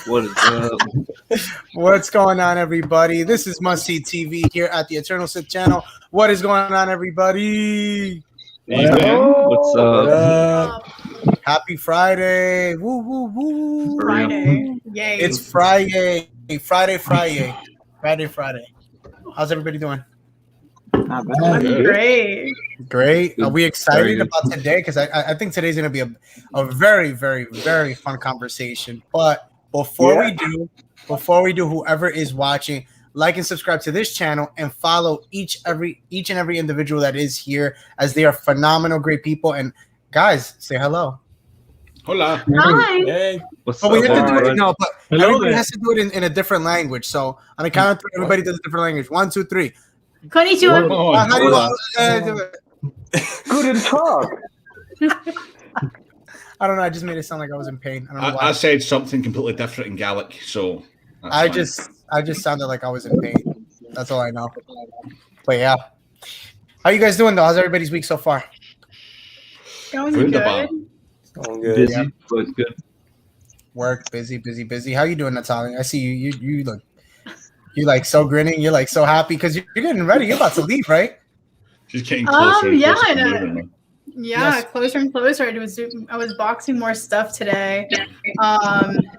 What is up? What's going on, everybody? This is Must See TV here at the Eternal Sith channel. What is going on, everybody? What's up? Happy Friday! Woo woo woo! Friday, yay! It's Friday. Friday. How's everybody doing? Not bad. Great. Are we excited about today? Because I think today's going to be a very, very, very fun conversation. But before we do, whoever is watching, like and subscribe to this channel and follow each and every individual that is here, as they are phenomenal, great people. And guys, say hello. Hola. Hi. Hey. What's But up? we have to do it. No, but Hello everybody there. has to do it in a different language. So on the count of three, everybody does a different language. 1, 2, 3. Konnichiwa. Oh, How do you hola. do it? Guten Tag. I don't know. I just made it sound like I was in pain. I don't know why. I said something completely different in Gaelic, so that's I fine. just sounded like I was in pain. That's all I know. But yeah, how you guys doing though? How's everybody's week so far? Going Wunderbar. good. Busy, Yeah. but good. Work, busy. How you doing, Natalia? I see you look, you like so grinning. You're like so happy because you're getting ready. You're about to leave, right? She's getting closer. and yeah, closer I to know. moving, man. Yeah, Yes. closer and closer. I was boxing more stuff today,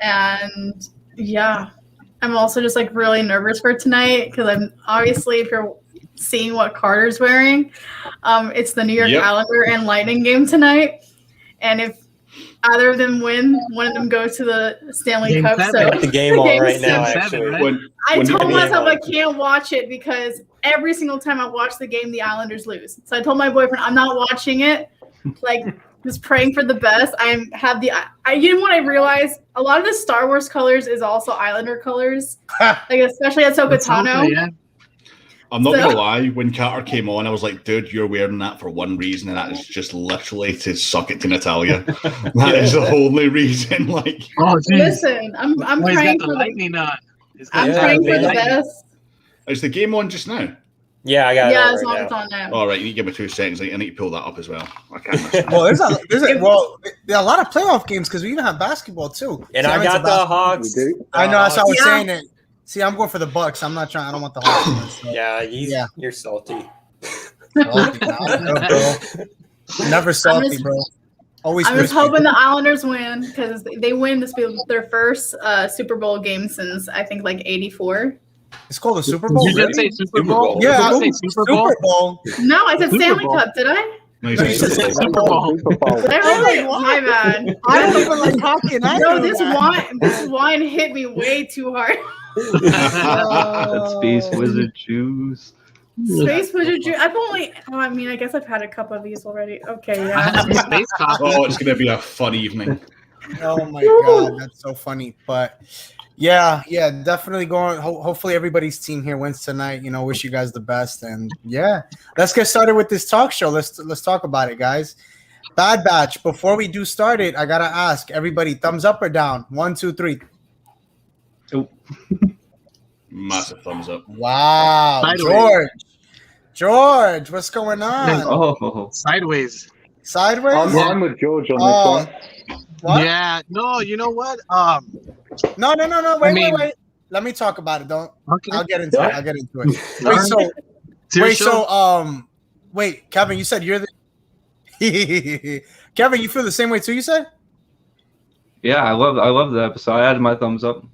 and yeah, I'm also just like really nervous for tonight because I'm obviously, if you're seeing what Carter's wearing, it's the New York Yep. Islander and Lightning game tonight, and if either of them win, one of them goes to the Stanley Game Cup. seven. So the game on Game right now, seven, actually. right? When, I when told you- myself I can't watch it because every single time I watch the game, the Islanders lose. So I told my boyfriend I'm not watching it. Like, just praying for the best. I you know what I realized? A lot of the Star Wars colors is also Islander colors. Like especially at Sokotano. Yeah. I'm not So- gonna lie, when Carter came on, I was like, dude, you're wearing that for one reason, and that is just literally to suck it to Natalia. That is the only reason. Like, Oh, geez. Listen, I'm Oh, he's praying got for the the lightning on. He's got I'm Yeah, praying for the man. best. is the game on just now? Yeah, I got it Yeah, on as long as right it's now. on now. All right, you need to give me 2 seconds. I need to pull that up as well. I can't. miss that. Well, there are a lot of playoff games because we even have basketball too. And See, I I'm into got the basketball. Hawks. We do. I know. That's how I was Yeah. saying it. See, I'm going for the Bucks. I'm not trying. I don't want the Hawks. So. Yeah, Yeah. you're salty. Salty. Nah, bro. Never salty, bro. Always. I'm just crispy. hoping the Islanders win because they win this be their first Super Bowl game since I think like '84. It's called a Super Bowl. You did Really? say Super Bowl. Yeah, Did you say Super Bowl. Super Bowl. No, I said Super Stanley Bowl. Cup. Did I? No, you No, you said said Super Bowl. Super Bowl. Did I really? My bad. I don't even like hockey, and I No, know this that. wine hit me way too hard. That Space Wizard juice. Space Wizard Juice. I've only. Oh, I mean, I guess I've had a couple of these already. Okay, I yeah. have some space coffee. Oh, it's gonna be a fun evening. Oh my god, that's so funny. But yeah, definitely going. Hopefully, everybody's team here wins tonight. You know, wish you guys the best. And yeah, let's get started with this talk show. Let's talk about it, guys. Bad Batch. Before we do start it, I gotta ask everybody: thumbs up or down? 1, 2, 3. Massive thumbs up. Wow, Sideways. George, what's going on? Oh, Sideways. Sideways? I'm with George on Oh, this one. what? Yeah. No, you know what? No. I mean- Wait. Let me talk about it. Don't. Okay. I'll get into it. Wait, Kevin, you said you're the Kevin, you feel the same way too, you said? yeah, I love the episode. I added my thumbs up.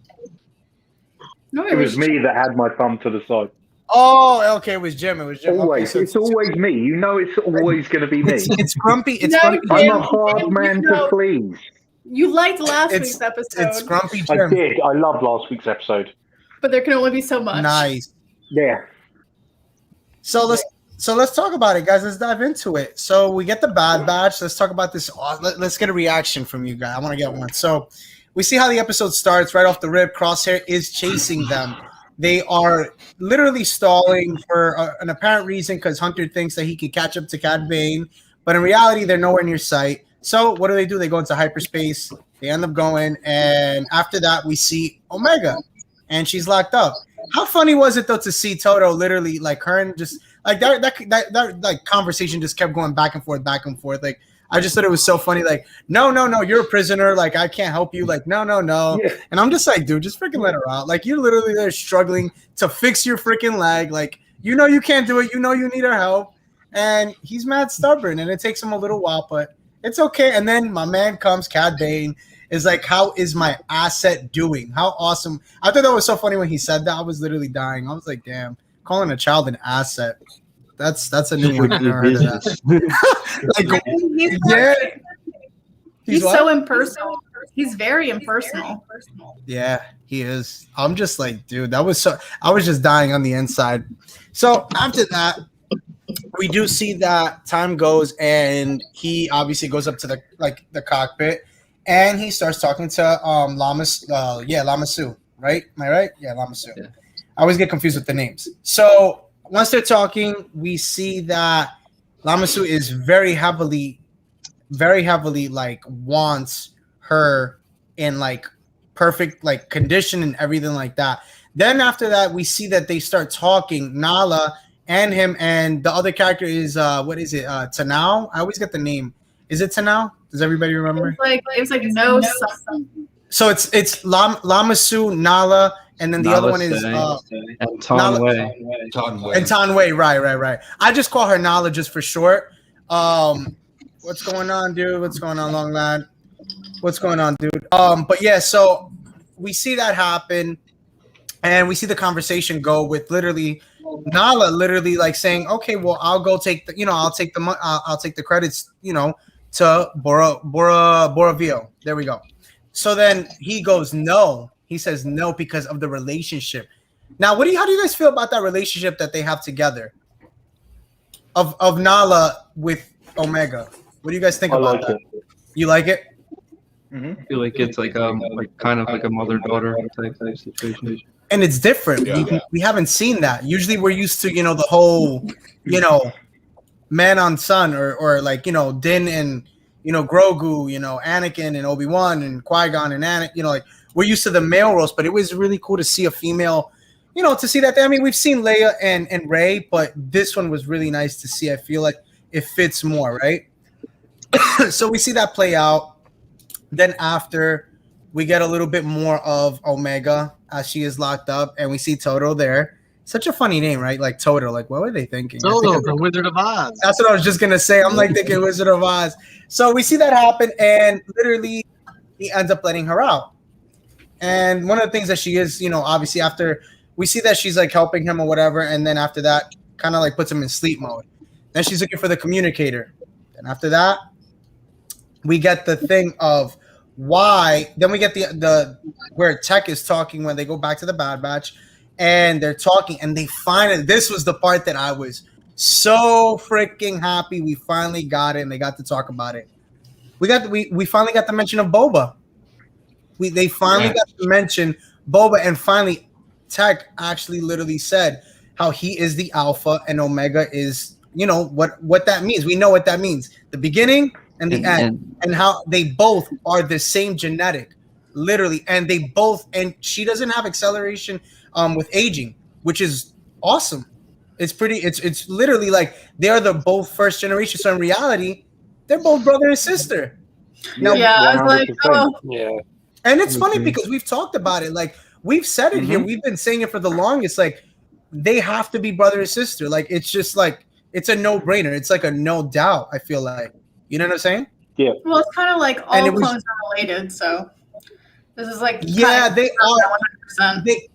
No, It was me that had my thumb to the side. Oh, okay, it was Jim. Always. Okay, It's always me. You know it's always going to be me. it's grumpy. It's No, grumpy. I'm a Jim, hard man to no. please. You liked last It's- week's episode, It's grumpy I Jim. did. I loved last week's episode. but there can only be so much. Nice. Yeah. So let's talk about it, guys. Let's dive into it. So we get the Bad Batch. Let's talk about this. Let's get a reaction from you guys. I want to get one. So we see how the episode starts right off the rip. Crosshair is chasing them. They are literally stalling for an apparent reason because Hunter thinks that he could catch up to Cad Bane, but in reality, they're nowhere near sight. So what do? They go into hyperspace. They end up going, and after that, we see Omega, and she's locked up. How funny was it though to see Toto literally like her and just like that like conversation just kept going back and forth. Like I just thought it was so funny. Like, no, you're a prisoner. Like, I can't help you. Like, no. Yeah. And I'm just like, dude, just freaking let her out. Like, you're literally there struggling to fix your freaking leg. Like, you know you can't do it. You know you need her help. And he's mad stubborn, and it takes him a little while, but it's okay. And then my man comes, Cad Bane, is like, how is my asset doing? How awesome. I thought that was so funny when he said that. I was literally dying. I was like, damn, calling a child an asset. That's a new one. I've never heard of that. Like, He's, yeah. he's what? so impersonal. He's very impersonal. Yeah, he is. I'm just like, dude, that was so. I was just dying on the inside. So after that, we do see that time goes, and he obviously goes up to the cockpit, and he starts talking to Lamasu, right? Am I right? Yeah, Lamasu. Yeah. I always get confused with the names. So once they're talking, we see that Lamasu is very heavily like wants her in like perfect like condition and everything like that. Then after that, we see that they start talking, Nala and him, and the other character is what is it? Tanao? I always get the name. Is it Tanao? Does everybody remember? It was like no something. So it's Lamasu, Nala, and then the other one is and Tonway. and Tanway. Right. I just call her Nala just for short. What's going on, dude? What's going on, Long Lad? What's going on, dude? But yeah, so we see that happen, and we see the conversation go with literally Nala literally like saying, "Okay, well, I'll go take the, I'll take the credits, to Boravio." There we go. So then he goes, no. He says no because of the relationship. Now, how do you guys feel about that relationship that they have together? Of Nala with Omega. What do you guys think about that? You like it? Mm-hmm. I feel like it's like kind of like a mother-daughter type situation. And it's different. Yeah. We haven't seen that. Usually we're used to, the whole, man on son or like, Din and, Grogu, Anakin and Obi-Wan and Qui-Gon and Anakin, like we're used to the male roles, but it was really cool to see a female, to see that. I mean, we've seen Leia and Rey, but this one was really nice to see. I feel like it fits more, right? So we see that play out. Then after, we get a little bit more of Omega as she is locked up, and we see Toto there. Such a funny name, right? Like Toto. Like, what were they thinking? Toto from Wizard of Oz. That's what I was just gonna say. I'm like thinking Wizard of Oz. So we see that happen, and literally, he ends up letting her out. And one of the things that she is, obviously after we see that she's like helping him or whatever, and then after that, kind of like puts him in sleep mode. Then she's looking for the communicator. And after that, we get the thing of why. Then we get the where Tech is talking when they go back to the Bad Batch, and they're talking, and they finally. This was the part that I was so freaking happy. We finally got it, and they got to talk about it. We finally got the mention of Boba. They finally got to mention Boba, and finally, Tech actually literally said how he is the Alpha and Omega is, what that means. We know what that means. The beginning and the end, and how they both are the same genetic, literally, and she doesn't have acceleration with aging, which is awesome. It's literally like they are the both first generation. So in reality, they're both brother and sister. Now, I was like, 100%. oh. Yeah. and it's funny because we've talked about it. Like we've said it here. We've been saying it for the longest. Like they have to be brother and sister. Like it's just like it's a no-brainer. It's like a no doubt. I feel like, you know what I'm saying? Yeah. Well, it's kind of like all And it was- clones are related, so this is like Yeah, they are. 100%. They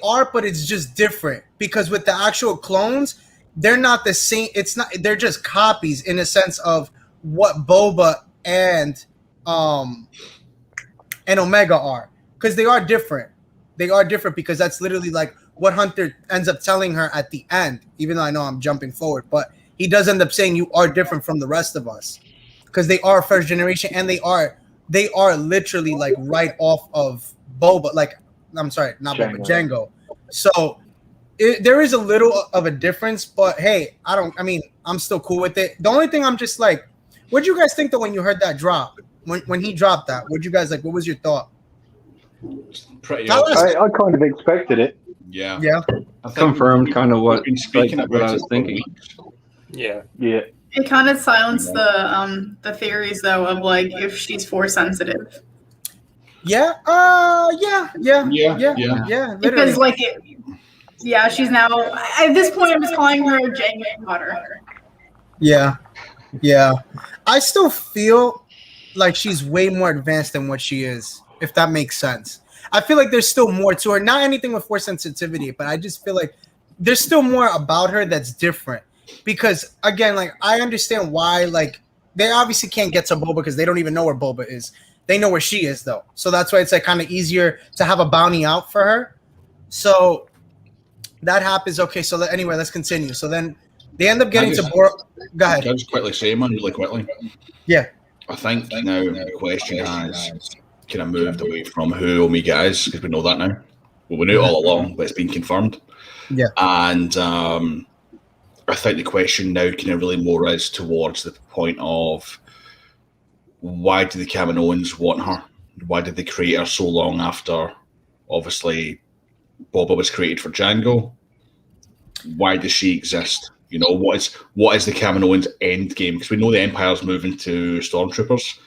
are, but it's just different because with the actual clones, they're not the same. It's not. They're just copies in a sense of what Boba and Omega are, because they are different. They are different because that's literally like what Hunter ends up telling her at the end. Even though I know I'm jumping forward, but he does end up saying you are different from the rest of us because they are first generation and they are literally like right off of Boba. Like I'm sorry, not Boba, Jango. So there is a little of a difference, but hey, I'm still cool with it. The only thing I'm just like, what did you guys think though when you heard that drop? When he dropped that, what you guys like? What was your thought? Pretty How obvious. I kind of expected it. Yeah. Yeah. I think Confirmed kind of what, we've been speaking what about I was it for thinking. weeks. Yeah. Yeah, It kind of silenced the theories though of like if she's force sensitive. Yeah. Yeah. Literally. Because like she's now at this point I'm just calling her Jango Potter. Yeah. I still feel like she's way more advanced than what she is, if that makes sense. I feel like there's still more to her. Not anything with force sensitivity, but I just feel like there's still more about her that's different. Because again, like I understand why, like they obviously can't get to Boba because they don't even know where Boba is. They know where she is though, so that's why it's like kind of easier to have a bounty out for her. So that happens. Okay, so anyway, let's continue. So then they end up getting to Bor. Go ahead. Can I just quickly say, man, really quickly? Yeah. I think now the question has kind of moved away from who Omega is, because we know that now. Well, we knew it all along, but it's been confirmed. Yeah. And I think the question now kind of really more is towards the point of why do the Kaminoans want her? Why did they create her so long after, obviously, Boba was created for Jango? Why does she exist? You know, what is the Kaminoans' end game? Because we know the Empire's moving to Stormtroopers.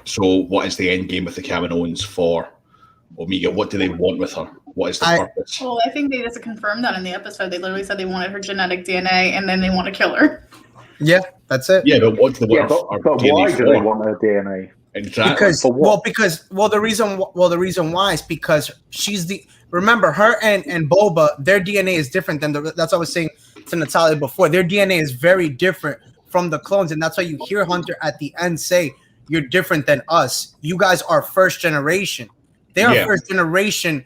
So what is the end game with the Kaminoans for Omega? What do they want with her? What is the purpose? Well, I think they just confirmed that in the episode. They literally said they wanted her genetic DNA and then they want to kill her. Yeah, that's it. Yeah, but what do they want her but DNA why for? do they want her DNA? Exactly. Because the reason why is because she's the remember her and Boba, their DNA is different than that's what I was saying to Natalia before. Their DNA is very different from the clones, and that's why you hear Hunter at the end say, "You're different than us. You guys are first generation." They are first generation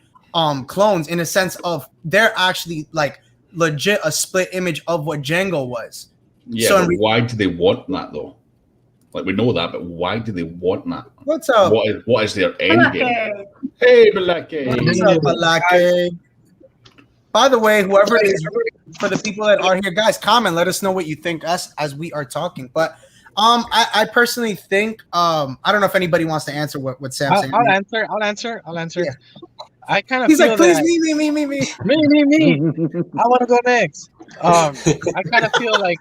clones in a sense of they're actually like legit a split image of what Jango was. Yeah, so why do they want that though? Like we know that, but why do they want that? What's up? What is their end game? Hey, Balake. What's up, Balake? By the way, whoever it is, for the people that are here, guys, comment. Let us know what you think as we are talking. But I personally think I don't know if anybody wants to answer what Sam's saying. I'll answer. Yeah. I kind of He's feel like, please, that, me. I want to go next. I kind of feel like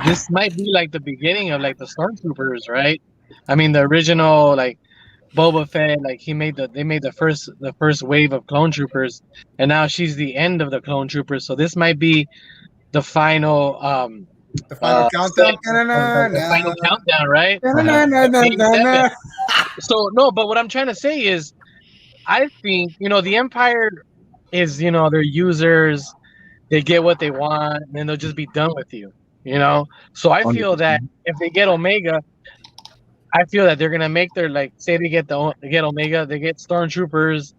this might be like the beginning of like the Stormtroopers, right? I mean, the original like Boba Fett, like they made the first wave of clone troopers, and now she's the end of the clone troopers. So this might be the final countdown. the final countdown, right? So no, but what I'm trying to say is, I think the Empire is they're users, they get what they want, and then they'll just be done with you. So I feel that if they get Omega, I feel that they're gonna make their say they get Omega, they get Stormtroopers,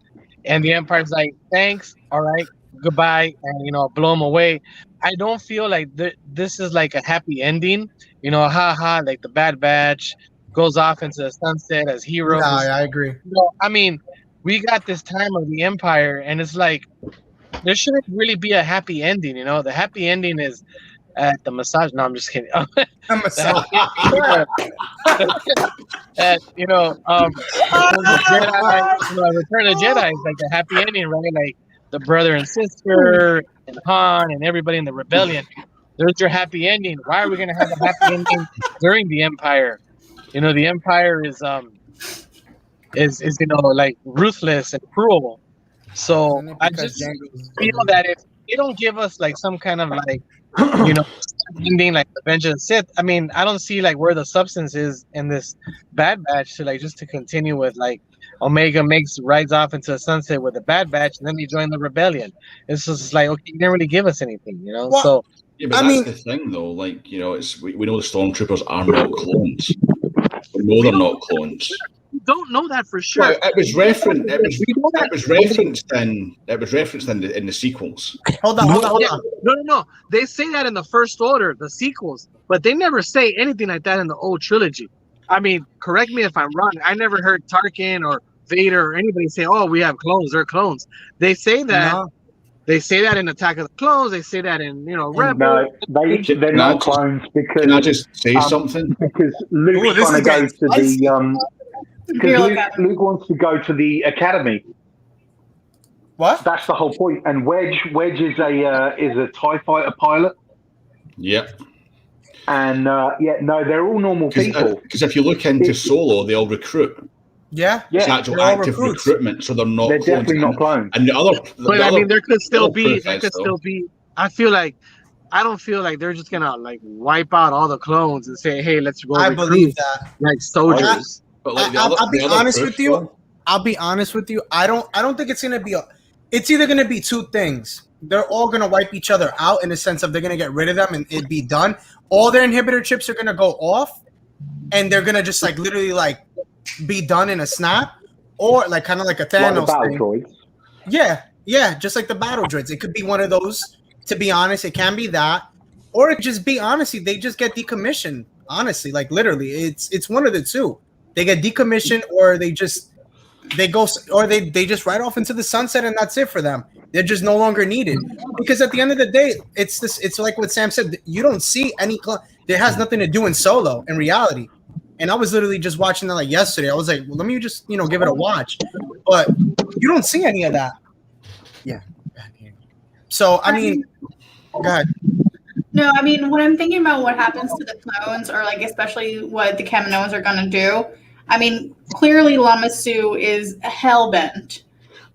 and the Empire's like, thanks, all right, goodbye, and blow them away. I don't feel like this is like a happy ending. Like the Bad Batch goes off into the sunset as heroes. No, I agree. I mean, we got this time of the Empire, and it's like there shouldn't really be a happy ending. The happy ending is at the massage. No, I'm just kidding. Massage. Return of the Jedi is like the happy ending, right? Like the brother and sister and Han and everybody in the rebellion. There's your happy ending. Why are we going to have a happy ending during the Empire? The Empire is like ruthless and cruel. So I just feel that if they don't give us like some kind of like ending like the Revenge of the Sith, I mean, I don't see like where the substance is in this Bad Batch to continue with like Omega rides off into the sunset with the Bad Batch, and then you join the rebellion. It's just like, okay, you didn't really give us anything, Well, so yeah, but that's the thing, though. Like, we know the Stormtroopers are not clones. We know they're not clones. We don't know that for sure. Well, it was referenced. It was referenced in the sequels. Hold on. No. They say that in the First Order, the sequels, but they never say anything like that in the old trilogy. I mean, correct me if I'm wrong. I never heard Tarkin or Vader or anybody say, "Oh, we have clones. They're clones." They say that. No. They say that in Attack of the Clones. They say that in Rebels. No, they're not clones because. Can I just say something? Because Luke's trying to go to the. Because Luke wants to go to the academy. What? That's the whole point. And Wedge is a TIE fighter pilot. Yep. And they're all normal people. Because if you look into Solo, they all recruit. Yeah. It's actual active recruitment, so they're not. They're definitely not clones. And but I mean, there could still be. I feel like. I don't feel like they're just gonna like wipe out all the clones and say, "Hey, let's go." I believe that. Like soldiers. I'll be honest with you. I'll be honest with you. I don't think it's gonna be. It's either gonna be two things. They're all gonna wipe each other out in the sense of they're gonna get rid of them and it'd be done. All their inhibitor chips are gonna go off, and they're gonna just like literally like be done in a snap, or like kind of like a Thanos thing. Droids. Yeah, just like the battle droids. It could be one of those. To be honest, it can be that, or it just be honestly, they just get decommissioned. Honestly, like literally, it's one of the two. They get decommissioned, or they just ride off into the sunset, and that's it for them. They're just no longer needed because at the end of the day, it's this. It's like what Sam said. You don't see any. There has nothing to do in Solo in reality. And I was literally just watching that like yesterday. I was like, well, let me just give it a watch, but you don't see any of that. Yeah. So I mean, go ahead. No, I mean, when I'm thinking about what happens to the clones, or like especially what the Kaminoans are going to do, I mean, clearly Lama Su is hell-bent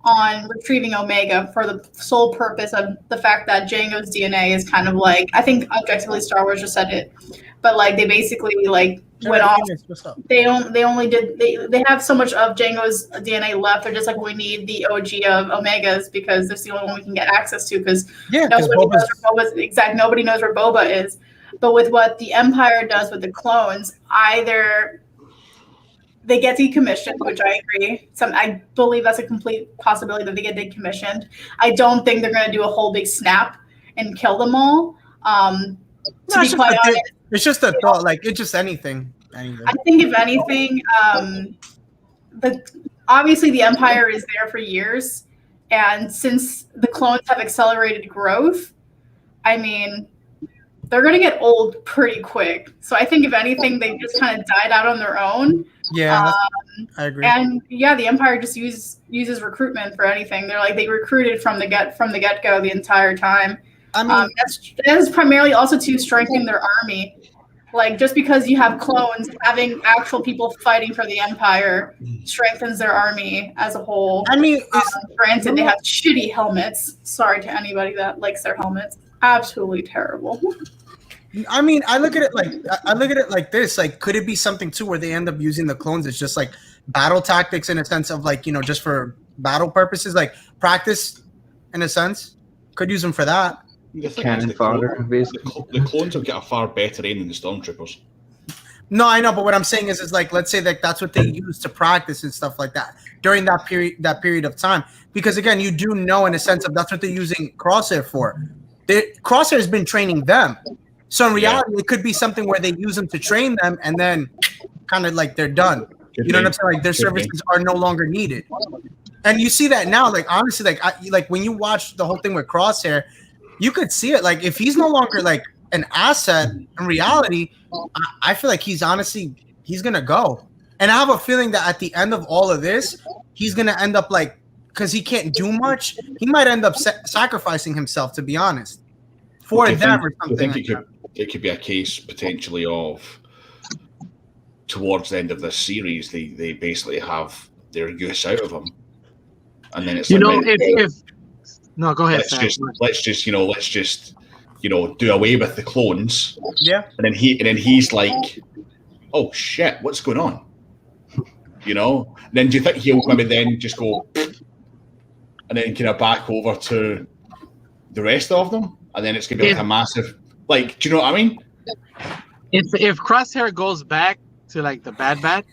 on retrieving Omega for the sole purpose of the fact that Jango's DNA is kind of like, I think objectively Star Wars just said it, but like they basically like went off. They have so much of Jango's DNA left. They're just like, we need the OG of Omegas because that's the only one we can get access to because nobody knows where Boba is. But with what the Empire does with the clones, either they get decommissioned, which I agree. I believe that's a complete possibility that they get decommissioned. I don't think they're going to do a whole big snap and kill them all. It's just a thought, like it's just anything. I think if anything, obviously the Empire is there for years, and since the clones have accelerated growth, I mean, they're going to get old pretty quick. So I think if anything, they just kind of died out on their own. Yeah, I agree. And yeah, the Empire just uses recruitment for anything. They're like they recruited from the get-go the entire time. I mean, that's primarily also to strengthen their army. Like just because you have clones, having actual people fighting for the Empire strengthens their army as a whole. I mean, granted, they have shitty helmets. Sorry to anybody that likes their helmets. Absolutely terrible. I mean, I look at it like this. Like, could it be something too where they end up using the clones as just like battle tactics in a sense of like just for battle purposes, like practice in a sense? Could use them for that. Cannon fodder, basically. The clones have got a far better aim than the stormtroopers. No, I know, but what I'm saying is like, let's say that that's what they use to practice and stuff like that during that period of time. Because again, you do know in a sense of that's what they're using Crosshair for. Crosshair has been training them. So in reality, it could be something where they use them to train them and then kind of like they're done. You know what I'm saying? Like their services are no longer needed. And you see that now, like honestly, like when you watch the whole thing with Crosshair, you could see it. Like if he's no longer like an asset in reality, I feel like he's gonna go. And I have a feeling that at the end of all of this, he's gonna end up like, because he can't do much, he might end up sacrificing himself, to be honest, for them or something. It could be a case potentially of towards the end of this series, they basically have their use out of him, and then it's no, go ahead. Let's just do away with the clones. Yeah. And then he's like, oh shit, what's going on? And then do you think he'll maybe then just go and then kind of back over to the rest of them? And then it's gonna be like a massive, like, do you know what I mean? If Crosshair goes back to like the Bad Batch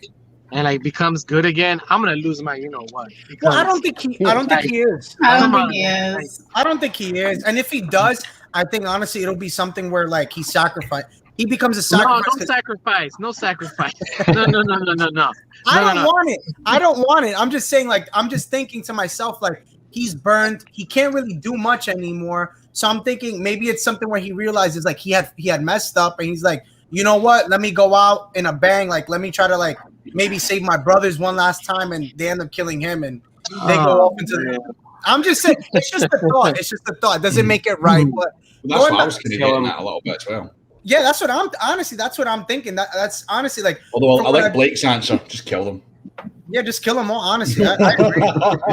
and like becomes good again, I'm gonna lose my what. Well, I don't think he is. I don't think he is. I don't think he is. And if he does, I think honestly it'll be something where like he becomes a sacrifice. No sacrifice. No. I don't want it. I'm just saying, like, I'm just thinking to myself, like, he's burned. He can't really do much anymore. So I'm thinking maybe it's something where he realizes like he had messed up and he's like, you know what? Let me go out in a bang. Like, let me try to like maybe save my brothers one last time, and they end up killing him. And they go off into the. I'm just saying, it's just a thought. It's just a thought. It doesn't make it right. But That's what I was kind of getting at a little bit as well. yeah, that's what I'm honestly. That's what I'm thinking. That's honestly like. Although I like Blake's answer, just kill them. Yeah, just kill them all. Honestly, I agree.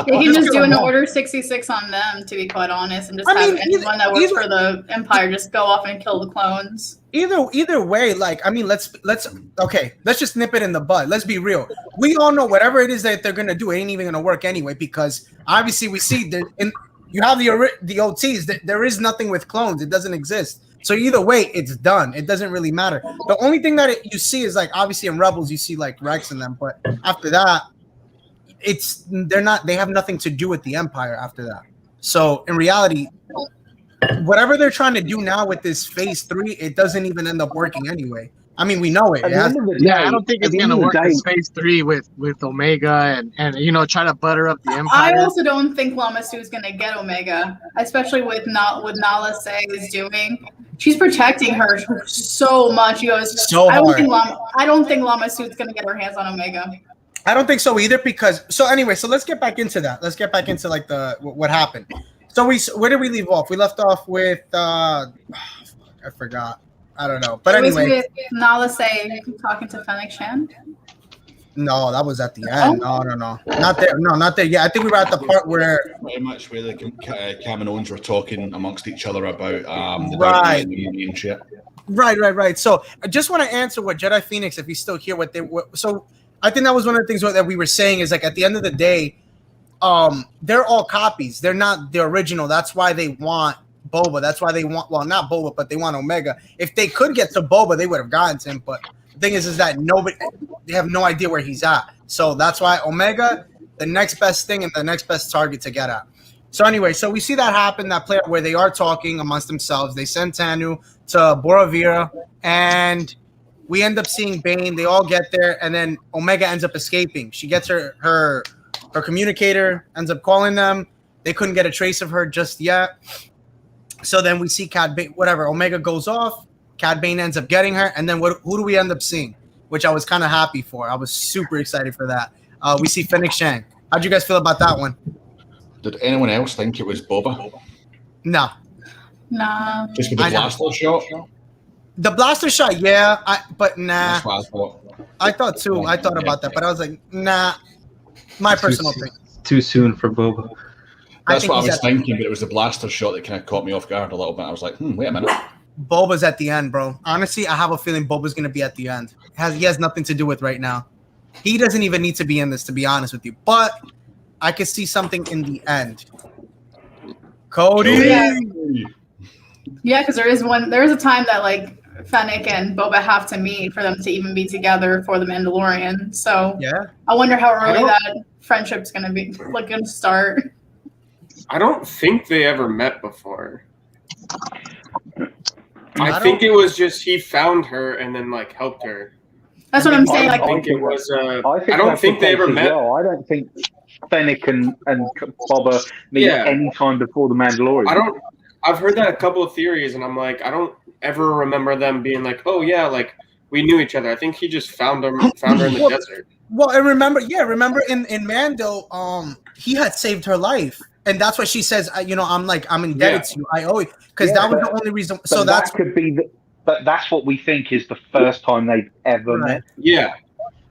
He can just do an Order 66 on them, to be quite honest, and just have anyone that works for the Empire just go off and kill the clones. Either way, like I mean, let's just nip it in the bud. Let's be real. We all know whatever it is that they're gonna do, it ain't even gonna work anyway because obviously we see that you have the OTs that there is nothing with clones. It doesn't exist. So either way, it's done. It doesn't really matter. The only thing that you see is like obviously in Rebels you see like Rex in them, but after that, they have nothing to do with the Empire after that. So in reality, whatever they're trying to do now with this Phase 3, it doesn't even end up working anyway. I mean, we know it. I don't think it's gonna work in Phase 3 with Omega and try to butter up the Empire. I also don't think Lama Su is gonna get Omega, especially with Nala Se is doing. She's protecting her so much. He goes, so I hard. don't think Lama Su is gonna get her hands on Omega. I don't think so either because so let's get back into that. Let's get back into like what happened. So where did we leave off? We left off with I forgot. I don't know. But anyway, with Nala Se talking to Fennec Shand. No, that was at the end. No, not there. No, not there. Yeah, I think we were at the part where pretty much where the Kaminoans were talking amongst each other about the right and shit. Right. So I just want to answer what Jedi Phoenix, if he's still here, so I think that was one of the things that we were saying is like at the end of the day, they're all copies. They're not the original. That's why they want Boba. That's why they want, well, not Boba, but they want Omega. If they could get to Boba, they would have gotten to him. But the thing is that they have no idea where he's at. So that's why Omega, the next best thing and the next best target to get at. So anyway, so we see that happen, that play where they are talking amongst themselves. They send Tanu to Boravira, and we end up seeing Bane. They all get there, and then Omega ends up escaping. She gets her communicator, ends up calling them. They couldn't get a trace of her just yet. So then we see Cad Bane, whatever. Omega goes off. Cad Bane ends up getting her, and then who do we end up seeing? Which I was kind of happy for. I was super excited for that. We see Fennec Shand. How'd you guys feel about that one? Did anyone else think it was Boba? No. Nah. Just with the blaster shot? The blaster shot, yeah, but nah. That's what I thought. I thought too. I thought about that, but I was like, nah. My personal thing. Too soon for Boba. That's what I was thinking, but it was the blaster shot that kind of caught me off guard a little bit. I was like, wait a minute. Boba's at the end, bro. Honestly, I have a feeling Boba's going to be at the end. He has nothing to do with right now. He doesn't even need to be in this, to be honest with you. But I could see something in the end. Cody. Yeah, because there is a time that like Fennec and Boba have to meet for them to even be together for the Mandalorian. So yeah, I wonder how early that friendship's going to start. I don't think they ever met before. I think it was just he found her and then like helped her. That's what I'm saying. I think it was. I don't think they ever met. Well. I don't think Fennec and Boba meet any time before the Mandalorian. I've heard that a couple of theories, and I'm like, I don't ever remember them being like, oh yeah, like we knew each other. I think he just found her in the desert. Well, and remember in Mando, he had saved her life. And that's what she says. I'm indebted to you. I owe you because that was the only reason. So that could be but that's what we think is the first time they've ever met. Yeah.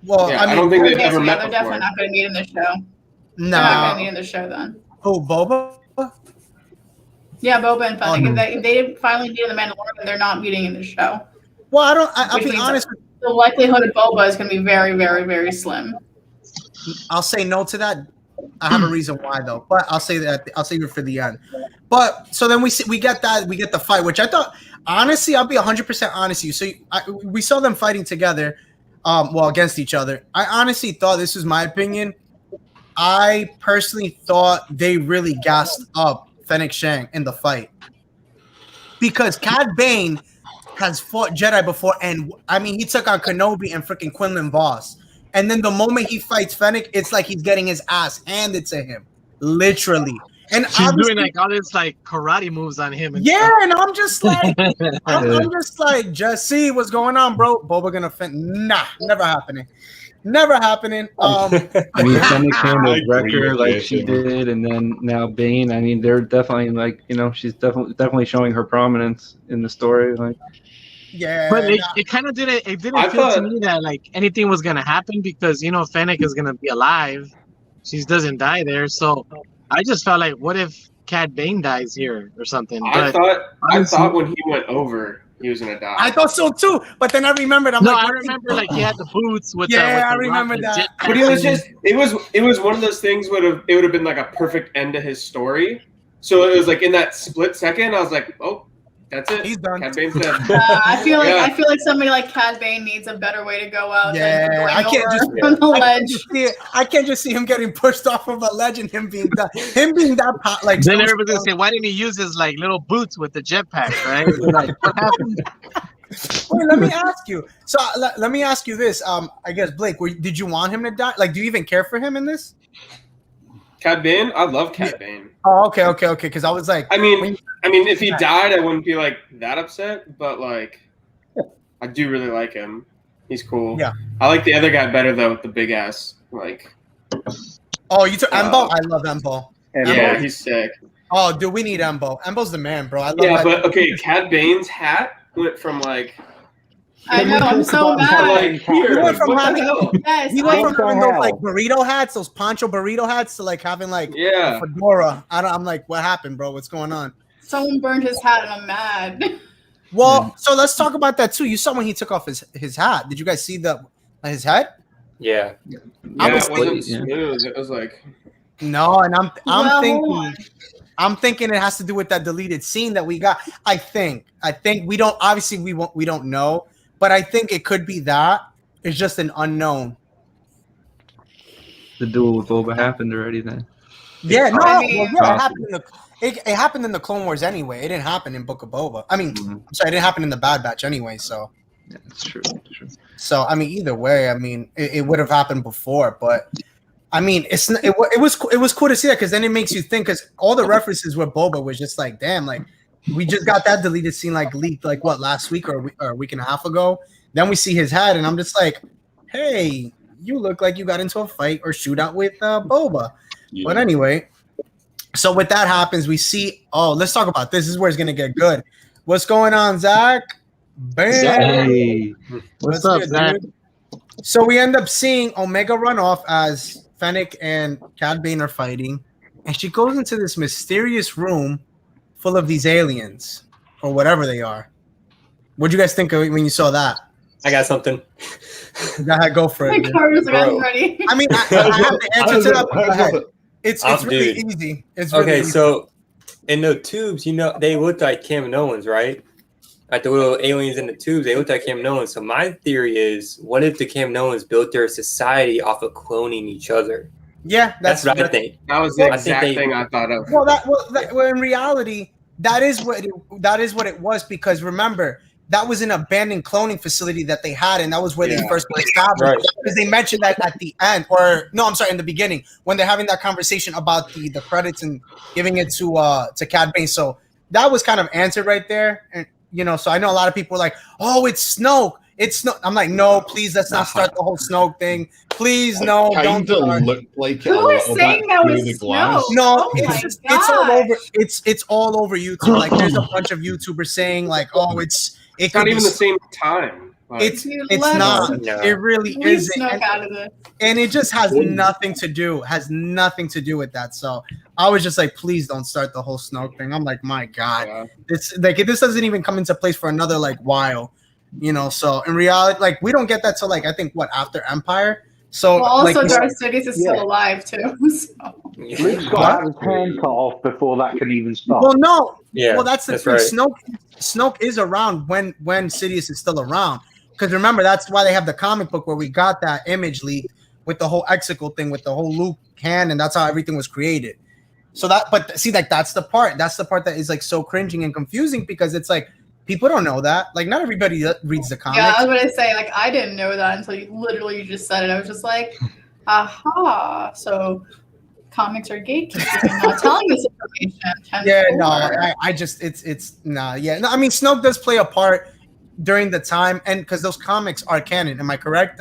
Well, I don't think they've ever met. They're definitely not going to meet in the show. No. They're not going to meet in the show then. Oh, Boba. Yeah, Boba and Fennec. If they finally meet in the Mandalorian, they're not meeting in the show. Well, I'll be honest. The likelihood of Boba is going to be very, very, very slim. I'll say no to that. I have a reason why though, but I'll say that I'll save it for the end. But so then we get the fight, which I thought honestly, I'll be 100% honest with you. So we saw them fighting together, against each other. I honestly thought, this is my opinion, I personally thought they really gassed up Fennec Shand in the fight because Cad Bane has fought Jedi before, and I mean he took on Kenobi and freaking Quinlan Vos. And then the moment he fights Fennec, it's like he's getting his ass handed to him, literally. And she's doing like all this like karate moves on him. And stuff. And I'm just like, I'm just like, Jesse, what's going on, bro? Boba gonna Nah, never happening. Never happening. I mean, Fennec came I to agree Wrecker with like you, she Shimmer. did, and then now Bane. I mean, they're definitely like, she's definitely showing her prominence in the story. Like, Yeah, But it kind of didn't. It didn't I feel to thought- me that like anything was gonna happen because Fennec is gonna be alive. She doesn't die there, so I just felt like, what if Cad Bane dies here or something? I But honestly- thought when he went over, he was gonna die. I thought so too. But then I remembered. I'm no, like, I remember like he had the boots with Yeah, the I remember rock, that. the But it was just it was one of those things it would have been like a perfect end to his story. So it was like in that split second, I was like, oh, that's it. He's done. Cad Bane's dead. I feel like Yeah. somebody like Cad Bane needs a better way to go out. Yeah, than going I can't over just- from the I can't ledge. just see it. I can't just see him getting pushed off of a ledge and him being that like. Then so everybody's gonna strong. say, why didn't he use his like little boots with the jetpack, right? Like, what happened? Wait, let me ask you. So let me ask you this. I guess Blake, did you want him to die? Like, do you even care for him in this? Cad Bane, I love Cad Bane. Oh, okay. Because I was like, I mean, if he died, I wouldn't be like that upset. But like, I do really like him. He's cool. Yeah. I like the other guy better though, with the big ass. Like, oh, you took Embo. I love Embo. And yeah, he's sick. Oh, dude, we need Embo. Embo's the man, bro. I love Yeah, that. but okay, Cad Bane's hat went from like I know. I'm so to mad. like here. He went Like, from what the having- hell? Yes, He went I- from What the having those hell? like burrito hats, those poncho burrito hats, to like having like Yeah. a fedora. I'm like, what happened, bro? What's going on? someone burned his hat and I'm mad. Well, so let's talk about that too. You saw when he took off his hat. Did you guys see his head? Yeah. I Yeah, was it wasn't thinking- smooth. It was like No, and I'm Well, thinking it has to do with that deleted scene that we got. I think we don't obviously we don't know, but I think it could be that. It's just an unknown. the duel with Boba happened already. Then Yeah, no, I mean- well, yeah, it happened in the Clone Wars anyway. It didn't happen in Book of Boba. I mean, Mhm. I'm sorry, it didn't happen in the Bad Batch anyway. So, yeah, that's true. That's true. I mean, either way, I mean, it would have happened before, but I mean, it was cool to see that because then it makes you think because all the references with Boba was just like, damn, like we just got that deleted scene like leaked like what last week or a week and a half ago. Then we see his head, and I'm just like, hey, you look like you got into a fight or shootout with Boba. Yeah. But anyway, so what that happens, we see. Oh, let's talk about this. This is where it's gonna get good. What's going on, Zach? Bam. Hey, What's What's up, good, Zach? dude? So we end up seeing Omega run off as Fennec and Cad Bane are fighting, and she goes into this mysterious room full of these aliens or whatever they are. What'd you guys think of it when you saw that? I got something. Go ahead, go for my it. dude. card was like, I'm Bro. ready. I mean, I have the answer to that. But go ahead. It's really Dude. easy. It's really Okay, easy. so in the tubes, they looked like Kaminoans, right? Like the little aliens in the tubes, they looked like Kaminoans. So my theory is, what if the Kaminoans built their society off of cloning each other? Yeah, That's what I think. that was the I think exact they- thing I thought of. Well, in reality, that is what it was because remember that was an abandoned cloning facility that they had, and that was where they Yeah. first were established. Right. Because they mentioned that at the end, or no, I'm sorry, in the beginning when they're having that conversation about the credits and giving it to Cad Bane. So that was kind of answered right there, and so I know a lot of people are like, "Oh, it's Snoke." It's Snoke. I'm like, no, please, let's not start the whole Snoke thing. Please, no, don't start. Looked like Who is saying that was Snoke? No, Oh my it's all gosh. over. It's all over YouTube. Like, there's a bunch of YouTubers saying like, "Oh, it It's could not be." even the same time. Like, It's Dude, it's let's not. No. It really leave isn't, Snoke and, out of this. and it just has nothing to do with that. So I was just like, please don't start the whole Snoke thing. I'm like, my God, yeah. it's like this doesn't even come into place for another like while, So in reality, like we don't get that till like I think after Empire. So Well, also, like, Darth Sidious is still Yeah. alive too. So. Luke's got to have his hand cut off before that can even start. well, no, Yeah, well, that's the thing. right. Snoke is around when Sidious is still around. Because remember, that's why they have the comic book where we got that image leak with the whole Exegol thing, with the whole Luke hand, and that's how everything was created. So but see, like that's the part that is like so cringing and confusing because it's like people don't know that. Like not everybody reads the comics. Yeah, I was gonna say, like, I didn't know that until you just said it. I was just like, aha. So comics are gatekeeping, not telling this information. Yeah, no, 10-4. I just it's nah, yeah. No, I mean Snoke does play a part during the time, and because those comics are canon. Am I correct,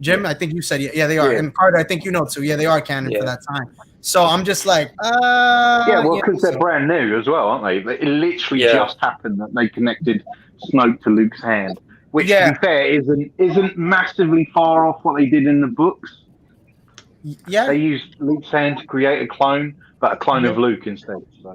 Jim, I think you said yeah they are, Yeah. and Carter, I think you know too. Yeah, they are canon Yeah. for that time. So I'm just like, Yeah, well, you because know, they're brand new as well, aren't they? It literally Yeah. just happened that they connected Snoke to Luke's hand, which, Yeah. to be fair, isn't massively far off what they did in the books. yeah. They used Luke's hand to create a clone, but a clone Yeah. of Luke instead. So.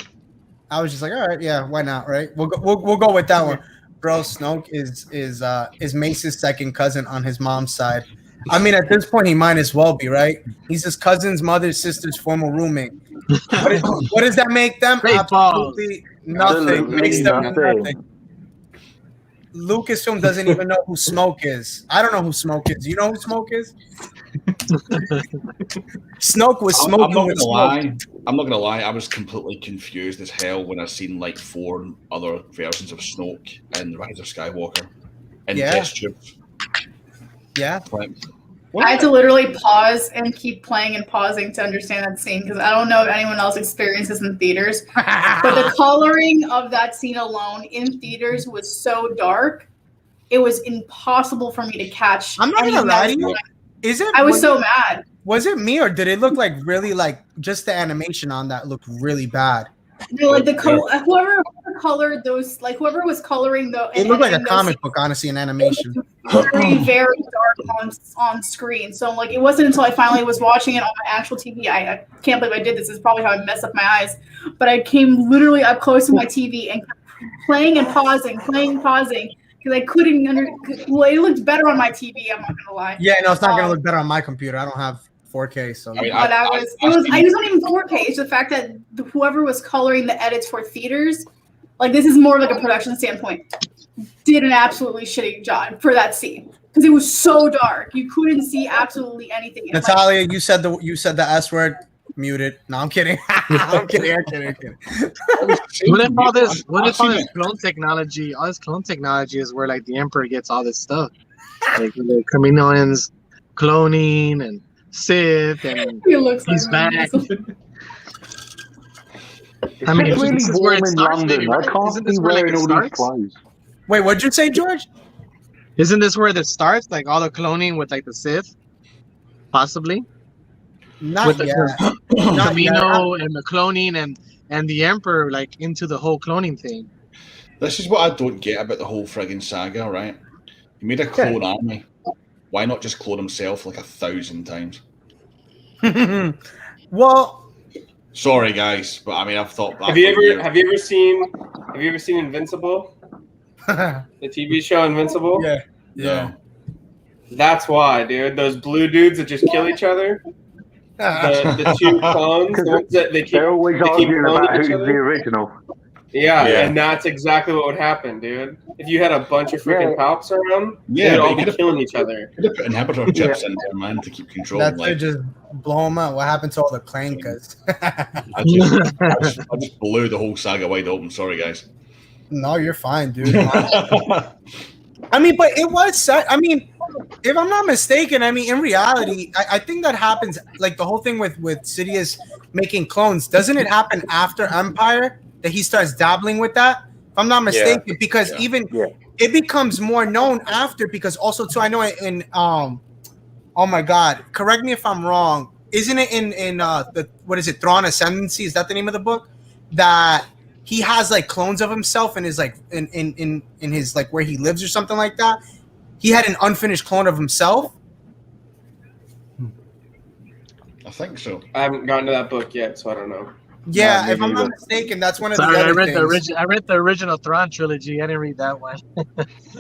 I was just like, all right, yeah, why not, right? We'll go with that one, bro. Snoke is Mace's second cousin on his mom's side. I mean, at this point, he might as well be, right? He's his cousin's mother's sister's former roommate. What does that make them? Great balls. Absolutely nothing. Absolutely Makes them nothing. nothing. Lucasfilm doesn't even know who Smoke is. I don't know who Smoke is. You know who Smoke is? Snoke was smoking I'm not with gonna Smoke. lie. I'm not gonna lie. I was completely confused as hell when I seen like 4 other versions of Snoke in Rise of Skywalker in Yeah. test tubes. Yeah. Like, I had to literally pause and keep playing and pausing to understand that scene because I don't know if anyone else experiences in theaters. But the coloring of that scene alone in theaters was so dark, it was impossible for me to catch. I'm not any gonna lie to message. you. Is it? I was so mad. Was it me or did it look like really like just the animation on that looked really bad? Like whoever colored those, like whoever was coloring the, It looked like a those comic book, honestly, in animation. very, very dark on screen. So like it wasn't until I finally was watching it on my actual TV. I can't believe I did this. It's probably how I messed up my eyes. But I came literally up close to my TV and kept playing and pausing because I couldn't well, it looked better on my TV. I'm not gonna lie. Yeah, no, it's not gonna look better on my computer. I don't have 4K, so I mean, But it's not even 4K. It's the fact that whoever was coloring the edits for theaters, like this is more like a production standpoint, did an absolutely shitty job for that scene because it was so dark. You couldn't see absolutely anything. And, like, Natalia, you said the S word. Muted. No, I'm kidding. I'm kidding. What if all this clone technology, all this clone technology is where like the Emperor gets all this stuff, like the Kaminoans, cloning and Sith, and He looks he's like back. It's I mean, really this is where warm it in starts, London. maybe, I right? can't Isn't be this where, like, wearing it all these starts? clothes. Wait, what'd you say, George? Isn't this where this starts? Like all the cloning with like the Sith, possibly Not with the yet. Not yet. Kamino and the cloning and the Emperor like into the whole cloning thing. this is what I don't get about the whole friggin' saga, right? He made a clone army. Why not just clone himself like 1,000 times? Well, Sorry, guys, but I mean, I've thought that. Have you ever seen Invincible? The TV show Invincible? yeah. No. That's why, dude. Those blue dudes that just kill each other. The two clones, the ones that they keep. They're always they keep arguing cloning about each who's other. the original. Yeah, Yeah. and that's exactly what would happen, dude. If you had a bunch of freaking palps around, Yeah, they'd but all you be could've- killing each other. Could have put inhibitor chips in there, man, to keep control. That's Like, it. Just blow them up. What happened to all the clankas? I just blew the whole saga wide open. Sorry, guys. No, you're fine, dude. I mean, but it was set. I mean, if I'm not mistaken, I mean, in reality, I think that happens. Like the whole thing with Sidious making clones, doesn't it happen after Empire that he starts dabbling with that? If I'm not mistaken, because even it becomes more known after. Because also too, I know in oh my God, correct me if I'm wrong. Isn't it in the what is it, Thrawn Ascendancy? Is that the name of the book? That he has like clones of himself in his like in his like where he lives or something like that. He had an unfinished clone of himself. I think so. I haven't gotten to that book yet, so I don't know. Yeah, me if I'm not neither. mistaken, that's one of Sorry, the I other read things. I read the original Thrawn trilogy. I didn't read that one.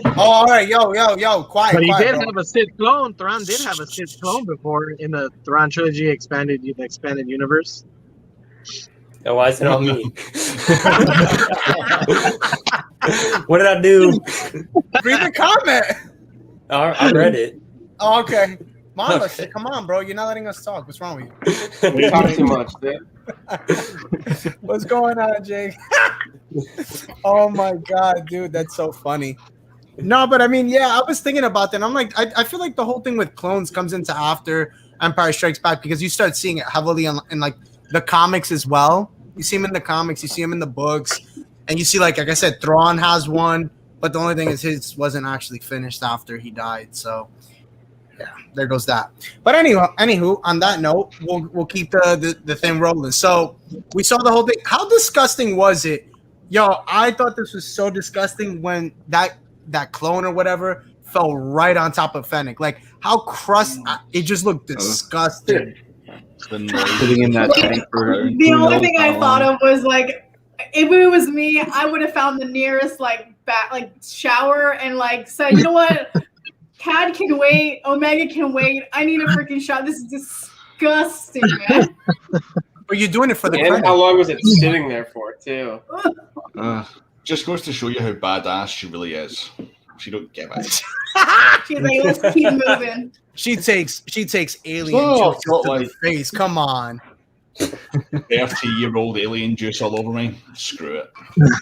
Oh, all right, yo, quiet, But he quiet, did bro. have a Sith clone. Thrawn did have a Sith clone before in the Thrawn trilogy expanded universe. Oh, why is it on me? What did I do? Read the comment. I read it. Oh, okay. Mama, Okay. come on, bro. You're not letting us talk. What's wrong with you? We talk too much, dude. What's going on, Jake? Oh my God, dude, that's so funny. No, but I mean, yeah, I was thinking about that. And I'm like, I feel like the whole thing with clones comes into after Empire Strikes Back because you start seeing it heavily in like the comics as well. You see him in the comics, you see him in the books, and you see like I said, Thrawn has one, but the only thing is his wasn't actually finished after he died. So there goes that. But anywho, on that note, we'll keep the thing rolling. So we saw the whole thing. How disgusting was it? Yo, I thought this was so disgusting when that clone or whatever fell right on top of Fennec. Like how crust, it just looked disgusting. Sitting in that tank for The only thing I thought of was like, if it was me, I would have found the nearest shower and like said, you know what, Cad can wait, Omega can wait. I need a freaking shot. This is disgusting, man. But you're doing it for the And credit. how long was it sitting there for, too? Just goes to show you how badass she really is. She don't give a She's like, let's keep moving. She takes alien Oh, juice what, to the like- face. Come on. 30-year-old alien juice all over me. Screw it.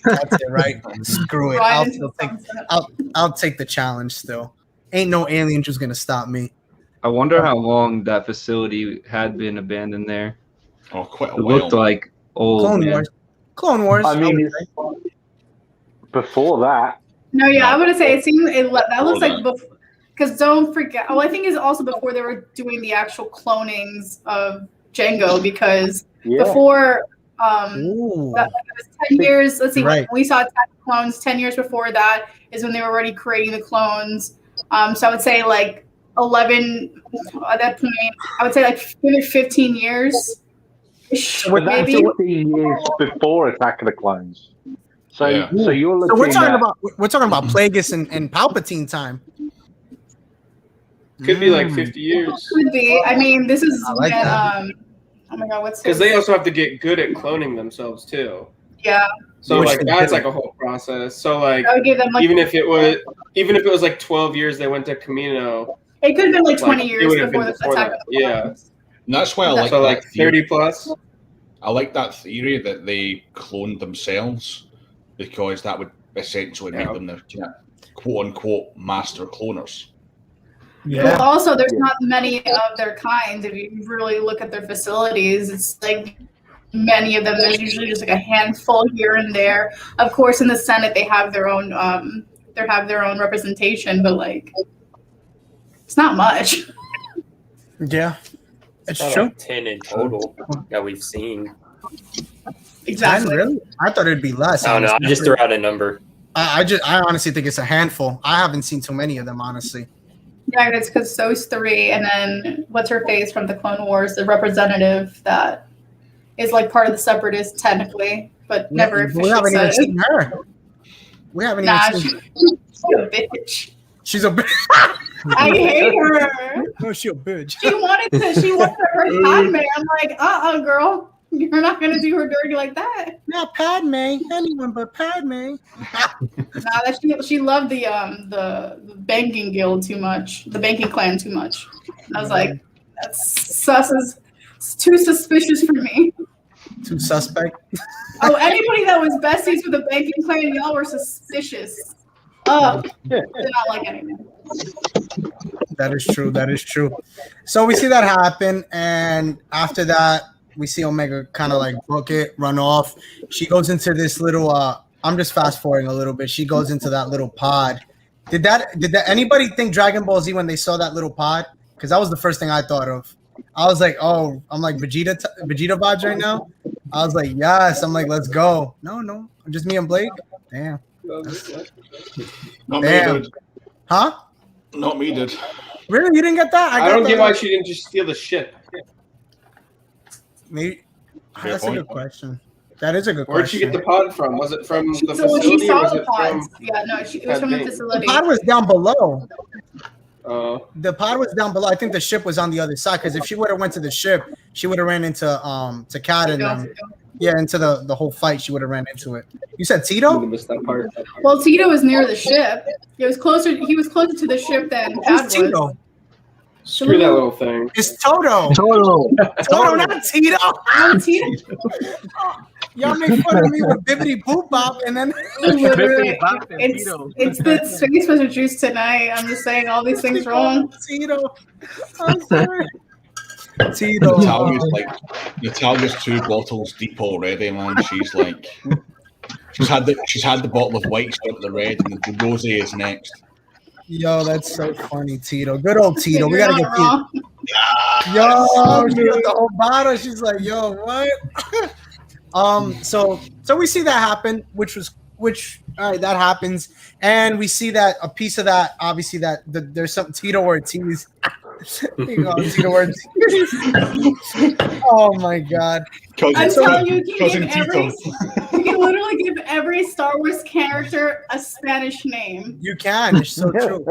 That's it, right? Screw it. Right into the sunset. I'll take the challenge still. Ain't no alien just gonna stop me. I wonder how long that facility had been abandoned there. Oh, quite a It while. looked like old. Clone man. Wars. Clone Wars. I mean, it's before that. No, yeah, I would say it seemed that looks Hold like before, because don't forget. Oh, I think it's also before they were doing the actual clonings of Django, because Yeah. before Ooh. that, it was 10 years. Let's see, Right. when we saw Attack of the Clones 10 years before that is when they were already creating the clones. So I would say like 11 at that point. I would say like maybe 15 years. But that's Maybe. 15 years before Attack of the Clones. So, Yeah. so you're So looking we're talking at, about Plagueis and Palpatine time. Could be like 50 years. Could be. I mean, this is I like when, that. oh my god, what's Because his- they also have to get good at cloning themselves, too. yeah. So, Which like, they that's do. like a whole process. So, like, I would give them like even if it was like 12 years they went to Camino, it could have been like 20 it years would have before been the before Attack that. of the Yeah. Clones. And that's why I like So, that like, theory. 30 plus. I like that theory that they cloned themselves because that would essentially make Yeah. them the quote unquote master cloners. Well, also, there's not many of their kind. If you really look at their facilities, it's like many of them. There's usually just like a handful here and there. Of course, in the Senate, they have their own. They have their own representation, but like, it's not much. Yeah, it's About true. like 10 in total that we've seen. Exactly. Really? I thought it'd be less. I don't know. I honestly. just threw out a number. I honestly think it's a handful. I haven't seen too many of them, honestly. Yeah, it's because those three, and then what's her face from the Clone Wars, the representative that is like part of the Separatists technically, but never We haven't officially even said. seen her. We haven't Nah, even she's seen. a bitch. She's a bitch. I hate her. No, she a bitch. She wanted to hurt Padme. I'm like, girl. You're not gonna do her dirty like that. Not Padme. Anyone but Padme. Nah, that she loved the banking guild too much, the banking clan too much. I was like, that's sus. It's too suspicious for me. Too suspect. Oh, anybody that was besties with the banking clan, y'all were suspicious. Did not like anything. That is true. That is true. So we see that happen, and after that, we see Omega kind of like book it, run off. She goes into this little. I'm just fast forwarding a little bit. She goes into that little pod. Did that anybody think Dragon Ball Z when they saw that little pod? Because that was the first thing I thought of. I was like, oh, I'm like Vegeta vibes right now. I was like, yes. I'm like, let's go. No, just me and Blake. Damn. Not Damn. me, dude. Huh? Not me, dude. Really? You didn't get that? I got don't that. get why she didn't just steal the ship. Maybe. Fair That's a point. good question. That is a good Where'd she question. get the pod from? Was it from the So when she facility or saw was the it from? pods, yeah, no, it was from the Padme? The facility. pod was down below. The pod was down below. I think the ship was on the other side. Because if she would have went to the ship, she would have ran into to Kat and them. Yeah, into the whole fight. She would have ran into it. You said Tito? missed that part. Well, Tito was near the ship. He was closer to the ship than Pad Who's was. Tito? Screw that little thing. It's Toto. Total. Toto, not Tito. Oh, Tito. Y'all make fun of me with Bibbidi Boop Bop, and then Literally, it's the Space Wizard juice tonight. I'm just saying all these things wrong. Tito. I'm sorry. Tito. Natalia's 2 bottles deep already, man. She's like, she's had the bottle of white, she's got the red, and the rosé is next. Yo, that's so funny, Tito. Good old Tito. We You're gotta not get Tito. wrong. Yo, she got the whole bottle. She's like, yo, what? So we see that happen, which all right, that happens, and we see that a piece of that, obviously that there's some Tito Ortiz. Tito Ortiz. Oh my God! I'm telling you, you Cousin can literally give every Star Wars character a Spanish name. You can. It's so true.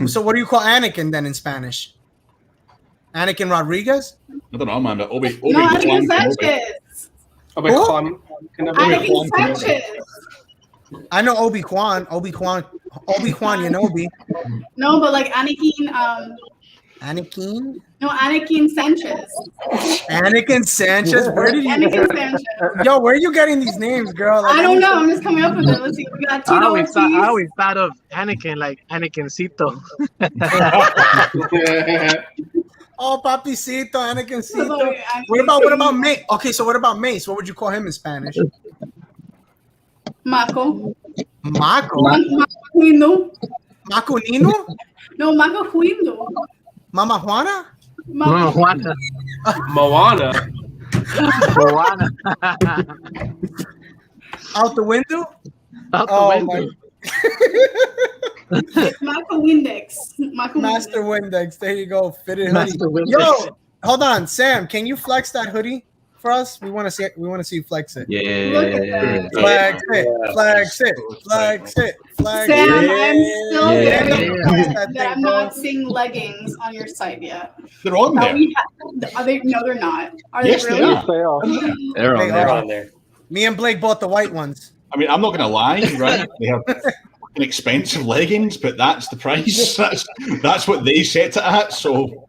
So what do you call Anakin then in Spanish? Anakin Rodriguez? I don't know, man. But Obi No, Anakin Wan Sanchez. Obi-Wan. Anakin Sanchez. I know Obi-Wan Kenobi. No, but like Anakin. Anakin? No, Anakin Sanchez. Anakin Sanchez? Where did you? Anakin Sanchez. Yo, where are you getting these names, girl? Like, I don't know. I'm just coming up with it. Let's see. We got I Tito always Ortiz. thought of Anakin like Anakincito. Oh, Papicito, Anakincito. Anakin. What about Mace? Okay, so what about Mace? What would you call him in Spanish? Mako. Mako? Mako Huino. Mako Nino? No, Mako Huino. Mama Juana? No, Juana. Moana. Juana. Out the window? Out the Oh window. my! Mako Windex. Mako Master Windex. There you go. Fitted hoodie. Master Windex. Yo, hold on, Sam. Can you flex that hoodie for us? We want to see. We want to see you flex it. Look at Yeah. that. Flex it. Flex it. Flex it. Flex Sam, it. I'm still Yeah. very impressed That that I'm thing, not bro. seeing leggings on your site yet. They're on there. Are they? No, they're not. Are Yes, they they really? are. They are. They're on They They're there. on there. Me and Blake bought the white ones. I mean, I'm not going to lie, right? They have fucking expensive leggings, but that's the price. That's what they set it at. So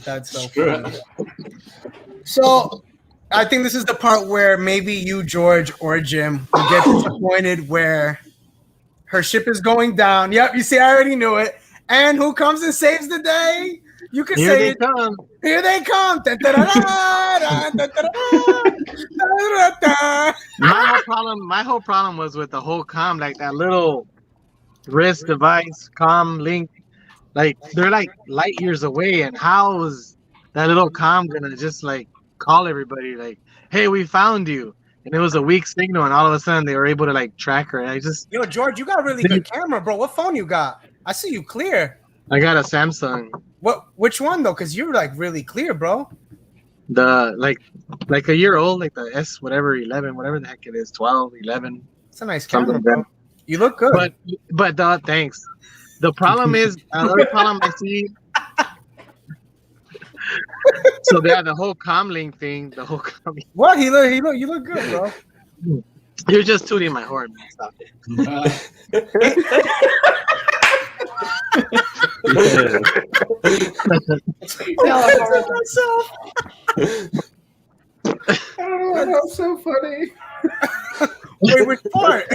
That's so screw funny. it. So I think this is the part where maybe you, George, or Jim will get disappointed where her ship is going down. Yep, you see, I already knew it. And who comes and saves the day? You can Here say they it. come. Here they come. Dun, dun, dun, dun, dun, dun, dun, dun. My whole problem was with the whole comm, like that little wrist device, comm link. Like they're like light years away, and how is that little comm gonna just like call everybody like, "Hey, we found you," and it was a weak signal, and all of a sudden they were able to like track her. And Yo, George, you got a really good camera, bro. What phone you got? I see you clear. I got a Samsung, Which one though? Because you're like really clear, bro. the like a year old, like the S whatever 11, whatever the heck it is, 12, 11. It's a nice Something camera, like bro. You look good. But thanks. The problem is another problem I see. So they have the whole comlink thing. The whole What? You look good, bro. You're just tooting my horn, man. Stop it. That's so funny. Wait, which part?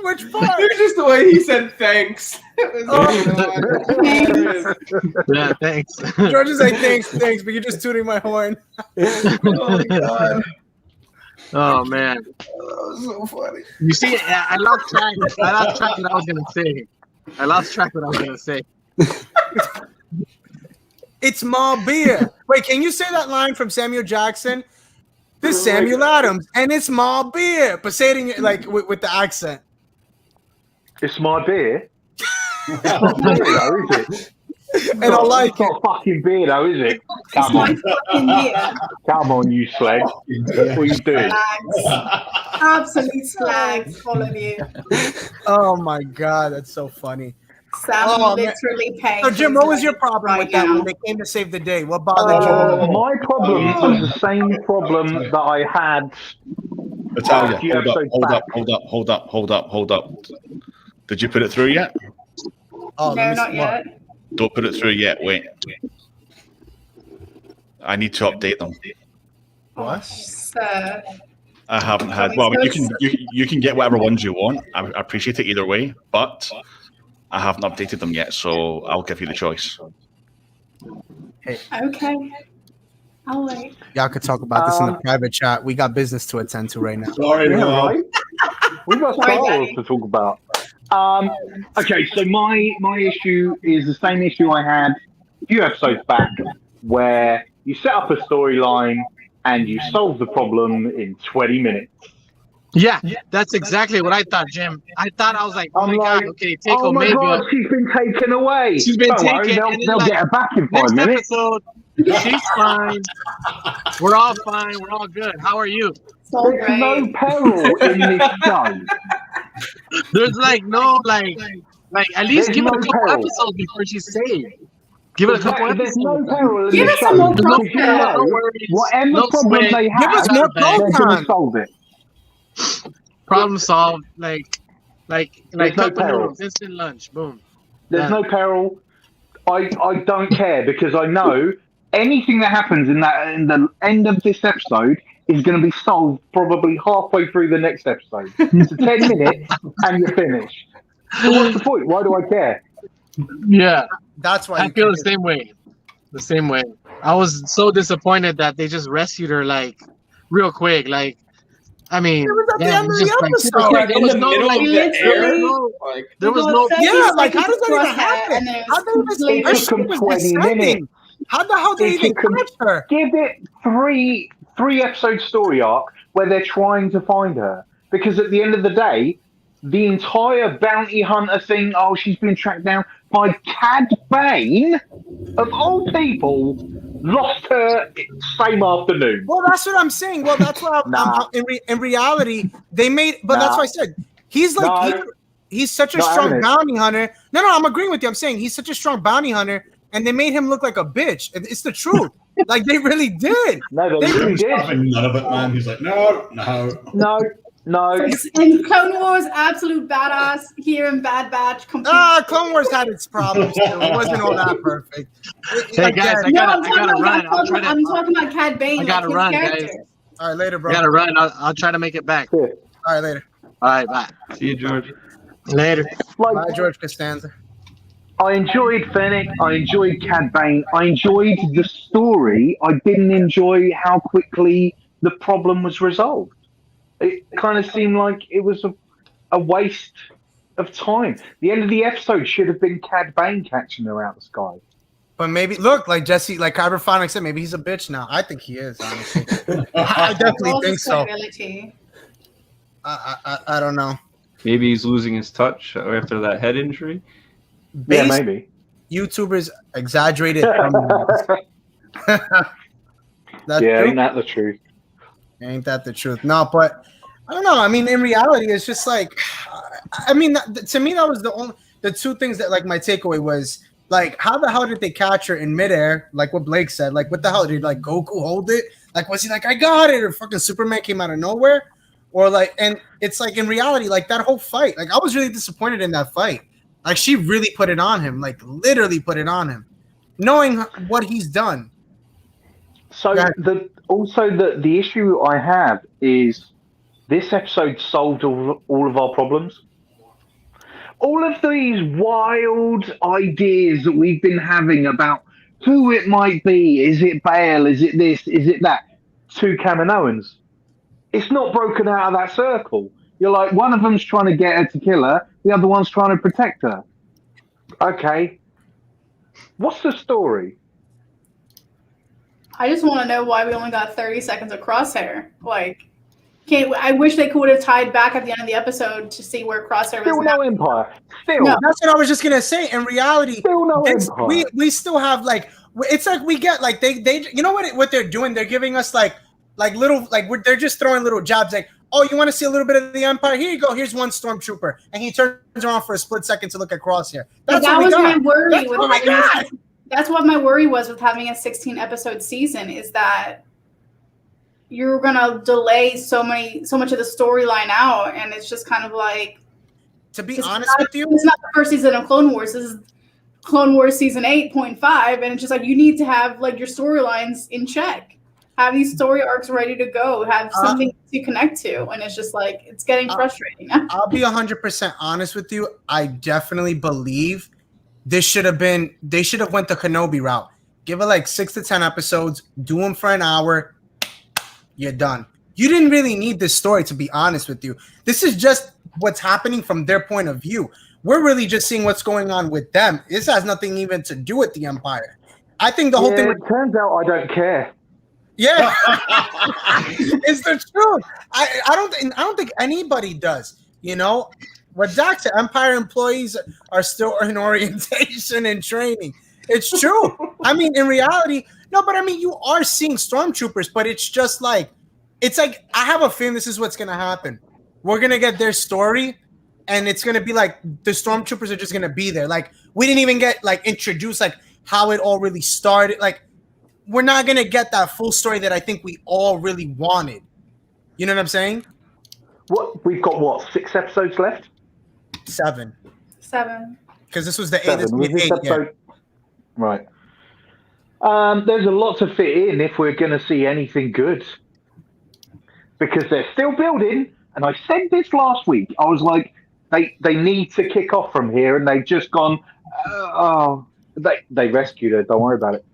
Which part? It's just the way he said thanks. Yeah, thanks. George is like, thanks, but you're just tooting my horn. Oh my god. Oh man. So funny. You see, I lost track. I lost track what I was gonna say. It's mall beer. Wait, can you say that line from Samuel Jackson? This is Samuel Adams, and it's mall beer. But say it in like with the accent. It's my beer. It's not beer, though, is it? And I like It's not fucking beer, though, is it? It's Come my on, fucking beer. come on, you slag. What are you doing? Slags. Absolute slags, all of you. Oh my god, that's so funny. Sam Oh, man. literally paying. So Jim, what was your problem right with that now. when they came to save the day? What bothered you? My problem was the same problem that I had. Natalia, few hold up. Did you put it through yet? Oh, No, not yet. Don't put it through yet. Wait. I need to update them. What? Sir. I haven't had. Well, I mean, you can get whatever ones you want. I appreciate it either way, but I haven't updated them yet, so I'll give you the choice. Okay. I'll wait. Y'all could talk about this in the private chat. We got business to attend to right now. Sorry, Yeah, right? We've got Sorry, Star Wars Daddy. to talk about. Okay, so my issue is the same issue I had a few episodes back, where you set up a storyline and you solve the problem in 20 minutes. Yeah, that's exactly what I thought, Jim. I was like, oh my god, okay, take oh my Omega. god, she's been taken away. She's been Don't worry, taken. And they'll then, get her back in 5 next minutes. episode, she's fine. We're all fine. We're all good. How are you? So There's great. no peril in this show. There's like no like at least There's give it no a couple peril. episodes before she's saved. Give it a couple Exactly, there's no episodes. peril in Give this us show. some more because content. you know, No worries. whatever No problem sweat. they Give have, us more they're going time. to solve it. Problem solved. Like There's no cup of peril. noodles, instant lunch. Boom. There's Yeah. no peril. I don't care because I know anything that happens in the end of this episode is going to be solved probably halfway through the next episode. So 10 minutes and you're finished. So what's the point? Why do I care? Yeah, That's why I you feel can't the same way. The same way. I was so disappointed that they just rescued her like real quick. Like, I mean, It was at the yeah, end of it's the just, like, super episode. quick. There in was the no middle like, of the literally- air. no, Like, there was no. Yeah, like, how does that even Crosshair, happen? and then it How was did this completely- It took them 20 minutes. How the hell did they It even took them- catch her? Give it three episode story arc where they're trying to find her. Because at the end of the day, the entire bounty hunter thing, oh, she's been tracked down by Cad Bane, of all people, lost her same afternoon. Well, that's what I'm saying. Well, that's what Nah. in reality they made. But that's Nah. what I said. He's like No. he's such a No, I strong haven't. bounty hunter. No, I'm agreeing with you. I'm saying he's such a strong bounty hunter, and they made him look like a bitch. It's the truth. Like they really did. No, they They- really did. Stopping none of it, man. He's like, no. No. And Clone Wars, absolute badass. Here in Bad Batch, complete. Clone Wars had its problems too. It wasn't all that perfect. Hey, guys, I No, gotta I'm talking run. I'll try I'm to. talking about Cad Bane. I gotta like his run, character. guys. All right, later, bro. I gotta run. I'll try to make it back. All right, later. All right, bye. See you, George. Later. Bye, Like, George Costanza. I enjoyed Fennec. I enjoyed Cad Bane. I enjoyed the story. I didn't enjoy how quickly the problem was resolved. It kind of seemed like it was a waste of time. The end of the episode should have been Cad Bane catching her out the sky. But maybe look like Jesse, like Kyber Phonics said, maybe he's a bitch now. I think he is. Honestly, I definitely Lost think his so. credibility. I don't know. Maybe he's losing his touch after that head injury. Yeah, Base maybe. YouTubers exaggerated. That's Yeah, true. ain't that the truth? Ain't that the truth? No, but I don't know. I mean, in reality, it's just like, I mean, to me, that was the two things that like my takeaway was like, how the hell did they catch her in midair? Like what Blake said, like what the hell did like Goku hold it? Like was he like I got it, or fucking Superman came out of nowhere, or like? And it's like in reality, like that whole fight, like I was really disappointed in that fight. Like she really put it on him, like literally put it on him, knowing what he's done. So Yeah. the issue I have is this episode solved all of our problems. All of these wild ideas that we've been having about who it might be, is it Bale, is it this, is it that, two Kaminoans. It's not broken out of that circle. You're like, one of them's trying to get her to kill her, the other one's trying to protect her. Okay. What's the story? I just want to know why we only got 30 seconds of Crosshair. Like, I wish they could have tied back at the end of the episode to see where Crosshair Still was now. no Empire. Still. No. That's what I was just gonna say. In reality, Still no Empire. we still have like it's like we get like they you know what they're doing? They're giving us like little they're just throwing little jobs like, oh, you want to see a little bit of the Empire? Here you go. Here's one stormtrooper, and he turns around for a split second to look at Crosshair. But That's that what we was my got. worry That's with what we having got. that's what my worry was with having a 16 episode season, is that you're gonna delay so much of the storyline out, and it's just kind of like, To be it's honest not, with you, it's not the first season of Clone Wars. This is Clone Wars season 8.5, and it's just like you need to have like your storylines in check, have these story arcs ready to go, have something to connect to, and it's just like it's getting frustrating now. I'll be 100% honest with you. I definitely believe they should have went the Kenobi route. Give it like 6 to 10 episodes, do them for an hour, you're done. You didn't really need this story, to be honest with you. This is just what's happening from their point of view. We're really just seeing what's going on with them. This has nothing even to do with the Empire. I think the whole thing. It turns out I don't care. Yeah, it's the truth. I don't think anybody does. You know, what Zach said, Empire employees are still in orientation and training. It's true. I mean, in reality, no, but I mean, you are seeing stormtroopers, but it's just like, it's like, I have a feeling this is what's gonna happen. We're gonna get their story, and it's gonna be like the stormtroopers are just gonna be there. Like, we didn't even get like introduced like how it all really started. Like, we're not gonna get that full story that I think we all really wanted. You know what I'm saying? What we've got? 6 episodes left? 7. 7. Because this was the 8. 7. This Was was the this 8. Yeah. episode? Right. There's a lot to fit in if we're going to see anything good. Because they're still building, and I said this last week. I was like, they need to kick off from here, and they've just gone, they rescued her. Don't worry about it.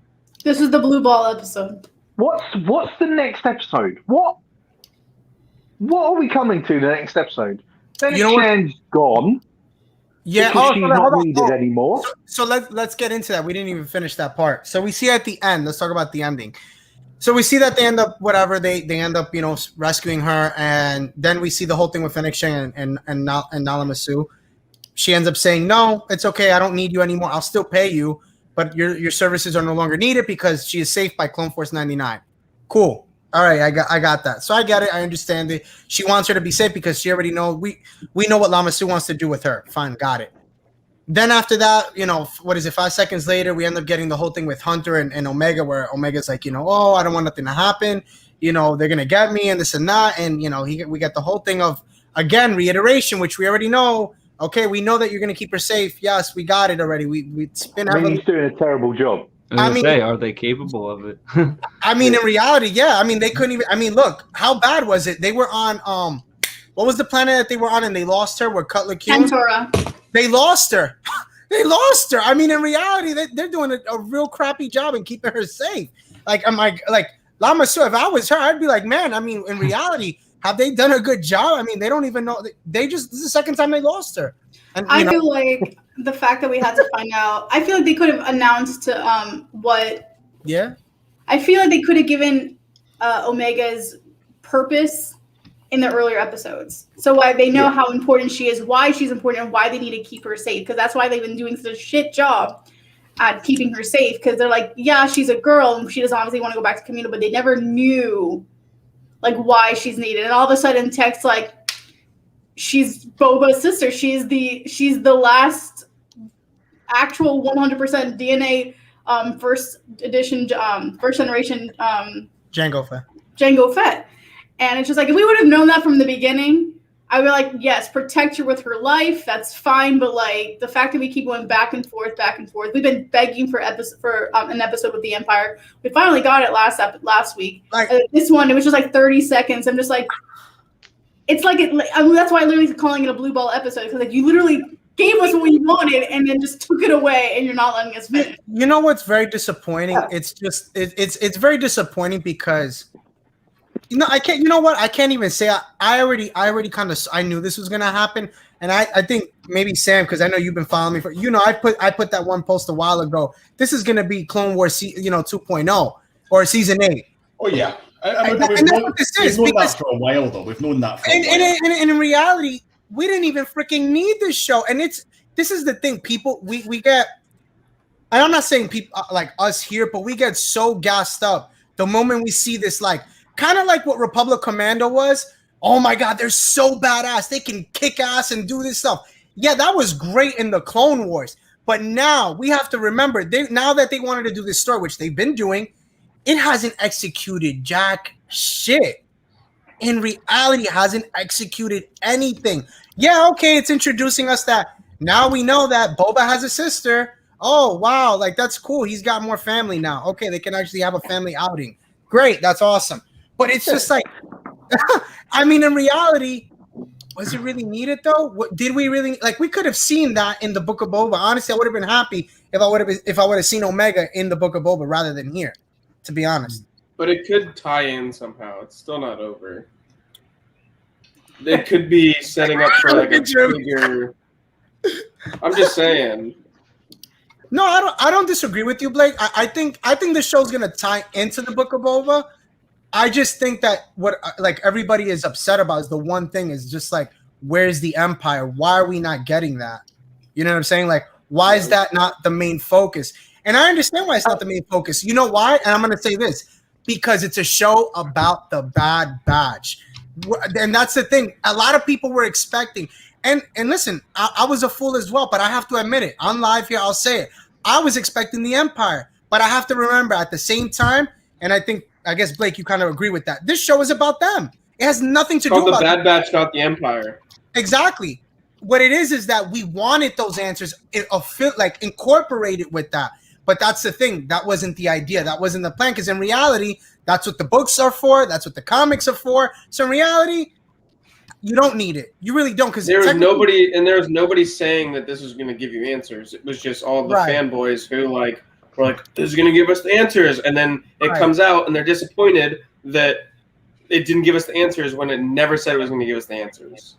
This is the blue ball episode. What's the next episode? What are we coming to the next episode? Fennec Shan's gone. Yeah, because she's not needed anymore. So let's get into that. We didn't even finish that part. So we see at the end. Let's talk about the ending. So we see that they end up whatever they end up rescuing her, and then we see the whole thing with Fennec Shand and Nala Masu. She ends up saying, "No, it's okay. I don't need you anymore. I'll still pay you, but your services are no longer needed because she is safe by Clone Force 99." Cool. All right, I got that. So I get it. I understand it. She wants her to be safe because she already knows we know what Lama Su wants to do with her. Fine, got it. Then after that, 5 seconds later, we end up getting the whole thing with Hunter and Omega, where Omega's like, oh, I don't want nothing to happen. They're gonna get me and this and that, and we get the whole thing of, again, reiteration, which we already know. Okay, we know that you're gonna keep her safe. Yes, we got it already. He's doing a terrible job. Are they capable of it? I mean, in reality, yeah. I mean, they couldn't even. I mean, look, how bad was it? They were on what was the planet that they were on, and they lost her? Where Cutler Q? Pantora. They lost her. They lost her. I mean, in reality, they're doing a real crappy job in keeping her safe. Like, I'm like Lama Su. If I was her, I'd be like, man. I mean, in reality, have they done a good job? I mean, they don't even know. This is the second time they lost her. And I feel like the fact that we had to find out, I feel like they could have announced what. Yeah. I feel like they could have given Omega's purpose in the earlier episodes. So why they know how important she is, why she's important, and why they need to keep her safe. Because that's why they've been doing such a shit job at keeping her safe. Because they're like, yeah, she's a girl and she doesn't obviously want to go back to Kamino, but they never knew like why she's needed. And all of a sudden, text like, she's Boba's sister. She's the last actual 100% DNA first edition first generation Jango Fett. And it's just like, if we would have known that from the beginning, I would be like, yes, protect her with her life. That's fine. But like the fact that we keep going back and forth, we've been begging for an episode with the Empire. We finally got it last week. Like this one, it was just like 30 seconds. I'm just like, it's like that's why I'm literally calling it a blue ball episode, because like you literally gave us what we wanted and then just took it away, and you're not letting us finish. You know what's very disappointing? It's just it's very disappointing because I can't. You know what? I can't even say. I already kind of I knew this was gonna happen, and I think maybe Sam, because I know you've been following me for. I put that one post a while ago. This is gonna be Clone Wars 2.0 or season 8. Oh yeah. And that's what this is. We've known that for a while, though. We've known that for a while. And in reality, we didn't even freaking need this show. And this is the thing, people. We get. And I'm not saying people like us here, but we get so gassed up the moment we see this, like kind of like what Republic Commando was. Oh my God, they're so badass. They can kick ass and do this stuff. Yeah, that was great in the Clone Wars. But now we have to remember, now that they wanted to do this story, which they've been doing, it hasn't executed jack shit. In reality, it hasn't executed anything. Yeah, okay, it's introducing us that now we know that Boba has a sister. Oh, wow, like that's cool. He's got more family now. Okay, they can actually have a family outing. Great, that's awesome. But it's just like, I mean, in reality, was it really needed though? Did we really like? We could have seen that in the Book of Boba. Honestly, I would have been happy if I would have seen Omega in the Book of Boba rather than here. To be honest, but it could tie in somehow. It's still not over. it could be setting up for like a bigger. I'm just saying. No, I don't disagree with you, Blake. I think the show's gonna tie into the Book of Boba. I just think that what like everybody is upset about is the one thing is just like, where's the Empire? Why are we not getting that? You know what I'm saying? Like, why is that not the main focus? And I understand why it's not the main focus. You know why? And I'm gonna say this because it's a show about the Bad Batch, and that's the thing. A lot of people were expecting. And listen, I was a fool as well, but I have to admit it. On live here, I'll say it. I was expecting the Empire, but I have to remember at the same time, and I guess, Blake, you kind of agree with that. This show is about them. It has nothing to do with about the Bad Batch, not the Empire. Exactly. What it is that we wanted those answers like incorporated with that. But that's the thing. That wasn't the idea. That wasn't the plan. Because in reality, that's what the books are for. That's what the comics are for. So in reality, you don't need it. You really don't, because there was nobody saying that this was going to give you answers. It was just all the fanboys who were like, this is going to give us the answers, and then it comes out and they're disappointed that it didn't give us the answers when it never said it was going to give us the answers.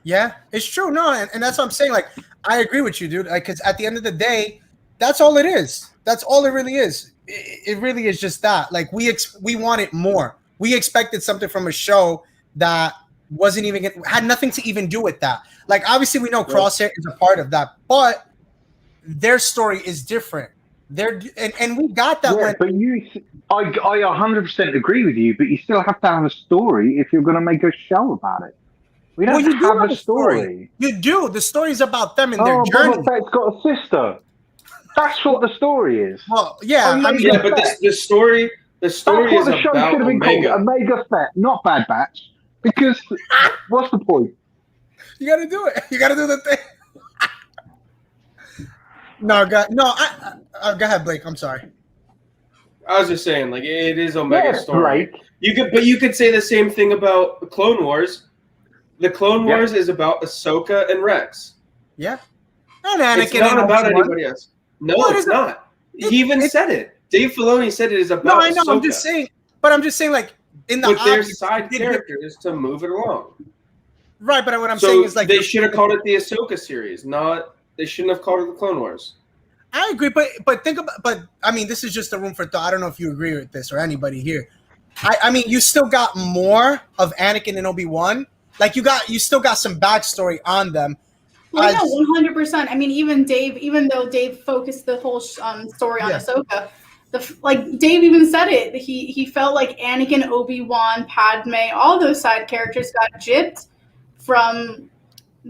Yeah, it's true. No, and that's what I'm saying. Like, I agree with you, dude. Like, because at the end of the day, that's all it is. That's all it really is. It really is just that. Like, we wanted more. We expected something from a show that wasn't even had nothing to even do with that. Like, obviously we know Crosshair is a part of that, but their story is different. And we got that. Yeah, but I 100% agree with you, but you still have to have a story if you're going to make a show about it. We don't have a story. You do. The story's about them and their journey. Boba Fett's got a sister. That's what the story is. Well, yeah, but the story is about Omega. Omega Fett, not Bad Batch. Because what's the point? You got to do it. You got to do the thing. Go ahead, Blake. I'm sorry. I was just saying, like, it is Omega's story. Blake. You could say the same thing about the Clone Wars. The Clone Wars is about Ahsoka and Rex. Yeah. It's not about anybody else. No, it's not. He even said it. Dave Filoni said it is about I know. Ahsoka. I'm just saying, like, with their side characters to move it along. Right, but what I'm saying is, like, they should have called it the Ahsoka series, they shouldn't have called it the Clone Wars. I agree, but think about, I mean, this is just a room for thought. I don't know if you agree with this or anybody here. I mean, you still got more of Anakin and Obi-Wan. Like, you still got some backstory on them. Well, no, 100%. I mean, even though Dave focused the whole story on Ahsoka, Dave even said it. He felt like Anakin, Obi-Wan, Padme, all those side characters got gypped from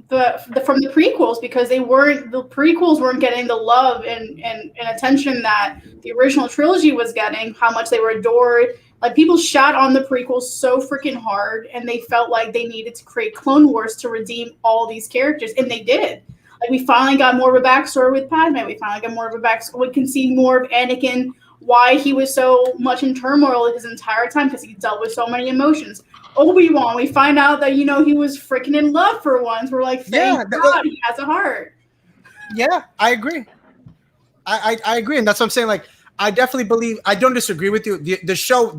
the prequels because the prequels weren't getting the love and attention that the original trilogy was getting. How much they were adored. Like, people shot on the prequels so freaking hard, and they felt like they needed to create Clone Wars to redeem all these characters, and they did. Like, we finally got more of a backstory with Padme. We finally got more of a backstory. We can see more of Anakin. Why he was so much in turmoil his entire time, because he dealt with so many emotions. Obi-Wan, we find out that, he was freaking in love for once. We're like, thank God he has a heart. Yeah, I agree. I agree. And that's what I'm saying. Like, I definitely believe, I don't disagree with you. The show,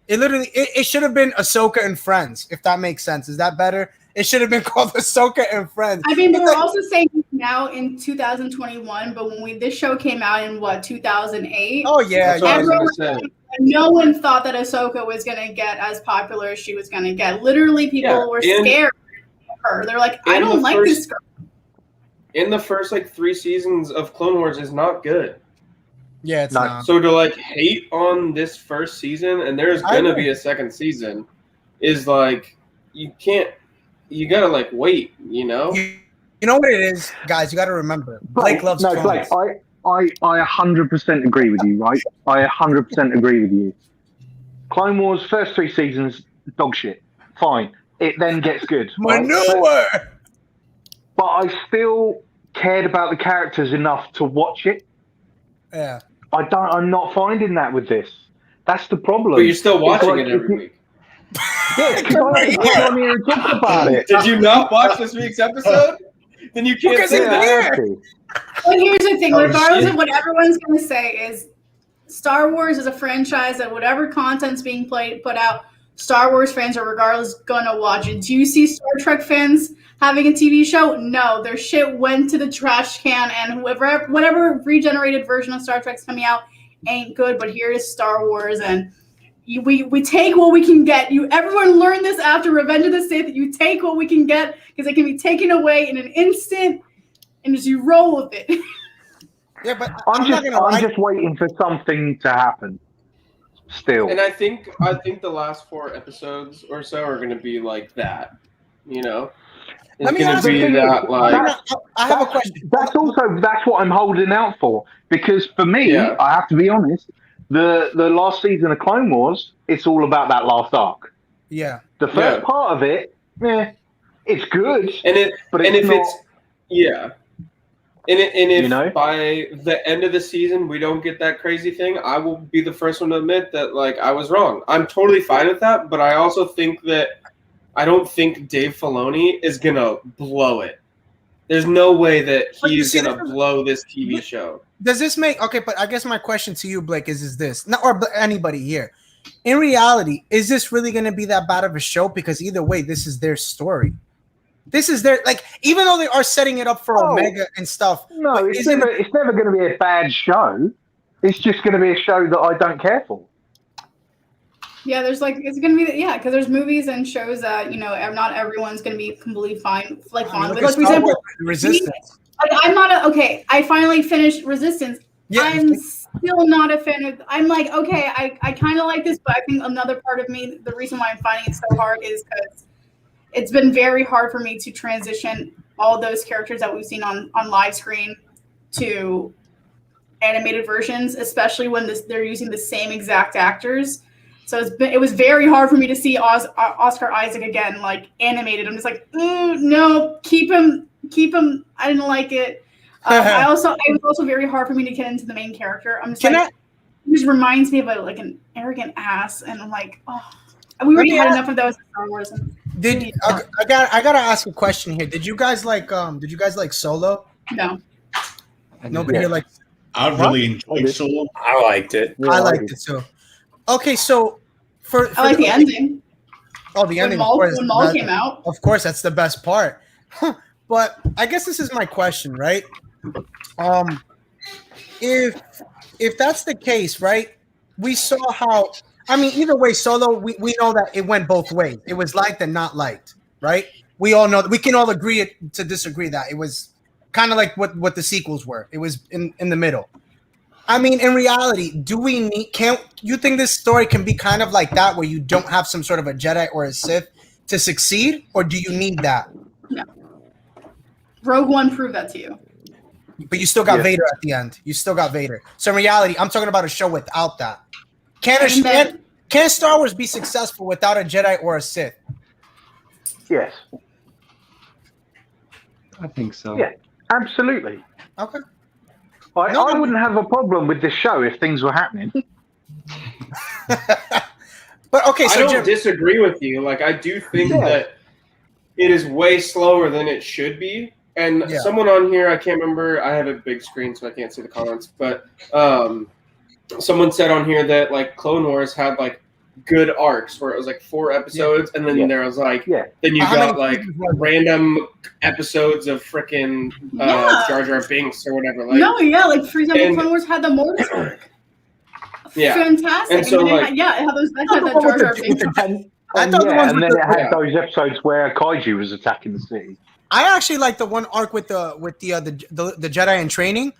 it should have been Ahsoka and Friends, if that makes sense. Is that better? It should have been called Ahsoka and Friends. I mean, we're also saying now in 2021, but when this show came out in 2008? Oh yeah, no one thought that Ahsoka was going to get as popular as she was going to get. Literally, people were scared of her. They're like, I don't like this girl. In the first 3 seasons of Clone Wars is not good. Yeah, it's not. So to hate on this first season, and there's gonna be a second season, is you can't. You gotta wait. You know what it is, guys. You gotta remember. Blake loves Clone Wars. Blake, I 100% agree with you. Right, I 100% agree with you. Clone Wars first 3 seasons, dog shit. Fine. It then gets good. Manure. But I still cared about the characters enough to watch it. Yeah. I'm not finding that with this. That's the problem. But you're still watching it every week. Yeah, because I have to come on here and talk about it. Did you not watch this week's episode? Then you can't say that. Well, here's the thing. Regardless of what everyone's going to say is Star Wars is a franchise that whatever content's being put out, Star Wars fans are regardless gonna watch it. Do you see Star Trek fans having a TV show? No, their shit went to the trash can, and whatever regenerated version of Star Trek's coming out ain't good. But here is Star Wars, and we take what we can get. Everyone learned this after Revenge of the Sith. You take what we can get because it can be taken away in an instant, and just you roll with it. Yeah, but I'm just waiting for something to happen. Still, and I think the last 4 episodes or so are going to be like that. You know, let me ask you that. I have a question. That's what I'm holding out for, because for me, I have to be honest. The last season of Clone Wars, it's all about that last arc. Yeah, the first part of it, it's good, And if by the end of the season we don't get that crazy thing, I will be the first one to admit that I was wrong. I'm totally fine with that, but I also think that I don't think Dave Filoni is gonna blow it. There's no way that he's gonna blow this TV show. Does this make but I guess my question to you, Blake, is this or anybody here? In reality, is this really gonna be that bad of a show? Because either way, this is their story. This is their even though they are setting it up for Omega and stuff. No, it's never going to be a bad show. It's just going to be a show that I don't care for. Yeah, there's it's gonna be because there's movies and shows that not everyone's gonna be completely fine fond with. Like for example, Resistance. I'm not I finally finished Resistance. Yeah. I'm still not a fan of. I'm I kind of like this, but I think another part of me, the reason why I'm finding it so hard is because it's been very hard for me to transition all those characters that we've seen on live screen to animated versions, especially when they're using the same exact actors. So it was very hard for me to see Oscar Isaac again, animated. I'm just no, keep him. I didn't like it. It was also very hard for me to get into the main character. I'm just it just reminds me of an arrogant ass, and I'm we already had enough of those in Star Wars. I gotta ask a question here. Did you guys like Solo? No. Nobody here likes. I really enjoyed Solo. I liked it. I liked it too. Okay, so I like the ending. Oh, the ending. When Maul came out. Of course, that's the best part. But I guess this is my question, right? If that's the case, right? We saw how. Either way, Solo, we know that it went both ways. It was liked and not liked, right? We all know. We can all agree to disagree that it was kind of like what the sequels were. It was in the middle. In reality, can't you think this story can be kind of like that, where you don't have some sort of a Jedi or a Sith to succeed, or do you need that? No. Rogue One proved that to you. But you still got Vader at the end. You still got Vader. So in reality, I'm talking about a show without that. Can Star Wars be successful without a Jedi or a Sith? Yes. I think so. Yeah, absolutely. Okay. I wouldn't have a problem with this show if things were happening. But okay, so I don't disagree with you. I do think that it is way slower than it should be. And someone on here, I can't remember. I have a big screen, so I can't see the comments. But someone said on here that Clone Wars had good arcs where it was 4 episodes, and then there was then you got random episodes of frickin' Jar Jar Binks or whatever. For example, Clone Wars had the Mortis arc. Yeah, fantastic. And so it had that Jar Jar Binks. And then it had those episodes where Kaiju was attacking the city. I actually like the one arc with the Jedi in training.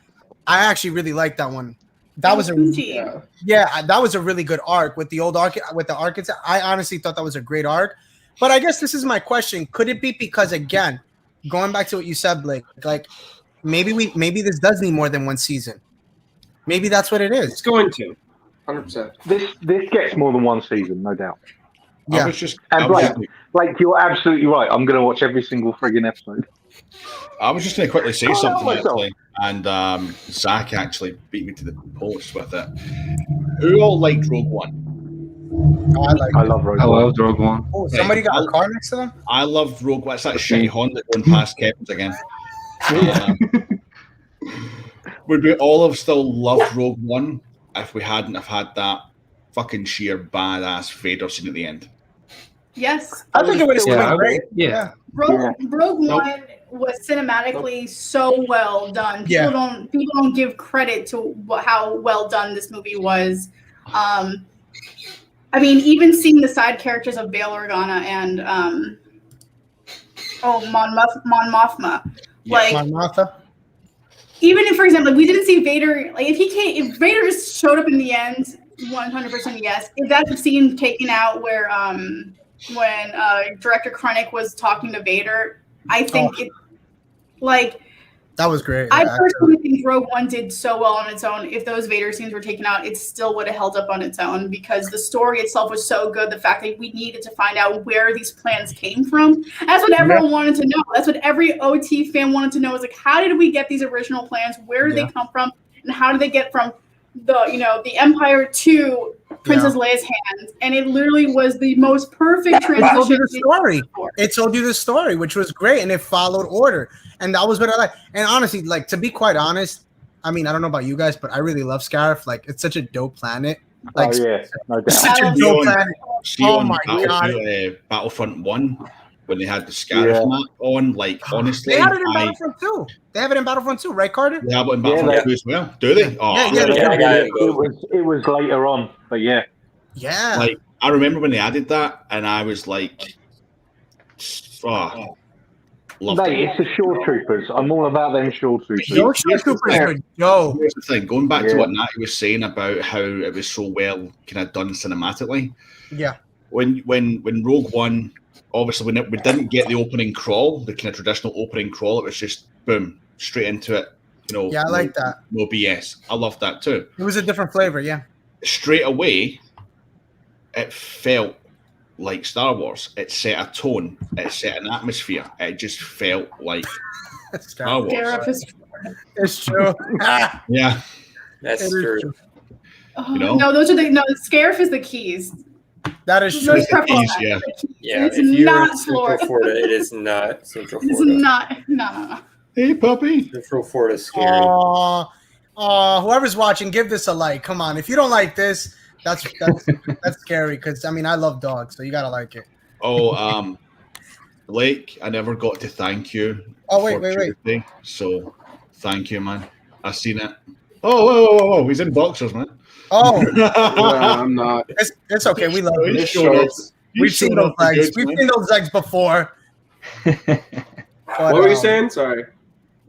I actually really like that one. That was that was a really good arc with the old arc with the architect. I honestly thought that was a great arc. But I guess this is my question: could it be because, again, going back to what you said, Blake, maybe this does need more than one season. Maybe that's what it is. It's going to 100%. This gets more than one season, no doubt. Yeah, you're absolutely right. I'm going to watch every single friggin' episode. I was just going to quickly say something actually, and Zach actually beat me to the post with it. Who all liked Rogue One? I love Rogue One. I loved Rogue One. Oh, somebody got a car next to them? I loved Rogue One. It's that shitty Honda going past Kevin's again. Would we all have still loved Rogue One if we hadn't have had that fucking sheer badass Vader scene at the end? Yes. I think it would have Yeah, been great. yeah. Rogue One was cinematically so well done. People don't give credit to how well done this movie was. I mean, even seeing the side characters of Bail Organa and Mon Mothma, like Mon Mothma. Even if, for example, we didn't see Vader, like if Vader just showed up in the end, 100% yes. If that's a scene taken out where when Director Krennic was talking to Vader, I think that was great. I personally think Rogue One did so well on its own. If those Vader scenes were taken out, it still would have held up on its own because the story itself was so good. The fact that we needed to find out where these plans came from. That's what everyone wanted to know. That's what every OT fan wanted to know is like, how did we get these original plans? Where did they come from? And how did they get from the Empire to Princess Leia's hands? And it literally was the most perfect transition. It told you the story, which was great, and it followed order. And that was what I like. And honestly, like, to be quite honest, I mean, I don't know about you guys, but I really love Scarif. Like, it's such a dope planet. Like, no doubt. Such a dope planet. Oh my god! Battlefront 1, when they had the Scarif map on, like, honestly, they had it in Battlefront 2. They have it in Battlefront 2, right, Carter? They have it in Battlefront 2 as well. Do they? It was later on, but yeah. Like, I remember when they added that, and I was like, it's the Shore Troopers. I'm all about them Shore Troopers. Those Shore Troopers are dope. Here's the thing, going back to what Natty was saying about how it was so well kind of done cinematically. Yeah. When Rogue One, obviously, we didn't get the opening crawl, the kind of traditional opening crawl, it was just boom, straight into it. I like that. No BS. I love that too. It was a different flavor, yeah. Straight away, it felt like Star Wars. It set a tone. It set an atmosphere. It just felt like Star Wars. It's true. Yeah, that's true. No, Scarif is the keys. That is true. It's not Florida. It is not Central Florida. It's not. No. Hey, puppy. Central Florida is scary. Whoever's watching, give this a like. Come on. If you don't like this, that's scary because, I mean, I love dogs, so you got to like it. Oh, Blake, I never got to thank you. Oh, wait. So, thank you, man. I seen it. Oh, whoa. He's in boxers, man. Oh. I'm not. It's okay. We love it. We've seen those legs. We've seen those legs before. What were you saying? Sorry.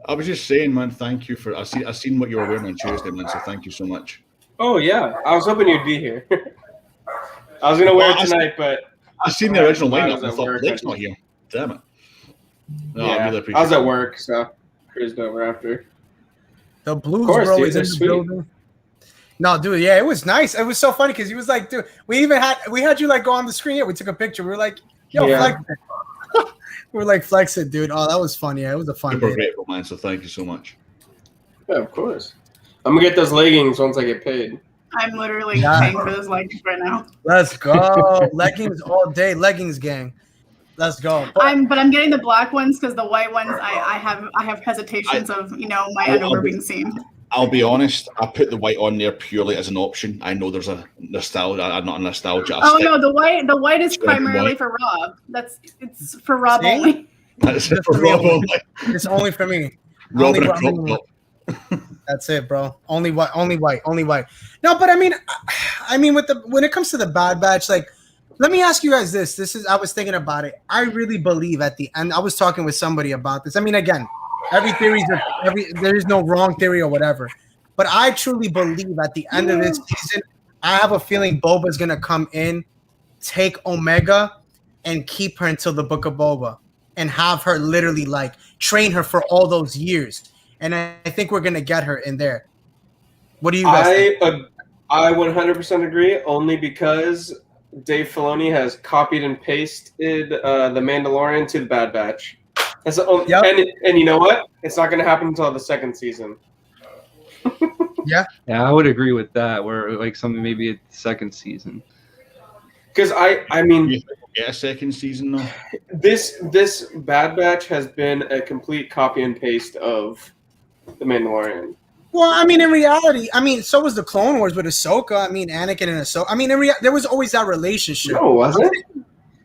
I was just saying, man, thank you for... I seen what you were wearing on Tuesday, man, so thank you so much. Oh, yeah. I was hoping you'd be here. I was going to wear it tonight, but... I seen the original lineup and I thought, Blake's not here. Damn it. No, yeah, I really appreciate it. I was at work, so cruised over after. The Blues Bro is in the building. No, dude, yeah, it was nice. It was so funny because he was like, dude, we had you like go on the screen. Yeah, we took a picture. We were like, yo, flex it. We were like, flex it, dude. Oh, that was fun. Yeah, it was a fun Super day. grateful, man, so thank you so much. Yeah, of course. I'm going to get those leggings once I get paid. I'm literally paying for those leggings right now. Let's go. Leggings all day. Leggings gang. Let's go. But I'm getting the black ones because the white ones I have hesitations of my underwear being seen. I'll be honest. I put the white on there purely as an option. I know there's a nostalgia, not a nostalgia. No, the white is primarily for Rob. It's for Rob only. That's it for Rob only. It's only for me. Rob and a crop top. That's it, bro. Only white. No, but I mean, when it comes to the Bad Batch, like, let me ask you guys this. I was thinking about it. I really believe at the end. I was talking with somebody about this. I mean, again, there is no wrong theory or whatever, but I truly believe at the end of this season, I have a feeling Boba's gonna come in, take Omega, and keep her until the Book of Boba, and have her literally like train her for all those years. And I think we're gonna get her in there. What do you guys think? I 100% agree. Only because Dave Filoni has copied and pasted the Mandalorian to the Bad Batch. That's and you know what? It's not going to happen until the second season. Yeah, I would agree with that. Where like something maybe a second season. Because I mean, a second season though. This Bad Batch has been a complete copy and paste of the Mandalorian. Well, I mean, in reality, so was the Clone Wars with Ahsoka. I mean, Anakin and Ahsoka. I mean, there was always that relationship. No, wasn't it?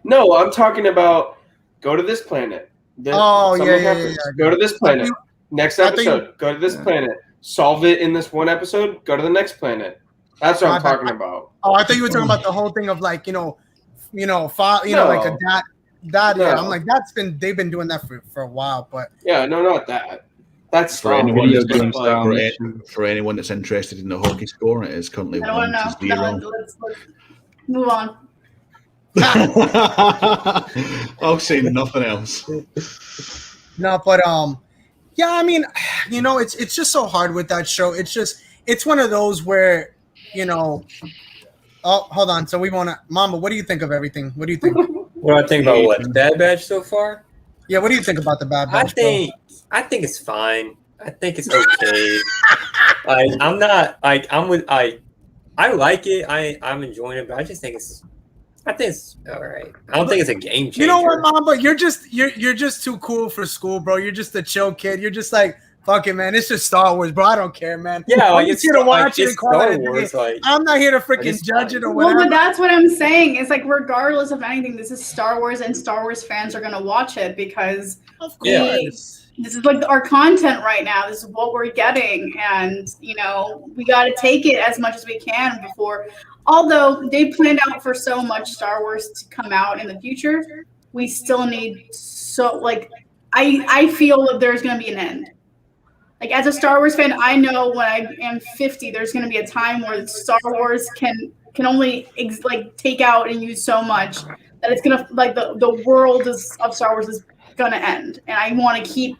No, I'm talking about go to this planet. Something happens. Go to this planet. Next episode, go to this planet. Solve it in this one episode. Go to the next planet. That's what I'm talking about. Oh, I thought you were talking about the whole thing of like like a dad. Yeah, I'm like they've been doing that for a while, but no, not that. That's for anyone that's interested in the hockey score. It is currently 1-0. No, let's move on. I'll say nothing else. No, but yeah, I mean, it's just so hard with that show. It's one of those where, oh, hold on. So we want to, Mamba, what do you think of everything? What do you think? What do I think about what? Bad Batch so far? Yeah, what do you think about the Bad Batch? I think it's fine. I think it's okay. I'm not like I like it. I'm enjoying it, but I think it's all right. I don't think it's a game changer. You know what, Mamba? You're just too cool for school, bro. You're just a chill kid. You're just like, fuck it, man. It's just Star Wars, bro. I don't care, man. Yeah, I'm just here to watch it and call it a day. I'm not here to freaking judge it or whatever. Well, but that's what I'm saying. It's like, regardless of anything, this is Star Wars, and Star Wars fans are gonna watch it because of course. This is like our content right now. This is what we're getting, and we got to take it as much as we can before. Although they planned out for so much Star Wars to come out in the future, we still need I feel that there's going to be an end. Like, as a Star Wars fan, I know when I am 50, there's going to be a time where Star Wars can only take out and use so much that it's going to the world of Star Wars is going to end, and I want to keep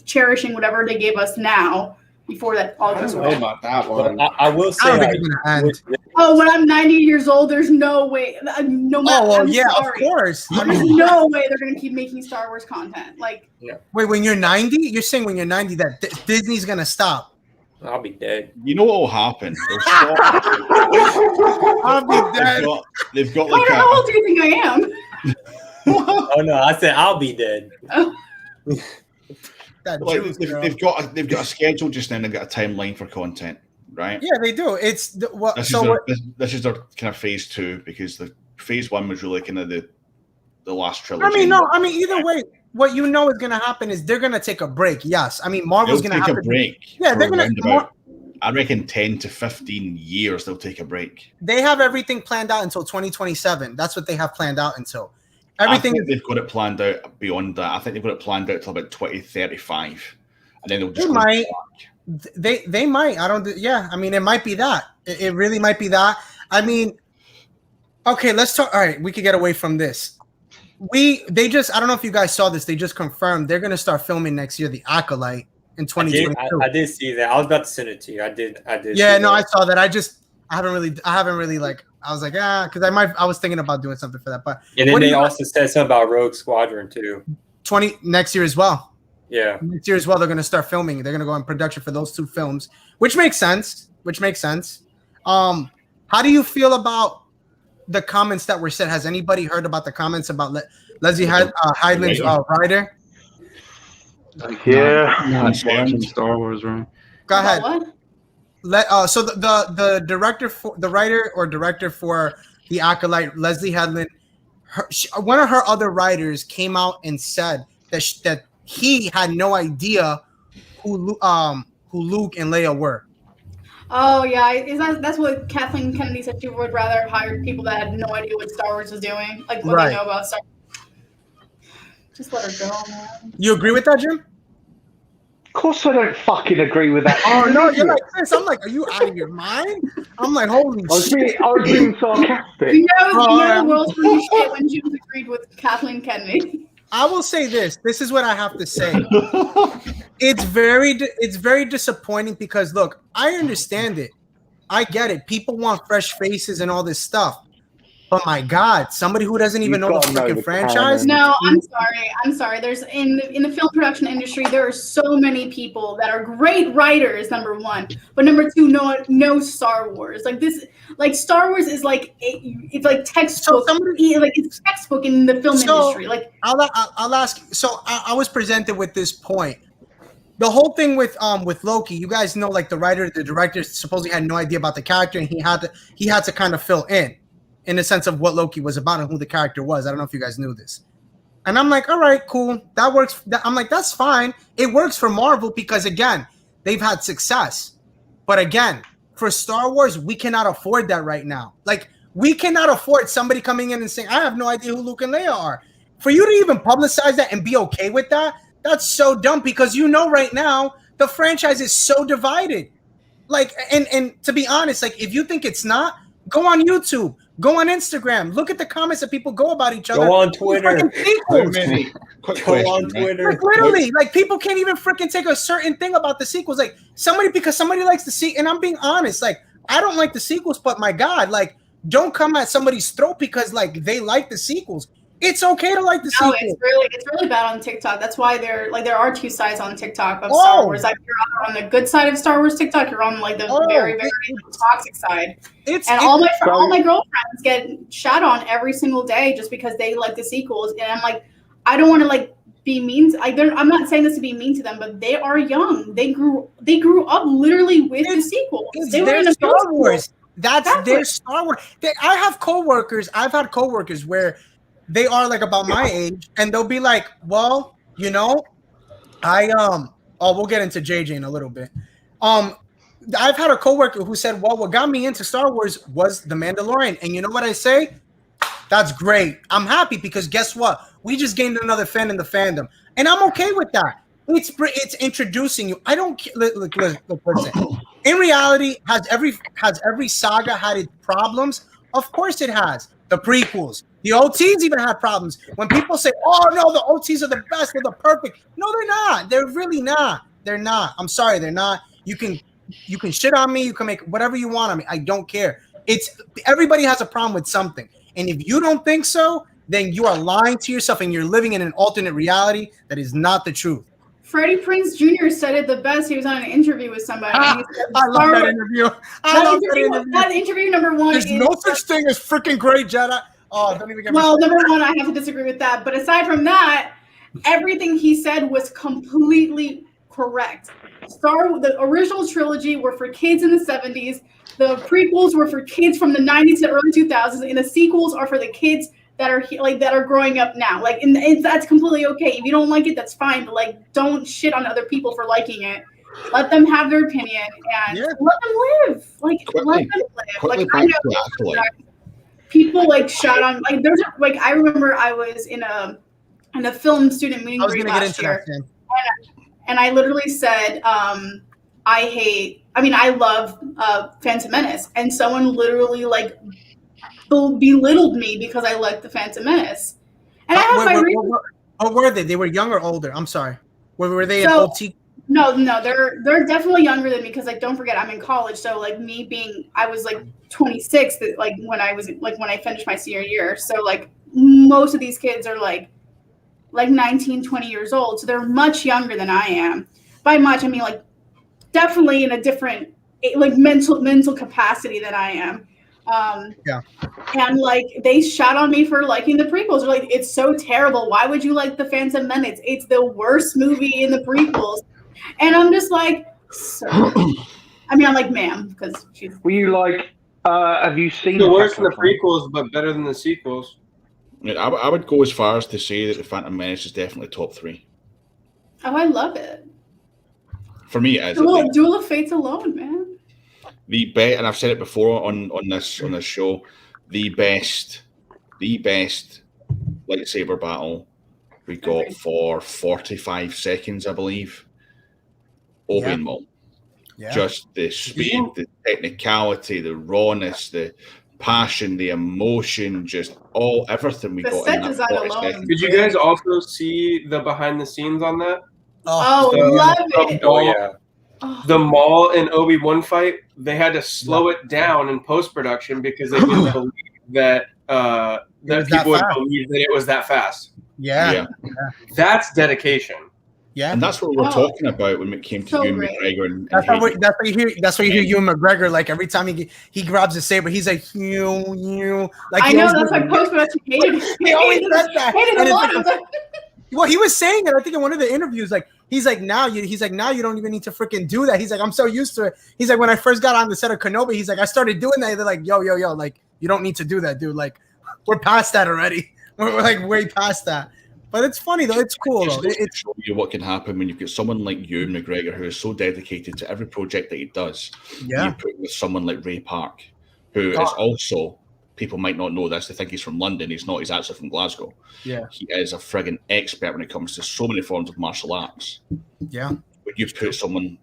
cherishing whatever they gave us now before that all goes away. About that one, I will say. I don't think it's gonna end. Oh, when I'm 90 years old, there's no way. No matter. Oh, well, I'm yeah, sorry. of course. There's no way they're gonna keep making Star Wars content. Wait, when you're 90, you're saying when you're 90 that Disney's gonna stop? I'll be dead. You know what will happen? I'll be dead. They've got how old do you think I am? Oh no, I said I'll be dead. They've got a schedule just now. They've got a timeline for content, right? Yeah, they do. It's this is their kind of phase 2, because the phase 1 was really kind of the last trilogy. Either way, what is going to happen is they're going to take a break. Yes, I mean Marvel's going to take a break. Yeah, they're going to. I reckon 10 to 15 years they'll take a break. They have everything planned out until 2027. That's what they have planned out until. They've got it planned out beyond that. I think they've got it planned out till about 2035, and then they'll just. They might. I don't. Yeah, I mean, it might be that. It really might be that. I mean, okay, let's talk. All right, we could get away from this. They just. I don't know if you guys saw this. They just confirmed they're going to start filming next year, The Acolyte, in 2022. I did see that. I was about to send it to you. I did. Yeah, no, I saw that. I haven't really I was like, because I was thinking about doing something for that. But and then they also said something about Rogue Squadron too. Next year as well. Yeah. Next year as well, they're going to start filming. They're going to go in production for those 2 films, which makes sense. How do you feel about the comments that were said? Has anybody heard about the comments about Leslie Headland's Rider? Not watching Star Wars, right? Go ahead. What? So the director, the writer or director for The Acolyte, Leslie Headland, one of her other writers came out and said that he had no idea who Luke and Leia were. Oh yeah, that's what Kathleen Kennedy said. She would rather have hired people that had no idea what Star Wars was doing, like what they know about Star Wars. Just let her go, man. You agree with that, Jim? Of course I don't fucking agree with that. Oh no, you're like this. I'm like, are you out of your mind? I'm like, holy shit. I was being sarcastic. The world's really shit when Jim agreed with Kathleen Kennedy. I will say this. This is what I have to say. It's very disappointing because look, I understand it. I get it. People want fresh faces and all this stuff. But my God, somebody who doesn't even know the freaking franchise. No, I'm sorry. There's in the film production industry, there are so many people that are great writers. Number one, but number two, no Star Wars. Like Star Wars is it's like textbook. It's textbook in the film industry. Like I'll ask. So I was presented with this point. The whole thing with Loki, you guys know, like the director supposedly had no idea about the character, and he had to kind of fill in. in the sense of what Loki was about and who the character was. I don't know if you guys knew this. And I'm like, all right, cool. That works. I'm like, that's fine. It works for Marvel because, again, they've had success. But again, for Star Wars, we cannot afford that right now. Like, we cannot afford somebody coming in and saying, I have no idea who Luke and Leia are. For you to even publicize that and be okay with that, that's so dumb because you know right now the franchise is so divided. Like, and to be honest, like, if you think it's not, go on YouTube. Go on Instagram. Look at the comments that people go about each other. Go on Twitter. Go on Twitter. Like, literally, like, people can't even freaking take a certain thing about the sequels. Like, because somebody likes the sequel, and I'm being honest, like, I don't like the sequels, but my God, like, don't come at somebody's throat because, like, they like the sequels. It's okay to like the sequel. It's really bad on TikTok. That's why there are two sides on TikTok of Star Wars. Like, you're on the good side of Star Wars TikTok. You're on like the very toxic side. All my girlfriends get shot on every single day just because they like the sequels. And I'm like, I don't want to like be mean. I'm not saying this to be mean to them, but they are young. They grew up literally with the sequels. They were in Star Wars. That's their Star Wars. I have coworkers. I've had coworkers where they are like about my age, and they'll be like, "Well, you know, we'll get into JJ in a little bit. I've had a coworker who said, "Well, what got me into Star Wars was The Mandalorian," and you know what I say? That's great. I'm happy because guess what? We just gained another fan in the fandom, and I'm okay with that. It's introducing you. I don't look. Listen. In reality, has every saga had its problems? Of course it has. The prequels. The OTs even have problems. When people say, oh, no, the OTs are the best, they're the perfect. No, they're not. They're really not. They're not. I'm sorry, they're not. You can shit on me. You can make whatever you want on me. I don't care. Everybody has a problem with something. And if you don't think so, then you are lying to yourself and you're living in an alternate reality that is not the truth. Freddie Prinze Jr. said it the best. He was on an interview with somebody. And he said, I love that interview. That interview number one. There's no such thing as freaking great Jedi. Oh, don't even get me started. Number one, I have to disagree with that. But aside from that, everything he said was completely correct. The original trilogy were for kids in the 70s. The prequels were for kids from the 90s to early 2000s, and the sequels are for the kids that are growing up now. Like, and that's completely okay. If you don't like it, that's fine. But like, don't shit on other people for liking it. Let them have their opinion and let them live. Like, let them live. Like, I know people like shot on. Like, there's like I remember I was in a film student meeting last year, and I literally said, I love Phantom Menace, and someone literally like belittled me because I liked the Phantom Menace. And I have my reasons. What were they? They were young or older? I'm sorry. Were they an OT? No, they're definitely younger than me because like don't forget I'm in college. So like I was like 26 like when I finished my senior year. So like most of these kids are like 19, 20 years old. So they're much younger than I am. By much I mean like definitely in a different like mental capacity than I am. And like they shot on me for liking the prequels. They're like, it's so terrible. Why would you like the Phantom Menace? It's the worst movie in the prequels. And I'm just like, I'm like, ma'am, because she's. Were you like, have you seen the worst in the prequels, but better than the sequels? I would go as far as to say that the Phantom Menace is definitely top 3. Oh, I love it. For me, it is. Duel of Fates alone, man. And I've said it before on this show, the best lightsaber battle we got for 45 seconds, I believe. Obi and Maul. Yeah. Just the speed, the technicality, the rawness, the passion, the emotion, just everything we got in that 40 seconds. Did you guys also see the behind the scenes on that? Love it. Oh, yeah. The Maul and Obi-Wan fight, they had to slow it down in post-production because they didn't believe that people would believe that it was that fast. Yeah. That's dedication. Yeah, and that's what we were talking about when it came to Ewan McGregor. And that's why you hear Ewan McGregor. Like every time he grabs his saber, he's like, you. Like I know that's why post-production hated. He always says that. Well, he was saying it. I think in one of the interviews, like he's like now you don't even need to freaking do that. He's like, I'm so used to it. He's like, when I first got on the set of Kenobi, he's like, I started doing that. They're like, yo, like You don't need to do that, dude. Like, we're past that already. We're like way past that. But it's funny though. It's cool though. It's show you what can happen when you've got someone like Ewan McGregor who is so dedicated to every project that he does. Yeah. You put with someone like Ray Park, who is also, people might not know this, they think he's from London. He's not. He's actually from Glasgow. Yeah. He is a friggin' expert when it comes to so many forms of martial arts. Yeah. When you put someone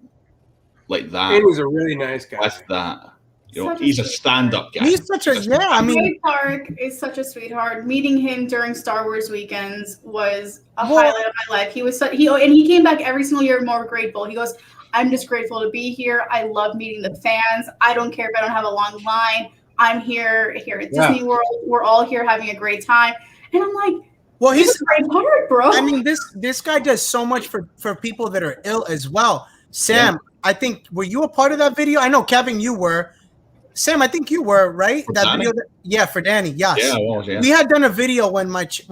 like that, And he's a really nice guy. with that, you know, he's a stand-up guy. He's such a Ray Park is such a sweetheart. Meeting him during Star Wars weekends was a highlight of my life. He was and he came back every single year more grateful. He goes, "I'm just grateful to be here. I love meeting the fans. I don't care if I don't have a long line. I'm here at Disney World. We're all here having a great time." And I'm like, well, he's a great part, bro. I mean, this guy does so much for people that are ill as well. Sam, I think, were you a part of that video? I know, Kevin, you were. Sam, I think you were, right? For that Danny? video. For Danny, yes. Yeah, I was, yeah. We had done a video when like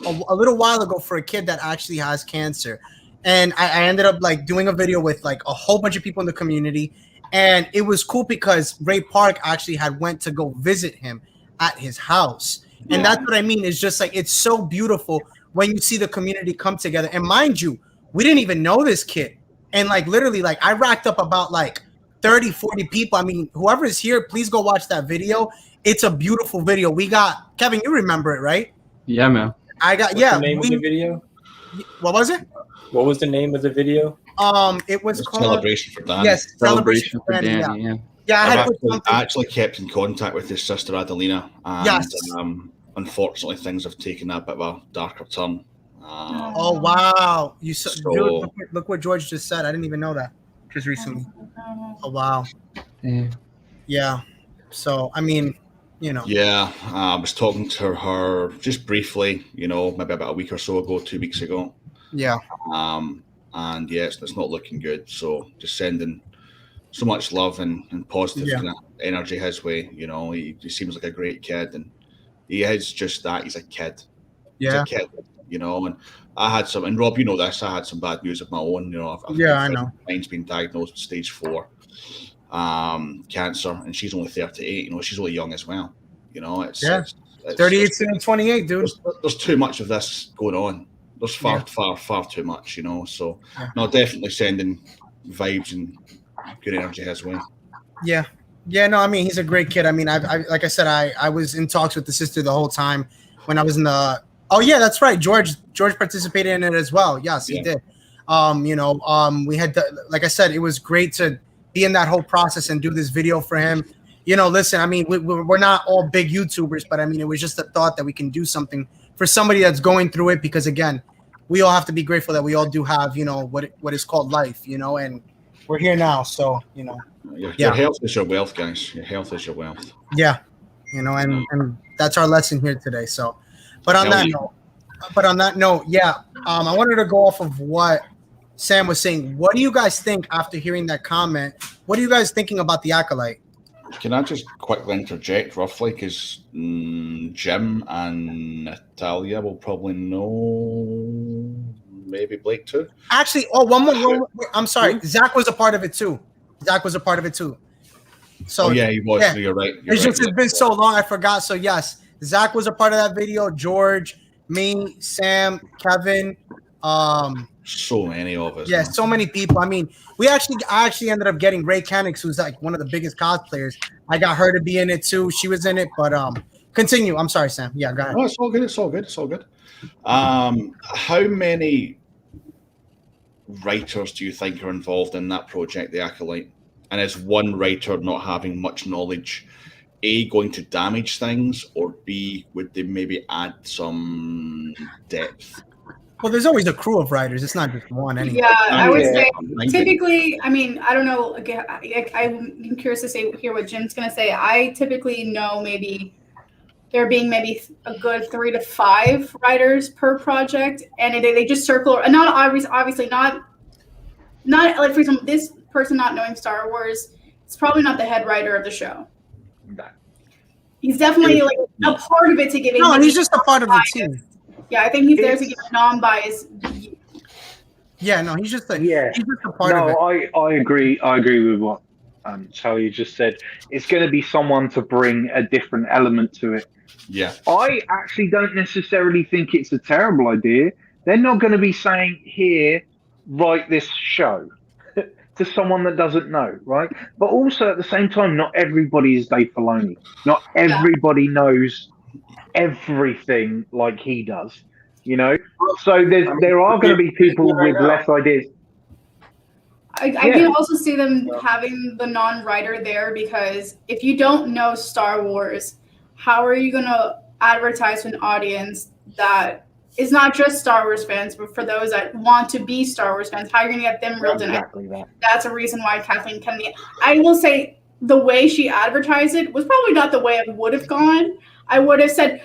a little while ago for a kid that actually has cancer, and I ended up like doing a video with like a whole bunch of people in the community, and it was cool because Ray Park actually had went to go visit him at his house, and that's what I mean. Is just like it's so beautiful when you see the community come together. And mind you, we didn't even know this kid, and like literally, like I racked up about like 30, 40 people. I mean, whoever is here, please go watch that video. It's a beautiful video. We got Kevin, you remember it, right? Yeah, man. I got What's the name of the video? What was it? What was the name of the video? It was called Celebration for Danny. Yes, Celebration for Danny. Yeah. Yeah, I actually kept in contact with his sister Adelina, and unfortunately, things have taken a bit of a darker turn. Oh wow! Dude, look what George just said. I didn't even know that just recently. Oh wow! Yeah. So I mean, you know. Yeah, I was talking to her just briefly. You know, maybe about a week or so ago, 2 weeks ago. Yeah. And yes, it's not looking good. So just sending so much love and positive kind of energy his way. You know, he seems like a great kid, and he is just that. He's a kid. Yeah. He's a kid. You know, and I had some, and Rob, you know this. I had some bad news of my own. You know, I know. Mine's been diagnosed with stage 4 cancer, and she's only 38. You know, she's really young as well. You know, it's 38 to 28, dude. There's too much of this going on. There's far too much. You know, so no, definitely sending vibes and good energy his way. Yeah. No, I mean he's a great kid. I mean, I like I said, I was in talks with the sister the whole time when I was in the. Oh yeah, that's right. George participated in it as well. Yes, he did. We had like I said, it was great to be in that whole process and do this video for him. You know, listen, I mean, we're not all big YouTubers, but I mean, it was just a thought that we can do something for somebody that's going through it, because again, we all have to be grateful that we all do have, you know, what is called life, you know, and we're here now. So, you know, your health is your wealth, guys. Your health is your wealth. Yeah. You know, and that's our lesson here today. So, But on that note, I wanted to go off of what Sam was saying. What do you guys think after hearing that comment? What are you guys thinking about the Acolyte? Can I just quickly interject roughly, because Jim and Natalia will probably know, maybe Blake too. Actually, one more. I'm sorry, Zach was a part of it too. So he was. Yeah. You're right. It's been so long, I forgot. So yes, Zach was a part of that video. George, me, Sam, Kevin. So many of us. Yeah, man. So many people. I mean, I actually ended up getting Ray Canix, who's like one of the biggest cosplayers. I got her to be in it too. She was in it, but continue. I'm sorry, Sam. Yeah, go ahead. Oh, it's all good. How many writers do you think are involved in that project, The Acolyte? And is one writer not having much knowledge, A, going to damage things, or B, would they maybe add some depth? Well, there's always a crew of writers. It's not just one anyway. Yeah, I would say typically, I mean, I don't know. Again, I'm curious to hear what Jim's going to say. I typically know maybe there being maybe a good 3 to 5 writers per project, and they just circle. And not obviously not like, for example, this person not knowing Star Wars, it's probably not the head writer of the show. He's definitely like a part of it to give. No, he's just a part of the team. Yeah, I think he's there to give a non-biased. Yeah, no, he's just a part of it. I agree. I agree with what Charlie just said, it's going to be someone to bring a different element to it. Yeah. I actually don't necessarily think it's a terrible idea. They're not going to be saying, here, write this show to someone that doesn't know, right? But also at the same time, not everybody is Dave Filoni. Not everybody knows everything like he does, you know? So there are going to be people with less ideas. I can also see them having the non-writer there, because if you don't know Star Wars, how are you going to advertise to an audience that is not just Star Wars fans, but for those that want to be Star Wars fans? How are you going to get them reeled in? That's a reason why Kathleen Kennedy, I will say, the way she advertised it was probably not the way I would have gone. I would have said,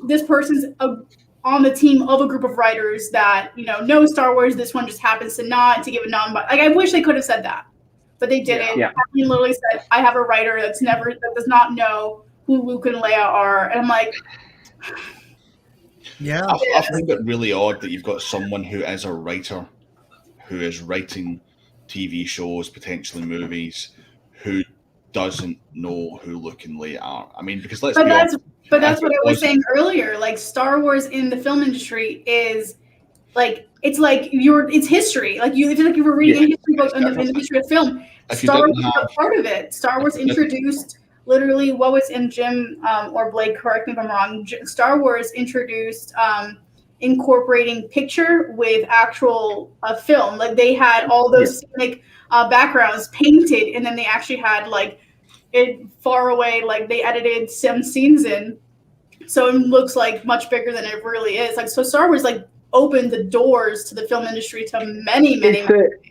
this person's on the team of a group of writers that, you know Star Wars. This one just happens to not, to give a like, I wish they could have said that, but they didn't. Yeah. Kathleen literally said, I have a writer that does not know who Luke and Leia are. And I'm like, yeah. I find it really odd that you've got someone who is a writer, who is writing TV shows, potentially movies, who doesn't know who Luke and Leia are. I mean, because let's be honest. But that's what I was saying earlier. Like, Star Wars in the film industry is like, it's history. Like, if you were reading a history book in the history of film, Star Wars is a part of it. Star Wars introduced literally what was in Jim or Blake, correct me if I'm wrong. Star Wars introduced incorporating picture with actual film. Like, they had all those scenic backgrounds painted, and then they actually had like it far away, like they edited some scenes in, so it looks like much bigger than it really is. Like, so Star Wars like opened the doors to the film industry to many.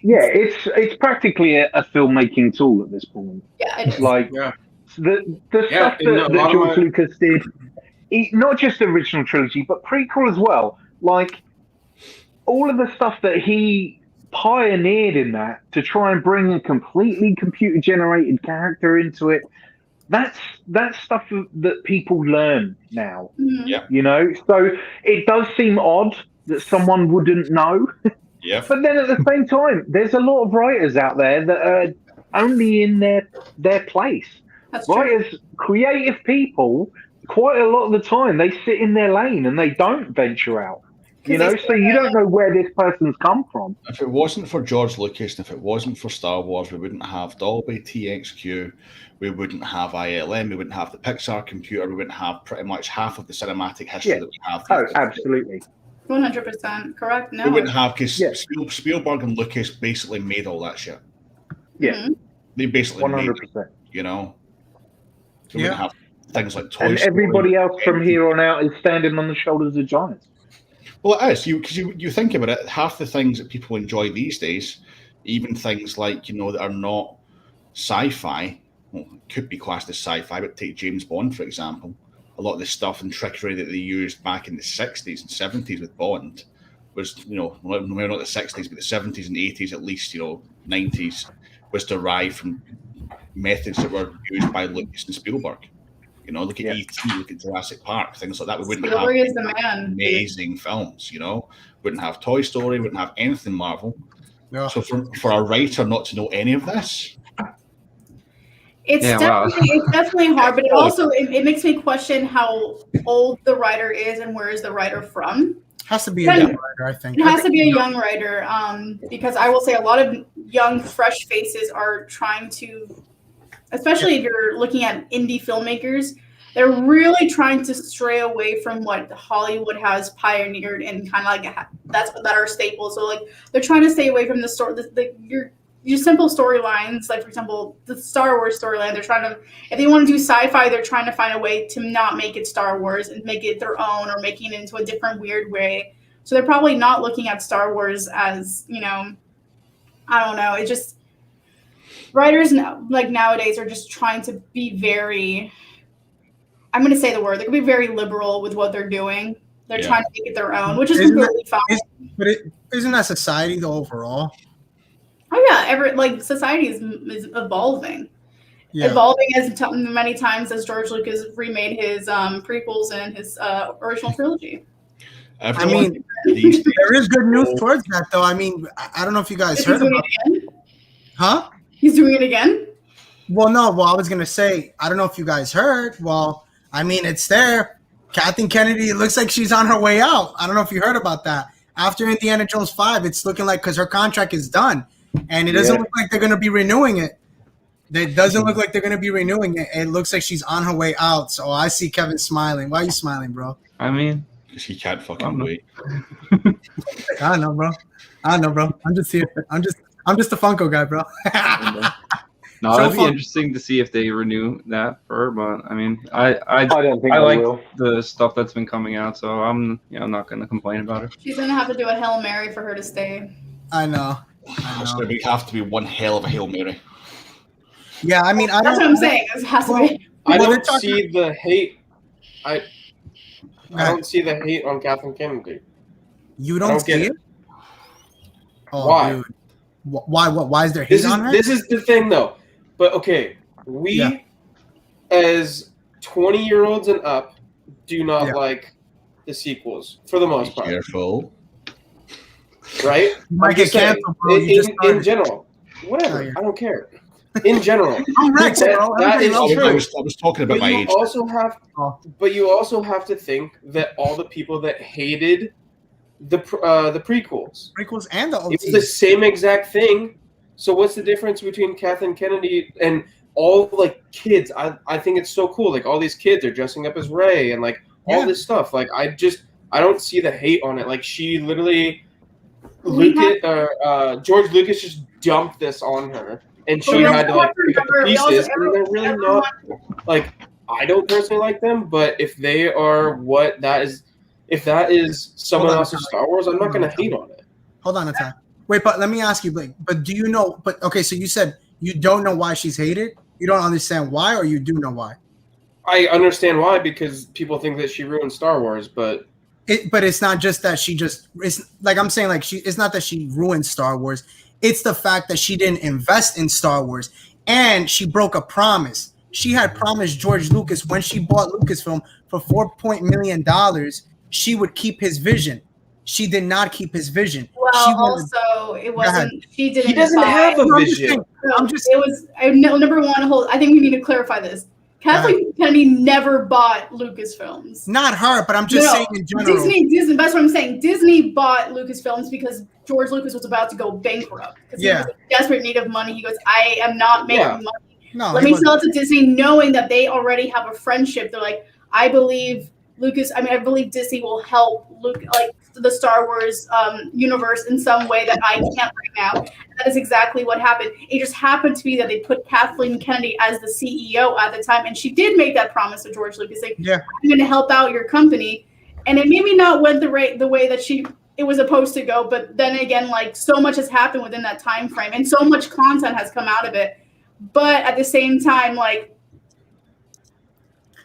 It's practically a filmmaking tool at this point. Yeah, it is. Like the stuff that George Lucas did, not just the original trilogy, but prequel as well. Like, all of the stuff that he pioneered in that, to try and bring a completely computer generated character into it, that's stuff that people learn now. Mm-hmm. You know, so it does seem odd that someone wouldn't know. But then at the same time, there's a lot of writers out there that are only in their place. That's writers true. Creative people, quite a lot of the time, they sit in their lane and they don't venture out. You know, so you don't know where this person's come from. If it wasn't for George Lucas, and if it wasn't for Star Wars, we wouldn't have Dolby TXQ, we wouldn't have ILM, we wouldn't have the Pixar computer, we wouldn't have pretty much half of the cinematic history that we have. Oh, absolutely. 100% correct. No, we wouldn't have, because Spielberg and Lucas basically made all that shit. Yeah, they basically 100%. made it, you know. So we wouldn't have things like Toy and Story. Everybody else from here on out is standing on the shoulders of giants. Well, it is, because you think about it, half the things that people enjoy these days, even things like, that are not sci-fi, well, could be classed as sci-fi, but take James Bond, for example. A lot of the stuff and trickery that they used back in the 60s and 70s with Bond was, maybe not the 60s, but the 70s and 80s, at least, 90s, was derived from methods that were used by Lucas and Spielberg. Look at E.T., look at Jurassic Park, things like that. We wouldn't Spielberg have is the man. Amazing films, Wouldn't have Toy Story, wouldn't have anything Marvel. Yeah. So for a writer not to know any of this, it's definitely hard. But it also it makes me question how old the writer is and where is the writer from. Has to be a young writer, I think. It has to be a young writer, because I will say a lot of young, fresh faces are trying to. Especially if you're looking at indie filmmakers, they're really trying to stray away from what Hollywood has pioneered and kind of like that are staples. So like they're trying to stay away from the story, your simple storylines. Like, for example, the Star Wars storyline. They're trying to, if they want to do sci-fi, they're trying to find a way to not make it Star Wars and make it their own, or making it into a different weird way. So they're probably not looking at Star Wars as, I don't know. It just. Writers nowadays are just trying to be very, I'm going to say the word, they're going to be very liberal with what they're doing. They're trying to make it their own, which is completely fine. Isn't that society though overall? Oh yeah, society is evolving. Yeah. Evolving as many times as George Lucas remade his prequels and his original trilogy. I mean, there is good news towards that though. I mean, I don't know if you guys heard about it. Huh? He's doing it again? Well, no. Well, I was gonna say, I don't know if you guys heard. Well, I mean, it's there. Kathleen Kennedy. It looks like she's on her way out. I don't know if you heard about that. After Indiana Jones 5, it's looking like because her contract is done, and it doesn't look like they're gonna be renewing it. It doesn't look like they're gonna be renewing it. It looks like she's on her way out. So I see Kevin smiling. Why are you smiling, bro? I mean, because he can't fucking wait. I know, bro. I'm just here. I'm just a Funko guy, bro. No, it'll be interesting to see if they renew that for her. But I mean, I don't think I like will. the stuff that's been coming out, so I'm not going to complain about it. She's gonna have to do a Hail Mary for her to stay. I know. It's going to have to be one hell of a Hail Mary. Yeah, I mean, that's what I'm saying. It has to be. I don't see the hate. I don't see the hate on Kathleen Kennedy. You don't see it? Oh, why? Dude. Why? What? Why is there hate on her? This is the thing, though. But okay, we as 20-year-olds and up do not like the sequels for the most part. Careful. Right? You might get canceled, bro. In general. Whatever. I don't care. In general. I'm Rex, bro. That is true. I was talking about my age. But you also have to think that all the people that hated the prequels and the OTs. It's the same exact thing. So what's the difference between Kathleen Kennedy and all like kids? I think it's so cool. Like all these kids are dressing up as Rey and like all this stuff. Like I don't see the hate on it. Like she literally George Lucas just dumped this on her and she had to like pick up the pieces. And they're really not like I don't personally like them, but if they are what that is. If that is someone else's Star Wars, I'm not going to hate on it. Hold on a time. Wait, but let me ask you, Blake. But do you know? But okay, so you said you don't know why she's hated. You don't understand why, or you do know why? I understand why because people think that she ruined Star Wars, but it's not just that it's like I'm saying like it's not that she ruined Star Wars. It's the fact that she didn't invest in Star Wars and she broke a promise. She had promised George Lucas when she bought Lucasfilm for $4 million. She would keep his vision. She did not keep his vision. Well, also, it wasn't. She didn't. He doesn't have a vision. It was. Number one. I think we need to clarify this. Kathleen Kennedy never bought Lucasfilms. Not her, but I'm just saying in general. Disney. That's what I'm saying. Disney bought Lucasfilms because George Lucas was about to go bankrupt. Because he was in desperate need of money. He goes, I am not making money. No, Let me sell it to Disney, knowing that they already have a friendship. They're like, I believe Disney will help the Star Wars universe in some way that I can't right now. And that is exactly what happened. It just happened to be that they put Kathleen Kennedy as the CEO at the time, and she did make that promise to George Lucas, like, I'm going to help out your company. And it maybe not went the way that it was supposed to go, but then again, like so much has happened within that time frame, and so much content has come out of it. But at the same time, like.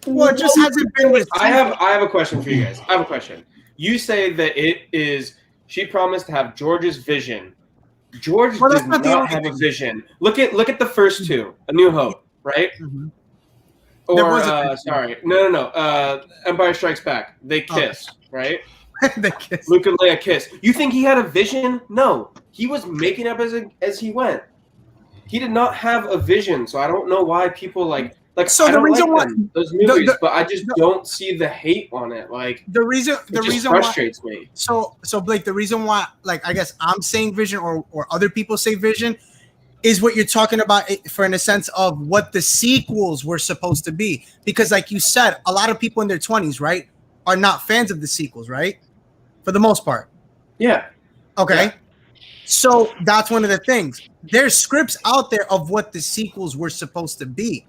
Well, it just hasn't been with. I have a question for you guys. I have a question. You say that she promised to have George's vision. George did not have a vision. Look at the first two, A New Hope, right? Mm-hmm. Or Empire Strikes Back. They kiss, right? They kiss. Luke and Leia kiss. You think he had a vision? No, he was making up as he went. He did not have a vision, so I don't know why people like. So the reason why those movies, but I just don't see the hate on it. Like the reason frustrates me. So Blake, the reason why, like I guess I'm saying vision or other people say vision, is what you're talking about for in a sense of what the sequels were supposed to be. Because like you said, a lot of people in their 20s, right, are not fans of the sequels, right? For the most part. Yeah. Okay. Yeah. So that's one of the things. There's scripts out there of what the sequels were supposed to be.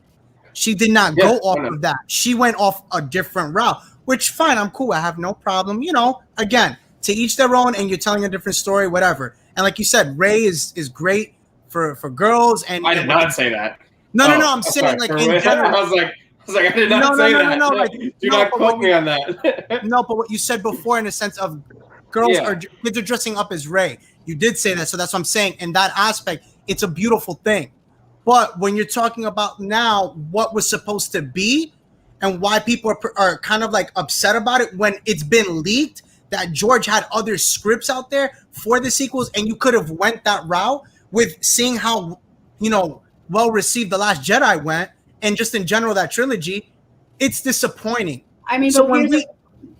She did not go off of that. She went off a different route, which fine. I'm cool. I have no problem. You know, again, to each their own, and you're telling a different story, whatever. And like you said, Rey is great for girls. And I did not say that. No. I'm saying like in general. I was like, I did not say that. No. Like, do not quote me on that. No, but what you said before in the sense of kids are dressing up as Rey. You did say that, so that's what I'm saying. In that aspect, it's a beautiful thing. But when you're talking about now what was supposed to be and why people are kind of like upset about it when it's been leaked that George had other scripts out there for the sequels and you could have went that route with seeing how, you know, well received The Last Jedi went, and just in general that trilogy, it's disappointing. I mean, So but, when we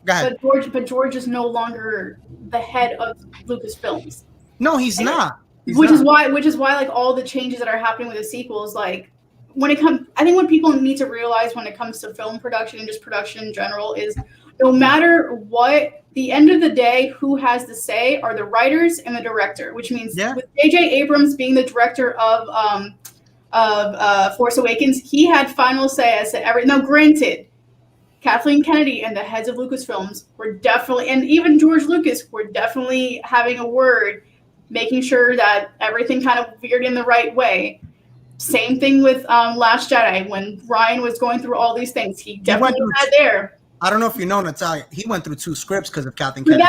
go ahead. but George is no longer the head of Lucasfilms. No, he's not. Which is why like all the changes that are happening with the sequels, like when it comes, I think what people need to realize when it comes to film production and just production in general is no matter what, the end of the day, who has the say are the writers and the director, which means with J.J. Abrams being the director of Force Awakens, he had final say as to everything. Now, granted, Kathleen Kennedy and the heads of Lucasfilms were definitely, and even George Lucas were definitely having a word, making sure that everything kind of veered in the right way. Same thing with Last Jedi. When Ryan was going through all these things, he definitely had there. I don't know if you know, Natalia, he went through 2 scripts because of Kathleen Kennedy.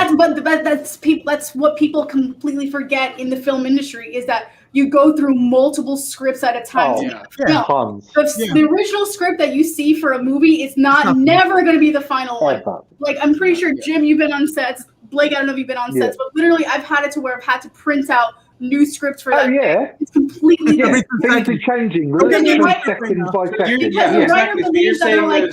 That's what people completely forget in the film industry is that you go through multiple scripts at a time. The original script that you see for a movie is never going to be the final one. Like, I'm pretty sure, Jim, you've been on sets. Blake, I don't know if you've been on sets, but literally I've had it to where I've had to print out new scripts for that. Oh, yeah. It's completely different. Things are changing. Second by second. You're saying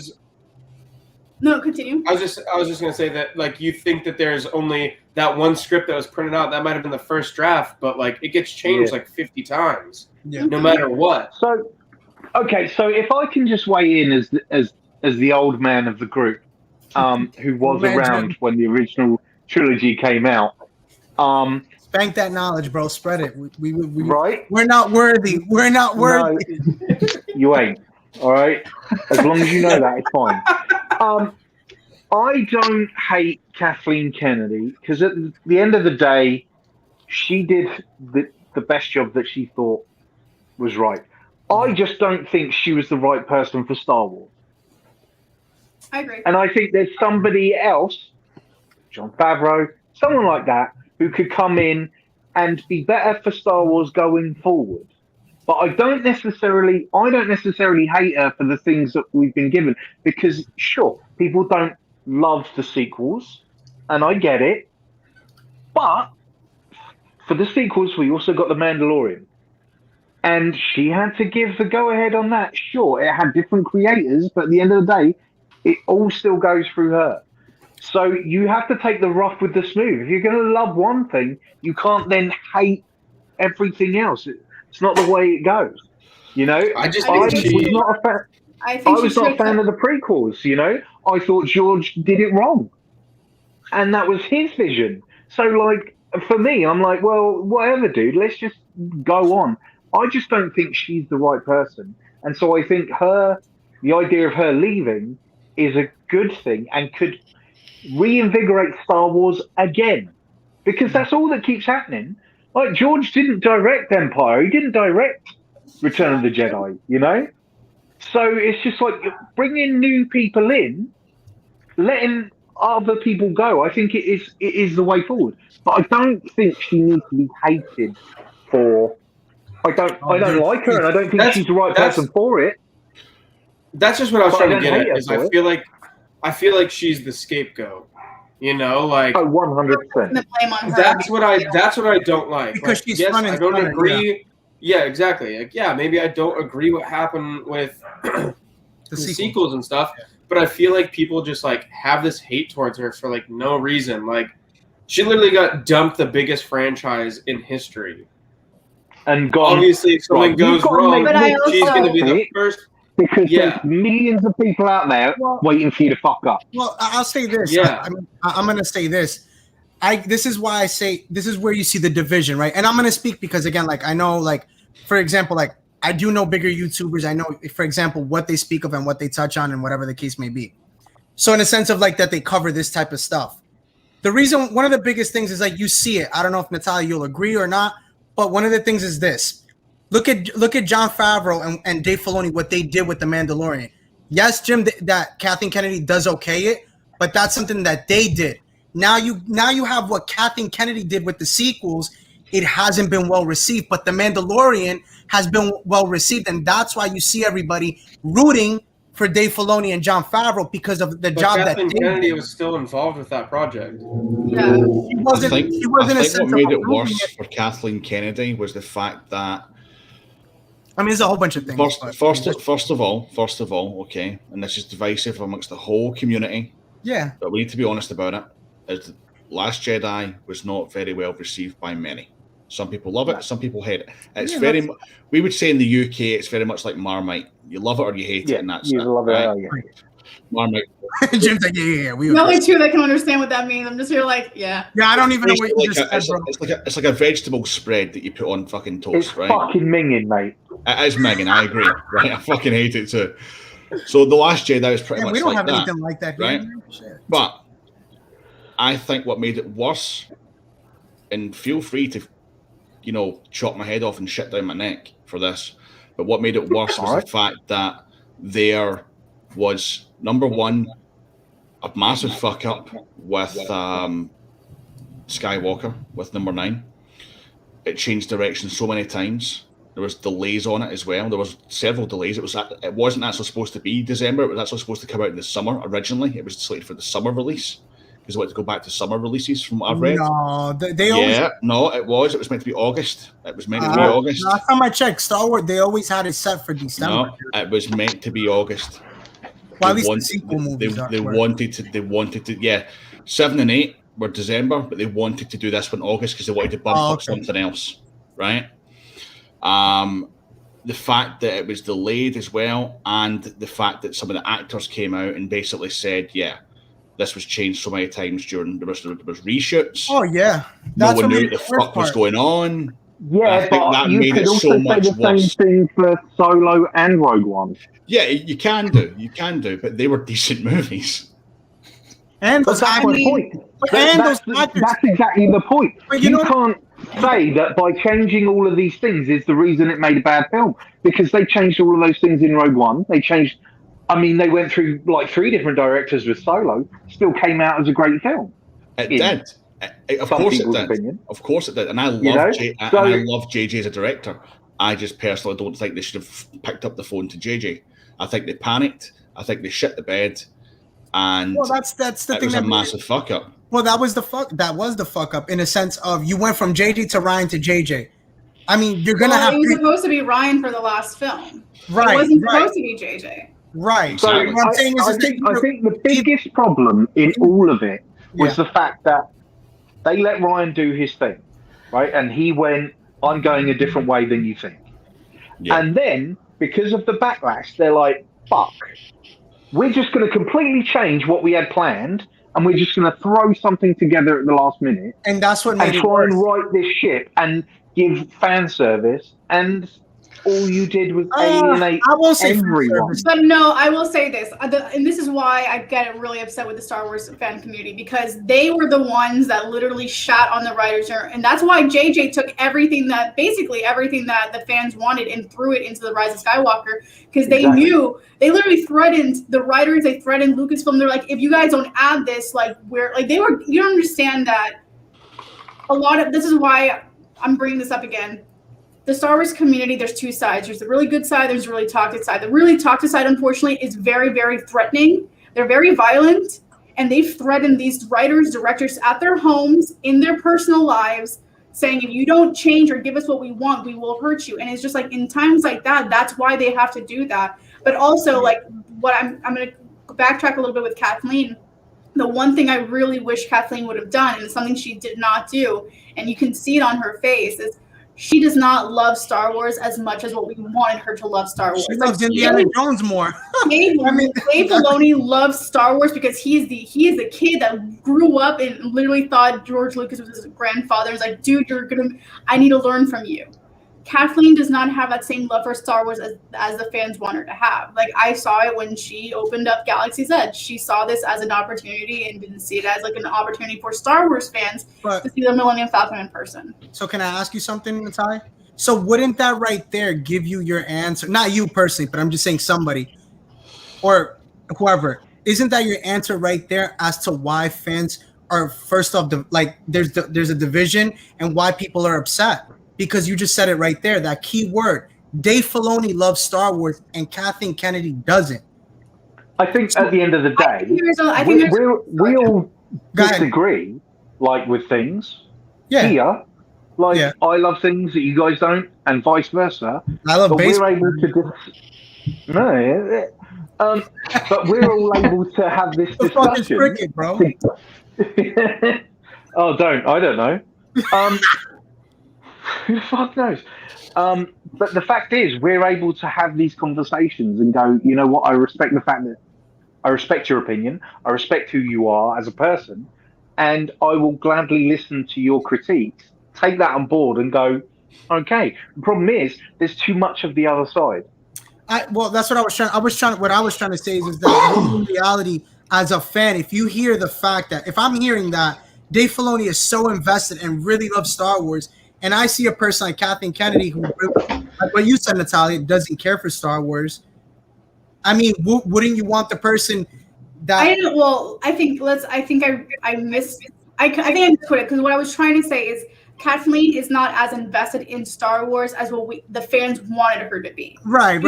no, continue. I was just gonna say that, like, you think that there's only that one script that was printed out. That might have been the first draft, but like it gets changed like 50 times, no matter what. So, okay, so if I can just weigh in as the old man of the group, who was around when the original trilogy came out, spank that knowledge, bro. Spread it. We right? We're not worthy. We're not worthy. No, you ain't. All right. As long as you know that, it's fine. I don't hate Kathleen Kennedy because at the end of the day, she did the best job that she thought was right. I just don't think she was the right person for Star Wars. I agree. And I think there's somebody else, Jon Favreau, someone like that, who could come in and be better for Star Wars going forward. But I don't necessarily hate her for the things that we've been given because, sure, people don't love the sequels, and I get it. But for the sequels, we also got The Mandalorian. And she had to give the go-ahead on that. Sure, it had different creators, but at the end of the day, it all still goes through her. So you have to take the rough with the smooth. If you're going to love one thing, you can't then hate everything else. It's not the way it goes. You know, I was not a fan. I was not a fan of the prequels. You know, I thought George did it wrong, and that was his vision. So, like, for me, I'm like, well, whatever, dude. Let's just go on. I just don't think she's the right person, and so I think the idea of her leaving is a good thing and could reinvigorate Star Wars again, because that's all that keeps happening. Like, George didn't direct Empire. He didn't direct Return of the Jedi, you know? So it's just like bringing new people in, letting other people go. I think it is the way forward. But I don't think she needs to be hated for... I don't like her, and I don't think she's the right person for it. That's just what I was trying to get at, is I feel like she's the scapegoat. You know, like 100%. That's what I don't like. Because she's fun and I don't fun, agree. Yeah, exactly. Like, yeah, maybe I don't agree what happened with the sequels and stuff, but I feel like people just like have this hate towards her for like no reason. Like, she literally got dumped the biggest franchise in history, and gone. Obviously, if something goes wrong, she's going to be the first. Because there's millions of people out there waiting for you to fuck up. Well, I'll say this. Yeah. I'm going to say this. This is why I say this is where you see the division, right? And I'm going to speak because, again, like, I know, like, for example, like, I do know bigger YouTubers. I know, for example, what they speak of and what they touch on and whatever the case may be. So in a sense of, like, that they cover this type of stuff. The reason, one of the biggest things is, like, you see it. I don't know if, Natalia, you'll agree or not, but one of the things is this. Look at Jon Favreau and Dave Filoni, what they did with The Mandalorian. Yes, Jim, that Kathleen Kennedy does okay it, but that's something that they did. Now you have what Kathleen Kennedy did with the sequels. It hasn't been well received, but The Mandalorian has been well received, and that's why you see everybody rooting for Dave Filoni and Jon Favreau because of the job Kathleen that they Kennedy did. was still involved with that project. Yeah, I think what made it worse for Kathleen Kennedy was the fact that I mean, there's a whole bunch of things. First of all, okay, and this is divisive amongst the whole community. Yeah. But we need to be honest about it. Is Last Jedi was not very well received by many. Some people love it, some people hate it. It's we would say in the UK, it's very much like Marmite. You love it or you hate it, and that's you love it or you hate it. Marmite. Jim's like, yeah. The only two that can understand what that means. I'm just here like, yeah. Yeah, I don't even know what you just said, bro. It's like a vegetable spread that you put on fucking toast, It's right? fucking minging, mate. It is minging, I agree. Right, I fucking hate it too. So The Last Jedi was pretty much we don't like have that, anything like that here. right? Shit. But I think what made it worse, and feel free to, chop my head off and shit down my neck for this, but what made it worse was the fact that there was, number one, a massive fuck up with Skywalker, with number 9. It changed direction so many times. There was delays on it as well. There was several delays. It wasn't actually supposed to be December. It was actually supposed to come out in the summer originally. It was slated for the summer release because they wanted to go back to summer releases from what I've read. No, it was. It was meant to be August. It was meant to be August. Last time I checked, Star Wars, they always had it set for December. No, it was meant to be August. Well, at least the sequel movies they wanted to. Yeah, 7 and 8 were December, but they wanted to do this one August because they wanted to bump up something else, right? The fact that it was delayed as well, and the fact that some of the actors came out and basically said, "Yeah, this was changed so many times during there was reshoots." Oh yeah, no one knew what the fuck was going on. Yeah, but you could also say the same thing for Solo and Rogue One. Yeah, you can do, but they were decent movies. And that's my point. That's exactly the point. You can't say that by changing all of these things is the reason it made a bad film, because they changed all of those things in Rogue One. They went through like 3 different directors with Solo, still came out as a great film. It did. Of course it did. Opinion. Of course it did. And I love I love JJ as a director. I just personally don't think they should have picked up the phone to JJ. I think they panicked. I think they shit the bed. And that's the thing. It was a massive fuck up. Well, that was the fuck up in a sense of you went from JJ to Ryan to JJ. I mean, you're gonna have. It was supposed to be Ryan for the last film. Right. It wasn't supposed to be JJ. Right. So what I'm saying is, I think the biggest problem in all of it was the fact that they let Ryan do his thing, right? And he went, "I'm going a different way than you think." Yeah. And then because of the backlash, they're like, "Fuck, we're just going to completely change what we had planned, and we're just going to throw something together at the last minute." And that's what made and try and right this ship and give fan service, and all you did was alienate everyone. But no, I will say this, and this is why I get really upset with the Star Wars fan community, because they were the ones that literally shat on the writers, and that's why JJ took basically everything that the fans wanted and threw it into the Rise of Skywalker, because they knew, they literally threatened the writers, they threatened Lucasfilm. They're like, if you guys don't add this, you don't understand that this is why I'm bringing this up again. The Star Wars community, there's 2 sides. There's the really good side, there's the really toxic side. The really toxic side, unfortunately, is very, very threatening. They're very violent, and they've threatened these writers, directors at their homes, in their personal lives, saying, if you don't change or give us what we want, we will hurt you. And it's just like, in times like that, that's why they have to do that. But also, like, what I'm going to backtrack a little bit with Kathleen. The one thing I really wish Kathleen would have done, and something she did not do, and you can see it on her face, is she does not love Star Wars as much as what we wanted her to love Star Wars. She loves Indiana Jones more. Dave Filoni loves Star Wars because he is the kid that grew up and literally thought George Lucas was his grandfather. He's like, dude, I need to learn from you. Kathleen does not have that same love for Star Wars as the fans want her to have. Like, I saw it when she opened up Galaxy's Edge. She saw this as an opportunity and didn't see it as like an opportunity for Star Wars fans to see the Millennium Falcon in person. So can I ask you something, Natalia? So wouldn't that right there give you your answer? Not you personally, but I'm just saying somebody or whoever. Isn't that your answer right there as to why fans are, first off, there's a division and why people are upset? Because you just said it right there, that key word. Dave Filoni loves Star Wars and Kathleen Kennedy doesn't. I think at the end of the day, we all disagree, like with things. Yeah. Here, Like, Yeah. I love things that you guys don't, and vice versa. I love But baseball. we're able to but we're all able to have this The fuck is discussion. cricket, bro? Oh, I don't know. Who the fuck knows? But the fact is, we're able to have these conversations and go, you know what? I respect the fact that I respect your opinion. I respect who you are as a person, and I will gladly listen to your critiques. Take that on board and go, okay. The problem is, there's too much of the other side. Well, that's what I was trying. What I was trying to say is that in reality, as a fan, if you hear the fact that if I'm hearing that Dave Filoni is so invested and really loves Star Wars, and I see a person like Kathleen Kennedy who, like what you said, Natalia, doesn't care for Star Wars. I mean, wouldn't you want the person that? I think I missed it because what I was trying to say is Kathleen is not as invested in Star Wars as what the fans wanted her to be. Right.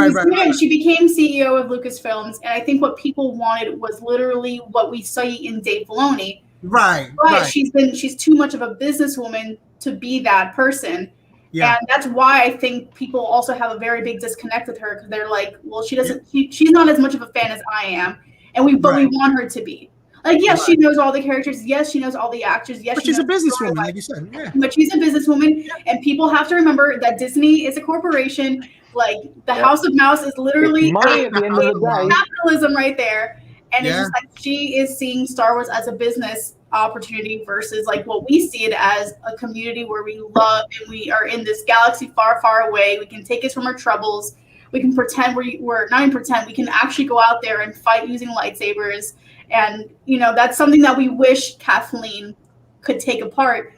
She became CEO of Lucasfilms, and I think what people wanted was literally what we see in Dave Filoni. Right. But she's too much of a businesswoman to be that person. Yeah. And that's why I think people also have a very big disconnect with her because they're like, well, she's not as much of a fan as I am, and we want her to be. Like, yes, she knows all the characters. Yes, she knows all the actors. Yes, but she's a businesswoman, like you said. Yeah. But she's a businesswoman, and people have to remember that Disney is a corporation. Like, the House of Mouse is literally money at the end of the day. Capitalism right there. And Yeah. it's just like she is seeing Star Wars as a business opportunity versus like what we see it as a community where we love and we are in this galaxy far, far away. We can take us from our troubles. We can pretend we're not even pretend. We can actually go out there and fight using lightsabers. And, you know, that's something that we wish Kathleen could take apart.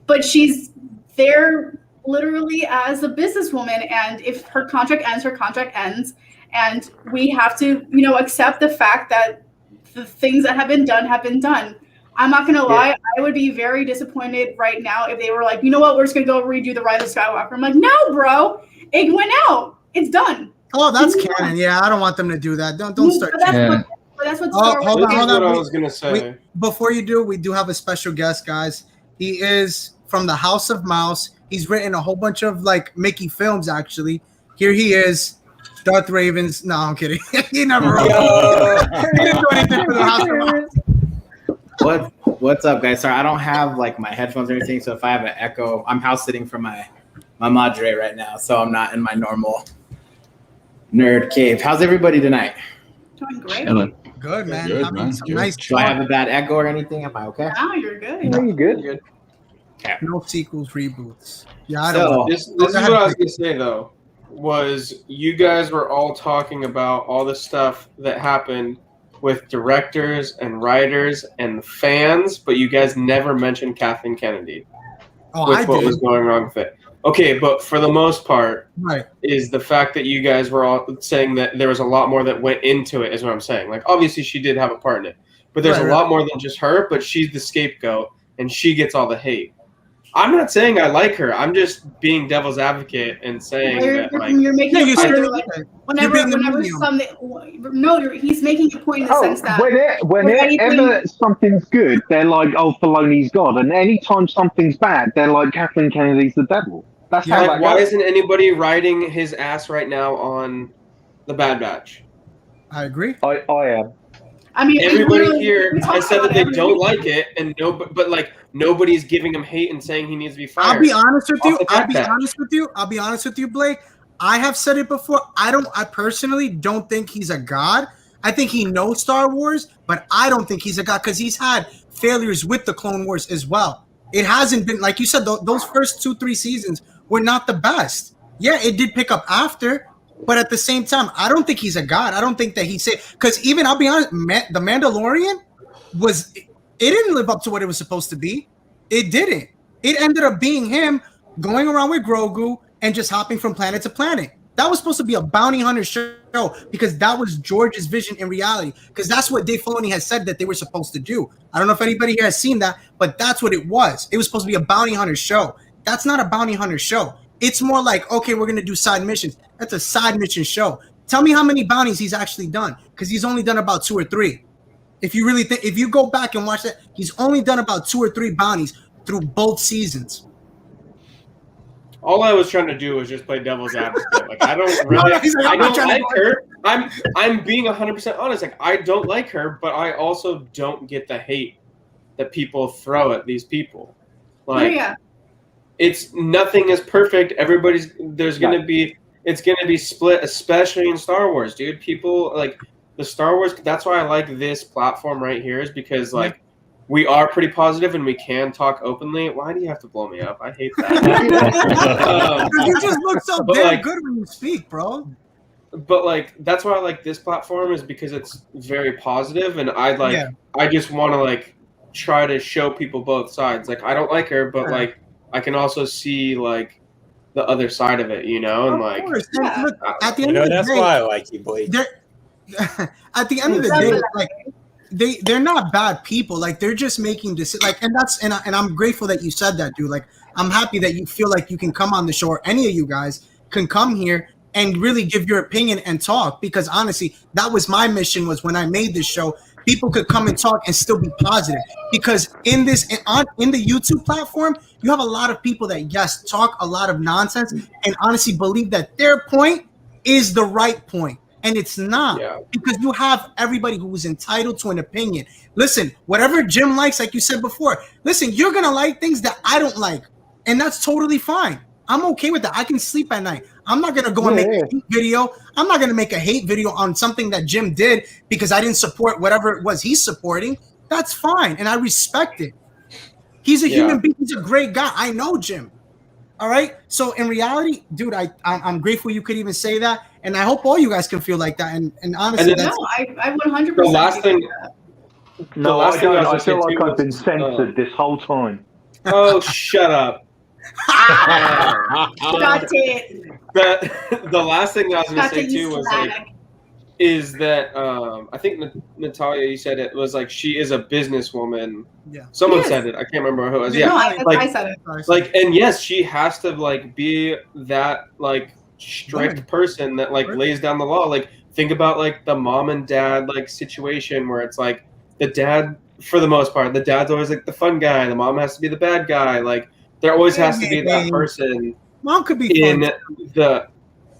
But she's there literally as a businesswoman. And if her contract ends, her contract ends. And we have to, you know, accept the fact that the things that have been done have been done. I'm not going to lie. I would be very disappointed right now if they were like, you know what, we're just going to go redo The Rise of Skywalker. I'm like, no, bro. It went out. It's done. Oh, that's canon. Yeah, I don't want them to do that. Don't start. But that's what Star Wars hold on. I was going to say. Before you do, we do have a special guest, guys. He is from the House of Mouse. He's written a whole bunch of like Mickey films, actually. Here he is, Darth Ravens. No, I'm kidding. He never wrote. He didn't do anything for the House of Mouse. What's up, guys? Sorry, I don't have like my headphones or anything, so if I have an echo, I'm house sitting from my madre right now, so I'm not in my normal nerd cave. How's everybody tonight? Doing great. Good, man. Good, man. Some nice Do I have a bad echo or anything? Am I okay? Now you're good. No, you're good. No sequels, reboots. Yeah, I don't. This is what I was going to say, though, was you guys were all talking about all the stuff that happened with directors and writers and fans, but you guys never mentioned Kathleen Kennedy with what was going wrong with it. Okay, but for the most part, is the fact that you guys were all saying that there was a lot more that went into it is what I'm saying. Like, obviously she did have a part in it, but there's a lot more than just her, but she's the scapegoat and she gets all the hate. I'm not saying I like her. I'm just being devil's advocate and saying that, like, you're making a point, like, whenever he's making a point in the sense that whenever something's good, they're like, "Oh, Filoni's God," and anytime something's bad, they're like, "Kathleen Kennedy's the devil." That's how. Like, why isn't anybody riding his ass right now on the Bad Batch? I agree. I am. I mean, everybody here has said that they don't like it, and but like nobody's giving him hate and saying he needs to be fired. I'll be honest with you, Blake. I have said it before. I personally don't think he's a god. I think he knows Star Wars, but I don't think he's a god because he's had failures with the Clone Wars as well. It hasn't been, like you said, those first 2-3 seasons were not the best. Yeah, it did pick up after. But at the same time, I don't think he's a god. I don't think that he's said, because even, I'll be honest, The Mandalorian it didn't live up to what it was supposed to be. It didn't. It ended up being him going around with Grogu and just hopping from planet to planet. That was supposed to be a bounty hunter show because that was George's vision in reality. Because that's what Dave Filoni has said that they were supposed to do. I don't know if anybody here has seen that, but that's what it was. It was supposed to be a bounty hunter show. That's not a bounty hunter show. It's more like, okay, we're going to do side missions. That's a side mission show. Tell me how many bounties he's actually done, because he's only done about 2 or 3. If you really think, if you go back and watch that, he's only done about 2 or 3 bounties through both seasons. all I was trying to do was just play devil's advocate. Like I don't really, I don't like her. I'm being 100% honest. Like I don't like her, but I also don't get the hate that people throw at these people. Like it's nothing is perfect. It's gonna be split, especially in Star Wars, dude. People like the Star Wars. That's why I like this platform right here, is because like. We are pretty positive and we can talk openly. Why do you have to blow me up? I hate that. You just look so damn good when you speak, bro. But like that's why I like this platform, is because it's very positive, and I just want to like try to show people both sides. Like I don't like her, but like I can also see like the other side of it, you know, and like look, at the end of the that's day, why I like you, Blake. At the end of the day, like. They're not bad people. Like they're just making decisions. Like, and I'm grateful that you said that, dude. Like, I'm happy that you feel like you can come on the show, or any of you guys can come here and really give your opinion and talk. Because honestly, that was my mission. Was when I made this show, people could come and talk and still be positive. Because in the YouTube platform, you have a lot of people that talk a lot of nonsense and honestly believe that their point is the right point. And it's not, because you have everybody who is entitled to an opinion. Listen, whatever Jim likes, like you said before, listen, you're going to like things that I don't like. And that's totally fine. I'm okay with that. I can sleep at night. I'm not going to go and make a hate video. I'm not going to make a hate video on something that Jim did because I didn't support whatever it was he's supporting. That's fine. And I respect it. He's a human being. He's a great guy. I know Jim. All right. So in reality, dude, I'm grateful you could even say that. And I hope all you guys can feel like that. And honestly, I 100%. The last thing. No, I don't. I feel like I've been censored this whole time. Oh, shut up. Got it. The last thing I was going to say too was like, is that I think Natalia, you said it was like she is a businesswoman. Yeah. Someone said it. I can't remember who it was. Yeah. No, I said it. Like, and yes, she has to like be that like strict person that like lays down the law. Like think about like the mom and dad like situation where it's like the dad, for the most part, the dad's always like the fun guy, the mom has to be the bad guy. Like there always has to be that person. Mom could be in the,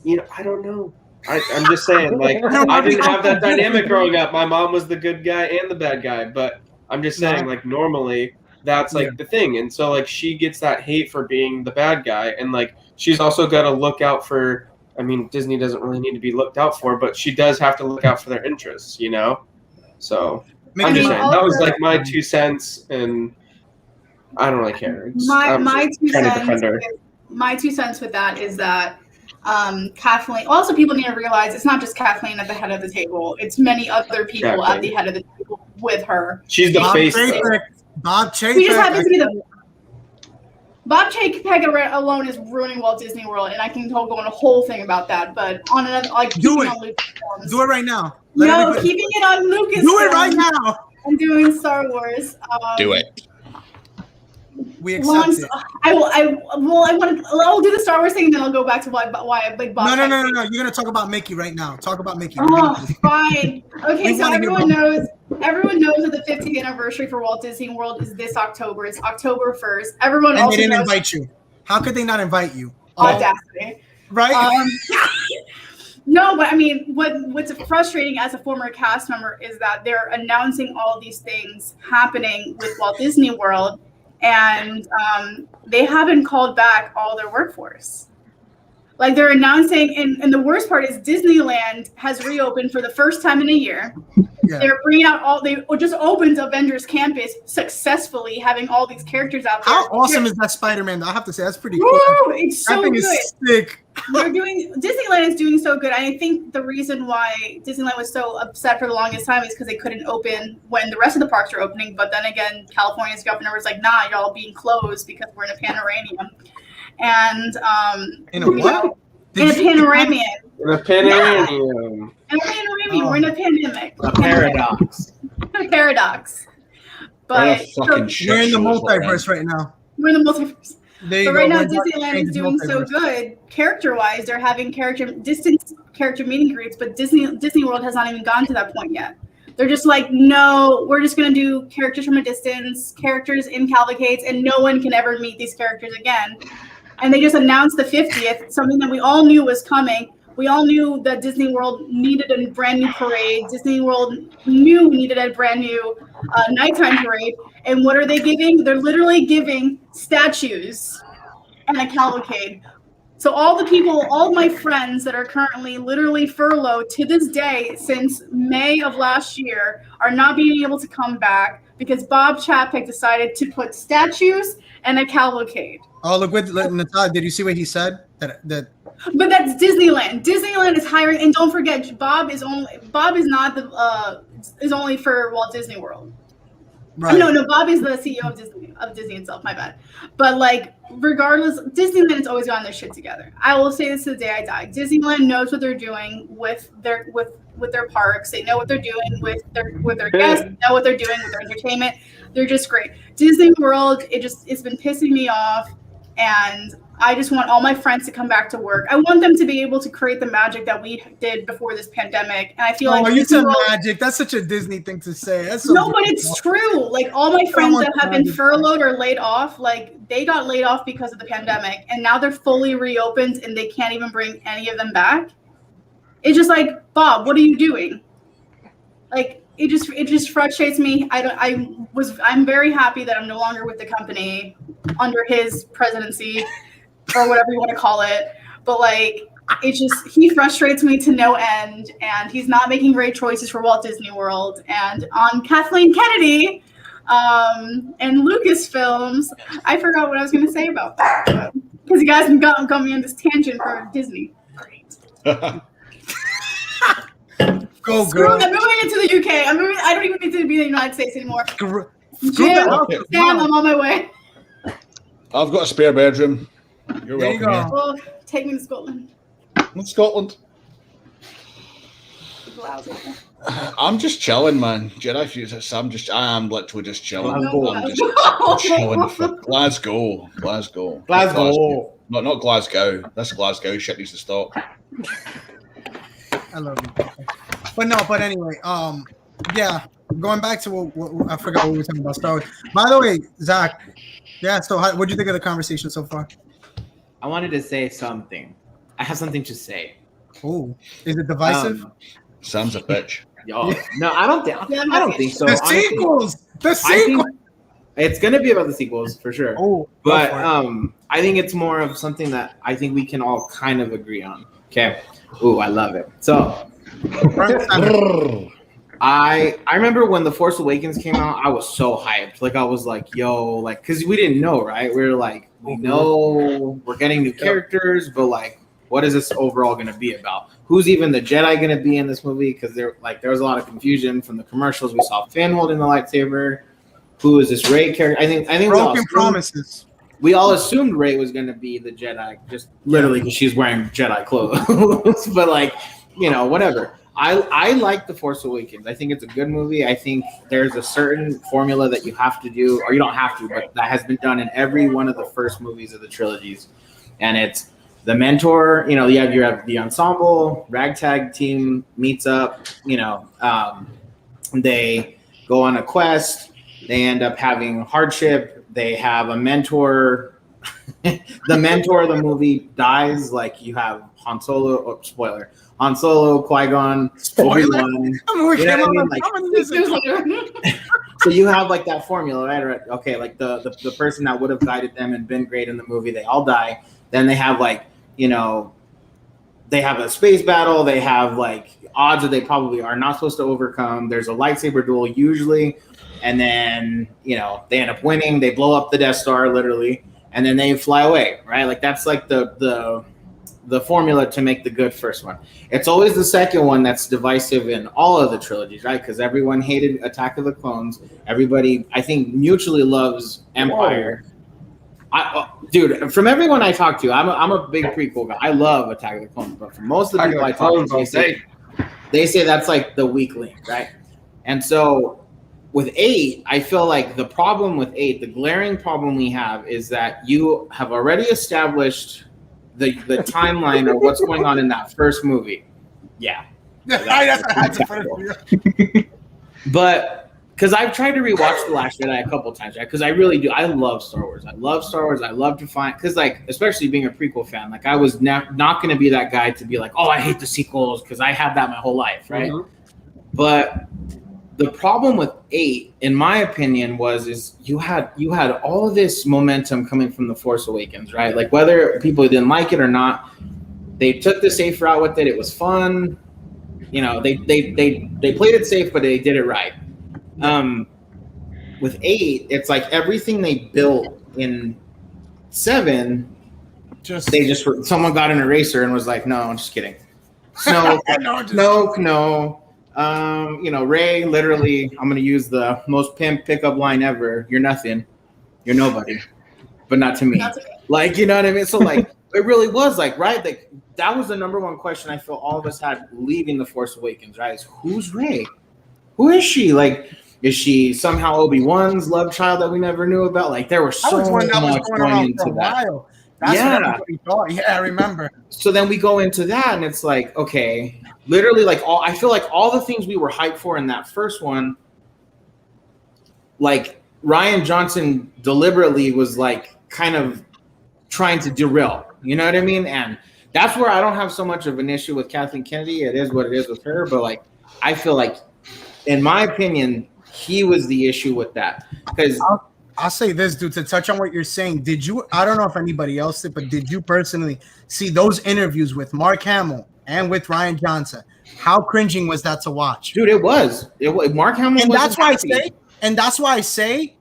you know, I don't know. I'm just saying, like I didn't have that dynamic growing up. My mom was the good guy and the bad guy, but I'm just saying, like normally that's like the thing. And so like she gets that hate for being the bad guy, and like she's also got to look out for, I mean, Disney doesn't really need to be looked out for, but she does have to look out for their interests, you know? So I'm just saying, that was like my 2 cents, and I don't really care. My 2 cents with that is that Kathleen, also people need to realize it's not just Kathleen at the head of the table, it's many other people at the head of the table with her. She's the face. Bob Chapek. We just happen to be the Bob Chapek alone is ruining Walt Disney World, and I can go on a whole thing about that. But on another, like, do it right now. Keeping it on Lucas. Do it right now. I'm doing Star Wars. Do it. We accept it. I'll do the Star Wars thing, and then I'll go back to why a big Bob. No. You're gonna talk about Mickey right now. Talk about Mickey. Oh, fine. Okay, so everyone knows that the 50th anniversary for Walt Disney World is this October. It's October 1st. Everyone and also they didn't invite you. How could they not invite you? Audacity. Right? No, but I mean, what's frustrating as a former cast member is that they're announcing all these things happening with Walt Disney World, and they haven't called back all their workforce. Like they're announcing, and the worst part is Disneyland has reopened for the first time in a year. Yeah. They're bringing out they just opened Avengers Campus successfully, having all these characters out there. How awesome is that Spider-Man? I have to say, that's pretty cool. Woo, it's so good. Is sick. Disneyland is doing so good. I think the reason why Disneyland was so upset for the longest time is because they couldn't open when the rest of the parks are opening. But then again, California's governor was like, "Nah, y'all being closed because we're in a panoramium." And in a what? In a panoramium. In a panoramium. In a panoramium. We're in a pandemic. A paradox. A paradox. But we're in the multiverse right now. We're in the multiverse. But right now, Disneyland is doing so good character-wise. They're having distance character meet and greets, but Disney World has not even gotten to that point yet. They're just like, no, we're just going to do characters from a distance, characters in cavalcades, and no one can ever meet these characters again. and they just announced the 50th, something that we all knew was coming. We all knew that Disney World needed a brand new parade. Disney World knew we needed a brand new nighttime parade. And what are they giving? They're literally giving statues and a cavalcade. So all the people, all of my friends that are currently literally furloughed to this day since May of last year are not being able to come back because Bob Chapek decided to put statues and a cavalcade. Oh, look, Natalia, did you see what he said? But that's Disneyland. Disneyland is hiring, and don't forget, Bob is only for Walt Disney World. Right. No, Bob is the CEO of Disney itself. My bad. But like, regardless, Disneyland has always gotten their shit together. I will say this to the day I die. Disneyland knows what they're doing with their parks. They know what they're doing with their guests. They know what they're doing with their entertainment. They're just great. Disney World, it's been pissing me off, and I just want all my friends to come back to work. I want them to be able to create the magic that we did before this pandemic. And I feel like you said magic. That's such a Disney thing to say. That's so but it's true. Like all my friends that have been furloughed or laid off, like they got laid off because of the pandemic, and now they're fully reopened and they can't even bring any of them back. It's just like, Bob, what are you doing? Like it just frustrates me. I'm very happy that I'm no longer with the company under his presidency, or whatever you want to call it. But like, he frustrates me to no end, and he's not making great choices for Walt Disney World. And on Kathleen Kennedy and Lucasfilms, I forgot what I was going to say about that. Because you guys got me on this tangent for Disney. Great. Go, Screw girl. it. I'm moving into the UK. I don't even need to be in the United States anymore. Jim, I'm on my way. I've got a spare bedroom. You're there welcome. You go. Well, take me to Scotland. In Scotland. I'm just chilling, man. Jedi, I am literally just chilling. I'm just chilling for Glasgow. Not Glasgow. That's Glasgow. Shit needs to stop. I love you. But anyway, yeah. Going back to what I forgot what we were talking about. Star Wars. By the way, Zach. Yeah. So, what do you think of the conversation so far? I wanted to say something. I have something to say. Oh, is it divisive? Sam's a bitch. Yo, no, I don't think so. The sequels. It's gonna be about the sequels for sure. Oh, but I think it's more of something that I think we can all kind of agree on. Okay. Ooh, I love it. So I remember when The Force Awakens came out, I was so hyped. Like I was like, yo, like, because we didn't know, right? We were like, we know we're getting new characters, but like, what is this overall going to be about? Who's even the Jedi going to be in this movie? Because there was a lot of confusion from the commercials. We saw Finn holding the lightsaber. Who is this Rey character? I think broken promises. We all assumed Rey was going to be the Jedi, just literally because she's wearing Jedi clothes. But like, whatever. I like The Force Awakens. I think it's a good movie. I think there's a certain formula that you have to do, or you don't have to, but that has been done in every one of the first movies of the trilogies. And it's the mentor, you have the ensemble, ragtag team meets up, they go on a quest, they end up having hardship, they have a mentor. The mentor of the movie dies, like you have Han Solo, spoiler. Han Solo, Qui-Gon, Obi-Wan. So you have like that formula, right? Okay, like the person that would have guided them and been great in the movie, they all die. Then they have like, they have a space battle. They have like odds that they probably are not supposed to overcome. There's a lightsaber duel usually. And then, they end up winning. They blow up the Death Star literally. And then they fly away, right? Like that's like the formula to make the good first one. It's always the second one that's divisive in all of the trilogies, right? Because everyone hated Attack of the Clones. Everybody, I think, mutually loves Empire. Dude, from everyone I talk to, I'm a big prequel guy. I love Attack of the Clones, but for most of the people I talk to, they say that's like the weak link, right? And so with 8, I feel like the problem with 8, the glaring problem we have is that you have already established the timeline of what's going on in that first movie. Yeah. That's what I had to put it. But because I've tried to rewatch The Last Jedi a couple times, right? Because I really do. I love Star Wars. I love Star Wars. I love to find, because like, especially being a prequel fan, like I was not going to be that guy to be like, oh, I hate the sequels, because I have that my whole life, right? Mm-hmm. But the problem with 8, in my opinion, is you had all of this momentum coming from The Force Awakens, right? Like whether people didn't like it or not, they took the safe route with it. It was fun. You know, they played it safe, but they did it right. With 8, it's like everything they built in 7, someone got an eraser and was like, no, I'm just kidding. Snoke, no. You know, Rey, literally, I'm gonna use the most pimp pickup line ever. You're nothing. You're nobody. But not to me. Like, you know what I mean? So like it really was like, right? Like that was the number one question I feel all of us had leaving The Force Awakens, right? Is who's Rey? Who is she? Like, is she somehow Obi-Wan's love child that we never knew about? Like there was so much going into that. That's what everybody thought. Yeah, I remember. So then we go into that, and it's like, okay, literally, like I feel like all the things we were hyped for in that first one, like Rian Johnson deliberately was like kind of trying to derail. You know what I mean? And that's where I don't have so much of an issue with Kathleen Kennedy. It is what it is with her, but like I feel like, in my opinion, he was the issue with that, because. I'll say this, dude, to touch on what you're saying. I don't know if anybody else did, but did you personally see those interviews with Mark Hamill and with Rian Johnson? How cringing was that to watch? Dude, it was. Mark Hamill, and that's why I say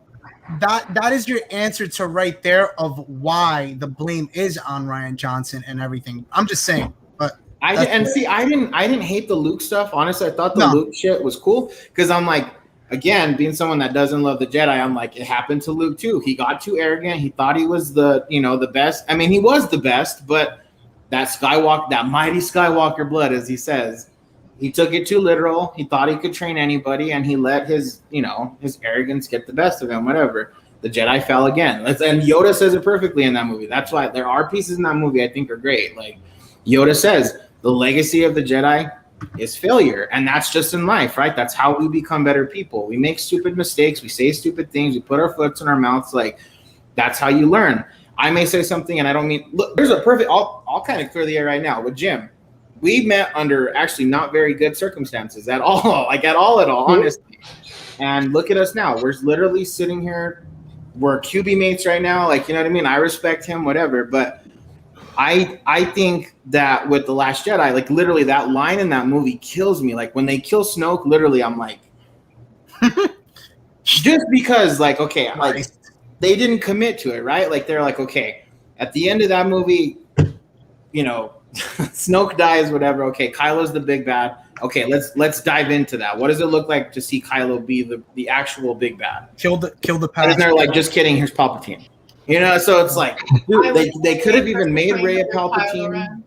that is your answer to right there of why the blame is on Rian Johnson and everything. I'm just saying. But I didn't hate the Luke stuff. Honestly, I thought the Luke shit was cool, because I'm like, again, being someone that doesn't love the Jedi, I'm like, it happened to Luke too. He got too arrogant. He thought he was the best. I mean, he was the best, but that mighty Skywalker blood, as he says, he took it too literal. He thought he could train anybody, and he let his arrogance get the best of him, whatever. The Jedi fell again. And Yoda says it perfectly in that movie. That's why there are pieces in that movie I think are great. Like Yoda says, the legacy of the Jedi is failure, and that's just in life, right? That's how we become better people. We make stupid mistakes, we say stupid things, we put our foots in our mouths. Like that's how you learn. I may say something and I don't mean. Look, there's a perfect. I'll kind of clear the air right now with Jim. We met under actually not very good circumstances at all, like at all, honestly. And look at us now. We're literally sitting here. We're QB mates right now. Like, you know what I mean? I respect him, whatever, but. I think that with The Last Jedi, like literally that line in that movie kills me. Like when they kill Snoke, literally I'm like, just because like, okay, like they didn't commit to it, right? Like they're like, okay, at the end of that movie, you know, Snoke dies, whatever. Okay, Kylo's the big bad. Okay, let's dive into that. What does it look like to see Kylo be the actual big bad? Kill the past. And they're like, just kidding, here's Palpatine. You know, so it's like, dude, they could have even made Rey a Palpatine.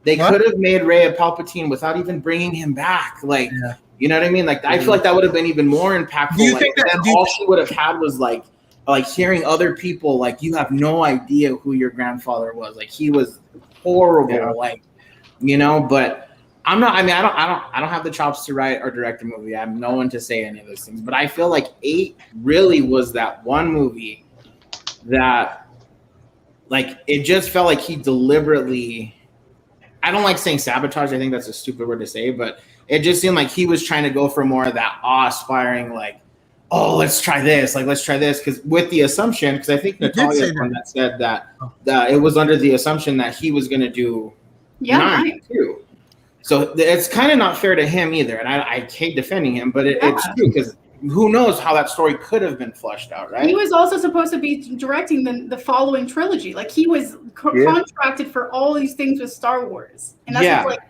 They could have made Rey a Palpatine without even bringing him back. Like, you know what I mean? Like, I feel like that would have been even more impactful. Do you think that all she would have had was like hearing other people like, you have no idea who your grandfather was. Like, he was horrible. Like, you know, but I'm not. I mean, I don't have the chops to write or direct a movie. I have no one to say any of those things. But I feel like 8 really was that one movie that like it just felt like he deliberately, I don't like saying sabotage, I think that's a stupid word to say, but it just seemed like he was trying to go for more of that awe-inspiring, like, oh, let's try this, because with the assumption, because I think Natalia was one that said that it was under the assumption that he was going to do 9 too. So it's kind of not fair to him either, and I hate defending him, but it's true, because who knows how that story could have been fleshed out, right? He was also supposed to be directing the following trilogy. Like he was contracted for all these things with Star Wars, and that's like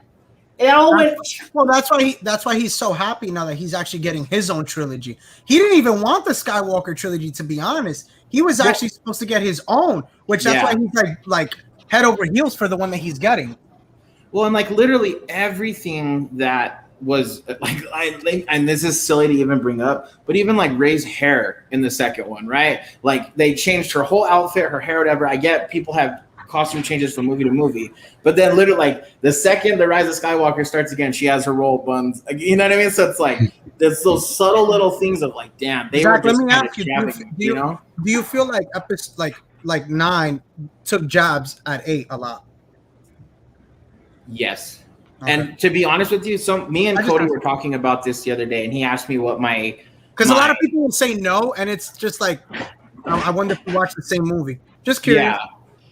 it all went. Well, that's why he's so happy now that he's actually getting his own trilogy. He didn't even want the Skywalker trilogy, to be honest. He was actually supposed to get his own, which that's why he's like head over heels for the one that he's getting. Well, and like literally everything that was like, and this is silly to even bring up, but even like Rey's hair in the second one, right? Like they changed her whole outfit, her hair, whatever. I get people have costume changes from movie to movie. But then literally like the second the Rise of Skywalker starts again, she has her roll buns. You know what I mean? So it's like there's those subtle little things of like, damn, they Zach, were just let me kind ask of you, jabbing, you know? Do you feel like like 9 took jabs at 8 a lot? Yes. Okay. And to be honest with you, me and I just Cody have- were talking about this the other day, and he asked me what because a lot of people will say no, and it's just like I wonder if you watch the same movie. Just curious. Yeah.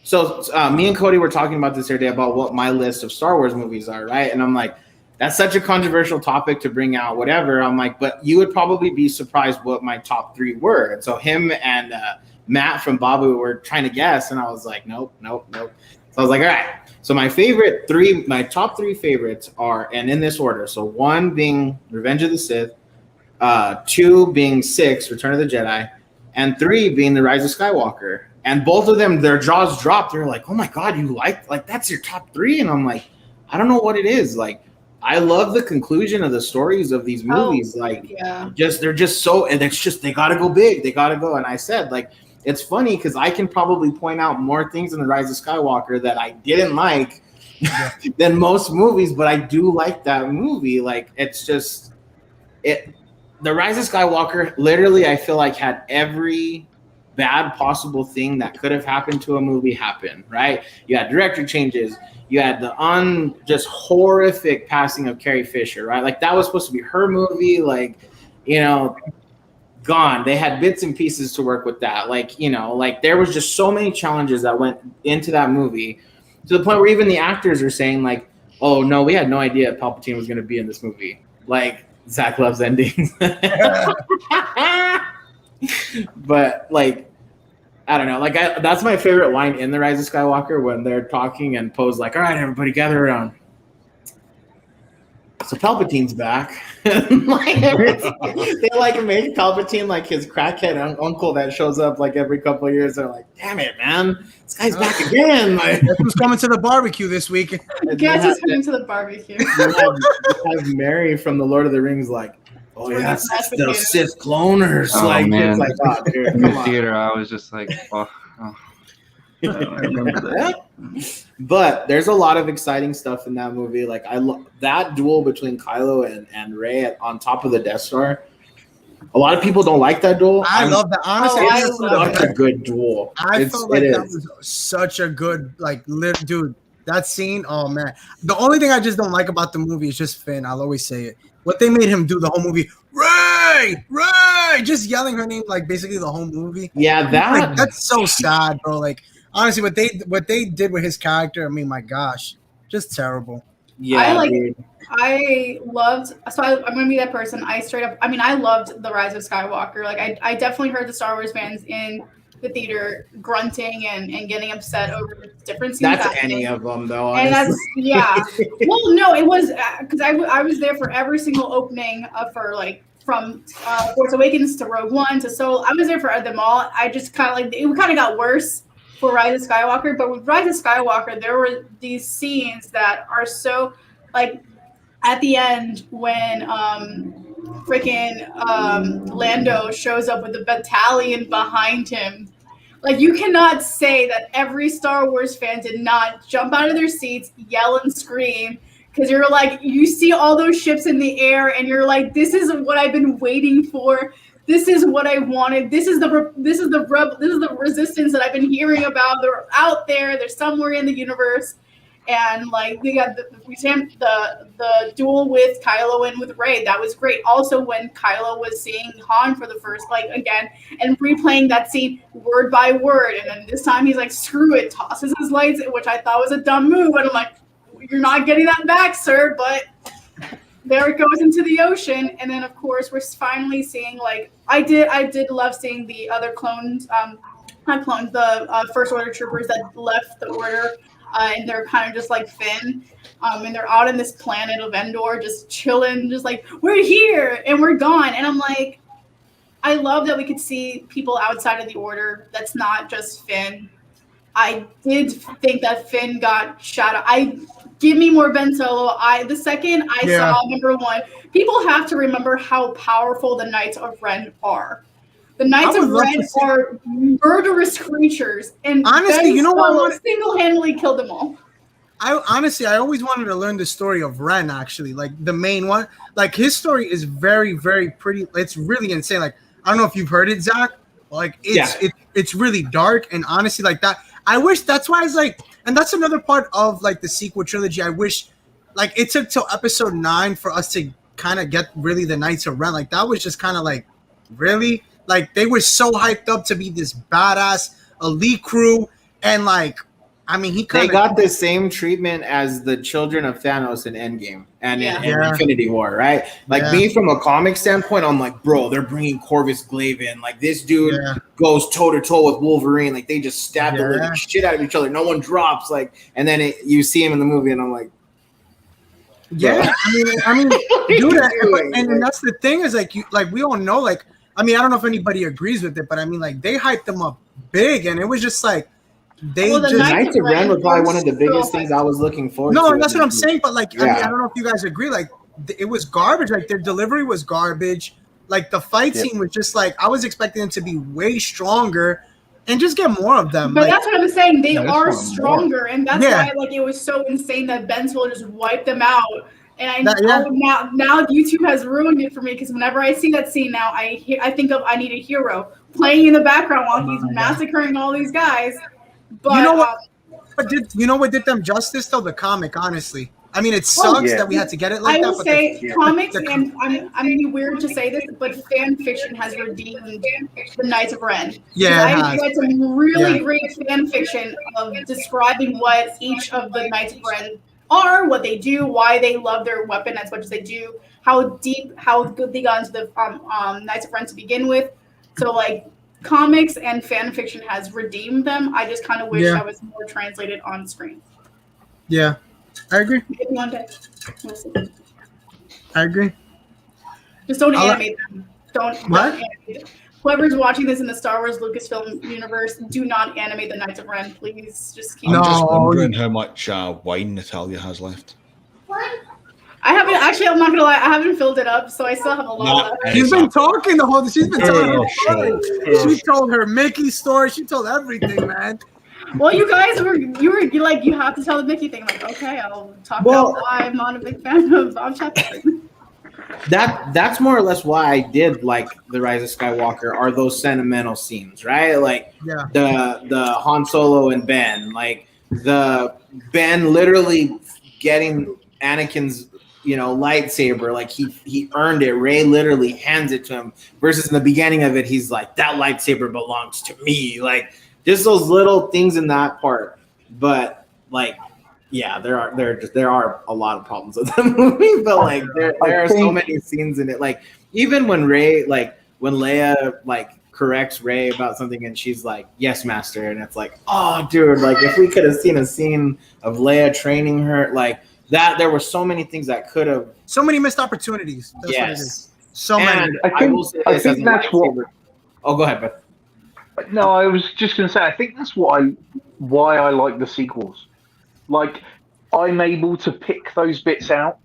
So me and Cody were talking about this the other day about what my list of Star Wars movies are, right? And I'm like, that's such a controversial topic to bring out, whatever. I'm like, but you would probably be surprised what my top 3 were. And so him and Matt from Babu were trying to guess, and I was like, nope. So I was like, all right. So my top 3 favorites are, and in this order. So 1 being Revenge of the Sith, 2 being 6, Return of the Jedi, and 3 being The Rise of Skywalker. And both of them, their jaws dropped. They're like, oh my God, you like that's your top 3? And I'm like, I don't know what it is. Like, I love the conclusion of the stories of these movies. They're just so, and it's just, they got to go big. They got to go. And I said, like, it's funny because I can probably point out more things in The Rise of Skywalker that I didn't like than most movies, but I do like that movie. Like, it's just, The Rise of Skywalker, literally, I feel like had every bad possible thing that could have happened to a movie happen, right? You had director changes. You had the just horrific passing of Carrie Fisher, right? Like, that was supposed to be her movie. Like, you know, gone. They had bits and pieces to work with that. Like, you know, like there was just so many challenges that went into that movie to the point where even the actors are saying like, oh no, we had no idea Palpatine was going to be in this movie. Like, Zach loves endings. But like, I don't know. Like, that's my favorite line in The Rise of Skywalker when they're talking and Poe's like, all right, everybody gather around. So Palpatine's back. Like, they like make Palpatine like his crackhead uncle that shows up like every couple of years. They're like, damn it, man, this guy's back again. Like, guess who's coming to the barbecue this week? Guess who's coming to the barbecue? you have Mary from the Lord of the Rings like, oh yeah, it's those Sith cloners. Oh, like, man. it's like, oh, dude, In the come on. theater, I was just like, oh. I remember that. But there's a lot of exciting stuff in that movie. Like, I love that duel between Kylo and Rey on top of the Death Star. A lot of people don't like that duel. I love that. Honestly, I it's love such a good duel. I felt like it that is. was such a good, like, dude, that scene, oh man. The only thing I just don't like about the movie is just Finn. I'll always say it. What they made him do the whole movie, Rey, just yelling her name like basically the whole movie. Yeah, Like, that's so sad, bro. Like, honestly, what they did with his character, I mean, my gosh, just terrible. Yeah, I loved, so I'm going to be that person. I loved The Rise of Skywalker. Like, I definitely heard the Star Wars fans in the theater grunting and getting upset over different scenes. That's any of them, though. And Honestly. well, no, it was because I was there for every single opening for like from Force Awakens to Rogue One to Solo. I was there for them all. I just kind of like it kind of got worse for Rise of Skywalker, but with Rise of Skywalker, there were these scenes that are so like at the end when freaking Lando shows up with the battalion behind him. Like, you cannot say that every Star Wars fan did not jump out of their seats, yell and scream, because you're like, you see all those ships in the air, and you're like, this is what I've been waiting for. This is what I wanted. This is the resistance that I've been hearing about. They're out there. They're somewhere in the universe. And like we got the duel with Kylo and with Rey, that was great. Also, when Kylo was seeing Han for the first again and replaying that scene word by word, and then this time he's like, "Screw it!" tosses his lights, which I thought was a dumb move. And I'm like, "You're not getting that back, sir." But there it goes into the ocean, and then of course we're finally seeing like I did love seeing the other clones, not clones, the First Order troopers that left the Order. And they're kind of just like Finn, and they're out on this planet of Endor, just chilling, just like, we're here and we're gone. And I'm like, I love that we could see people outside of the Order. That's not just Finn. I did think that Finn got shot out. Give me more Ben Solo. The second I saw number one, people have to remember how powerful the Knights of Ren are. The Knights I of would love Ren to see- are murderous creatures, and Honestly, Ben you know what I Solo wanna- single-handedly killed them all. I always wanted to learn the story of Ren, actually, like the main one. Like his story is very, very pretty. It's really insane. Like I don't know if you've heard it, Zach. Like it's really dark, and honestly, like that. I wish that's why it's like, and that's another part of like the sequel trilogy. I wish, like it took till episode 9 for us to kind of get really the Knights of Ren. Like that was just kind of like really, like they were so hyped up to be this badass elite crew, and like. I mean, They got the same treatment as the children of Thanos in Endgame and in Infinity War, right? Like me from a comic standpoint, I'm like, bro, they're bringing Corvus Glaive in. Like this dude goes toe to toe with Wolverine. Like they just stab the living shit out of each other. No one drops. Like, and then you see him in the movie, and I'm like, yeah. I mean, dude, and that's the thing is like we all know. Like, I mean, I don't know if anybody agrees with it, but I mean, like they hyped them up big, and it was just like. The Knights of Ren were probably one of the biggest things I was looking forward to. No, that's what I'm saying. But like, I mean, I don't know if you guys agree. Like, it was garbage. Like their delivery was garbage. Like the fight scene was just like I was expecting them to be way stronger, and just get more of them. But like, that's what I'm saying. They are stronger, and that's why like it was so insane that Ben Solo just wiped them out. And I know now YouTube has ruined it for me because whenever I see that scene now, I think of I Need a Hero playing in the background while he's massacring all these guys. But you know what? What did them justice though? The comic, honestly. I mean, it sucks that we had to get it like I that. will say comics, and I'm gonna be weird to say this, but fan fiction has redeemed the Knights of Ren. Yeah, I've read some really great fan fiction of describing what each of the Knights of Ren are, what they do, why they love their weapon as much as they do, how good they got into the Knights of Ren to begin with. So like. Comics and fan fiction has redeemed them. I just kind of wish I was more translated on screen. Yeah, I agree. Maybe one day. We'll see. I agree. Just don't animate them. Don't what? Animate them. Whoever's watching this in the Star Wars Lucasfilm universe, do not animate the Knights of Ren, please. Just keep. I'm just wondering how much wine Natalia has left. What? I haven't actually. I'm not gonna lie. I haven't filled it up, so I still have a lot left. She's been talking the whole. She's been telling her story. She told her Mickey story. She told everything, man. Well, you guys were like you have to tell the Mickey thing. Like, okay, I'll talk about why I'm not a big fan of Bob Chapek. That's more or less why I did like The Rise of Skywalker. Are those sentimental scenes, right? Like the Han Solo and Ben, like the Ben literally getting Anakin's lightsaber, like he earned it. Rey literally hands it to him. Versus in the beginning of it, he's like, that lightsaber belongs to me. Like just those little things in that part. But like, yeah, there are a lot of problems with the movie. But like, there are so many scenes in it. Like even when Leia like corrects Rey about something and she's like, yes, master, and it's like, oh, dude, like if we could have seen a scene of Leia training her, like. That there were so many things that could have. So many missed opportunities. That's what it is. So many. I think that's what. Oh, go ahead, Beth. No, I was just going to say. I think that's why I like the sequels. Like, I'm able to pick those bits out,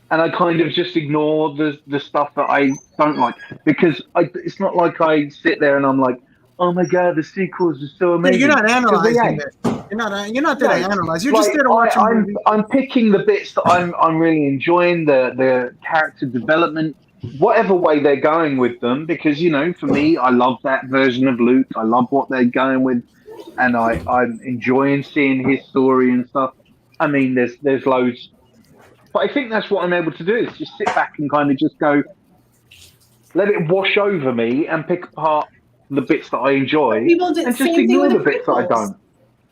and I kind of just ignore the stuff that I don't like because it's not like I sit there and I'm like, oh my god, the sequels are so amazing. You're not analyzing it. You're not there to analyze. You're just there to watch. I'm picking the bits that I'm really enjoying, the character development, whatever way they're going with them. Because for me, I love that version of Luke. I love what they're going with, and I'm enjoying seeing his story and stuff. I mean, there's loads, but I think that's what I'm able to do is just sit back and kind of just go, let it wash over me and pick apart the bits that I enjoy and just ignore the bits that I don't.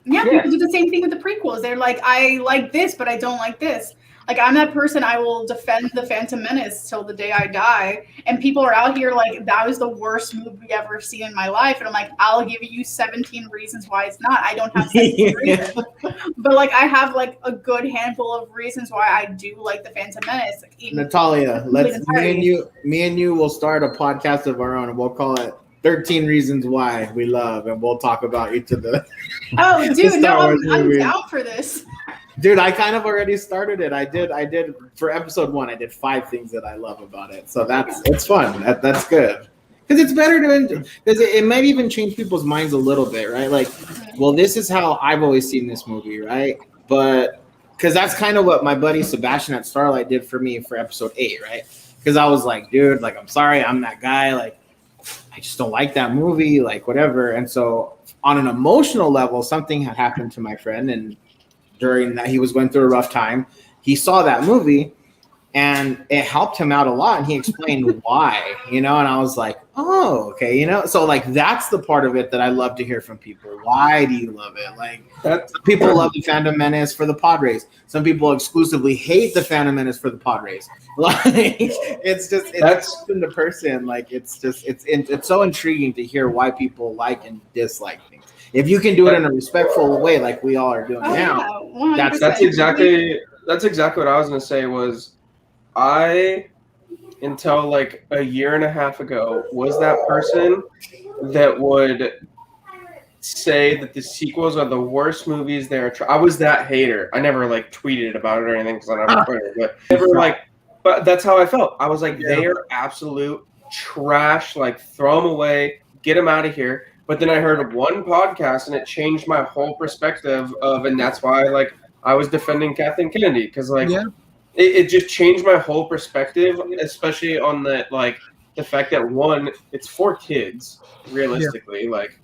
Yeah, people do the same thing with the prequels. They're like, I like this, but I don't like this. Like, I'm that person, I will defend The Phantom Menace till the day I die. And people are out here like, that was the worst movie ever seen in my life. And I'm like, I'll give you 17 reasons why it's not. I don't have 17 reasons. But, like, I have, like, a good handful of reasons why I do like The Phantom Menace. Like, Natalia, me and you will start a podcast of our own, and we'll call it 13 Reasons Why We Love, and we'll talk about each of the. Oh, dude, no, I'm down for this. Dude, I kind of already started it. I did for episode 1. I did 5 things that I love about it. So it's fun. That's good. because it's better to, because it might even change people's minds a little bit, right? Like, well, this is how I've always seen this movie, right? But because that's kind of what my buddy Sebastian at Starlight did for me for episode 8, right? Because I was like, dude, like, I'm sorry, I'm that guy, like, I just don't like that movie, like, whatever. And so on an emotional level, something had happened to my friend, and during that he was going through a rough time. He saw that movie and it helped him out a lot, and he explained why, you know, and I was like, oh, okay, you know. So like that's the part of it that I love to hear from people. Why do you love it? Like, some people love the Phantom Menace for the pod race. Some people exclusively hate the Phantom Menace for the pod race. Like, it's just, it's person to person. Like, it's just, it's so intriguing to hear why people like and dislike things. If you can do it in a respectful way, like we all are doing now, that's exactly what I was gonna say. Was I, until like a year and a half ago, was that person that would say that the sequels are the worst movies there. I was that hater. I never like tweeted about it or anything because I never Twitter, but never like. But that's how I felt. I was like, they are absolute trash. Like, throw them away, get them out of here. But then I heard one podcast and it changed my whole perspective of, and that's why like I was defending Kathleen Kennedy, because like it just changed my whole perspective, especially on that, like the fact that one, it's for kids realistically, like,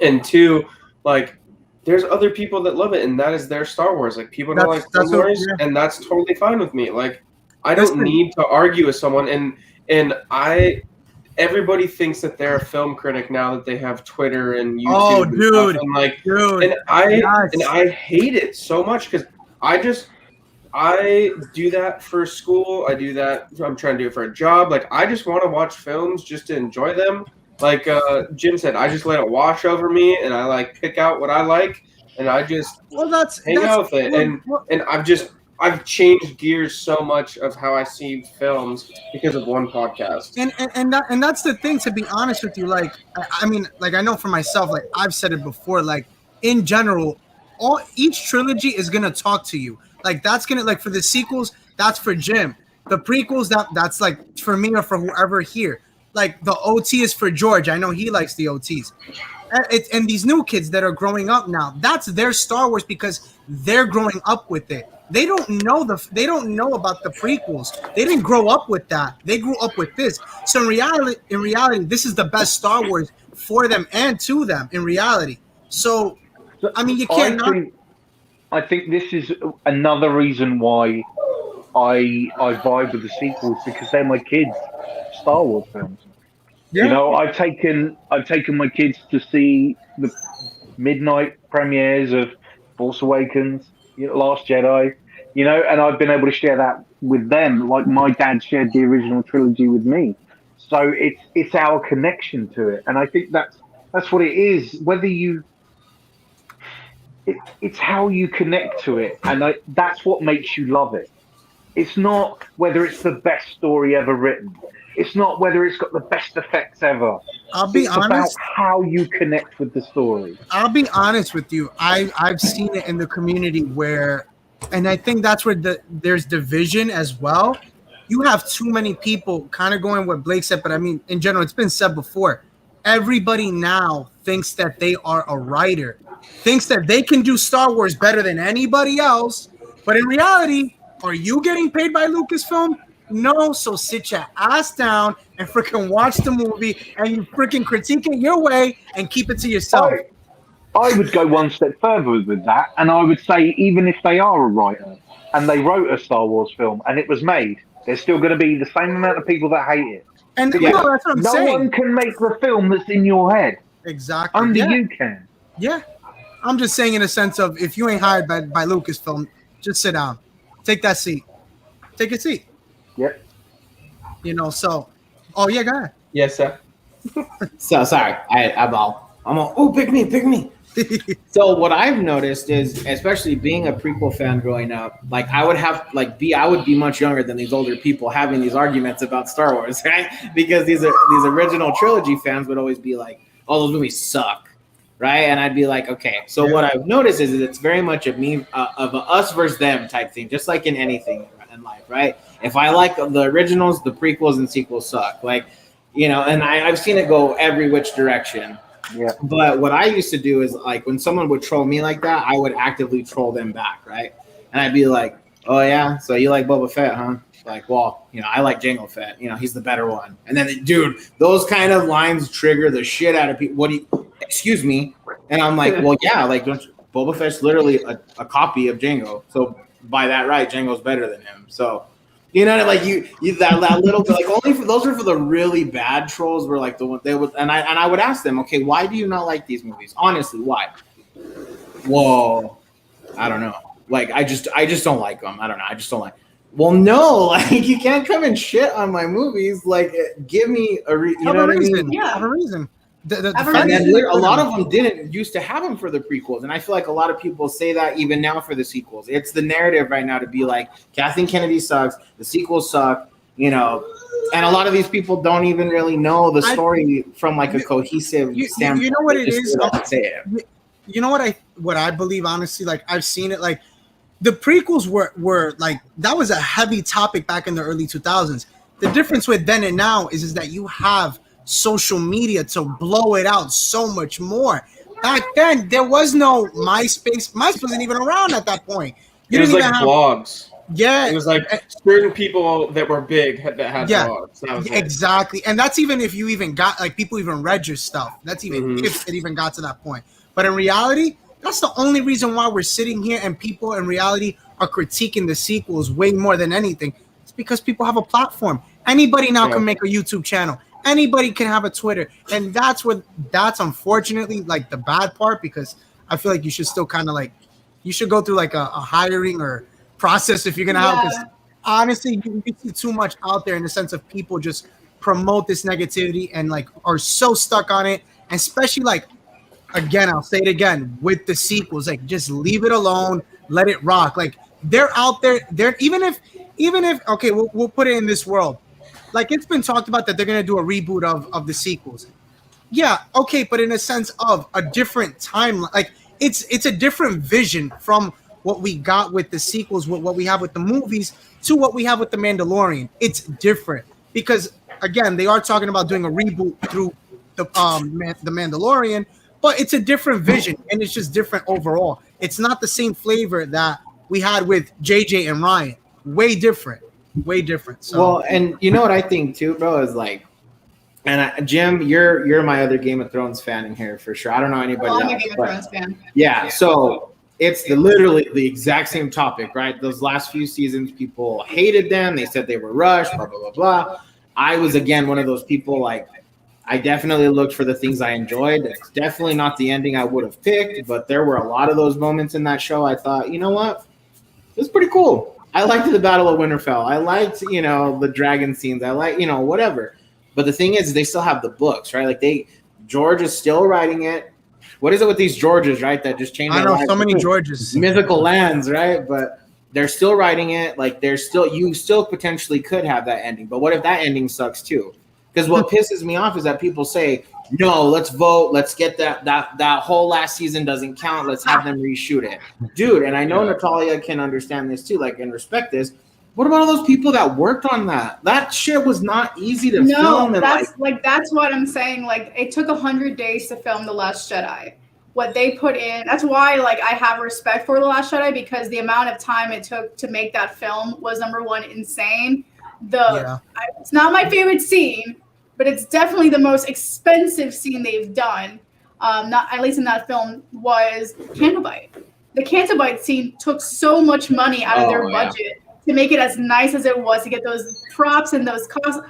and two, like there's other people that love it and that is their Star Wars. Like, people don't like Star Wars, and that's totally fine with me. Like, I don't need to argue with someone, and everybody thinks that they're a film critic now that they have Twitter and YouTube. Oh, dude. And like, and I hate it so much because I do that for school. I do that. I'm trying to do it for a job. Like, I just want to watch films just to enjoy them. Like Jim said, I just let it wash over me, and I like pick out what I like, and I just hang out with it. And I've changed gears so much of how I see films because of one podcast. And that's the thing, to be honest with you. Like, I mean, like, I know for myself, like I've said it before, like in general, each trilogy is gonna talk to you. Like, that's gonna, like, for the sequels, that's for Jim. The prequels, that's like for me or for whoever here. Like, the OT is for George. I know he likes the OTs. And these new kids that are growing up now, that's their Star Wars because they're growing up with it. They don't know about the prequels. They didn't grow up with that. They grew up with this. So in reality, this is the best Star Wars for them and to them in reality. So I mean, you can't. I think this is another reason why I vibe with the sequels, because they're my kids' Star Wars films. Yeah. You know, I've taken my kids to see the midnight premieres of Force Awakens, Last Jedi, and I've been able to share that with them, like my dad shared the original trilogy with me. So it's our connection to it, and I think that's what it is. Whether it's how you connect to it, and that's what makes you love it. It's not whether it's the best story ever written. It's not whether it's got the best effects ever. It's about how you connect with the story. I'll be honest with you. I've seen it in the community where, and I think that's where there's division as well. You have too many people kind of going what Blake said, but I mean, in general, it's been said before. Everybody now thinks that they are a writer, thinks that they can do Star Wars better than anybody else. But in reality, are you getting paid by Lucasfilm? No, so sit your ass down and freaking watch the movie, and you freaking critique it your way and keep it to yourself. I would go one step further with that, and I would say even if they are a writer and they wrote a Star Wars film and it was made, there's still going to be the same amount of people that hate it. And that's what I'm saying. No one can make the film that's in your head. Exactly. Only you can. Yeah. I'm just saying in a sense of, if you ain't hired by Lucasfilm, just sit down. Take that seat. Take a seat. Yep. So, oh yeah, go ahead. Yes, sir. So sorry, I'm all, pick me. So what I've noticed is, especially being a prequel fan growing up, like I would be much younger than these older people having these arguments about Star Wars, right? Because these original trilogy fans would always be like, "Oh, those movies suck," right? And I'd be like, "Okay." So what I've noticed is it's very much of a us versus them type thing, just like in anything in life, right? If I like the originals, the prequels and sequels suck. Like, you know, and I've seen it go every which direction. Yeah. But what I used to do is like when someone would troll me like that, I would actively troll them back, right? And I'd be like, "Oh yeah, so you like Boba Fett, huh?" Like, well, you know, I like Jango Fett. You know, he's the better one. And then, dude, those kind of lines trigger the shit out of people. What do you? Excuse me. And I'm like, well, yeah, like Boba Fett's literally a copy of Jango. So by that right, Jango's better than him. So. You know, like you that little bit, like only for those are for the really bad trolls. Were like the one they would, and I would ask them, okay, why do you not like these movies? Honestly, why? Whoa, I don't know. Like I just don't like them. I don't know. I just don't like. Well, no, like you can't come and shit on my movies. Like, give me a you know what I mean? Yeah, have a reason. And then a lot of them didn't used to have them for the prequels, and I feel like a lot of people say that even now for the sequels. It's the narrative right now to be like Kathleen Kennedy sucks, the sequels suck, you know, and a lot of these people don't even really know the story from like a cohesive standpoint. You know what it is? Say it. You know what I believe honestly. Like I've seen it. Like the prequels were like that was a heavy topic back in the early 2000s. The difference with then and now is that you have social media to blow it out so much more. Back then, there was no MySpace. MySpace wasn't even around at that point. It was like blogs. Yeah, it was like certain people that were big that had blogs. That was exactly, and that's even if you even got like people even read your stuff. That's even if it even got to that point. But in reality, that's the only reason why we're sitting here and people in reality are critiquing the sequels way more than anything. It's because people have a platform. Anybody now can make a YouTube channel. Anybody can have a Twitter, and that's unfortunately like the bad part, because I feel like you should still kind of like you should go through like a hiring or process if you're gonna have. Because honestly, you see too much out there in the sense of people just promote this negativity and like are so stuck on it, and especially like again, I'll say it again with the sequels, like just leave it alone, let it rock. Like they're out there, they're even if okay, we'll put it in this world. Like it's been talked about that they're gonna do a reboot of the sequels. Yeah, okay, but in a sense of a different timeline, like it's a different vision from what we got with the sequels, what we have with the movies, to what we have with the Mandalorian. It's different because again, they are talking about doing a reboot through the Mandalorian, but it's a different vision and it's just different overall. It's not the same flavor that we had with JJ and Ryan. Way different. So. Well, and you know what I think too, bro, is like, and Jim, you're my other Game of Thrones fan in here for sure. I don't know anybody else. I'm a Game of Thrones fan. Yeah, so it's literally the exact same topic, right? Those last few seasons, people hated them. They said they were rushed, blah, blah, blah, blah. I was, again, one of those people, like, I definitely looked for the things I enjoyed. It's definitely not the ending I would have picked, but there were a lot of those moments in that show I thought, you know what? It was pretty cool. I liked the Battle of Winterfell. I liked, you know, the dragon scenes. I like, you know, whatever. But the thing is, they still have the books, right? Like George is still writing it. What is it with these Georges, right? That just changed. I know so many Georges. Mythical lands, right? But they're still writing it. Like you still potentially could have that ending. But what if that ending sucks too? Because what pisses me off is that people say, no, let's vote. Let's get that whole last season doesn't count. Let's have them reshoot it. Dude, and I know Natalia can understand this too, like, and respect this. What about all those people that worked on that? That shit was not easy to film. No, that's what I'm saying. Like, it took 100 days to film The Last Jedi. What they put in, that's why, like, I have respect for The Last Jedi, because the amount of time it took to make that film was, number one, insane. It's not my favorite scene, but it's definitely the most expensive scene they've done, not at least in that film, was Canto Bight. The Canto Bight scene took so much money out of their budget to make it as nice as it was, to get those props and those costs.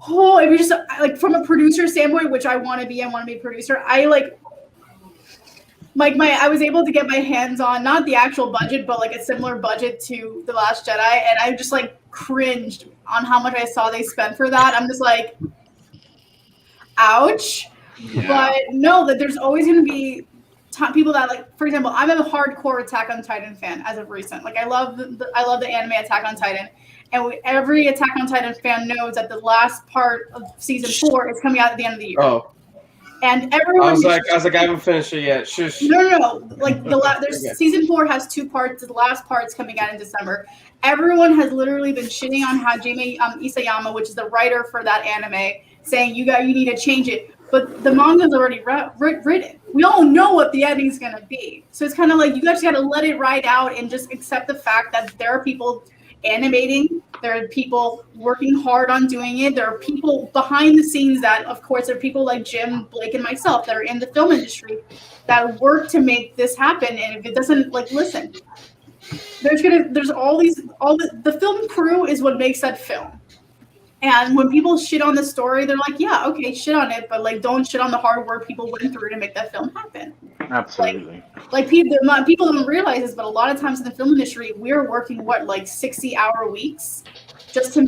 Oh, if you're just like, from a producer standpoint, which I want to be a producer, I was able to get my hands on not the actual budget, but like a similar budget to The Last Jedi, and I just like cringed on how much I saw they spent for that. I'm just like, ouch. Yeah. But no, that there's always going to be people that, like, for example, I'm a hardcore Attack on Titan fan as of recent. Like, I love the anime Attack on Titan, and every Attack on Titan fan knows that the last part of season 4 is coming out at the end of the year. Oh. And everyone. I was like, I haven't finished it yet. Shush. No. Like there's season 4 has 2 parts. The last part's coming out in December. Everyone has literally been shitting on Hajime Isayama, which is the writer for that anime, saying you need to change it. But the manga's already written. We all know what the ending's gonna be. So it's kind of like you guys got to let it ride out and just accept the fact that there are people animating, there are people working hard on doing it, there are people behind the scenes that, of course, there are people like Jim, Blake, and myself that are in the film industry that work to make this happen. And if it doesn't, like, listen, there's all the film crew is what makes that film. And when people shit on the story, they're like, yeah, okay, shit on it, but like, don't shit on the hard work people went through to make that film happen. Absolutely. Like people don't realize this, but a lot of times in the film industry, we're working 60-hour weeks just to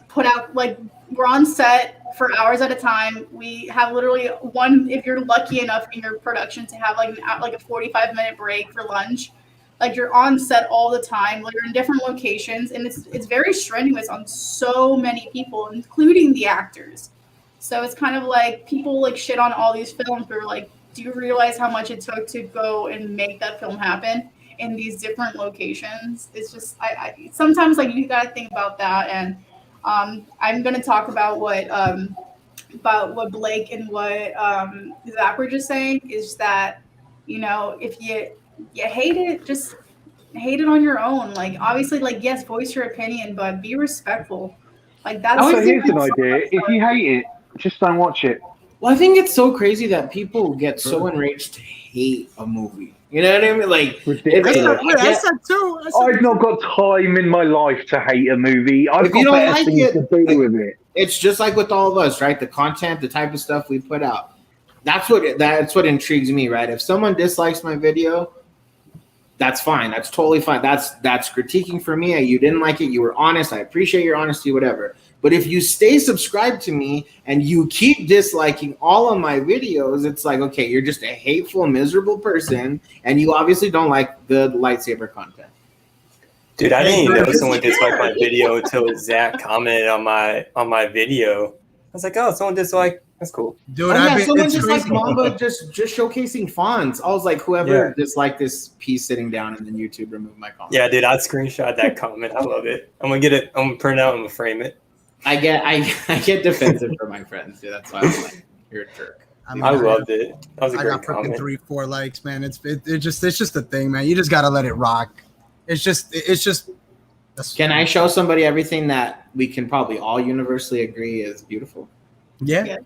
put out, like, we're on set for hours at a time. We have literally one, if you're lucky enough in your production to have like a 45-minute break for lunch. Like, you're on set all the time. Like, you're in different locations, and it's very strenuous on so many people, including the actors. So it's kind of like people like shit on all these films. But like, do you realize how much it took to go and make that film happen in these different locations? It's just I sometimes, like, you gotta think about that. And I'm gonna talk about what Blake and what Zach were just saying, is that, you know, if you hate it, just hate it on your own. Like, obviously, like, yes, voice your opinion, but be respectful. Like, that's so here's an idea. If you hate it, just don't watch it. Well, I think it's so crazy that people get so enraged to hate a movie. You know what I mean? Like, that's that too. I've not got time in my life to hate a movie. I've got better things to do with it. It's just like with all of us, right? The content, the type of stuff we put out. That's what intrigues me, right? If someone dislikes my video, that's fine. That's totally fine. That's critiquing for me. You didn't like it. You were honest. I appreciate your honesty, whatever. But if you stay subscribed to me and you keep disliking all of my videos, it's like, okay, you're just a hateful, miserable person, and you obviously don't like the lightsaber content. Dude, I didn't even know someone disliked my video until Zach commented on my video. I was like, oh, someone disliked. That's cool. Dude, someone just like Mamba just showcasing fonts. I was like, whoever disliked this piece sitting down, and then YouTube removed my comment. Yeah, dude, I'd screenshot that comment. I love it. I'm gonna get it. I'm gonna print it out. I'm gonna frame it. I get defensive for my friends, dude. That's why I'm like, you're a jerk. I loved it. That was a great comment. I got freaking 3-4 likes, man. It's just a thing, man. You just gotta let it rock. It's just. Can I show somebody everything that we can probably all universally agree is beautiful? Yeah.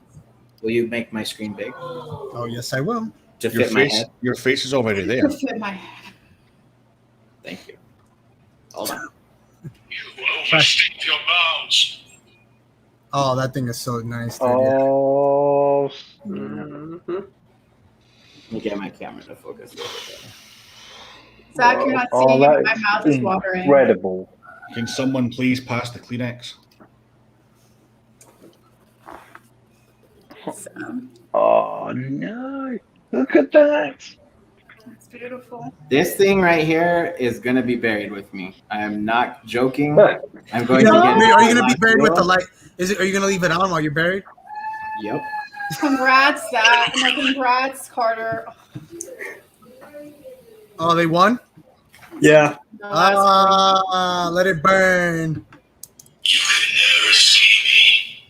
Will you make my screen big? Oh, yes, I will. To fit my head. Your face is already there. To fit my head. Thank you. Hold on. You overstepped your bounds. Oh, that thing is so nice. Dude. Oh. Mm-hmm. Let me get my camera to focus. Zach, you're not seeing it, my mouth is watering. Incredible. Can someone please pass the Kleenex? So, oh no! Look at that. it's beautiful. This thing right here is gonna be buried with me. I am not joking. I'm going to get. Are you gonna be buried with the light? Are you gonna leave it on while you're buried? Yep. Congrats, Zach. No, congrats, Carter. Oh, they won? Yeah. No, let it burn. You can never see me.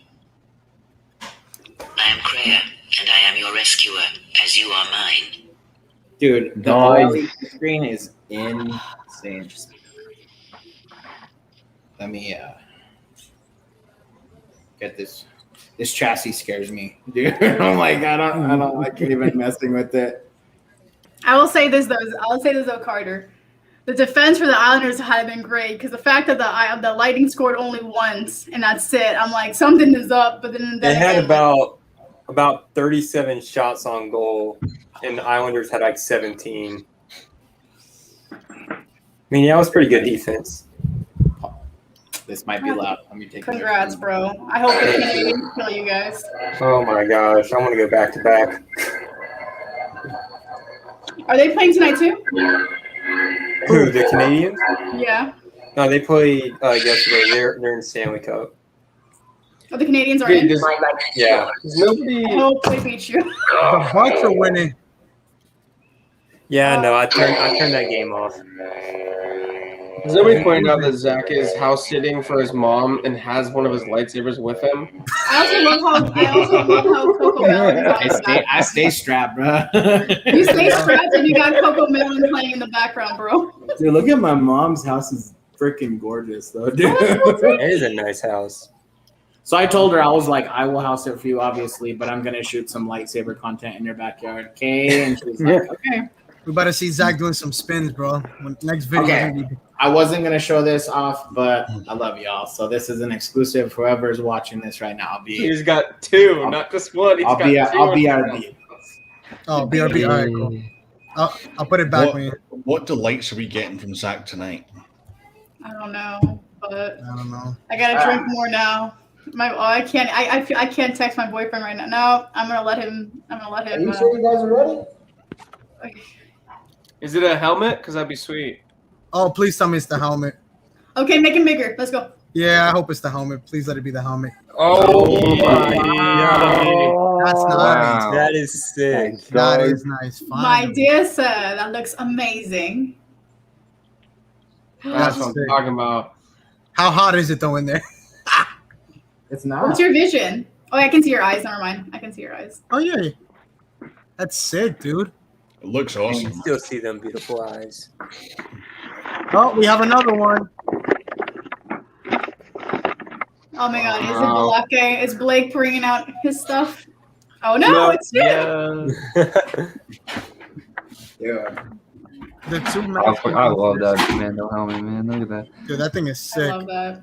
I am Kreia, and I am your rescuer, as you are mine. Dude, the OLED screen is insane. Let me get this. This chassis scares me, dude. I'm like, I don't like even messing with it. I will say this though, Carter. The defense for the Islanders had been great because the fact that the Lightning scored only once and that's it. I'm like, something is up. But then they had about 37 shots on goal, and the Islanders had like 17. I mean, yeah, it was pretty good defense. This might be loud. Let me take. Congrats, bro. I hope the Canadians kill you guys. Oh my gosh, I want to go back to back. Are they playing tonight too? Who, the Canadians? Yeah. No, they played yesterday. They're in the Stanley Cup. Oh, the Canadians are in? Yeah. I hope they beat you. The Bucks are winning. Yeah, no, I turned that game off. Has nobody pointed out that Zach is house sitting for his mom and has one of his lightsabers with him? I also love how Coco Melon. I stay strapped, bro. You stay strapped and you got Coco Melon playing in the background, bro. Dude, look at my mom's house. Is freaking gorgeous, though, dude. It is a nice house. So I told her, I was like, I will house it for you, obviously, but I'm gonna shoot some lightsaber content in your backyard, okay? And she's like, okay. We better see Zach doing some spins, bro. Next video. Okay. I wasn't gonna show this off, but I love y'all. So this is an exclusive. Whoever's watching this right now, He's got two, not just one. I'll be BRB. Oh, BRB. All right, cool. I'll put it back. What delights are we getting from Zach tonight? I don't know, but I don't know. I gotta drink more now. I can't. I can't text my boyfriend right now. No, I'm gonna let him. Are you sure you guys are ready? Okay. Is it a helmet? Because that'd be sweet. Oh, please tell me it's the helmet. Okay, make it bigger. Let's go. Yeah, I hope it's the helmet. Please let it be the helmet. Oh my God. That's nice. That is sick. That is nice. My dear sir, that looks amazing. That's what I'm talking about. How hot is it though in there? It's not. What's your vision? Oh, I can see your eyes. Never mind. I can see your eyes. Oh yeah. That's sick, dude. It looks You awesome. can still see them beautiful eyes. Oh, we have another one. Oh my God, is it Blake? Is Blake bringing out his stuff? Oh no, it's you. Yeah. The two I love that Mando helmet, man. Look at that. Dude, that thing is sick. I love that.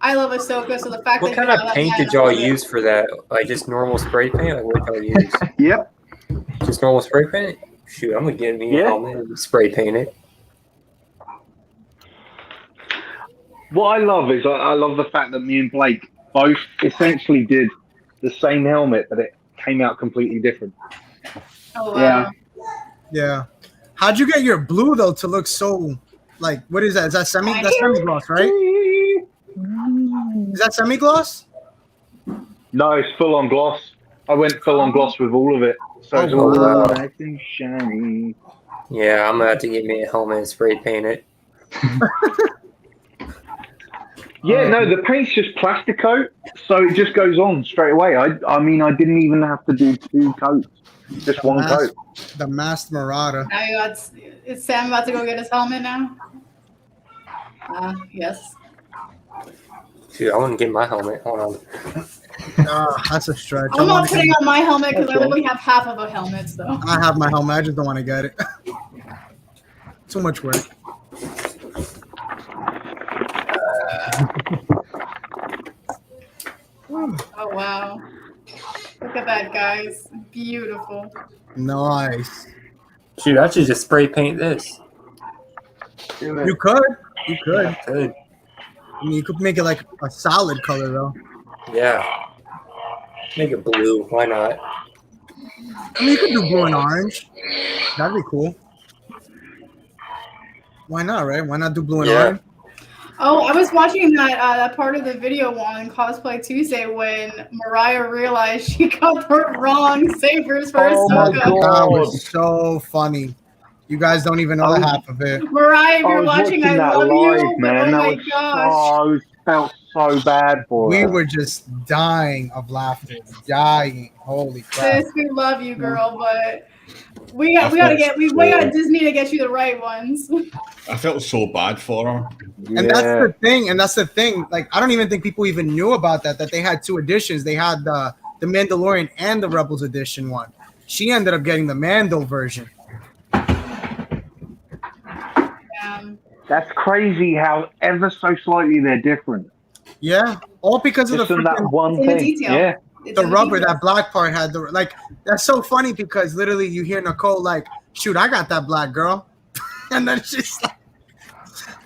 I love Ahsoka, so the fact What that kind of paint did y'all use for that? Like just normal spray paint? Like what y'all use? Yep. Just normal spray paint? Shoot, I'm gonna get me a helmet and spray paint it. What I love is I love the fact that me and Blake both essentially did the same helmet, but it came out completely different. Oh wow. Yeah. How'd you get your blue though to look so like what is that? Is that semi gloss, right? Is that semi gloss? No, it's full on gloss. I went full on gloss with all of it. So it's all nice and shiny. Yeah, I'm gonna have to get me a helmet and spray paint it. Yeah, no, the paint's just plastic coat, so it just goes on straight away. I mean, I didn't even have to do two coats, just one coat. The Masked Marauder. Now you got, is Sam about to go get his helmet now? Yes. Dude, I want to get my helmet. Hold on. That's a stretch. I'm not putting on my helmet because I only have half of a helmet, so. I have my helmet. I just don't want to get it. Too much work. Oh wow. Look at that, guys. Beautiful. Nice. Shoot, I should just spray paint this. You could. You could. I could. I mean, you could make it like a solid color though. Yeah. Make it blue. Why not? I mean, you could do blue and orange. That'd be cool. Why not, right? Why not do blue and orange? Oh, I was watching that part of the video on Cosplay Tuesday when Mariah realized she got the wrong sabers for Ahsoka. That was so funny. You guys don't even know the half of it. Mariah, if you're watching, I love you. Man. Oh That my gosh. felt so bad for We her. were just dying of laughter. Dying. Holy crap. Sis, we love you, girl, but we got Disney to get you the right ones. I felt so bad for her. And that's the thing. Like, I don't even think people even knew about that they had two editions. They had the Mandalorian and the Rebels edition one. She ended up getting the Mando version. That's crazy how ever so slightly they're different. Yeah, all because of Just in that one in the thing. detail. Yeah. The rubber, that black part had the like. That's so funny because literally you hear Nicole like, "Shoot, I got that black girl," and then she's like,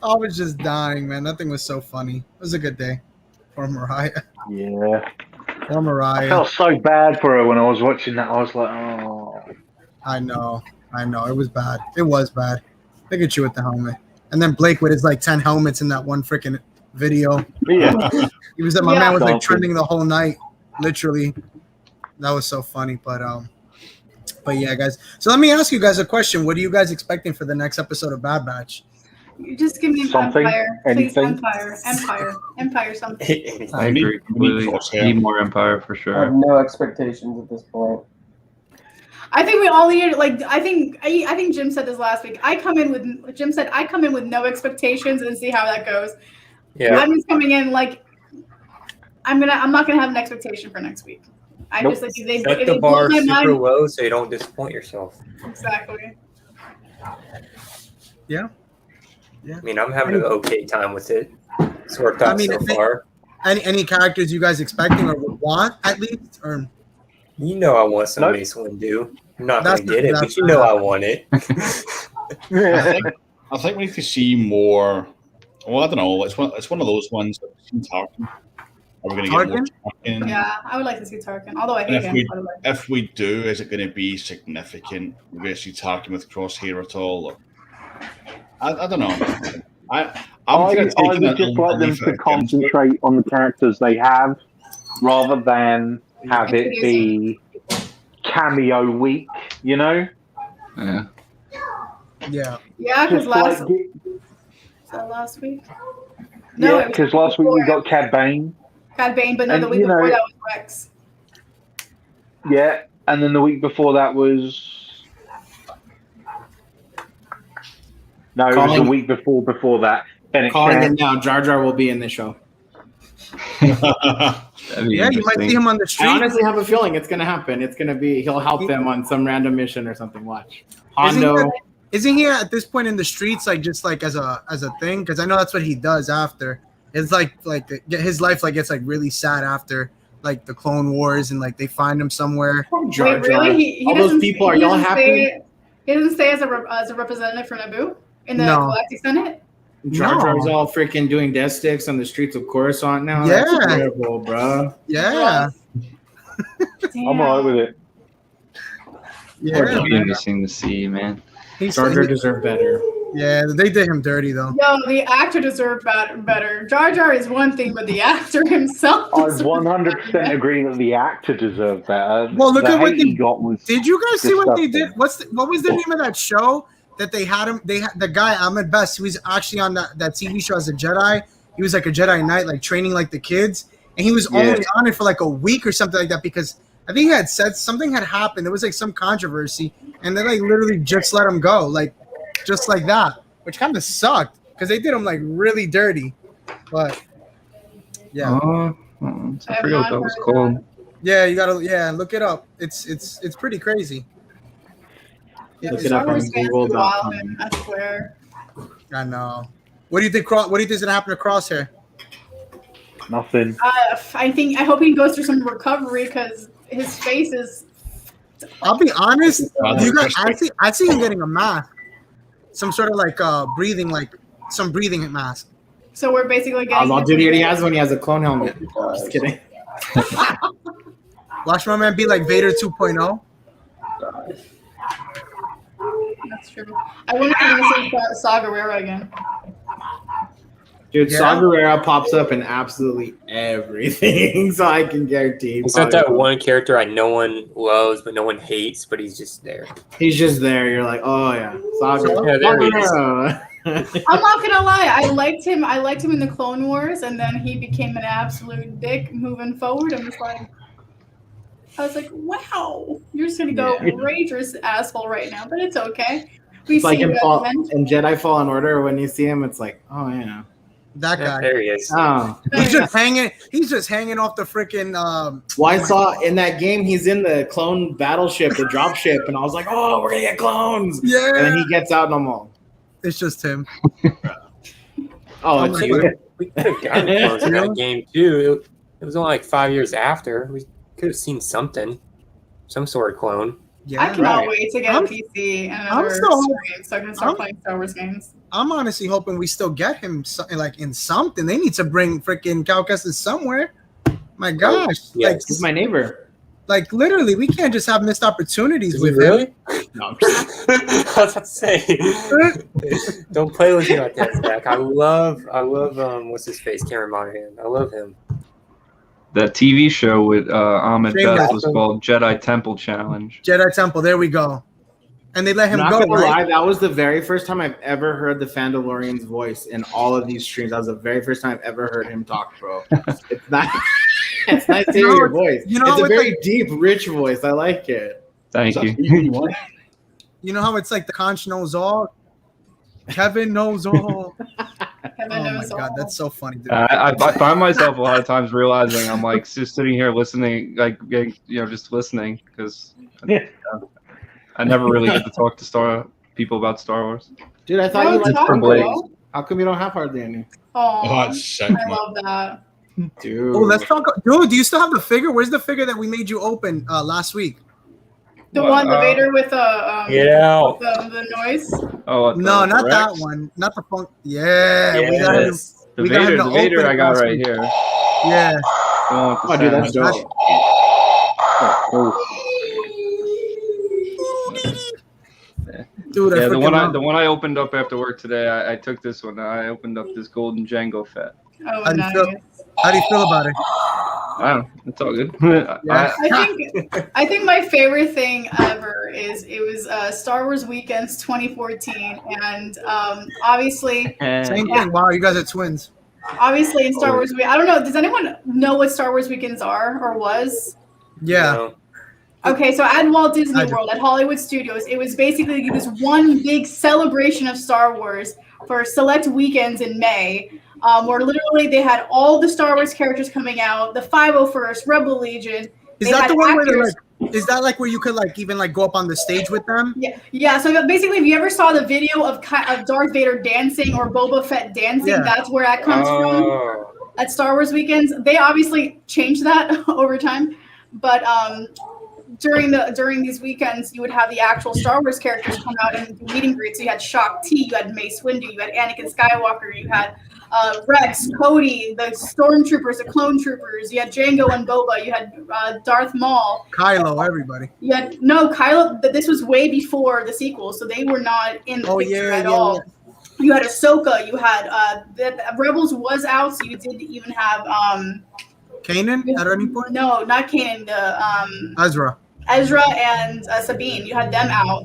I was just dying, man. That thing was so funny. It was a good day for Mariah. Yeah. For Mariah. I felt so bad for her when I was watching that. I was like, oh. I know. It was bad. It was bad. Look at you with the helmet. And then Blake with his like 10 helmets in that one freaking video. Yeah. He was my man was like trending the whole night. Literally. That was so funny. But yeah, guys. So let me ask you guys a question. What are you guys expecting for the next episode of Bad Batch? Just give me Something? Empire. Please, Anything? Empire something. I agree completely. Need more Empire for I have sure. no expectations at this point. I think we all need I think Jim said this last week. Jim said I come in with no expectations and see how that goes. Yeah. I'm just coming in like I'm not gonna have an expectation for next week. I Nope. just like if Set they the bar blow my super mind. low so you don't disappoint yourself. Exactly. Yeah. I mean, I'm having an okay time with it. It's worked out so if they- far. Any characters you guys expecting or would want at least? Or You know I want some Nope. Mace Windu. I'm not That's going to get it, not- but you know I want it. I think we need to see more. Well, I don't know. It's one of those ones that we've seen Tarkin. Are we going to get more Tarkin? Yeah, I would like to see Tarkin. Although I And hate him. By the way. if we do, is it going to be significant? We're going to see Tarkin with Crosshair at all? Or, I don't know. I kinda would taking it just on like them belief to that it comes. concentrate on the characters they have, rather than have it be cameo week. You know? Yeah. yeah. Yeah, because Just last like, was that last week. No, yeah, it was because last week we got Cad Bane. Cad Bane, but no, and, the week you know- before that was Rex. Yeah, and then the week before that was. No, it was Calling- the week before that. Fennec Calling Shand. it now. Jar Jar will be in the show. That'd be Yeah, you might interesting. see him on the I street. honestly have a feeling it's gonna happen. It's gonna be he'll help them on some random mission or something. Watch. Hondo. Isn't he at this point in the streets like just like as a thing? Because I know that's what he does after. It's like his life like gets like really sad after like the Clone Wars and like they find him somewhere. Jar Wait, Jar. really? He All those doesn't- people are he y'all doesn't happy? stay- He doesn't stay as a representative for Naboo in the No. Galactic Senate. Jar Jar's No. all freaking doing death sticks on the streets of Coruscant now. Yeah. That's terrible, bro. Yeah, I'm alright with it. yeah, It'd be interesting to see, man. He's, Jar Jar deserved better. yeah. They did him dirty though. No, the actor deserved better. Jar Jar is one thing, but the actor himself. I deserved 100% agree that the actor deserved better. Well, look the at what hate they- he got was. Did you guys see what they did? disgusting. What was the name of that show that they had him? They had the guy Ahmed Best. He was actually on that TV show as a Jedi. He was like a Jedi Knight, like training like the kids, and he was Yeah. only on it for like a week or something like that because I think he had said something had happened. There was like some controversy, and they like literally just let him go, like just like that, which kind of sucked because they did him like really dirty. But yeah, I forget what that was called. yeah, you gotta look it up. It's pretty crazy. Look it up on Google.com. I swear. I know. What do you think? What do you think is gonna happen to Crosshair? Nothing. I hope he goes through some recovery because his face is. I'll be honest. That's You guys, interesting. I see him getting a mask, some sort of like breathing, like some breathing mask. So we're basically getting. I'll do it. He has one. He has a clone helmet. Just kidding. Watch my man be like Vader 2.0. That's true. I wonder if we're gonna see Saw Gerrera again. Dude, Yeah. Saw Gerrera pops up in absolutely everything, so I can guarantee. It's not that one character no one loves, but no one hates, but he's just there. He's just there. You're like, oh yeah, Saw Yeah, there he is. Gerrera. I'm not gonna lie. I liked him in the Clone Wars, and then he became an absolute dick moving forward. I'm just like, I was like, wow, you're just gonna go rager's asshole right now, but it's okay. We It's like see in, you Fall, at the end. in Jedi Fallen Order when you see him, it's like, oh yeah, That Yeah, guy. there he is. oh. He's just hanging. He's just hanging off the freaking. Well, I saw in that game he's in the clone battleship, the dropship, and I was like, oh, we're gonna get clones. Yeah. And then he gets out and I'm all, It's just him. oh, it's you. We could have gotten clones in that game too. It was only like 5 years after. We could have seen something, some sort of clone. Yeah. I cannot right. wait to get I'm- a PC and I'm another still- screen so I can start I'm- playing Star Wars games. I'm honestly hoping we still get him like in something. They need to bring freaking Cal Kestis somewhere. My gosh, Yes. He's my neighbor. like literally, we can't just have missed opportunities Is with he really? No, I'm just- I was about to say, don't play with me like that, Zach. I love, what's his face, Cameron Monaghan. I love him. That TV show with Ahmed Shameless. Best was called Jedi Temple Challenge. Jedi Temple. There we go. and they let him Not go. gonna Right? lie, that was the very first time I've ever heard the Fandalorian's voice in all of these streams. That was the very first time I've ever heard him talk, bro. It's not. It's nice to hear your voice. You know, it's a very deep, rich voice. I like it. Thank you. You know how it's like the conch knows all. Kevin knows all. Kevin knows my god, that's so funny, dude. I find myself a lot of times realizing I'm like just sitting here listening, like getting, just listening because I never really get to talk to people about Star Wars. Dude, I thought No, you liked talk, Blake. bro. How come you don't have hardly any? Oh, that's sick, I man. love that. Dude. Oh, let's talk. Dude, do you still have the figure? Where's the figure that we made you open last week? The one, the Vader with Yeah. with the noise. Oh No, not Rex? that one. Not the funk. Yeah, we got him. Yes. The We got him Vader, to the Vader open I it got last right week. here. Yeah. The one with the Oh, dude, that's sound. dope. Dude, Yeah, the one love- I opened up after work today. I took this one. I opened up this golden Django Fett. Oh, How do you nice. feel? How do you feel about it? I don't know. It's all good. I think my favorite thing ever is it was Star Wars Weekends 2014, and obviously, Same thing. Wow, you guys are twins. obviously in Star Wars Week. I don't know. Does anyone know what Star Wars Weekends are or was? Yeah. Okay, so at Walt Disney I do. World, at Hollywood Studios, it was basically this one big celebration of Star Wars for select weekends in May, where literally they had all the Star Wars characters coming out, the 501st, Rebel Legion. Is They that had the one where they're actors- like? Is that like where you could like even like go up on the stage with them? Yeah. So basically, if you ever saw the video of Darth Vader dancing or Boba Fett dancing, Yeah. that's where that comes from. At Star Wars Weekends, they obviously changed that over time, but during these weekends, you would have the actual Star Wars characters come out and do meet and greets. So you had Shaak Ti, you had Mace Windu, you had Anakin Skywalker, you had Rex, Cody, the Stormtroopers, the Clone Troopers. You had Jango and Boba. You had Darth Maul. Kylo, everybody. You had Kylo. This was way before the sequel, so they were not in the picture at all. You had Ahsoka. You had the Rebels was out, so you didn't even have Kanan at any point? No, not Kanan. The Ezra. and Sabine. You had them out.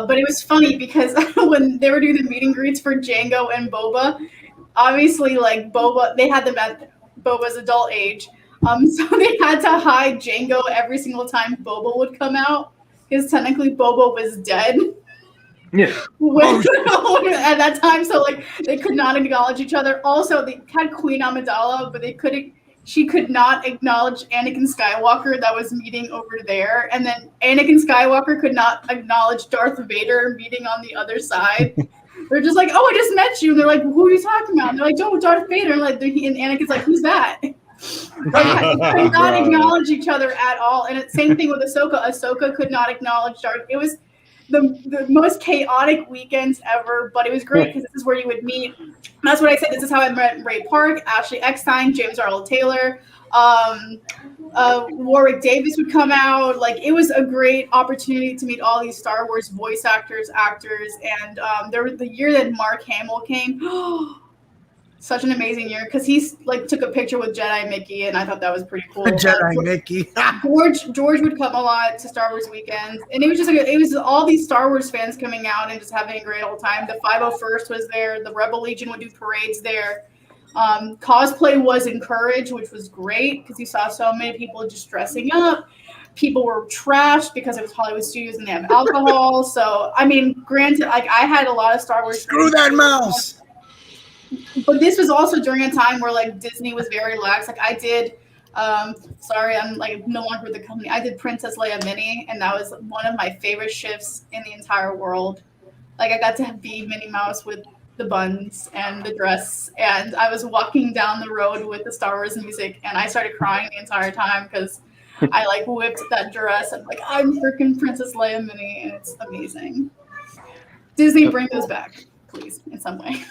But it was funny because when they were doing the meet and greets for Jango and Boba, obviously, like Boba, they had them at Boba's adult age. So they had to hide Jango every single time Boba would come out because technically Boba was dead. Yeah. At that time, so like they could not acknowledge each other. Also, they had Queen Amidala, but she could not acknowledge Anakin Skywalker that was meeting over there. And then Anakin Skywalker could not acknowledge Darth Vader meeting on the other side. They're just like, oh, I just met you. And they're like, who are you talking about? And they're like, oh, Darth Vader. And like, and Anakin's like, who's that? They could not acknowledge each other at all. And same thing with Ahsoka. Ahsoka could not acknowledge Darth. It was the most chaotic weekends ever, but it was great because this is where you would meet. That's what I said. This is how I met Ray Park, Ashley Eckstein, James Earl Taylor, Warwick Davis would come out. Like it was a great opportunity to meet all these Star Wars voice actors, and there was the year that Mark Hamill came. Such an amazing year because he's like took a picture with Jedi Mickey, and I thought that was pretty cool. Jedi Mickey. George would come a lot to Star Wars weekends, and it was just it was all these Star Wars fans coming out and just having a great old time. The 501st was there. The Rebel Legion would do parades there. Cosplay was encouraged, which was great because you saw so many people just dressing up. People were trashed because it was Hollywood Studios and they have alcohol. So I mean, granted, like I had a lot of Star Wars. Screw that mouse. But this was also during a time where like Disney was very lax. Like I did, sorry, I'm like no longer with the company. I did Princess Leia Mini, and that was one of my favorite shifts in the entire world. Like I got to be Minnie Mouse with the buns and the dress, and I was walking down the road with the Star Wars music, and I started crying the entire time because I like whipped that dress. I'm like, I'm freaking Princess Leia Mini, and it's amazing. Disney, bring those back, please, in some way.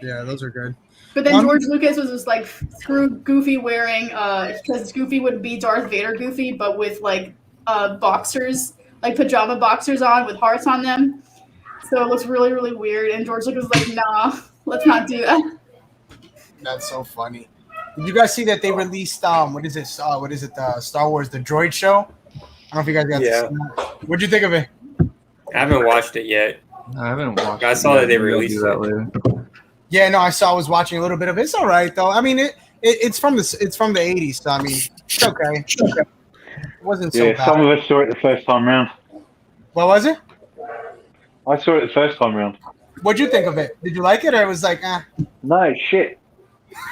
Yeah, those are good. But then George Lucas was just like, screw Goofy wearing, because Goofy would be Darth Vader Goofy, but with like boxers, like pajama boxers on with hearts on them. So it looks really, really weird. And George Lucas was like, nah, let's not do that. That's so funny. Did you guys see that they released what is it? Star Wars, the Droid Show? I don't know if you guys got to see that. What'd you think of it? I haven't watched it yet. I haven't watched. I saw that they released that it. later. Yeah, no, I was watching a little bit of it. It's all right though. I mean, it's from the 80s, so I mean, it's okay. It wasn't so bad. Some of us saw it the first time round. What was it? I saw it the first time round. What'd you think of it? Did you like it, or it was like, No, it's shit.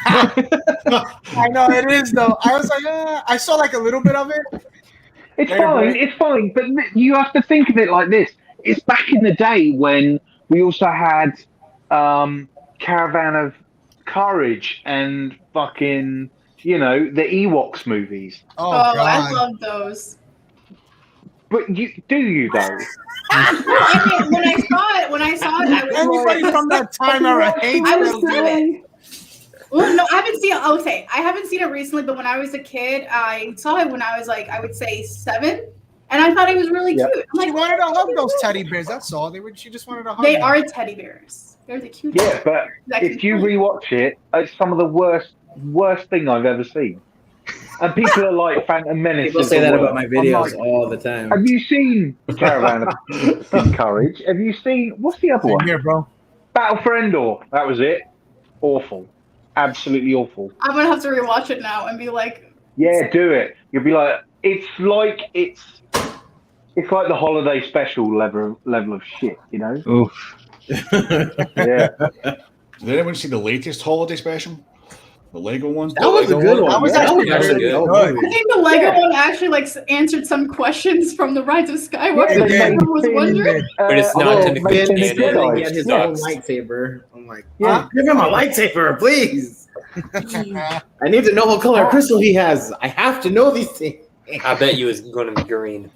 I know it is though. I was like, I saw like a little bit of it. It's fine, but you have to think of it like this. It's back in the day when we also had Caravan of Courage and fucking, the Ewoks movies. Oh, I God. love those. But do you though? I mean, when I saw it, I was Anybody from that time era hates I was those. 7. Well, no, I haven't seen it. Okay, I haven't seen it recently, but when I was a kid, I saw it when I was like, I would say 7, and I thought it was really cute. I'm She like, wanted to hug those teddy bears. That's all. She just wanted to hug they them. are teddy bears. They're the cutest. Yeah, but if you rewatch it, it's some of the worst thing I've ever seen. And people are like Phantom Menace. People say that about my videos all the time. Have you seen Caravan of Courage? Have you seen what's the other one? Here, bro. Battle for Endor. That was it. Awful. Absolutely awful. I'm gonna have to rewatch it now and be like, Yeah, do it. You'll be like, it's like the holiday special level of shit, Oof. Yeah. Did anyone see the latest holiday special? The Lego one? That was a good one. That was Yeah, actually that was really good. good. I think the Lego one actually like answered some questions from the Rise of Skywalker that everyone was wondering. But it's not technically Ben canon. still didn't get his own Sucks. lightsaber. I'm like, Yeah. give him a lightsaber, please. I need to know what color crystal he has. I have to know these things. I bet you it's going to be green.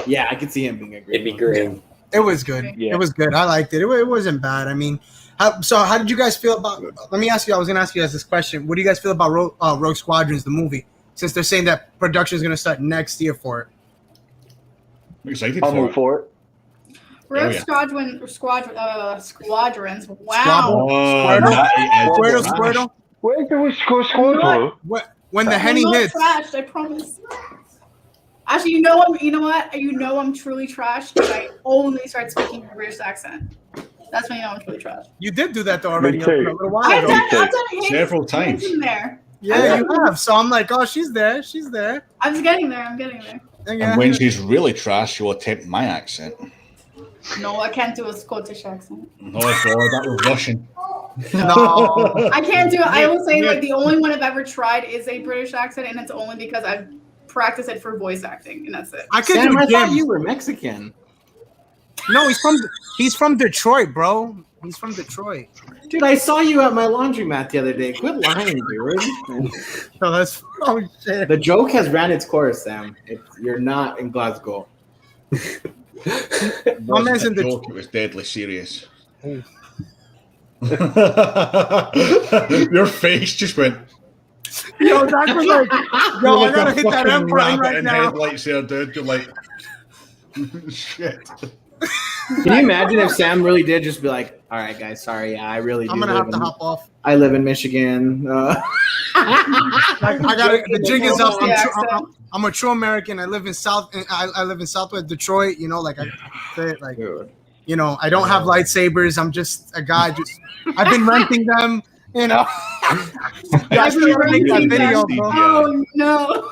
Yeah, I could see him being a great. It'd be green. It was good. Yeah. It was good. I liked it. It wasn't bad. I mean, how did you guys feel about? Let me ask you. I was gonna ask you guys this question. What do you guys feel about Rogue Squadrons, the movie? Since they're saying that production is gonna start next year for it. I'm excited I'm for all it. for it. Rogue yeah. Squadrons. Wow. Squirtle. Where's the Squirtle? When the Henny I'm not hits. trashed, I promise. Actually, you know what? You know what? You know I'm truly trashed when I only start speaking a British accent. That's when you know I'm truly trashed. You did do that though already Me a too. little while I've ago. done hints, Several times. hints in there. Yeah, you have. So I'm like, oh, she's there. She's there. I'm just getting there. I'm getting there. Yeah. And when she's really trash, she'll attempt my accent. No, I can't do a Scottish accent. Oh, God, that was Russian. No. I can't do it. I will say, like, the only one I've ever tried is a British accent, and it's only because I've practiced it for voice acting, and that's it. I could Sam, do I thought Jim. you were Mexican. No, he's from Detroit, bro. He's from Detroit. Dude, I saw you at my laundromat the other day. Quit lying, dude. No, that's oh shit. The joke has ran its course, Sam. You're not in Glasgow. My man's in That Detroit. joke, it was deadly serious. Oh. Your face just went. Yo, that was like, yo, I gotta hit that M button right and now. headlights there, dude. You're like, shit. Can you imagine if Sam really did just be like, all right, guys, sorry, I really do. I'm gonna live have to in- hop off. I live in Michigan. Like, I got the jig is up. Yeah, I'm a true American. I live in I live in Southwest Detroit. You know, like I say it like, you know, I don't have lightsabers. I'm just a guy. I've been renting them. You know, I still gotta make that video, bro. Oh, no.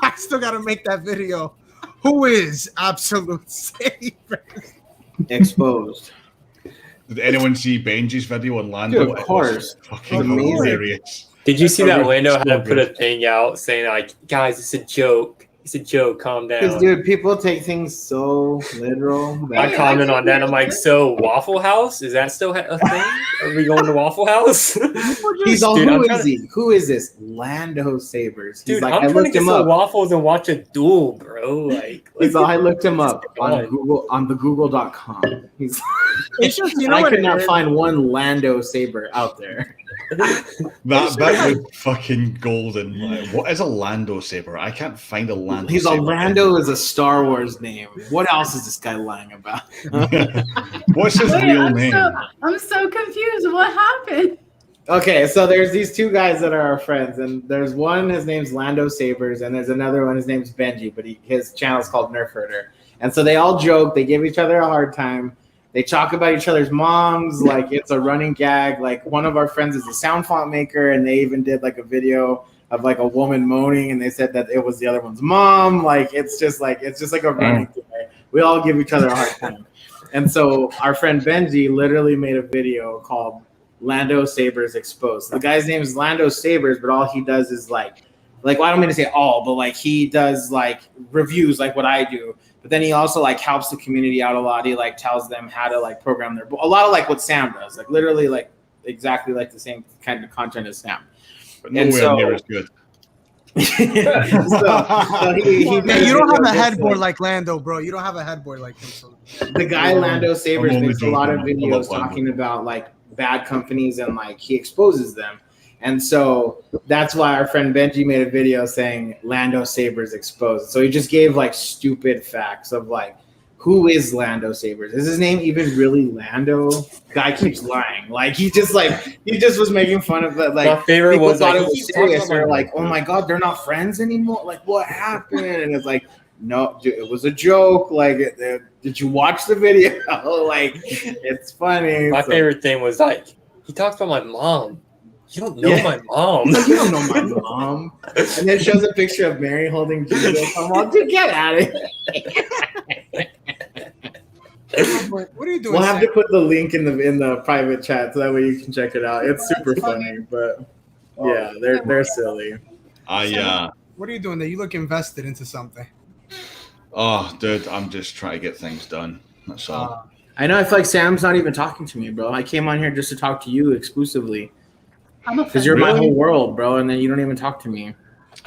I still gotta make that video. Who is Absolute Saber? Exposed. Did anyone see Benji's video on Lando? Dude, of It was course. fucking Amazing. hilarious. Did you see that Lando had to So put a good. thing out saying like, guys, it's a joke. It's a joke. Calm Because, down. dude, people take things so literal. I comment on that. I'm like, so Waffle House is that still a thing? Are we going to Waffle House? He's all, Dude, who I'm is trying he? Who is this? Lando Sabers. He's Dude, like, I'm I trying to looked get him some up. waffles and watch a duel, bro. Like, He's all, I looked him up on. on Google on the Google.com. He's It's just, you know I what could it not is? find one Lando Saber out there. That bit was fucking golden. Like, what is a Lando saber? I can't find a Lando. He's a saber. Lando is a Star Wars name. What else is this guy lying about? What's his Wait, real name? I'm so confused. What happened? Okay, so there's these two guys that are our friends, and there's one, his name's Lando Sabers, and there's another one, his name's Benji, but his channel's called Nerf Herder. And so they all joke, they give each other a hard time. They talk about each other's moms, like it's a running gag. Like one of our friends is a sound font maker, and they even did like a video of like a woman moaning, and they said that it was the other one's mom. Like it's just like a running thing. We all give each other a hard time. And so our friend Benji literally made a video called Lando Sabers Exposed. The guy's name is Lando Sabers, but all he does is like well, I don't mean to say all, but like he does like reviews like what I do. But then he also like helps the community out a lot. He like tells them how to like program a lot of like what Sam does, like literally like exactly like the same kind of content as Sam. But nowhere near as good. You don't have a headboard like Lando, bro. You don't have a headboard like him. So. The guy Lando Sabers makes a lot of videos talking about like bad companies and like he exposes them. And so that's why our friend Benji made a video saying Lando Sabers Exposed. So he just gave like stupid facts of like, who is Lando Sabers? Is his name even really Lando? Guy keeps lying. Like he just was making fun of that. Like my favorite people was thought like, it was serious. They're like, oh my God, they're not friends anymore. Like what happened? And it's like, no, it was a joke. Like, did you watch the video? Like, it's funny. My favorite thing was like, he talks about my mom. You don't know my mom. You don't know my mom. And then shows a picture of Mary holding Jesus. I'm like, dude, get out of here. What are you doing? We'll have to put the link in the private chat so that way you can check it out. It's super funny, but yeah, they're silly. What are you doing there? You look invested into something. Oh, dude, I'm just trying to get things done. That's all. I know. I feel like Sam's not even talking to me, bro. I came on here just to talk to you exclusively. Because you're my whole world, bro, and then you don't even talk to me.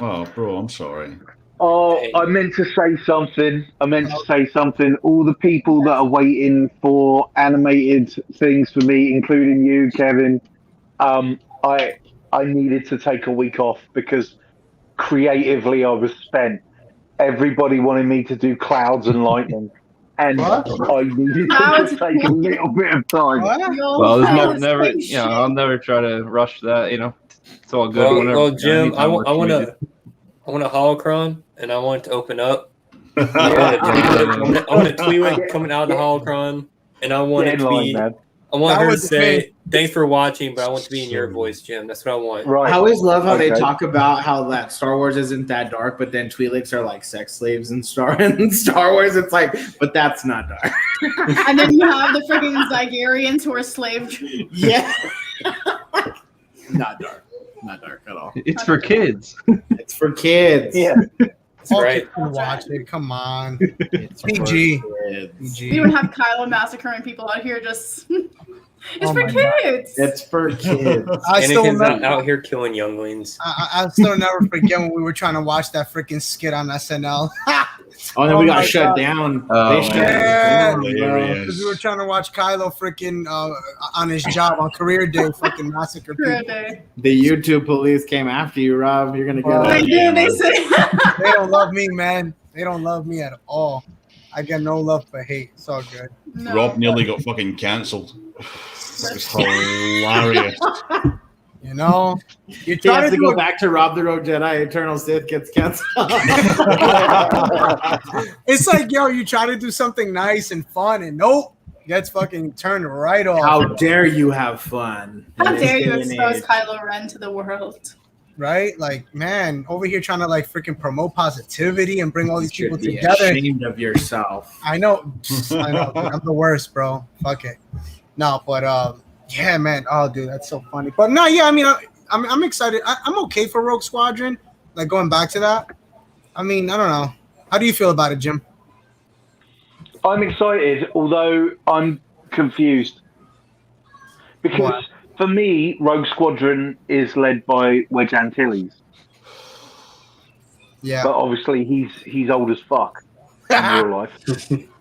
Oh, bro, I'm sorry. Oh, I meant to say something. All the people that are waiting for animated things for me, including you, Kevin, I needed to take a week off because creatively I was spent. Everybody wanted me to do clouds and lightning. And I needed to take a little bit of time. Well, there's never, I'll never try to rush that. It's all good. Well, Jim, I want a holocron, and I want it to open up. I want a Twi'lek coming out of the holocron, and I want it to be. I want her to say, "Thanks for watching," but I want to be in your voice, Jim. That's what I want. Right. I always love how they talk about how that Star Wars isn't that dark, but then Twi'leks are like sex slaves in Star Wars. It's like, but that's not dark. And then you have the freaking Zygerians who are slave. Yeah. Not dark. Not dark at all. It's for kids. It's for kids. Yeah. That's right. Watch it. Come on. It's PG. We would have Kylo massacring people out here just. It's for kids. It's for kids. Anakin's out here killing younglings. I still never forget when we were trying to watch that freaking skit on SNL. Oh, then we got shut down. Oh, because we were trying to watch Kylo freaking on his job on career day, fucking massacre people. The YouTube police came after you, Rob. You're gonna get. They do. They say they don't love me, man. They don't love me at all. I get no love for hate. It's all good. No. Rob nearly got fucking cancelled. It was hilarious. You try to go back to Rob the Rogue Jedi. Eternal Sith gets canceled. It's like, you try to do something nice and fun, and nope, gets fucking turned right off. How dare you have fun? How dare you expose Kylo Ren to the world? Right? Like, man, over here trying to like freaking promote positivity and bring all these people together. Ashamed of yourself. I know. I'm the worst, bro. Fuck it. No, but yeah, man. Oh, dude, that's so funny. But no, yeah, I mean, I'm excited. I'm okay for Rogue Squadron. Like going back to that. I mean, I don't know. How do you feel about it, Jim? I'm excited, although I'm confused because for me, Rogue Squadron is led by Wedge Antilles. Yeah, but obviously he's old as fuck in real life.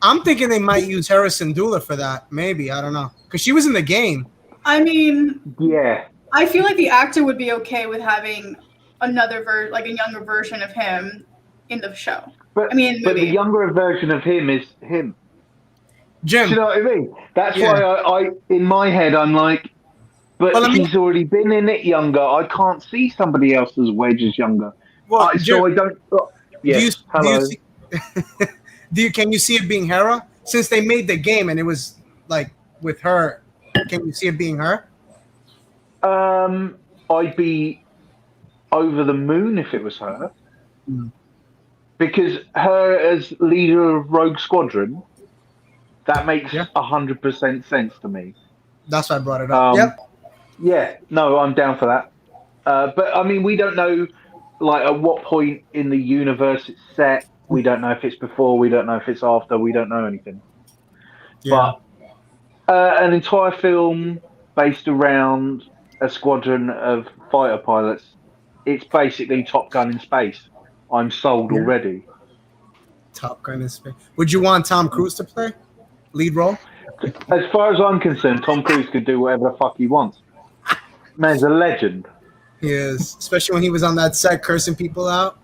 I'm thinking they might use Hera Syndulla for that. Maybe, I don't know, because she was in the game. I mean, yeah. I feel like the actor would be okay with having another like a younger version of him in the show. But the younger version of him is him. Jim. Do you know what I mean? That's why I in my head I'm like, but he's already been in it younger. I can't see somebody else as Wedge as younger. Well, so I don't. Do Can you see it being Hera? Since they made the game and it was like with her, can you see it being her? I'd be over the moon if it was her. Because her as leader of Rogue Squadron, that makes 100% sense to me. That's why I brought it up. Yep. Yeah, no, I'm down for that. But I mean, we don't know, like, at what point in the universe it's set. We don't know if it's before. We don't know if it's after. We don't know anything. Yeah. But an entire film based around a squadron of fighter pilots, it's basically Top Gun in space. I'm sold already. Top Gun in space. Would you want Tom Cruise to play lead role? As far as I'm concerned, Tom Cruise could do whatever the fuck he wants. Man's a legend. He is, especially when he was on that set cursing people out.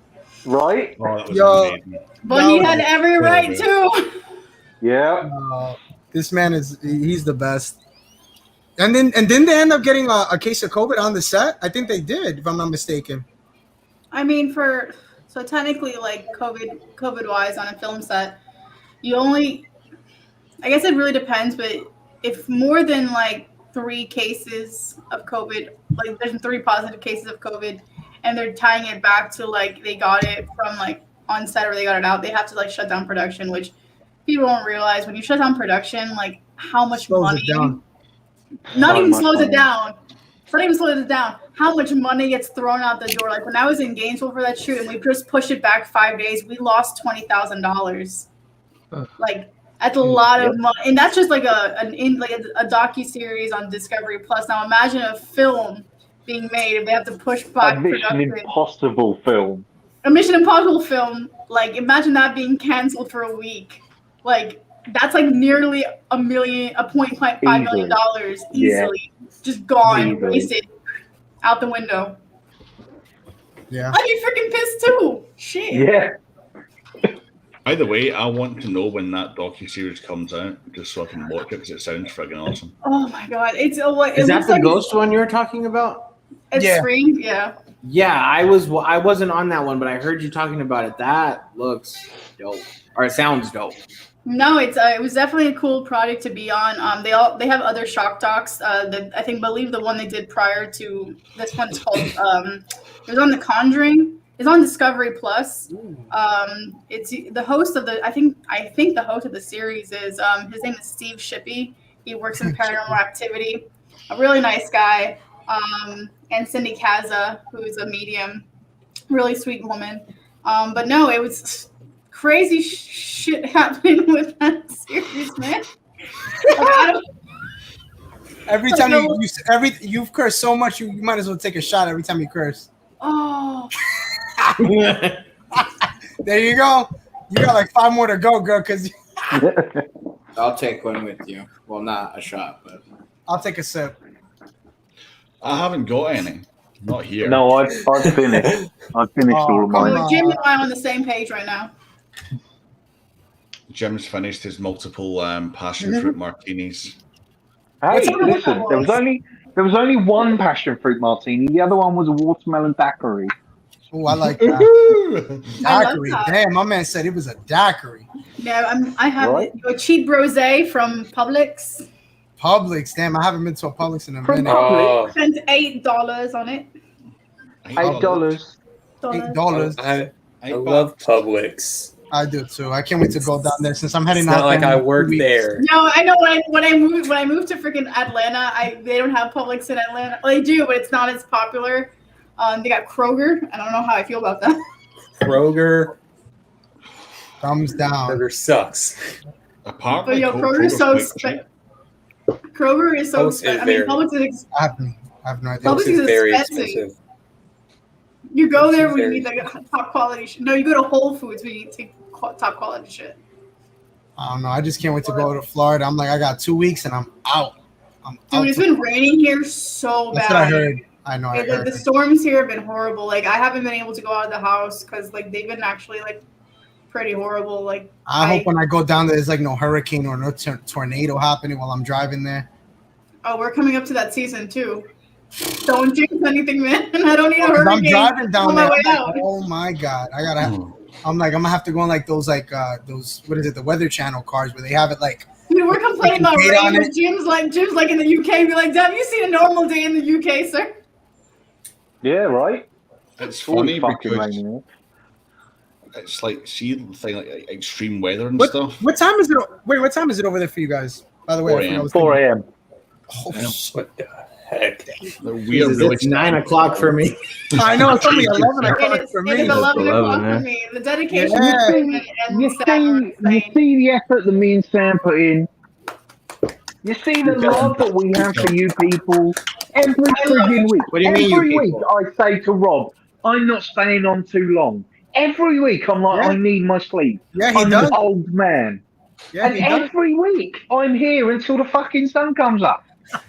Right? Oh, that was Yo, amazing. But he had every right to. Yeah. This man he's the best. And didn't they end up getting a case of COVID on the set? I think they did, if I'm not mistaken. I mean, so technically, like COVID wise on a film set, you only, I guess it really depends, but if more than like 3 cases of COVID, like there's 3 positive cases of COVID, and they're tying it back to like they got it from like on set or they got it out, they have to like shut down production, which people don't realize. When you shut down production, like how much money, not even slows it down. Not even slows it down. How much money gets thrown out the door? Like when I was in Gainesville for that shoot, and we just pushed it back 5 days, we lost $20,000. Like that's a lot of money, and that's just like a docu-series on Discovery Plus. Now imagine a film being made if they have to push back A Mission Impossible film. A Mission Impossible film. Like imagine that being canceled for a week. Like that's like nearly $1.5 million easily, just gone, wasted, out the window. Yeah, I'd be freaking pissed too. Shit. Yeah. Either way, I want to know when that docu-series comes out, just so I can watch it, because it sounds friggin' awesome. Oh my god, it's Is that the ghost one you were talking about? It's Scream, yeah. Yeah, I wasn't on that one, but I heard you talking about it. That looks dope, or it sounds dope. No, it was definitely a cool project to be on. They have other shock docs. I believe the one they did prior to this one's called it was on The Conjuring. It's on Discovery Plus. It's the host of the I think the host of the series is his name is Steve Shippey. He works in Paranormal Activity. A really nice guy. And Cindy Kaza, who's a medium, really sweet woman. But no, it was crazy shit happening with that series, man. Every time you've cursed so much, you might as well take a shot every time you curse. Oh. There you go. You got like 5 more to go, girl. Cause I'll take one with you. Well, not a shot, but I'll take a sip. I haven't got any. Not here. No, I've finished. I've finished all of mine. Jim and I are on the same page right now. Jim's finished his multiple passion fruit martinis. Hey, listen, there was only one passion fruit martini. The other one was a watermelon daiquiri. Oh, I like that. Daiquiri. Damn, my man said it was a daiquiri. Yeah, I have a cheap rosé from Publix. Publix, damn, I haven't been to a Publix in a minute. I spent $8 on it. $8. $8. I love Publix. I do too. I can't wait to go down there since I'm heading It's out. not like I work there. No, I know when I moved to freaking Atlanta, they don't have Publix in Atlanta. Well, they do, but it's not as popular. They got Kroger. I don't know how I feel about that. Kroger. Thumbs down. Kroger sucks. But yo, Kroger's so expensive. Kroger is so expensive. I mean, Publix is I have no idea. Publix is very expensive. You go there when you need like top quality shit. No, you go to Whole Foods when you need top quality shit. I don't know. I just can't wait to go to Florida. I'm like, I got 2 weeks and I'm out. Dude, it's been raining here so bad. That's what I heard. I know. I heard the storms here have been horrible. Like I haven't been able to go out of the house because like they've been actually like pretty horrible. Like I hope when I go down there, there's like no hurricane or no tornado happening while I'm driving there. Oh, we're coming up to that season too. Don't jinx anything, man. I don't need a hurricane. I'm driving down on there. my way Like, out. oh my god, I gotta. I'm gonna have to go on like those what is it, the Weather Channel cars where they have it like. Dude, we're complaining about Date on rain. it. Jim's like in the UK. Be like, Dad, you seen a normal day in the UK, sir? Yeah, right. It's All funny fucking because raining. it's like, see the thing like extreme weather and What, stuff. what time is it? Wait, what time is it over there for you guys? By the way, 4 I forgot a.m. what 4 a.m. Oh, shit. What the heck? We are Jesus, really it's 9 o'clock for me. I know it's only 11 o'clock It's, for it me. is 11 o'clock yeah. for me. The dedication Yeah. to Sam and You Sam are see insane. the effort that me and Sam put in. You see the love that we have for you people. Every frigging week. What do you mean, you Every week people? I say to Rob, I'm not staying on too long. Every week I'm like, Yeah. I need my sleep. Yeah, he I'm does. an old man. Yeah, And he does. every week I'm here until the fucking sun comes up.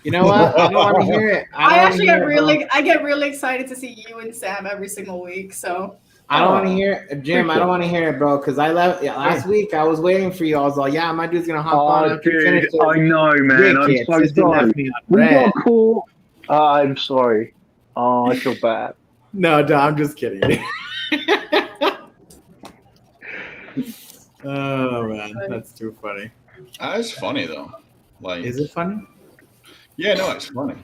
You know what? I don't want to hear it. I actually get really. I get really excited to see you and Sam every single week. So I don't want to hear it, Jim. I don't want to hear it, bro. Because I left last week. I was waiting for you. I was like, "Yeah, my dude's gonna hop on." Oh, after you dude, finish it. I know, man. I'm Crickets, so it didn't sorry. have me on We red. got caught. I'm sorry. Oh, I feel bad. No, I'm just kidding. Oh man, that's too funny. It's funny though. Like, Is it funny? yeah, no, it's funny.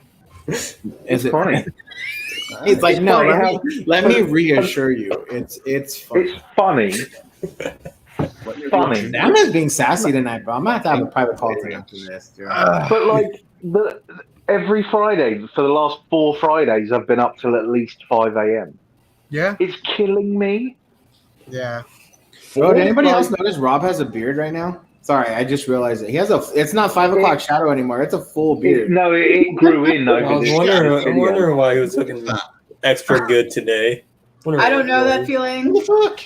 Is it funny? It's like, no, funny. let me reassure you. It's funny. It's funny. Funny. Sam is being sassy tonight, bro. I'm gonna have to have a private call to after this, dude. But like every Friday for the last 4 Fridays, I've been up till at least 5 a.m. Yeah, It's killing me. yeah. Bro, did anybody else notice Rob has a beard right now? Sorry, I just realized it. He has it's not 5 o'clock shadow anymore. It's a full beard. No, it grew in over I was this wondering, I'm video. wondering why he was looking extra good today. I don't know that feeling. Fuck.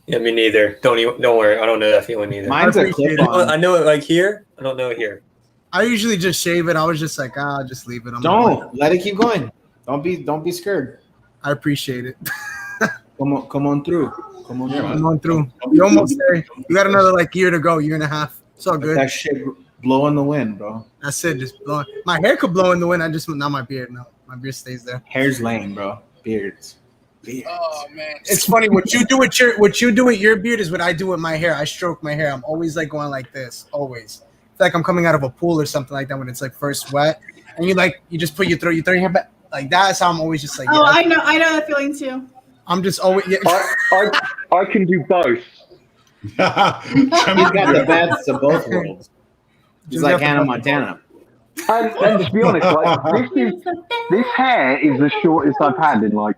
Yeah, me neither. Don't worry. I don't know that feeling either. Mine's a appreciate clip on. I know it like here. I don't know it here. I usually just shave it. I was just like, I'll just leave it. Don't let it keep going. Don't be scared. I appreciate it. Come on through. Come on, Come on through. You almost there. You got another like year to go, year and a half. It's all Let good. that shit blow in the wind, bro. That's it. Just blowing. My hair could blow in the wind. I just not my beard. No, my beard stays there. Hair's lame, bro. Beards. Oh man, it's funny what you do with your beard is what I do with my hair. I stroke my hair. I'm always like going like this. Always. It's like I'm coming out of a pool or something like that when it's like first wet, and you just put you throw your hair back like that. That's how I'm always just like. Oh, yeah. I know that feeling too. I'm just always. Yeah. I can do both. He's got the best of both worlds. He's like Hannah Montana. And to be honest, like this hair is the shortest I've had in like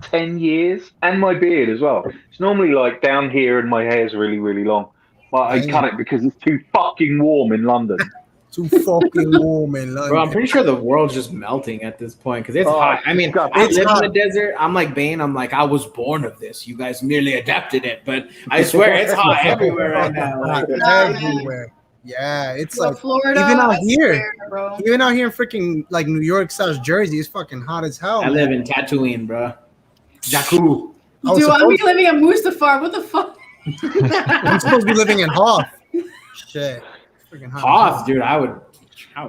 10 years, and my beard as well. It's normally like down here, and my hair's really, really long. But I cut it because it's too fucking warm in London. Too fucking warm in London. Bro, I'm pretty sure the world's just melting at this point because it's Oh, hot. I mean, it's I live hot. in the desert. I'm like Bane. I'm like, I was born of this. You guys merely adapted it, but I swear it's hot everywhere right now. Like, Everywhere. Yeah, it's Well, like Florida, even out I here. swear, bro. even out here in freaking like New York, South Jersey, it's fucking hot as hell. I man. live in Tatooine, bro. Jakku. I was Dude, I'm supposed- living in Mustafar. What the fuck? I'm supposed to be living in Hoth. Shit. Freaking hot. Hoth, dude. I would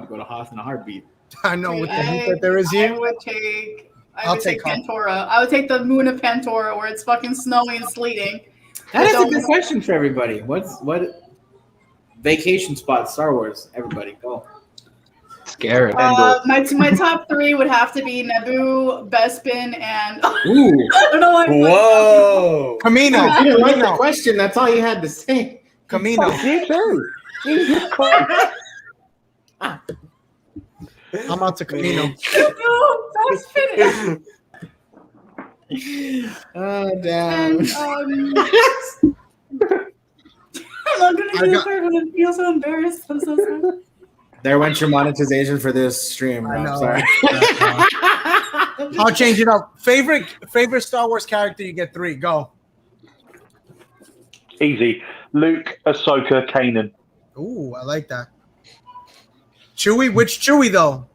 go to Hoth in a heartbeat. I know with the heat that there is here. I would take I'll take Hoth. Pantora. I would take the moon of Pantora where it's fucking snowing and sleeting. That is a Don't- good question for everybody. What vacation spot Star Wars? Everybody go. Scary. My top 3 would have to be Naboo, Bespin, and Ooh. I don't know why. Whoa. Camino. You didn't like the Camino. question. That's all you had to say. Camino. You too. Jesus Christ. I'm out to Camino. Naboo, Bespin, Oh damn. and I'm not gonna I get got- there because I feel so embarrassed. I'm so sorry. There went your monetization for this stream. I I'm know. sorry. I'll change it up. Favorite Star Wars character, you get 3. Go. Easy. Luke, Ahsoka, Kanan. Ooh, I like that. Chewie? Which Chewie though?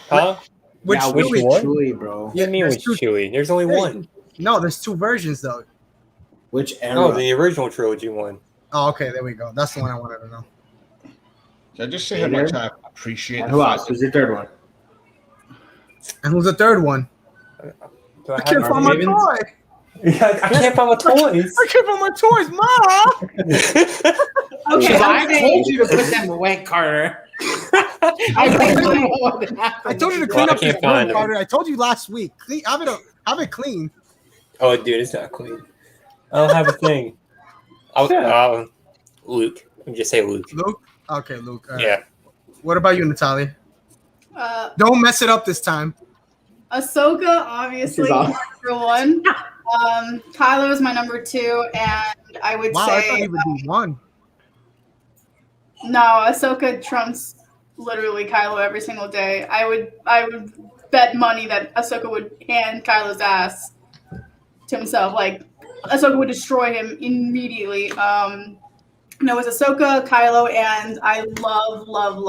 Huh? Which Yeah, which Chewie? one? Chewie, bro. What do you mean there's with two- Chewie? There's only one. No, there's 2 versions though. Which era? No, the original trilogy one. Oh, okay, there we go. That's the one I wanted to know. Can I just say how much I appreciate And the who fact else? Who's your third one? And who's the third one? Do I I can't have find my Ravens? toy. I can't find my toys. I can't find my toys, Ma. Okay, I told you to put them away, Carter. I told you to clean Well, I up this can't find room, them. Carter. I told you last week. Have it clean. Oh, dude, it's not clean. I don't have a thing. Luke. Let me just say Luke. Luke? Okay, Luke. All right. Yeah. What about you, Natalia? Don't mess it up this time. Ahsoka, obviously, This is number one. Kylo is my number two, and I would Wow, I thought say he would be one. no, Ahsoka trumps literally Kylo every single day. I would bet money that Ahsoka would hand Kylo's ass to himself. Like Ahsoka would destroy him immediately. No, it's Ahsoka, Kylo, and I love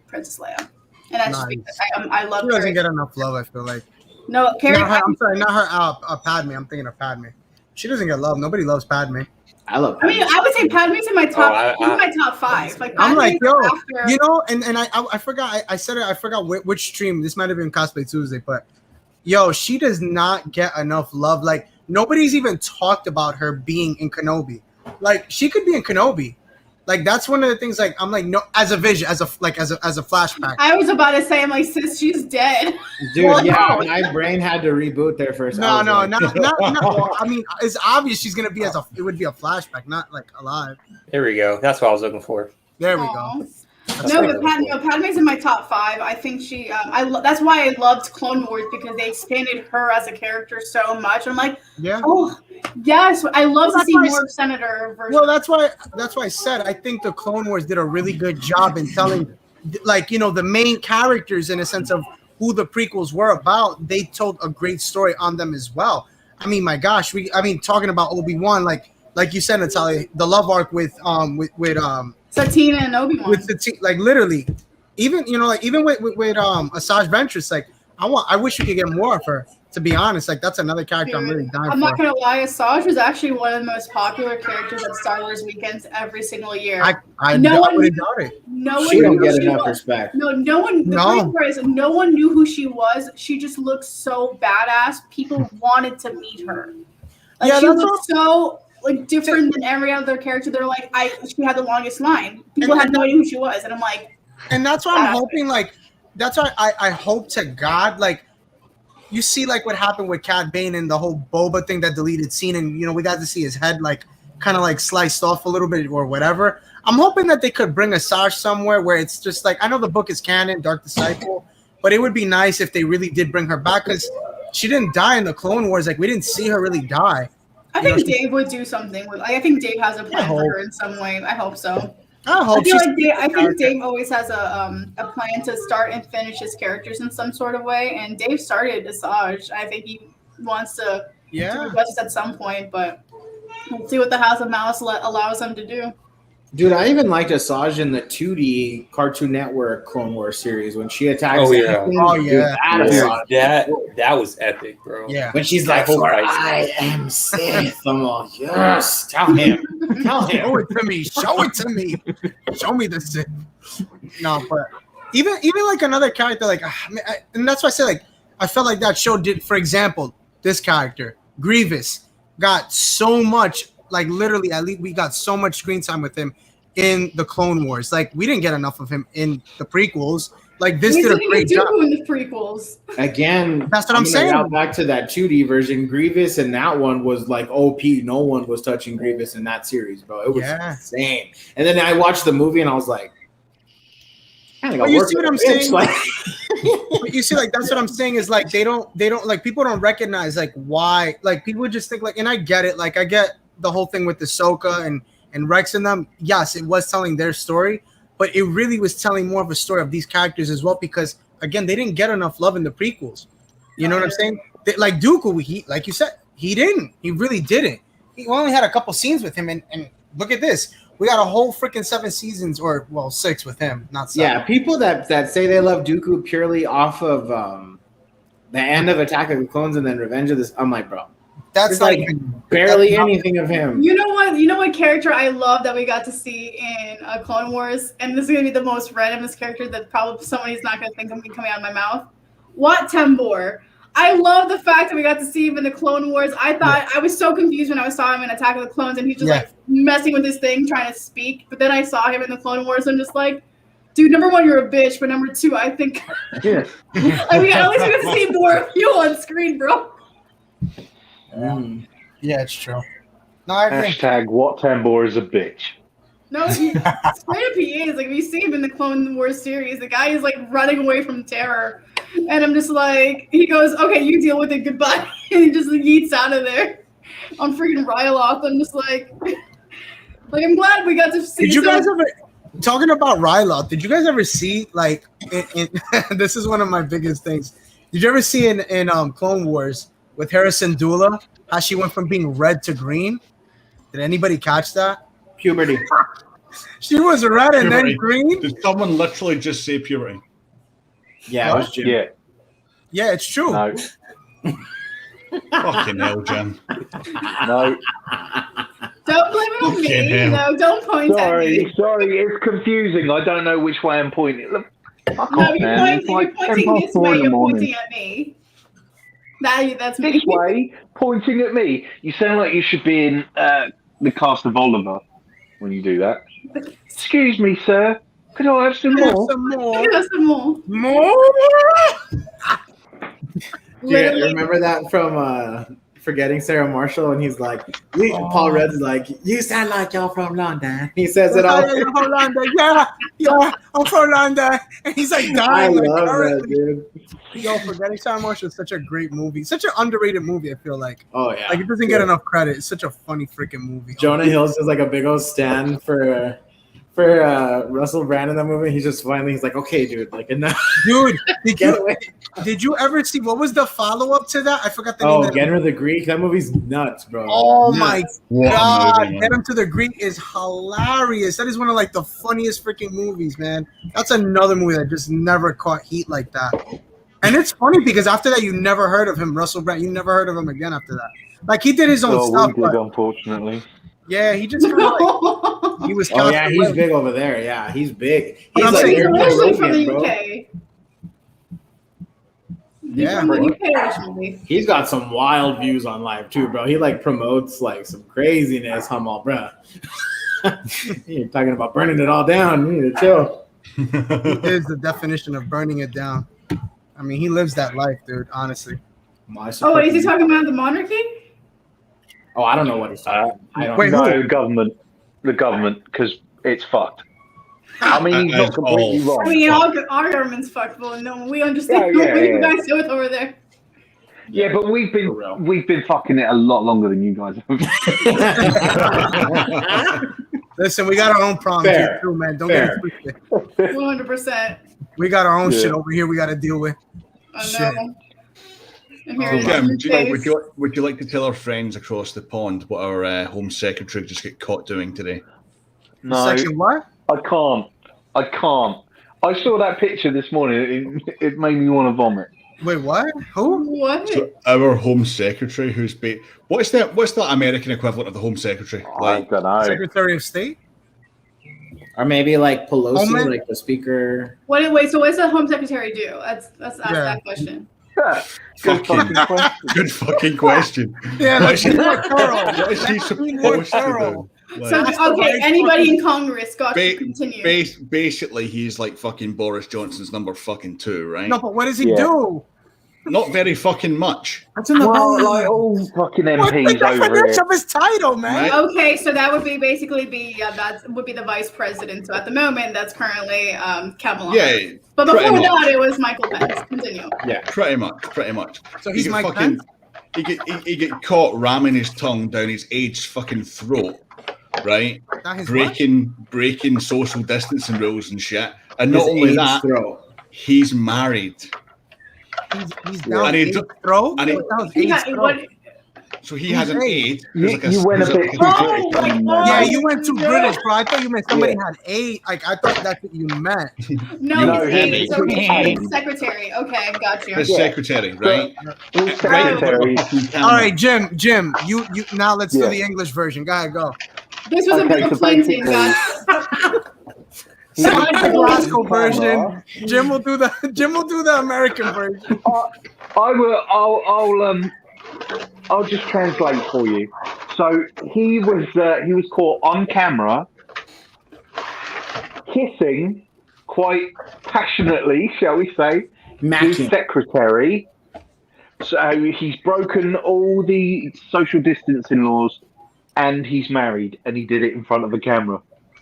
Princess Leia. And that's just because I love She her. doesn't get enough love, I feel like. No, Carrie. Not her, I'm sorry, not her. Padme. I'm thinking of Padme. She doesn't get love. Nobody loves Padme. I love. I mean, I would say Padme's in my top. In my top five. Like I'm like, Padme's yo, after- you know, and I forgot. I said it. I forgot which stream. This might have been Cosplay Tuesday, but yo, she does not get enough love. Like nobody's even talked about her being in Kenobi. Like she could be in Kenobi. Like that's one of the things. Like I'm like no, as a vision, as a flashback. I was about to say, I'm like, sis, she's dead. Dude, Well, yeah, no. my brain had to reboot there first. No, I was no, like- not. Well, I mean, it's obvious she's gonna be it would be a flashback, not like alive. There we go. That's what I was looking for. There we Aw. go. No, but Padme's in my top five. I think she. That's why I loved Clone Wars because they expanded her as a character so much. I'm like, Yeah. oh yes, I love to That's see why I more of Senator. Versus Well, that's why I said I think the Clone Wars did a really good job in telling, like you know, the main characters in a sense of who the prequels were about. They told a great story on them as well. I mean, my gosh, talking about Obi-Wan, like you said, Natalia, the love arc with Satine and Obi-Wan. with the like literally, even you know, like even with Asajj Ventress, like I wish we could get more of her. To be honest, like that's another character I'm really dying I'm for. not gonna lie, Asajj was actually one of the most popular characters at Star Wars weekends every single year. I No one- wouldn't doubt it. No one She knew don't who get she enough was. respect. No one. The No. crazy part is no one knew who she was. She just looked so badass. People wanted to meet her. Like Yeah, she that's looked so like different than every other character. They're like, she had the longest line. People And- had no idea who she was, and I'm like, And that's why I'm Yeah. hoping, like, that's why I hope to God, like, you see, like, what happened with Cad Bane and the whole Boba thing, that deleted scene, and, you know, we got to see his head, like, kind of, like, sliced off a little bit or whatever. I'm hoping that they could bring Asajj somewhere where it's just, like, I know the book is canon, Dark Disciple, but it would be nice if they really did bring her back, because she didn't die in the Clone Wars. Like, we didn't see her really die. I think Dave would do something with. I think Dave has a plan hope. for her in some way. I hope so. I hope I feel she's- like I think Dave always has a plan to start and finish his characters in some sort of way, and Dave started Asajj. I think he wants to Yeah. do justice at some point, but we'll see what the House of Malice allows him to do. Dude, I even liked Asajj in the 2D Cartoon Network Clone Wars series when she attacks. Oh, yeah. everything. Oh, Dude, yeah. that Dude, Asajj. that was epic, bro. Yeah. When she's That like, whole "For fight. I am Sith," I'm like, yes, tell him, tell him. Show it to me. Show it to me. Show me the Sith. No, but even like another character, like, and that's why I say, like, I felt like that show did. For example, this character Grievous got so much, like, literally, at least we got so much screen time with him in the Clone Wars. Like, we didn't get enough of him in the prequels. Like, this We did a didn't great even job. do in the prequels. Again, That's what I'm gonna saying. route back to that 2D version. Grievous and that one was like OP. No one was touching Grievous in that series, bro. It was Yeah. insane. And then I watched the movie and I was like, kinda got But you work see what with I'm a bitch, saying? like- But you see, like, that's what I'm saying is, like, they don't like, people don't recognize, like, why, like, people just think, like, and I get it, like, I get the whole thing with Ahsoka and Rex and them. Yes, it was telling their story, but it really was telling more of a story of these characters as well, because again, they didn't get enough love in the prequels. You know what I'm saying? Like Dooku, he, like you said, he really didn't. He only had a couple scenes with him, and look at this. We got a whole freaking 7 seasons, or, well, 6 with him, not 7. Yeah, people that say they love Dooku purely off of the end of Attack of the Clones and then Revenge of this, I'm like, bro, That's there's not like even barely that's not- anything of him. You know what? You know what character I love that we got to see in Clone Wars, and this is gonna be the most randomest character that probably somebody's not gonna think of me coming out of my mouth. Wat Tambor. I love the fact that we got to see him in the Clone Wars. I thought I was so confused when I saw him in Attack of the Clones, and he's just like messing with this thing, trying to speak. But then I saw him in the Clone Wars, and I'm just like, dude, number one, you're a bitch, but number two, I think. Yeah. I mean, at least we got to see more of you on screen, bro. Yeah, it's true. No, I agree. Hashtag what Tambor is a bitch. No, straight up he is. Like, if you see him in the Clone Wars series, the guy is like running away from terror. And I'm just like, he goes, okay, you deal with it, goodbye. And he just like, yeets out of there on freaking Ryloth. I'm just like I'm glad we got to see. Did you guys ever, talking about Ryloth, did you guys ever see, like, this is one of my biggest things. Did you ever see in Clone Wars with Harrison Dula, how she went from being red to green? Did anybody catch that? Puberty. She was red and Puberty. then green? Did someone literally just say puberty? Yeah, it was Jim. Yeah. Yeah, it's true. No. Fucking hell, Jim. No. Don't blame it on Fucking me. hell. No, don't point at me. Sorry, it's confusing. I don't know which way I'm pointing. Look, fuck No, off, you're man. It's pointing, like you're 10 pointing past this 4 way. in the You're morning. pointing at me. That's me. This way, pointing at me. You sound like you should be in the cast of Oliver when you do that. Excuse me, sir. Could I have some more? Some more. Give us some more. More? Yeah, remember that from Forgetting Sarah Marshall? And he's like, Paul Rudd's like, you sound like y'all from London. He says it all. Yeah, I'm from London. And he's like I dying. Like, love that, dude. Yo, Forgetting Sarah Marshall is such a great movie. Such an underrated movie, I feel like. Oh, yeah. Like, it doesn't get enough credit. It's such a funny freaking movie. Jonah Hill's just like a big old stand for Russell Brand in that movie. He's just finally, he's like, okay, dude, like enough. Dude, Get away. did you ever see, what was the follow-up to that? I forgot the name Oh, of Genner the Greek. That movie's nuts, bro. Oh Nuts. my What a god, movie, man. Get Him to the Greek is hilarious. That is one of like the funniest freaking movies, man. That's another movie that just never caught heat like that. And it's funny because after that, you never heard of him, Russell Brand. You never heard of him again after that. Like, he did his own stuff. We did, But unfortunately. yeah, he just kind of like, he was. Oh, yeah, cast he's away. big over there. Yeah, he's big. He's I'm like saying- He's Joe originally from Rogan, the bro. UK. Yeah, From the bro. UK originally. He's got some wild views on live too, bro. He like promotes like some craziness, Hamal, bro. You're talking about burning it all down. You need to chill. He is the definition of burning it down. I mean, he lives that life, dude. Honestly. Oh, wait, is he talking about the monarchy? Oh, I don't know what he's talking. I don't Wait, know. No, the government, because it's fucked. I mean, he's not completely I wrong. mean, our government's fucked, but no, we understand Yeah, what you yeah. guys do with over there. Yeah, but we've been fucking it a lot longer than you guys have. Listen, we got our own problems Fair. here too, man. Don't get it twisted. 100%. We got our own Yeah. shit over here we got to deal with. I Shit. know. And here he Jim, is. would you like to tell our friends across the pond what our Home Secretary just got caught doing today? No, Section what? I can't. I saw that picture this morning. It made me want to vomit. Wait, what? Who? What? So our Home Secretary, who's what's that American equivalent of the Home Secretary? I don't know. Secretary of State? Or maybe like Pelosi, Homeland? like the speaker. Wait, so what does the Home Secretary do? Let's ask Yeah. that question. Yeah, good fucking question. Good fucking question. Yeah, What let's is be he- more thorough. What is he Let's be more supposed to thorough. do? Like, So, That's the okay, right anybody fucking- in Congress got to continue. basically, he's like fucking Boris Johnson's number fucking 2, right? No, but what does he Yeah. do? Not very fucking much. That's in the Well, like all fucking What's the MPs over definition here. of his title, man? Right. Okay, so that would be that would be the vice president. So at the moment, that's currently Kamala. Yeah, But before pretty much. that, it was Michael Pence. Continue. Pretty much. So he's get Mike fucking, Pence? he get caught ramming his tongue down his aide's fucking throat, right? Not his Breaking social distancing rules and shit. And not His only aide's that, throat. he's married. He's down And he AIDS do- throat? and he- What the hell's He AIDS got- throat? what- So he has an Who's aide. There's like You went a bit too Oh, British. my on God. Yeah, that. you went too Yeah. British, bro. I thought you meant somebody Yeah. had AIDS. Like, I thought that's what you meant. No, No, his he- aide. So he- his secretary. Okay, got you. His Yeah. secretary, right? His secretary. All right, Jim, you now let's do Yeah. the English version. Go ahead, go. This was Okay, a Bill so Clinton. basically- Got Send the Glasgow version. Jim will do the American version. I'll just translate for you. So he was caught on camera kissing quite passionately, shall we say, his secretary. So he's broken all the social distancing laws, and he's married, and he did it in front of the camera.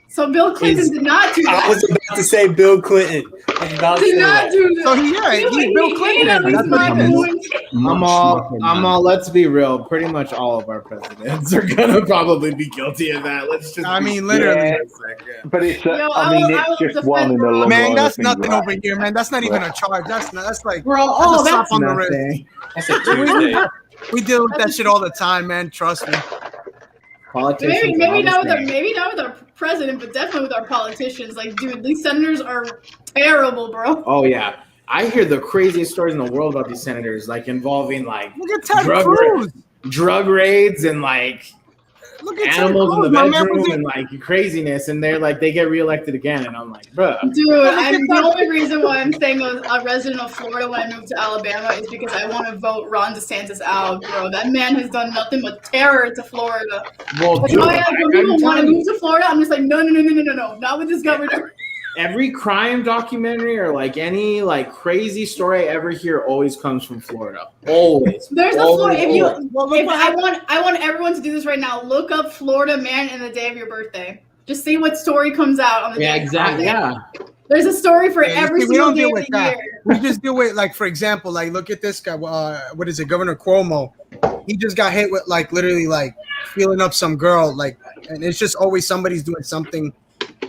So Bill Clinton did not do that. I was about to say Bill Clinton. Did not do that. So he's Bill Clinton. That's what he did. I'm all. Let's be real. Pretty much all of our presidents are gonna probably be guilty of that. Let's just. I mean, literally. Yeah, but it's. it's just one in a long. Man, that's nothing over here, man. That's not even a charge. That's like. We're all. That's Oh, a slap that's on the wrist. That's a Tuesday. We deal with that shit all the time, man. Trust me. Maybe not with our president, but definitely with our politicians. Like, dude, these senators are terrible, bro. Oh yeah, I hear the craziest stories in the world about these senators, like involving like look at Ted Cruz. Drug raids and like look at animals in the Ted Cruz. bedroom and like craziness, and they're like they get reelected again, and I'm like, bro. Dude, the only reason why I'm saying a resident of Florida when I moved to Alabama is because I want to vote Ron DeSantis out, bro. That man has done nothing but terror to Florida. Well, That's why when people want to move to Florida, I'm just like, no, not with this governor. Every crime documentary or like any like crazy story I ever hear always comes from Florida. Always. There's a Florida. I want everyone to do this right now. Look up Florida man and the day of your birthday. Just see what story comes out on the day. Yeah, exactly. Yeah. There's a story for every single day of the that. year. We just deal with, like, for example, like, look at this guy. What is it, Governor Cuomo? He just got hit with, like, literally, like, feeling up some girl, like, and it's just always somebody's doing something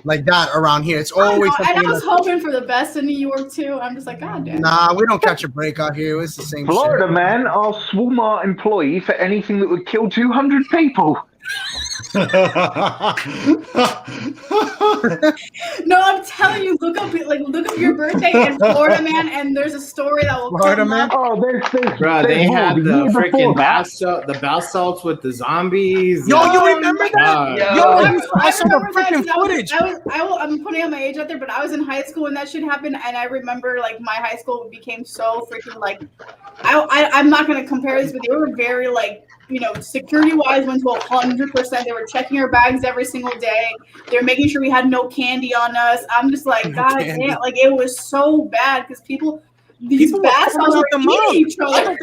like that around here. It's always. And I was hoping for the best in New York too. I'm just like, God damn. Nah, we don't catch a break out here. It's the same. Florida shit. man, I'll Walmart employee for anything that would kill 200 people. No, I'm telling you, look up your birthday in Florida man, and there's a story that will Florida come man. up. Oh, there's Bro, they had the freaking bath bath salts with the zombies. Yo, you remember that? I saw the freaking footage. I'm putting out my age out there, but I was in high school when that shit happened, and I remember like my high school became so freaking like. I'm not gonna compare this, but they were very like. You know, security-wise, went to 100%. They were checking our bags every single day. They were making sure we had no candy on us. I'm just like, God damn, like it was so bad because these bass were eating each other.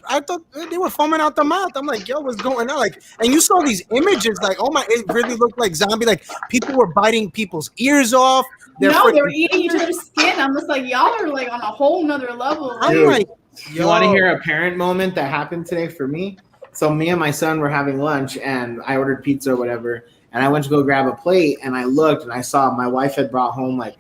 I thought they were foaming out the mouth. I'm like, yo, what's going on? Like, and you saw these images, like, oh my, it really looked like zombie. Like people were biting people's ears off. They were eating each other's skin. I'm just like, y'all are like on a whole nother level. I'm like. You want to hear a parent moment that happened today for me? So me and my son were having lunch, and I ordered pizza or whatever, and I went to go grab a plate, and I looked, and I saw my wife had brought home like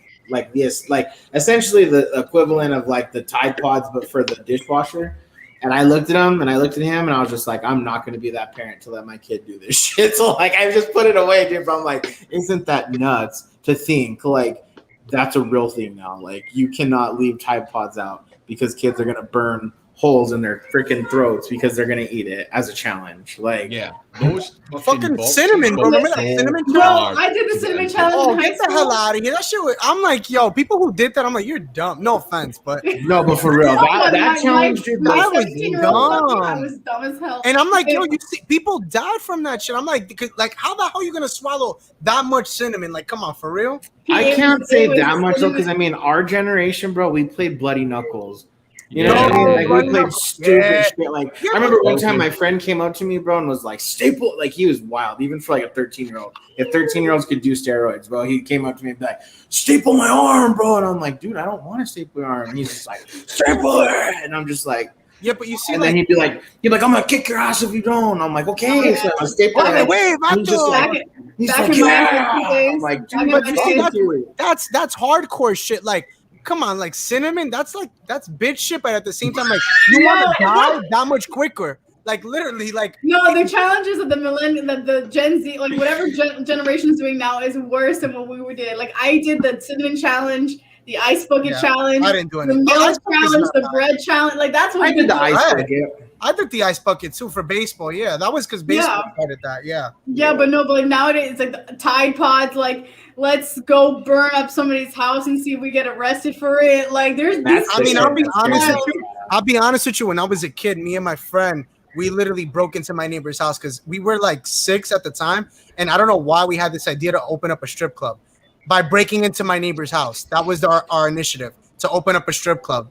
this, like essentially the equivalent of like the Tide Pods, but for the dishwasher. And I looked at him, and I looked at him, and I was just like, I'm not going to be that parent to let my kid do this shit. So like, I just put it away, dude. But I'm like, isn't that nuts to think like that's a real thing now? Like, you cannot leave Tide Pods out. Because kids are gonna burn holes in their freaking throats because they're gonna eat it as a challenge. Like, yeah, those fucking cinnamon, bro. Remember that cinnamon Bro, challenge? I did the cinnamon challenge in high get school. the hell out of here. That shit was, I'm like, yo, people who did that, I'm like, you're dumb. No offense, but no, but for real, that challenge, dude, that was dumb. I was dumb as hell. And I'm like, yo, you see, people died from that shit. I'm like, because, like, how the hell are you gonna swallow that much cinnamon? Like, come on, for real? I can't say that much though, because I mean, our generation, bro, we played Bloody Knuckles. You know what I mean? Like we played stupid shit. Like I remember one time my friend came up to me, bro, and was like, staple. Like he was wild, even for like a 13-year-old. If 13-year-olds could do steroids, bro, he came up to me and be like, staple my arm, bro. And I'm like, dude, I don't want to staple your arm. And he's just like, staple it. And I'm just like, yeah, but you see, and then he'd be like, I'm gonna kick your ass if you don't. And I'm like, okay, so I staple it. He's just like, I'm like, dude, but you see, that's hardcore shit. Like, come on, like cinnamon, that's bitch shit, but at the same time, like you want to die that much quicker. Like literally, like no, the challenges of the millennium, the Gen Z, like whatever generation is doing now is worse than what we did. Like I did the cinnamon challenge, the ice bucket challenge, I didn't do the milk challenge, the bread challenge. Like that's what I did the ice bucket. I took the ice bucket too for baseball. Yeah, that was because baseball Yeah. started that. Yeah. Yeah, but no, but like nowadays it's like the Tide Pods, like let's go burn up somebody's house and see if we get arrested for it. Like there's That's I mean, I'll be honest Yeah. with you. I'll be honest with you. When I was a kid, me and my friend, we literally broke into my neighbor's house because we were like 6 at the time, and I don't know why we had this idea to open up a strip club by breaking into my neighbor's house. That was our initiative to open up a strip club.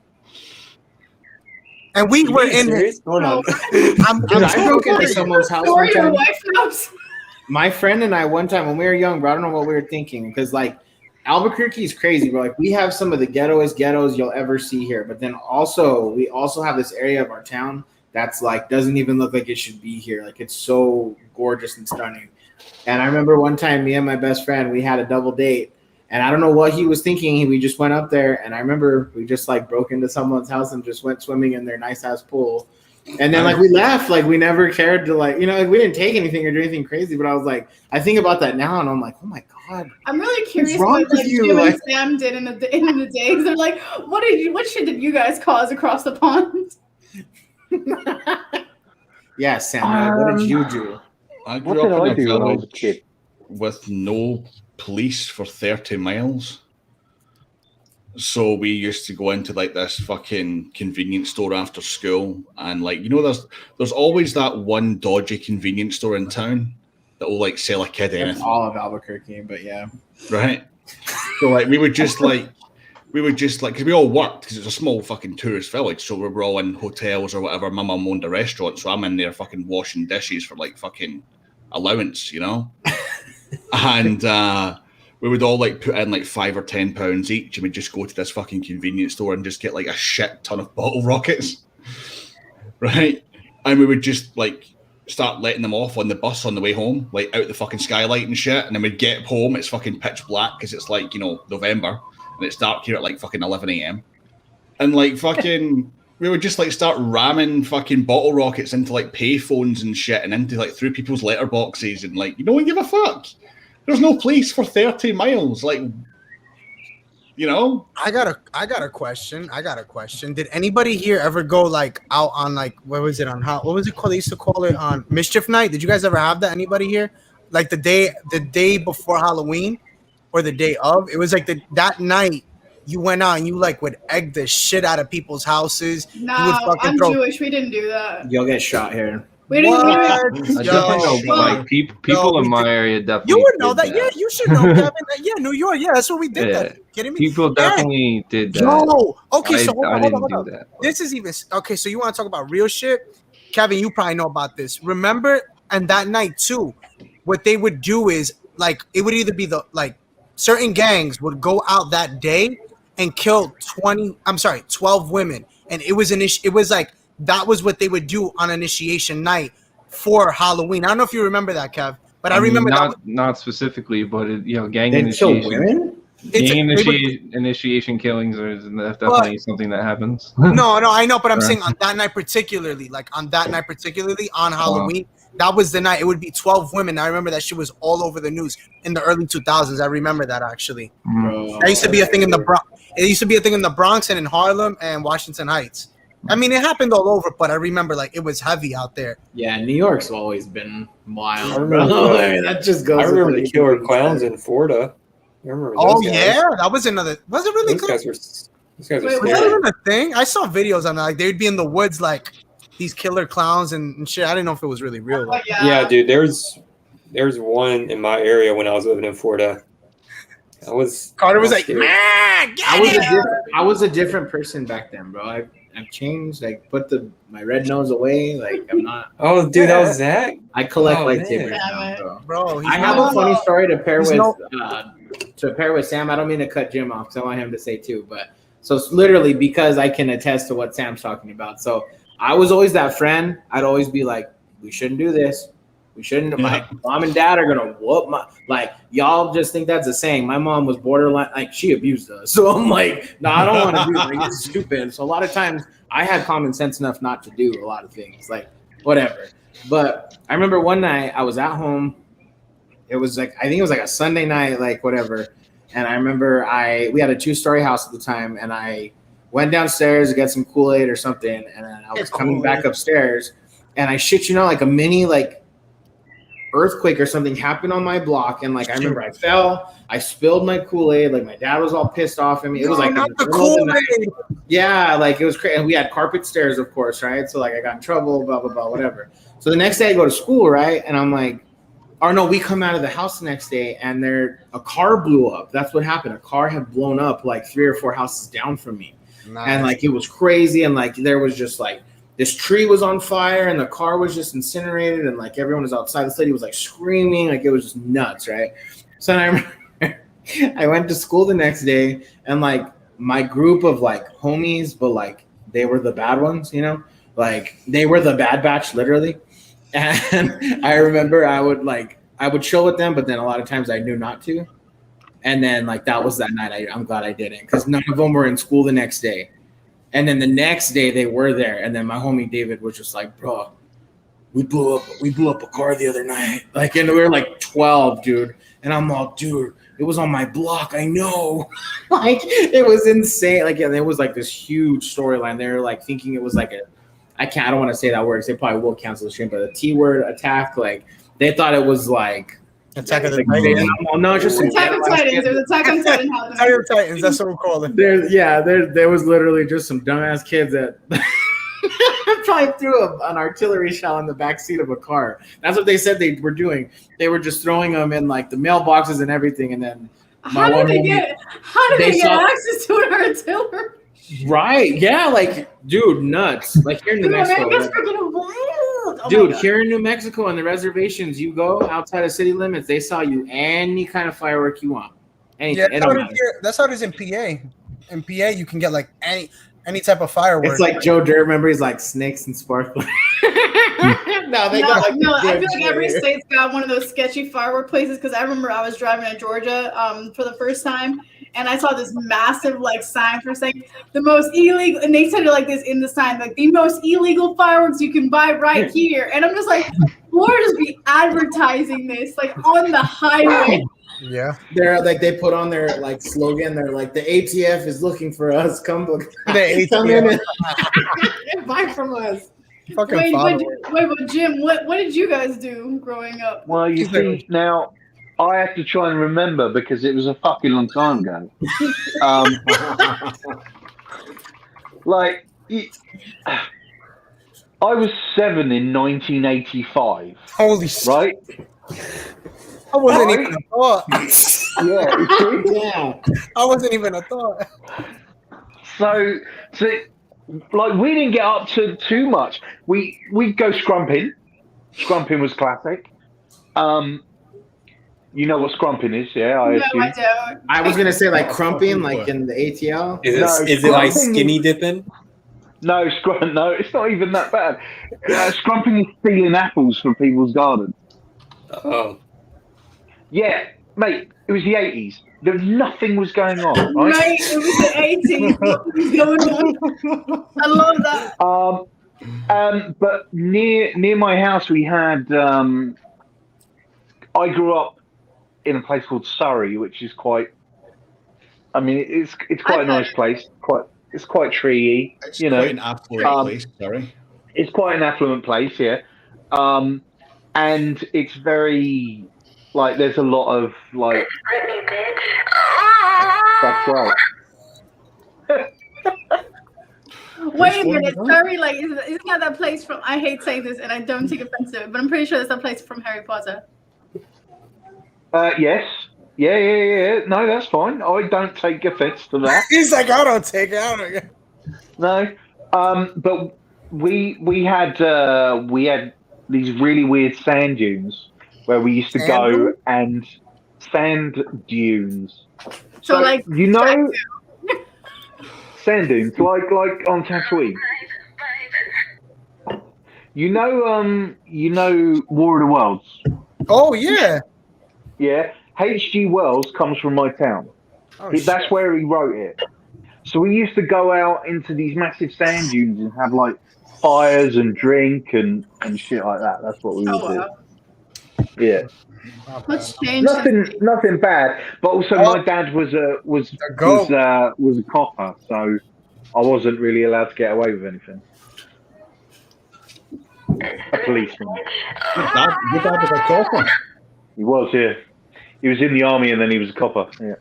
And we were in it. Hold on. I'm I broke into serious. someone's house Or one your time. wife knows. My friend and I one time when we were young, bro, I don't know what we were thinking because like Albuquerque is crazy, bro. Like we have some of the ghettos you'll ever see here, but then also we also have this area of our town that's like doesn't even look like it should be here. Like it's so gorgeous and stunning. And I remember one time me and my best friend, we had a double date, and I don't know what he was thinking. We just went up there, and I remember we just like broke into someone's house and just went swimming in their nice ass pool. And then like we left, like we never cared to like, like we didn't take anything or do anything crazy. But I was like, I think about that now, and I'm like, oh my god. I'm really curious wrong what with like you? Jim Like- and Sam did in the day. 'Cause they're like, what shit did you guys cause across the pond? Yeah, Sam. What did you do? I What grew did up I in a do when I was a village kid? with no police for 30 miles. So we used to go into like this fucking convenience store after school, and like there's always that one dodgy convenience store in town that will like sell a kid That's anything, all of Albuquerque, but yeah. right? So like we would just like because we all worked because it's a small fucking tourist village, so we were all in hotels or whatever. My mum owned a restaurant, so I'm in there fucking washing dishes for like fucking allowance, and we would all like put in like £5 or £10 each, and we'd just go to this fucking convenience store and just get like a shit ton of bottle rockets, right? And we would just like start letting them off on the bus on the way home, like out the fucking skylight and shit. And then we'd get home, it's fucking pitch black because it's like November and it's dark here at like fucking 11 a.m. And like fucking, we would just like start ramming fucking bottle rockets into like payphones and shit and into like through people's letterboxes and like, no one give a fuck. There's no police for 30 miles. Like, I got a question. Did anybody here ever go like out on like what was it called? They used to call it on Mischief Night. Did you guys ever have that? Anybody here? Like the day before Halloween or the day of? It was like that night you went out and you like would egg the shit out of people's houses. No, You would fucking I'm throw- Jewish. We didn't do that. You'll get shot here. We didn't. What? I Yo, definitely know, like people we in my did- area definitely. You would know did that. Yeah, you should know, Kevin. Yeah, New York. Yeah, that's what we did. Yeah. That. You kidding me? People definitely did that. No. Okay, so I hold didn't on. do that. This is even okay. So you want to talk about real shit, Kevin? You probably know about this. Remember, and that night too, what they would do is like it would either be the like certain gangs would go out that day and kill 12 women, and it was it was like that was what they would do on initiation night for Halloween. I don't know if you remember that, Kev, but I mean, remember not specifically, but gang They kill initiation. women? Initiation killings are definitely something that happens. No, I know, but I'm Right. saying on that night particularly, on Halloween, that was the night. It would be 12 women. I remember that shit was all over the news in the early 2000s. I remember that actually. That used to be a thing in the Bronx. It used to be a thing in the Bronx and in Harlem and Washington Heights. I mean, it happened all over, but I remember like it was heavy out there. Yeah, New York's always been wild. I remember that just goes. I remember with the killer clowns in Florida. I remember those Oh guys. yeah, that was another. Was it really? Those guys were Was that scary. even a thing? I saw videos on that. Like they'd be in the woods, like these killer clowns and shit. I didn't know if it was really real. Though. Yeah, dude. There's one in my area when I was living in Florida. Carter was like, scared. man, I was a different person back then, bro. I've changed. Like put my red nose away. Like I'm not. Oh, dude, that was Zach. I collect Oh, lightsabers man. now, bro. Bro, I have a funny story to pair he's with Sam. I don't mean to cut Jim off because I want him to say too, but so it's literally because I can attest to what Sam's talking about. So I was always that friend. I'd always be like, we shouldn't do this. We shouldn't. My mom and dad are gonna whoop my. Like y'all just think that's a saying. My mom was borderline. Like she abused us. So I'm like, no, I don't want to do that. Like, it's stupid. So a lot of times I had common sense enough not to do a lot of things. Like whatever. But I remember one night I was at home. It was like I think it was like a Sunday night, like whatever. And I remember we had a 2-story house at the time, and went downstairs to get some Kool-Aid or something, and then I was coming back upstairs, and I shit you not, like a mini like earthquake or something happened on my block, and like I remember I fell, I spilled my Kool-Aid, like my dad was all pissed off at me. It was like not the Kool-Aid. Yeah, like it was crazy. And we had carpet stairs, of course, right? So like I got in trouble, blah blah blah, whatever. So the next day I go to school, right? And I'm like, or no, we come out of the house the next day and a car blew up. That's what happened. A car had blown up like 3 or 4 houses down from me. Nice. And like it was crazy. And like there was just like this tree was on fire and the car was just incinerated and like everyone was outside. This lady was like screaming, like it was just nuts, right? So then I remember I went to school the next day and like my group of like homies, but like they were the bad ones, you know? Like they were the bad batch, literally. And I remember I would chill with them, but then a lot of times I knew not to. And then like that was that night. I'm glad I didn't, because none of them were in school the next day. And then the next day they were there. And then my homie David was just like, bro, we blew up a car the other night. Like, and we were like 12, dude. And I'm all, dude, it was on my block. I know. Like it was insane. Like, yeah, it was like this huge storyline. They were like thinking it was like I don't want to say that word. They probably will cancel the stream, but a T-word attack, like they thought it was like Attack of the Titans. No, it's just Attack on Titans. It was Attack on Titan. Attack of Titans. That's what we call it. There was literally just some dumbass kids that probably threw an artillery shell in the back seat of a car. That's what they said they were doing. They were just throwing them in like the mailboxes and everything, and then how did they get access to an artillery? Right? Yeah, like dude, nuts. Like here in New Mexico. Dude, here in New Mexico on the reservations, you go outside of city limits, they saw you any kind of firework you want. Anything. Yeah, that's how it is in PA. In PA, you can get like any type of firework. It's like Joe Dirt. Remember, he's like snakes and sparklers. I feel like every state's got one of those sketchy firework places, because I remember I was driving to Georgia for the first time, and I saw this massive like sign for saying the most illegal, and they said it like this in the sign, like the most illegal fireworks you can buy right here. And I'm just like, Lord, just be advertising this like on the highway. Yeah, they're like they put on their like slogan. They're like, the ATF is looking for us. Come look. Come in and buy from us. Wait, but Jim, what did you guys do growing up? Well, you see, now I have to try and remember because it was a fucking long time ago. Like, I was 7 in 1985. Holy shit! Right? I wasn't even a thought. Yeah, I wasn't even a thought. So, like, we didn't get up to too much. We'd go scrumping. Scrumping was classic. You know what scrumping is, yeah? I don't. I was gonna say like crumping, like in the ATL. Is it like skinny dipping? No, no, it's not even that bad. Scrumping is stealing apples from people's gardens. Oh. Yeah, mate, it was the 80s. Nothing was going on, right? Right, it was the 80s. What was going on? I love that. But near my house, we had. I grew up in a place called Surrey, which is quite. I mean, it's quite a nice place. It's quite treey, you know. Quite an affluent place, Surrey. It's quite an affluent place, yeah. And it's very. Like, there's a lot of, like... That's right. Wait a minute, sorry, like, isn't that place from... I hate saying this, and I don't take offense to it, but I'm pretty sure that's that place from Harry Potter. Yes. Yeah. No, that's fine. I don't take offense to that. He's like, I don't take it. No. But we had these really weird sand dunes where we used to go and sand dunes. So like, you know, sand dunes, like on Tatooine. You know, War of the Worlds. Oh yeah. Yeah. H.G. Wells comes from my town. That's where he wrote it. So we used to go out into these massive sand dunes and have like fires and drink and shit like that. That's what we would do. Wow. Yeah. What's changed? Nothing bad. But also, my dad was a copper, so I wasn't really allowed to get away with anything. A policeman. Your dad was a copper. He was, yeah. He was in the army and then he was a copper. Yeah.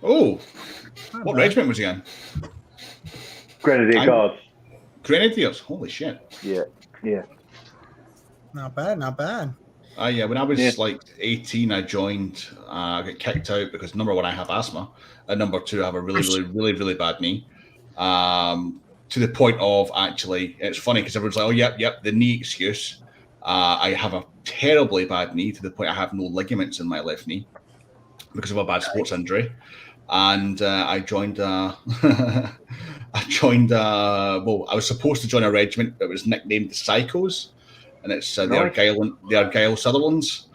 Oh, what regiment was he in? Grenadier Guards. Grenadiers. Holy shit. Yeah, yeah. Not bad, not bad. Yeah, when I was like 18, I joined. I got kicked out because number one, I have asthma, and number two, I have a really bad knee. To the point of actually, it's funny because everyone's like, "Oh, yep, the knee excuse." I have a terribly bad knee to the point I have no ligaments in my left knee because of a bad sports injury, and I joined. Well, I was supposed to join a regiment that was nicknamed the Psychos. And it's the Argyle Sutherlands.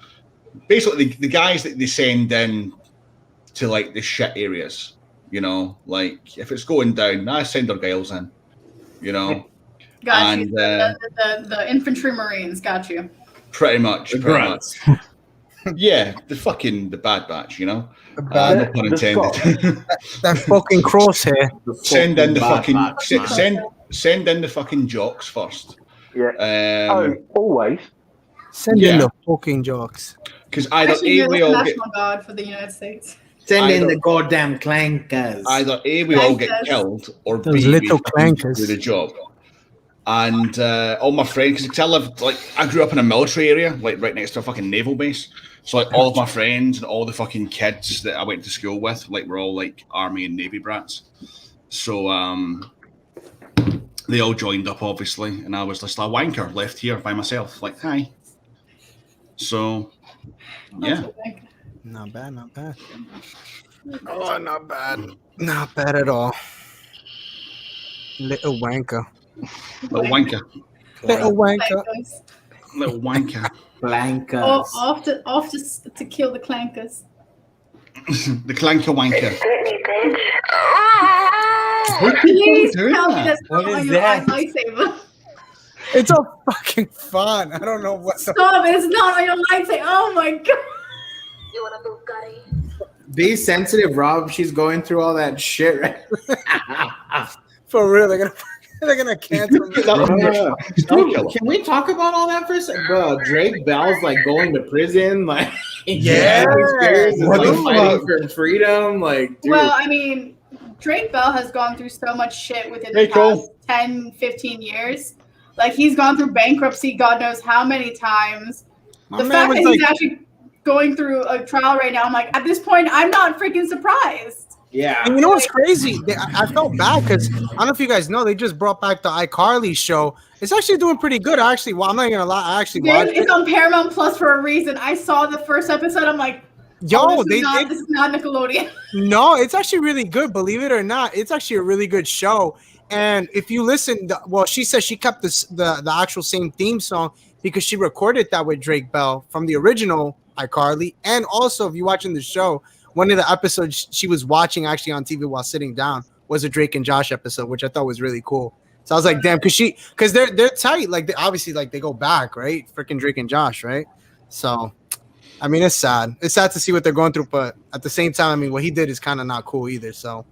Basically, the guys that they send in to like the shit areas, you know, like if it's going down, I send Argyles in, you know. Got you. The infantry marines, got you. Pretty much. Yeah, the Bad Batch, you know. No pun intended. That fucking crosshair. Send in the fucking jocks first. Yeah. Always. Send in the fucking jokes. Because either Actually, A, we all get National Guard for the United States. Send in the goddamn clankers. Either A, we all get killed, or Those B, little we clankers. do the job. And all my friends, because I grew up in a military area, like right next to a fucking naval base. So like all of my friends and all the fucking kids that I went to school with, like we're all like Army and Navy brats. So they all joined up, obviously, and I was just a wanker left here by myself. Like, hi. So, yeah. Not bad, not bad. Oh, not bad. Not bad at all. Little wanker. Little wanker. Little wanker. Little wanker. Blankers. Oh, off to kill the clankers. The clanker wanker. Please tell me that's What not is on your that? lightsaber. It's a fucking fun. I don't know what. Stop! It's not on your lightsaber. Oh my god. You want a Bugatti? Be sensitive, Rob. She's going through all that shit right For real, they're gonna cancel me. Dude, can we talk about all that for a second? Bro, Drake Bell's like going to prison, like fighting for freedom, like dude. Well, I mean, Drake Bell has gone through so much shit within the past 10, 15 years. Like, he's gone through bankruptcy God knows how many times. The fact that he's actually going through a trial right now, I'm like, at this point, I'm not freaking surprised. Yeah. And you know what's crazy? I felt bad because I don't know if you guys know, they just brought back the iCarly show. It's actually doing pretty good. Actually, well, I'm not gonna lie. I actually watched it. It's on Paramount Plus for a reason. I saw the first episode. I'm like, yo, this is not Nickelodeon. No, it's actually really good. Believe it or not, it's actually a really good show. And if you listen, well, she says she kept the actual same theme song because she recorded that with Drake Bell from the original iCarly. And also, if you're watching the show, one of the episodes she was watching actually on TV while sitting down was a Drake and Josh episode, which I thought was really cool. So I was like, damn, because they're tight. Like, they go back, right? Freaking Drake and Josh, right? So, I mean, it's sad. It's sad to see what they're going through, but at the same time, I mean, what he did is kind of not cool either. So.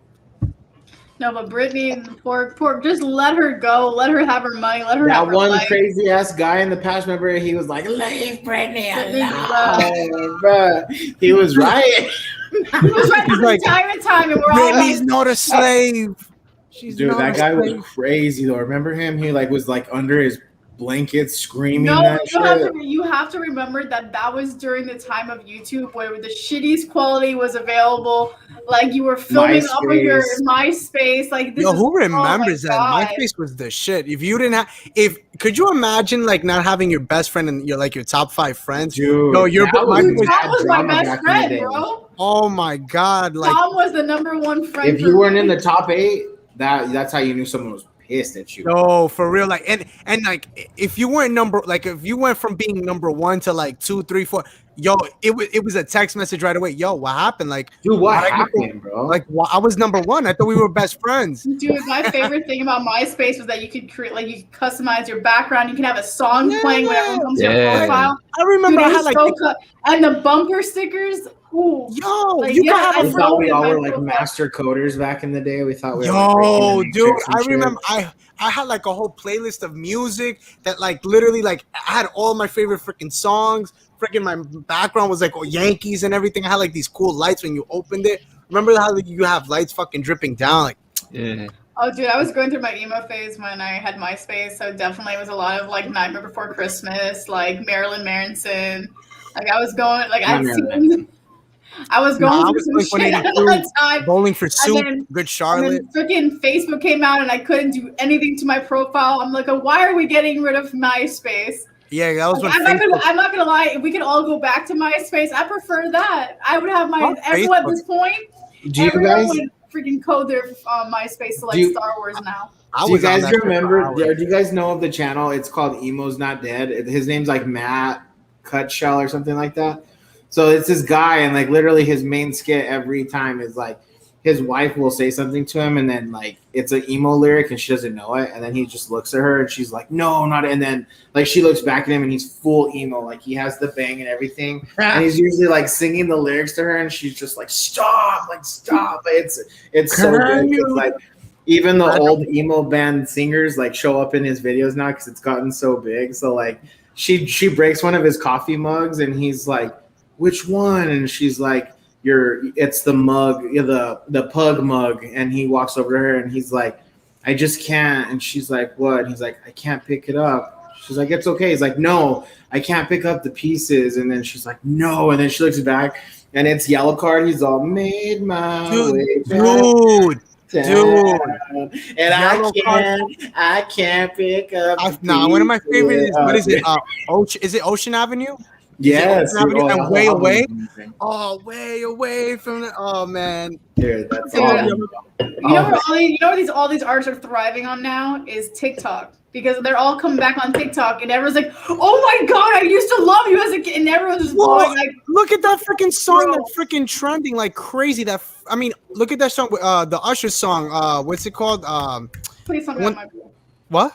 No, but Brittany, poor, just let her go. Let her have her money. Let her have That her one life. crazy ass guy in the past, remember, he was like, leave Brittany alone, bro. He was right. He was right the entire time, and we're all Brittany's like, not a slave. Dude, that guy was crazy though. Remember him? He like was like under his blanket screaming that shit. You have to remember that was during the time of YouTube where the shittiest quality was available. Like, you were filming off of your MySpace. Like, this who remembers that? MySpace was the shit. If you didn't have, could you imagine like not having your best friend and your top 5 friends? Dude, no, Tom was my best friend, bro. Oh my god! Like, Tom was the #1 friend. If you weren't in the top 8, that's how you knew someone was pissed at you. No, for real. Like, and like, if you weren't if you went from being #1 to like 2, 3, 4, yo, it was a text message right away. Yo, what happened? Like, dude, what happened, bro? Like, I was #1. I thought we were best friends. Dude, my favorite thing about MySpace was that you could create, like, you could customize your background. You can have a song playing when everyone comes to your profile. I remember Dude, I had like, and the bumper stickers. Ooh. Yo, Like, you yeah, can have We a thought we in all my were like profile. master coders back in the day. We thought we were Yo, like dude, I remember I had like a whole playlist of music that like literally like I had all my favorite freaking songs. Freaking my background was like Yankees and everything. I had like these cool lights when you opened it. Remember how like, you have lights fucking dripping down? Like, Yeah. Oh, dude, I was going through my emo phase when I had MySpace, so definitely it was a lot of like Nightmare Before Christmas, like Marilyn Manson. Like I was going, like I was going I through was some like shit at 182, that time. Bowling for Soup, then- Good Charlotte. And then freaking Facebook came out, and I couldn't do anything to my profile. I'm like, why are we getting rid of MySpace? Yeah, that was when I'm not gonna lie. If we could all go back to MySpace, I prefer that. I would have my everyone at this point. Do you everyone guys- would freaking code their MySpace to like Do you- Star Wars now? Do you guys remember? Do you guys know of the channel? It's called Emo's Not Dead. His name's like Matt Cutshell or something like that. So it's this guy, and like literally his main skit every time is like his wife will say something to him, and then like it's an emo lyric, and she doesn't know it, and then he just looks at her, and she's like, "No, not." And then like she looks back at him, and he's full emo, like he has the bang and everything, and he's usually like singing the lyrics to her, and she's just like, "Stop, like stop." It's so good. It's like. Even the old emo band singers like show up in his videos now because it's gotten so big. So like she breaks one of his coffee mugs and he's like, "Which one?" And she's like, it's the mug, the pug mug." And he walks over to her and he's like, "I just can't." And she's like, "What?" And he's like, "I can't pick it up." She's like, "It's okay." He's like, "No, I can't pick up the pieces." And then she's like, "No." And then she looks back and it's Yellow Card. He's all made my way back. Dude, and I can't pick up. One of my favorites is what is it? Is it Ocean Avenue? Yes, Ocean Avenue and Way Away. Amazing. Oh, way away from the. Oh man, dude, that's Dude, awesome. You know where all these artists are thriving on now is TikTok, because they're all coming back on TikTok and everyone's like, "Oh my god, I used to love you as a kid," and everyone's just going like, look at that freaking song that's freaking trending like crazy. I mean, look at that song, the Usher song. What's it called? "Please tell me it's not my boo. What?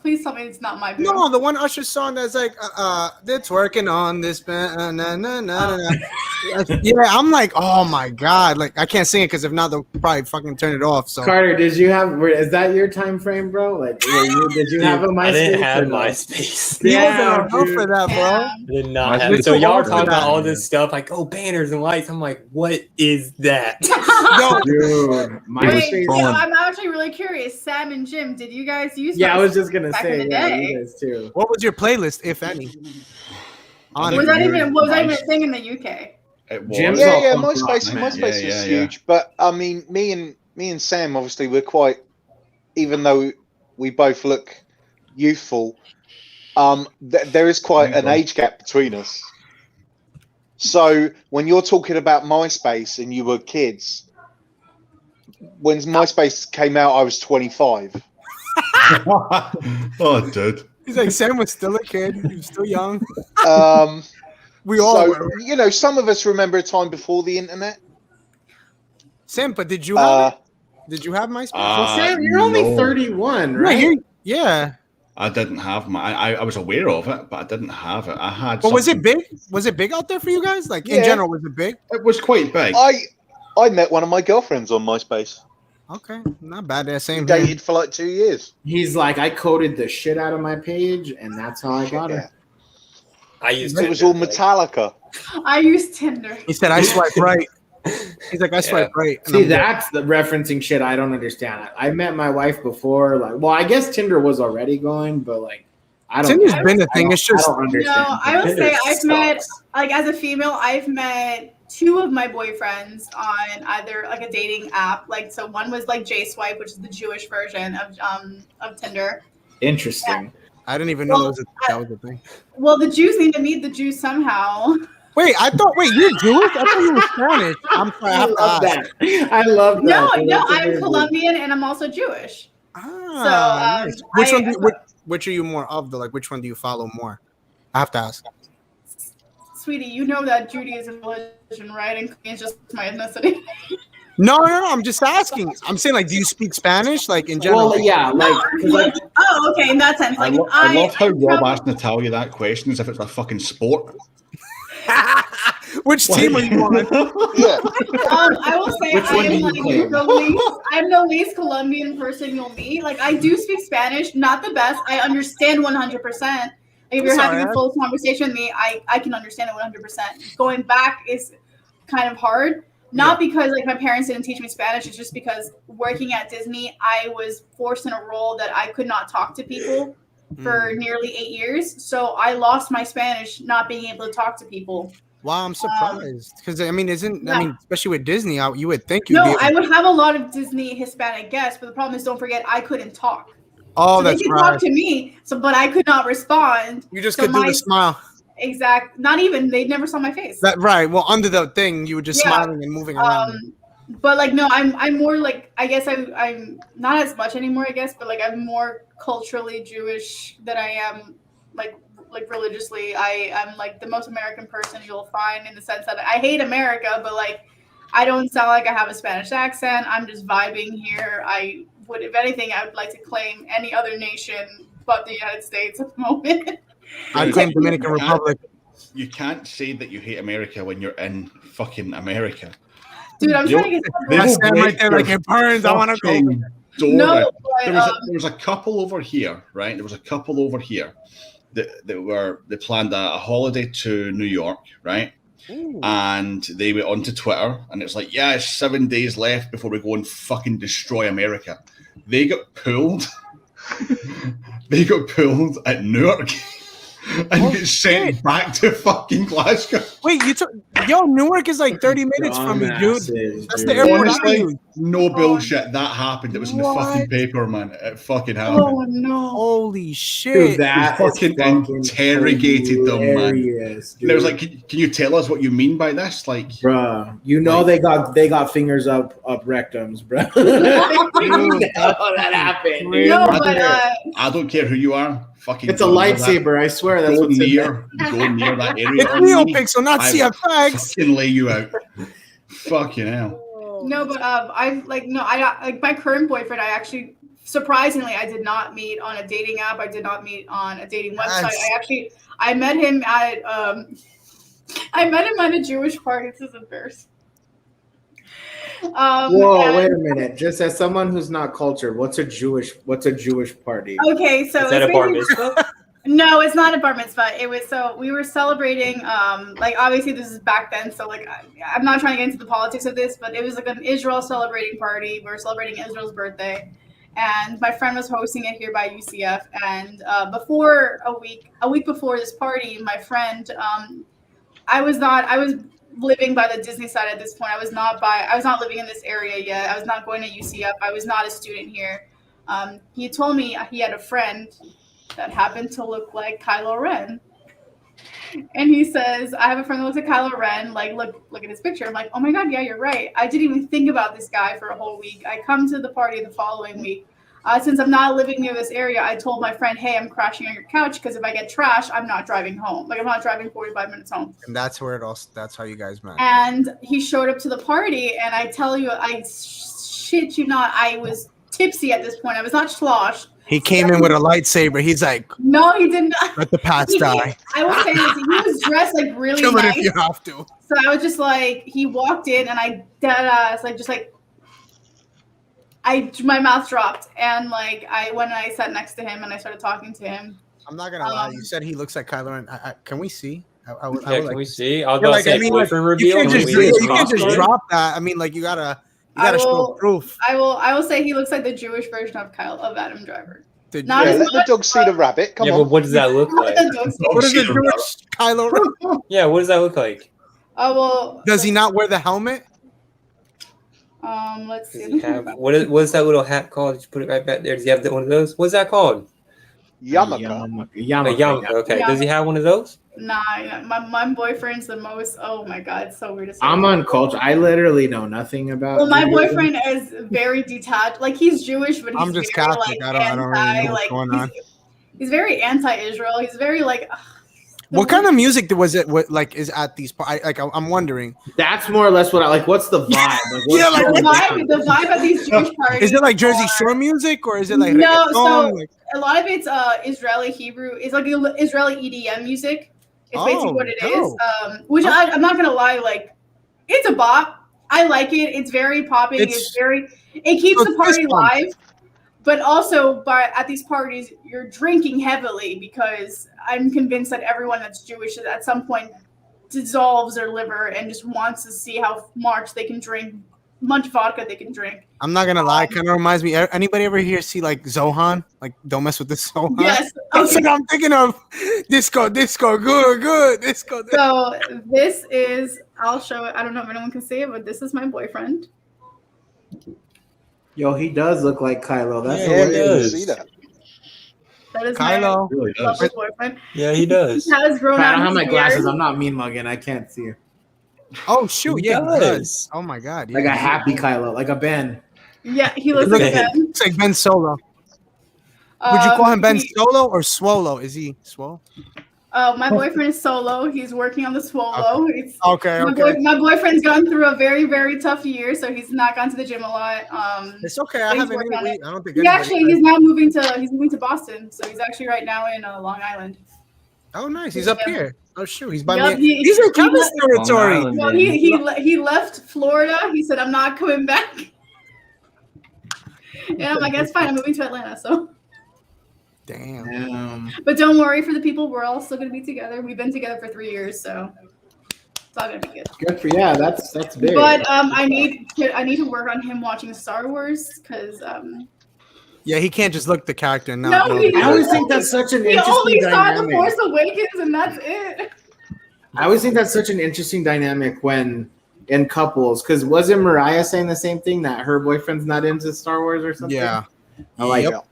Please tell me it's not my boo." No, the one Usher song that's like, they're twerking on this. Yeah, I'm like, oh my god, like I can't sing it because if not, they'll probably fucking turn it off. So Carter, did you have? Is that your time frame, bro? Like, did you have a MySpace? I didn't have or no? MySpace. Yeah, go for that, bro. I did not have MySpace it. So y'all are for talking that. about all this stuff like, oh, banners and lights. I'm like, what is that? Dude, Wait, I'm actually really curious. Sam and Jim, did you guys use? Yeah, I was MySpace just gonna back say, in the yeah, day? you guys too. What was your playlist, if any? Was that even a thing in the UK? Jim's yeah, all yeah, punk rock, MySpace, man. MySpace was huge. But I mean, me and Sam, obviously, we're quite, even though we both look youthful, there is quite an age gap between us. So when you're talking about MySpace and you were kids, when MySpace came out, I was 25. Oh, dude. He's like, Sam was still a kid. He was still young. We all So, were. you know, some of us remember a time before the internet. Sam, but did you have it? Did you have MySpace? Well, Sam, you're only no. 31, Yeah, right? yeah. I didn't have I was aware of it, but I didn't have it. I had. But was it something- big? Was it big out there for you guys? Like in Yeah. general, was it big? It was quite big. I met one of my girlfriends on MySpace. Okay, not bad. That same Dated here. for like 2 years. He's like, I coded the shit out of my page, and that's how I got her. I used It was all Metallica. I use Tinder. He said, "I swipe right." He's like, "I swipe right." And See, I'm that's the referencing shit I don't understand. I met my wife before, like, well, I guess Tinder was already going, but like, I don't. Tinder's been a thing. It's just I don't understand. No, I will Tinder say I've sucks. met, like, as a female, I've met two of my boyfriends on either like a dating app. Like, so one was like J Swipe, which is the Jewish version of Tinder. Interesting. I didn't even know that was a thing. Well, the Jews need to meet the Jews somehow. Wait, you're Jewish? I thought you were Spanish. I'm sorry. I have to love ask. that. I love that. No, That's no, a I'm weird Colombian and I'm also Jewish. Ah, nice. Which are you more of? Which one do you follow more? I have to ask. Sweetie, you know that Judaism is religion, right? And it's just my ethnicity. No. I'm just asking. I'm saying, like, do you speak Spanish, like in general? Well, yeah, Oh, okay. In that sense, I, like I love how Rob asked Natalia that question as if it's a fucking sport. Which team are you on? Yeah. I will say Which one do you I'm the least Colombian person you'll meet. Like I do speak Spanish, not the best. I understand 100%. Like, if you're having a full conversation with me, I can understand it 100%. Going back is kind of hard. Not because like my parents didn't teach me Spanish, it's just because working at Disney, I was forced in a role that I could not talk to people for nearly 8 years. So I lost my Spanish not being able to talk to people. Wow, I'm surprised because I mean, especially with Disney, you would think I would have a lot of Disney Hispanic guests, but the problem is, don't forget, I couldn't talk. Oh, so that's they could right. talk to me, but I could not respond. You just could do the smile. Exact. Not even. They never saw my face. Right. Well, under the thing, you were just smiling and moving around. But like, no, I'm more like, I guess I'm not as much anymore, I guess, but like I'm more culturally Jewish than I am like religiously. I am like the most American person you'll find in the sense that I hate America, but like I don't sound like I have a Spanish accent. I'm just vibing here. I would, if anything, I would like to claim any other nation but the United States at the moment. I claim Dominican Republic. You can't say that you hate America when you're in fucking America. Dude, I'm trying to get I stand right there like it burns. I want to go. No, there was a couple over here, right? There was a couple over here they planned a holiday to New York, right? Ooh. And they went onto Twitter and it's like, yeah, it's 7 days left before we go and fucking destroy America. They got pulled. They got pulled at Newark and get sent back to fucking Glasgow. Wait, Newark is like 30 minutes from me, dude. That's the airport. Honestly, no bullshit. That happened. It was in the fucking paper, man. It fucking happened. Oh no! Holy shit! Dude, that fucking interrogated them, man. And it was like, can you tell us what you mean by this? Like, bruh, they got fingers up rectums, bruh. That happened. Dude. No, I don't care who you are. Fucking it's a lightsaber. I swear that's what's near that area. It's NeoPixel, not CFX. Fucking lay you out. Fucking hell. No, but I my current boyfriend. I actually surprisingly I did not meet on a dating app. I did not meet on a dating website. I met him at a Jewish party. This is embarrassing. Whoa, wait a minute. Just as someone who's not cultured, what's a Jewish party? Okay, so is that a bar mitzvah? No, it's not a bar mitzvah. It was we were celebrating like obviously this is back then, so like I'm not trying to get into the politics of this, but it was like an Israel celebrating party. We were celebrating Israel's birthday. And my friend was hosting it here by UCF. And before a week before this party, my friend I was living by the Disney side at this point. I was not living in this area yet. I was not going to UCF. I was not a student here. He told me he had a friend that happened to look like Kylo Ren. And he says, I have a friend that looks like Kylo Ren. Like, look at his picture. I'm like, oh my God, yeah, you're right. I didn't even think about this guy for a whole week. I come to the party the following week. Since I'm not living near this area, I told my friend, hey, I'm crashing on your couch because if I get trashed, I'm not driving home. Like, I'm not driving 45 minutes home. And that's how you guys met. And he showed up to the party, and I tell you, I shit you not, I was tipsy at this point. I was not sloshed. He came in with a lightsaber. He's like, no, he didn't. Let the past die. I will say this. He was dressed like really Kill nice. it if you have to. So I was just like, he walked in, and I my mouth dropped, and like when I sat next to him and I started talking to him. I'm not gonna lie. You said he looks like Kylo Ren. Can we see? Can we see? I'll go say boyfriend reveal. You can't just drop that. I mean, like you gotta show proof. I will say he looks like the Jewish version of Adam Driver. Let the dog see the rabbit. Come on. But what does that look like? What is the Jewish Kylo Ren? Yeah, what does that look like? Oh well. Does he not wear the helmet? Let's see. What is that little hat called? Did you put it right back there? Does he have one of those? What's that called? Yarmulke. Yarmulke. Okay. Does he have one of those? Nah, my boyfriend's the most. Oh my God, it's so weird to say. I'm uncultured. I literally know nothing about. Well, my boyfriend is very detached. Like he's Jewish, but he's I'm just very, Catholic. Like, I don't really know what's going on. He's very anti-Israel. He's very like. What kind of music was it? What is at these? I'm wondering. That's more or less what I like. What's the vibe? The vibe at these Jewish parties. Is it like Jersey Shore music or is it like no? reggaeton? So a lot of it's Israeli Hebrew. It's like Israeli EDM music. It's basically what it is. Which I'm not gonna lie, like it's a bop. I like it. It's very popping. It keeps the party live. But also, at these parties, you're drinking heavily because I'm convinced that everyone that's Jewish at some point dissolves their liver and just wants to see how much they can drink, much vodka they can drink. I'm not gonna lie, kind of reminds me. Anybody ever here see like Zohan? Like, don't mess with this Zohan. Yes, that's what I'm thinking of. Disco, good, disco. So this is. I'll show it. I don't know if anyone can see it, but this is my boyfriend. Yo, he does look like Kylo. That's hilarious. See that? That is Kylo. my lovely boyfriend. Yeah, he does. He has grown I out don't have his my beard. glasses. I'm not mean mugging. I can't see. Oh shoot! He Yeah, he does. does. Oh my god! Like yeah. a happy Kylo, like a Ben. Yeah, he looks like Ben. It's like Ben Solo. Would you call him Ben he- Solo or Swolo? Is he Swole? My boyfriend is Solo. He's working on the Swolo. It's Okay, my, okay. my boyfriend's gone through a very, very tough year, so he's not gone to the gym a lot. It's okay. I he's haven't. working on I it. don't think. He anybody actually has. he's now moving to Boston, so he's actually right now in Long Island. Oh, nice. He's up here. Oh shoot, he's by Yup, me. He's in Kevin's territory. Long Island. Well, he left Florida. He said, "I'm not coming back." And I'm like, "That's fine. I'm moving to Atlanta." So, Damn. but don't worry for the people. We're all still gonna be together. We've been together for 3 years, so it's all gonna be good. Good for that's big. But I need to work on him watching Star Wars because Yeah, he can't just look the character and no, not. he I always think that's such an he interesting only saw The dynamic. Force Awakens and that's it. I always think that's such an interesting dynamic when in couples, because wasn't Mariah saying the same thing that her boyfriend's not into Star Wars or something? Yeah. I like Yep. that.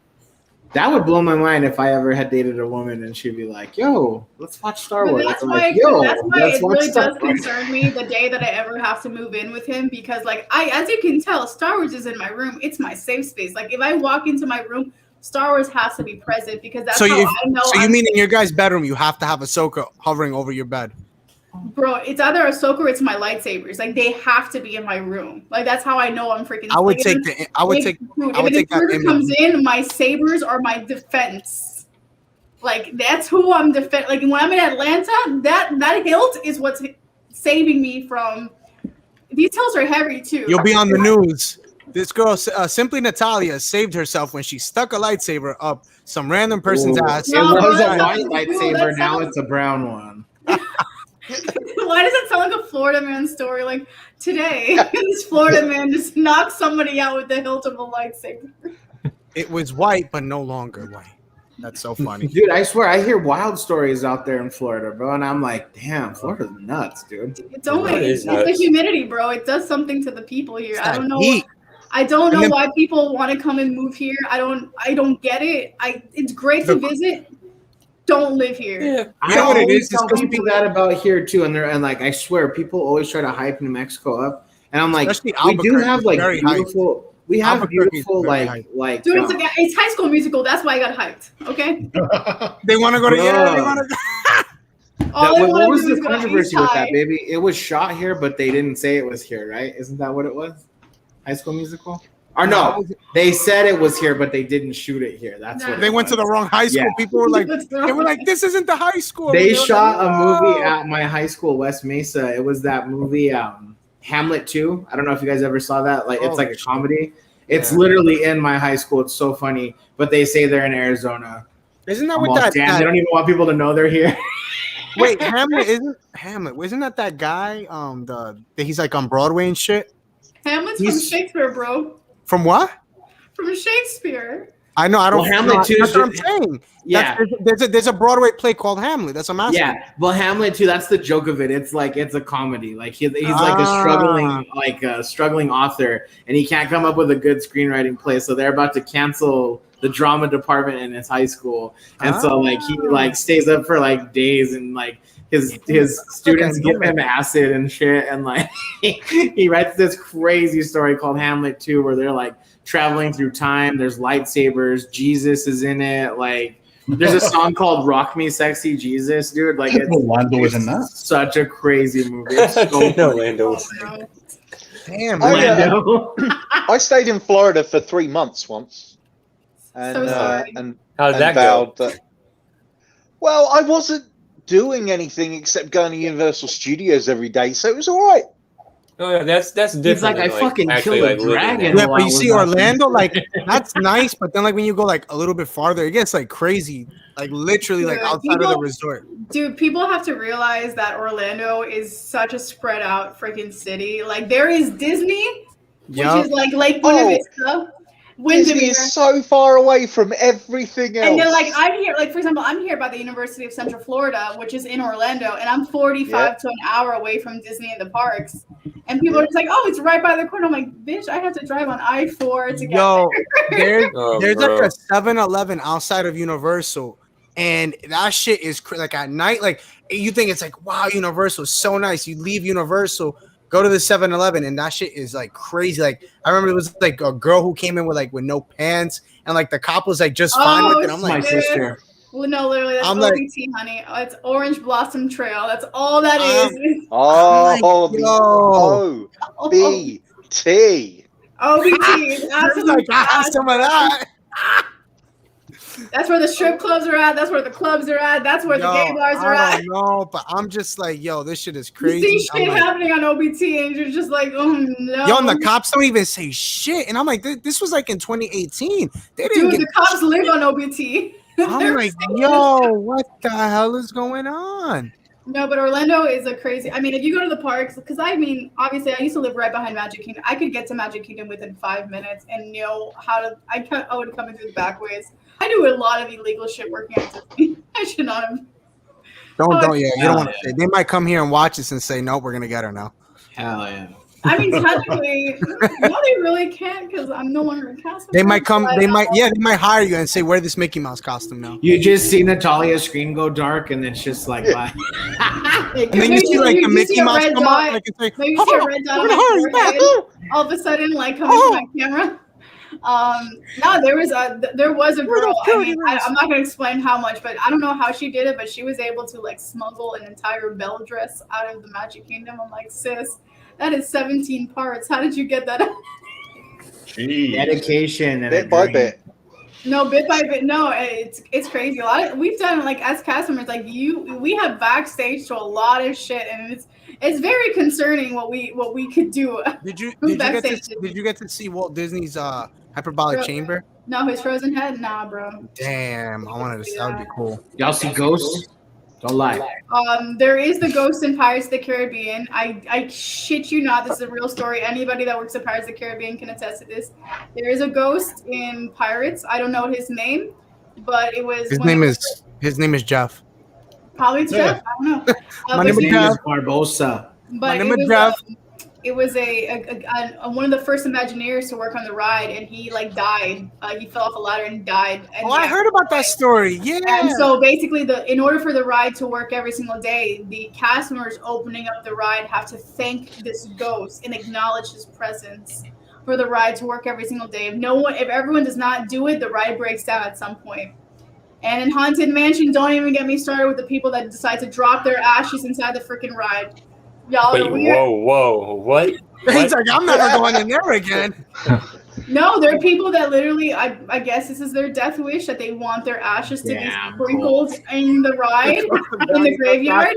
That would blow my mind if I ever had dated a woman and she'd be like, "Yo, let's watch Star But Wars." that's I'm why, like, "Yo, that's why let's it watch really Star does Wars." concern me the day that I ever have to move in with him because, like, as you can tell, Star Wars is in my room. It's my safe space. Like, if I walk into my room, Star Wars has to be present because that's So how you, I know. so you mean in your guys' bedroom you have to have Ahsoka hovering over your bed? Bro, it's either Ahsoka or it's my lightsabers. Like, they have to be in my room. Like, that's how I know I'm freaking. I would like, take if- the. I would like, take. Dude, I would if take an that intruder comes image. in, my sabers are my defense. Like, that's who I'm defend. Like, when I'm in Atlanta, that hilt is what's saving me from. These hilts are heavy too. You'll be on the news. This girl, Simply Natalia, saved herself when she stuck a lightsaber up some random person's Ooh. ass. It was a No, white dude, lightsaber. that Now sounds- it's a brown one. Why does it sound like a Florida man story? Like, today, this Florida man just knocked somebody out with the hilt of a lightsaber. It was white, but no longer white. That's so funny. Dude, I swear I hear wild stories out there in Florida, bro, and I'm like, damn, Florida's nuts, dude. It's only That it's is the nuts. humidity, bro. It does something to the people here. I that don't know. heat. I don't And know then- why people want to come and move here. I don't get it. It's great to visit. Don't live here. Yeah. You know what it always is? It's tell 'cause people that about here too, and like I swear, people always try to hype New Mexico up, and I'm like, Especially we do Albuquerque have is like very hyped. beautiful. We have Albuquerque is beautiful very like. Dude, it's High School Musical. That's why I got hyped. Okay. They want to go to. Yeah, they Bruh. want to. All I what wanna was do the is go to controversy East with High. that, baby? It was shot here, but they didn't say it was here, right? Isn't that what it was? High School Musical? Or no, they said it was here, but they didn't shoot it here. That's what They it went to was. the wrong high school. Yeah. People were like, they were like, this isn't the high school. They were shot like, a movie "No." at my high school, West Mesa. It was that movie, Hamlet 2. I don't know if you guys ever saw that. Like, it's like a comedy. It's Yeah. literally in my high school. It's so funny. But they say they're in Arizona. Isn't that I'm what all, that? damn, that- they don't even want people to know they're here. Wait, Hamlet isn't that that guy? He's like on Broadway and shit. Hamlet's from He's- Shakespeare, bro. From what? From Shakespeare. I know. I don't. Well, Hamlet no, 2 That's is what I'm just- saying. Yeah. There's a Broadway play called Hamlet. That's what I'm asking. Yeah, well, Hamlet too. That's the joke of it. It's like it's a comedy. Like he's like a struggling author, and he can't come up with a good screenwriting play. So they're about to cancel the drama department in his high school, and so like he like stays up for like days, and like his students give him acid and shit, and like he writes this crazy story called Hamlet 2, where they're like traveling through time. There's lightsabers. Jesus is in it. Like. There's a song called "Rock Me, Sexy Jesus," dude. Like it's, Lando was in that. Such a crazy movie. It's so No, funny. Lando. Damn. I stayed in Florida for 3 months once, and So sorry. and How did and that go? vowed that. Well, I wasn't doing anything except going to Universal Studios every day, so it was all right. Oh yeah, that's different. He's like, I fucking killed a dragon. Yeah, but you see Orlando, like that's nice, but then like when you go like a little bit farther, it gets like crazy, like literally like outside of the resort. Dude, people have to realize that Orlando is such a spread out freaking city. Like there is Disney, which is like Lake Buena Vista. Disney is so far away from everything else. And then, like, I'm here, like, for example, I'm here by the University of Central Florida, which is in Orlando, and I'm 45 to an hour away from Disney and the parks. And people are just like, oh, it's right by the corner. I'm like, bitch, I have to drive on I-4 to get there. There's like a 7-Eleven outside of Universal, and that shit is like at night, like, you think it's like, wow, Universal is so nice. You leave Universal, go to the 7-Eleven, and that shit is like crazy. Like I remember it was like a girl who came in with no pants, and like the cop was like just fine with it. I'm like, my sister. Well, no, literally, that's I'm OBT, honey. It's Orange Blossom Trail. That's all that is. OBT. OBT. Absolutely. Some of that. That's where the strip clubs are at. That's where the clubs are at. That's where the gay bars are at. I don't know, but I'm just like, yo, this shit is You crazy. see shit happening on OBT, and you're just like, oh no. Yo, and the cops don't even say shit. And I'm like, this was like in 2018. They didn't Dude, the cops live on OBT. I'm like, yo, what the hell is going on? No, but Orlando is a crazy. I mean, if you go to the parks, because I mean, obviously, I used to live right behind Magic Kingdom. I could get to Magic Kingdom within 5 minutes and know how to. I would come in through the back ways. I do a lot of illegal shit working at Disney. I should not have. Don't. Yeah, you don't want to say. They might come here and watch us and say, nope, we're gonna get her now. Hell yeah. I mean, technically, no, they really can't because I'm no longer a cast member. They might come. They might hire you and say, wear this Mickey Mouse costume now. You just see Natalia's screen go dark, and it's just like, bye. And then you see like the Mickey Mouse come out, like it's like, maybe you see a red dot on my forehead, all of a sudden, like coming to my camera. No, there was a girl. I mean, I'm not gonna explain how much, but I don't know how she did it, but she was able to like smuggle an entire bell dress out of the Magic Kingdom. I'm like, sis, that is 17 parts. How did you get that? Dedication and bit by bit. No, bit by bit. No, it's crazy. We've done like as cast members, like we have backstage to a lot of shit, and it's very concerning what we could do. Did you get to see Walt Disney's hyperbolic chamber? No, his frozen head. Nah, bro. Damn, I wanted to. That would be cool. Y'all see ghosts? Don't lie. There is the ghost in Pirates of the Caribbean. I shit you not. This is a real story. Anybody that works at Pirates of the Caribbean can attest to this. There is a ghost in Pirates. I don't know his name, but it was. His name is Jeff. Probably it's Jeff. I don't know. My name is Jeff Barbosa. But it was one of the first Imagineers to work on the ride, and he like died. He fell off a ladder and died. And I heard about that story. Yeah. And so basically, in order for the ride to work every single day, the cast members opening up the ride have to thank this ghost and acknowledge his presence for the ride to work every single day. If everyone does not do it, the ride breaks down at some point. And in Haunted Mansion, don't even get me started with the people that decide to drop their ashes inside the freaking ride. Y'all are weird. Whoa, what? He's like, I'm never going in there again. No, there are people that literally, I guess this is their death wish, that they want their ashes to be sprinkled in the ride, in the graveyard.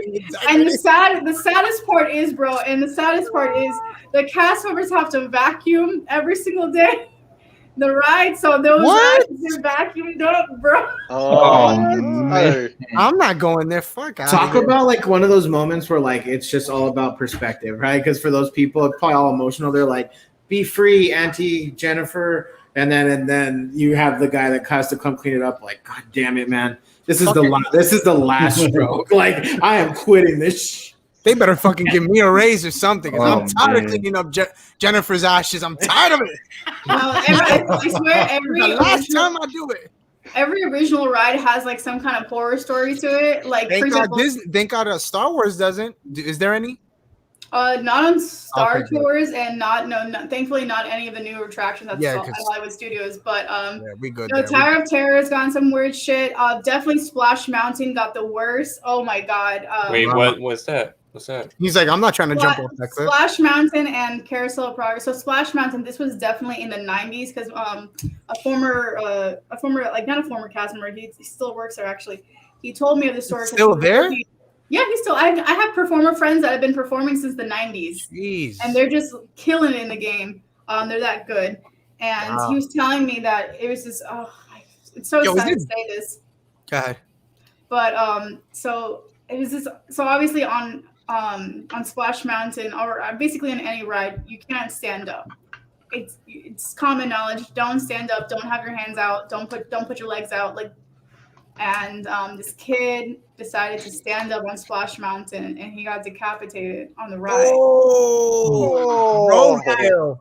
And the saddest part is, bro, the cast members have to vacuum every single day the ride, so those ashes are vacuumed up, bro. I'm not going there. Fuck. Talk about like one of those moments where like it's just all about perspective, right? Because for those people, it's probably all emotional. They're like, "Be free, Auntie Jennifer," and then you have the guy that has to come clean it up. Like, God damn it, man! This is the last stroke. Like, I am quitting this. They better fucking give me a raise or something. I'm tired of cleaning up Jennifer's ashes. I'm tired of it. I swear, the last time I do it. Every original ride has like some kind of horror story to it. Like, thank God Star Wars doesn't. Is there any? Not on Star Tours, and thankfully not any of the new attractions at Hollywood Studios. But we good. Tower of Terror has gotten some weird shit. Definitely Splash Mountain got the worst. Oh my god. Wait, what's that? What's that? He's like, I'm not trying to jump off that cliff. Splash Mountain and Carousel of Progress. So Splash Mountain, this was definitely in the 90s because a former like not a former cast member, he still works there actually. He told me of the story. Still there? Yeah, he's still. I have performer friends that have been performing since the '90s, and they're just killing it in the game. They're that good. And he was telling me that it was just. Oh, it's so sad to say this. Go ahead. But so it was just so obviously on Splash Mountain or basically on any ride, you can't stand up. It's common knowledge. Don't stand up. Don't have your hands out. Don't put your legs out. Like, and this kid decided to stand up on Splash Mountain, and he got decapitated on the ride. Oh, roadkill.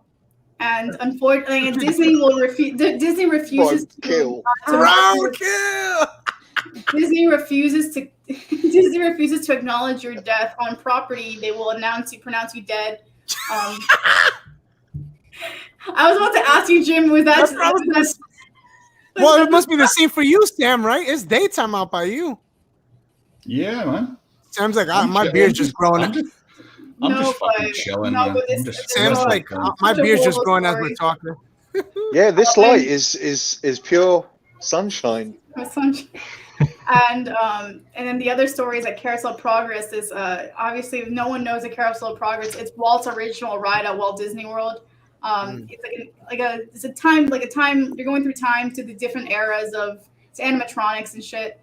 And unfortunately, Disney refuses to kill. Roadkill. Disney refuses to acknowledge your death on property. They will pronounce you dead. I was about to ask you, Jim, was that? Well, it must be the same for you, Sam, right? It's daytime out by you. Yeah, man. Sam's like, my beard's just growing. I'm just fucking chilling, man. Sam's like, my beard's just growing as we're talking. Yeah, this light is pure sunshine. And then the other story is that Carousel Progress is obviously no one knows the Carousel Progress. It's Walt's original ride at Walt Disney World. It's a time you're going through time to the different eras of animatronics and shit.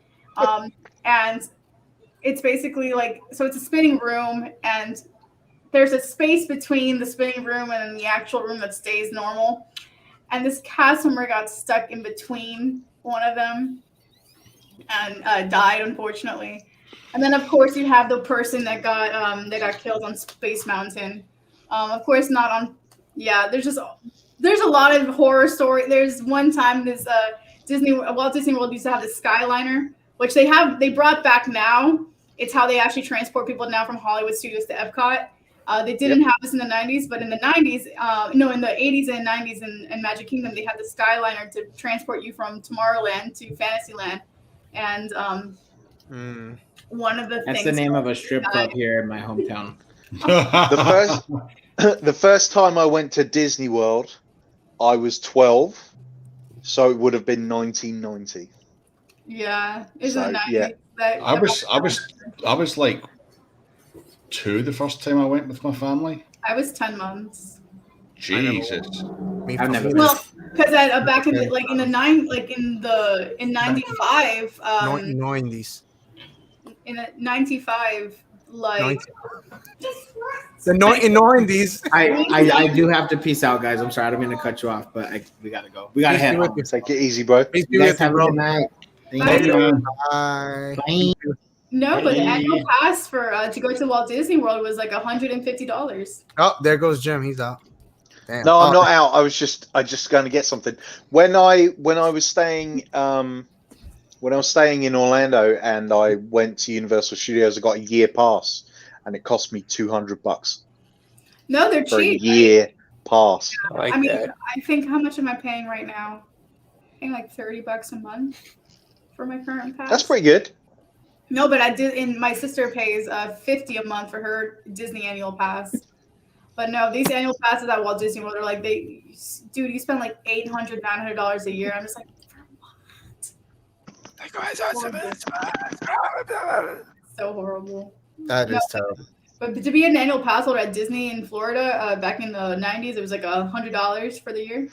And it's basically it's a spinning room, and there's a space between the spinning room and then the actual room that stays normal. And this cast member got stuck in between one of them and died, unfortunately. And then, of course, you have the person that got killed on Space Mountain. Of course, not on. Yeah, there's a lot of horror story. There's one time this Walt Disney World used to have the Skyliner, which they brought back now. It's how they actually transport people now from Hollywood Studios to Epcot. They didn't have this in the 90s, but in the 90s, in the 80s and 90s in Magic Kingdom, they had the Skyliner to transport you from Tomorrowland to Fantasyland. And one of the That's things. the name of a strip club here in my hometown. The first time I went to Disney World, I was 12, so it would have been 1990. Yeah, isn't So, it nice? yeah. I was like 2 the first time I went with my family. I was 10 months. Jesus. I've never been. Well, because back in in 95, 90s. in 95, like in 90s. I do have to peace out, guys. I'm sorry, I don't mean to cut you off, but we gotta go. We gotta head home. Take it easy, bro. You guys have a good night. Thank you. Bye. no, but the annual pass for to go to Walt Disney World was like $150. Oh, there goes Jim. He's out. Damn. No, I'm not out. I just going to get something. When I was staying in Orlando and I went to Universal Studios, I got a year pass, and it cost me $200 No, they're for cheap. a year pass. I mean, I think how much am I paying right now? I'm paying like $30 a month for my current pass. That's pretty good. No, but I did. And my sister pays $50 a month for her Disney annual pass. But no, these annual passes at Walt Disney World are like dude, you spend like $800, $900 a year. I'm just like, so horrible. That is terrible. But to be an annual pass holder at Disney in Florida back in the 90s, it was like $100 for the year.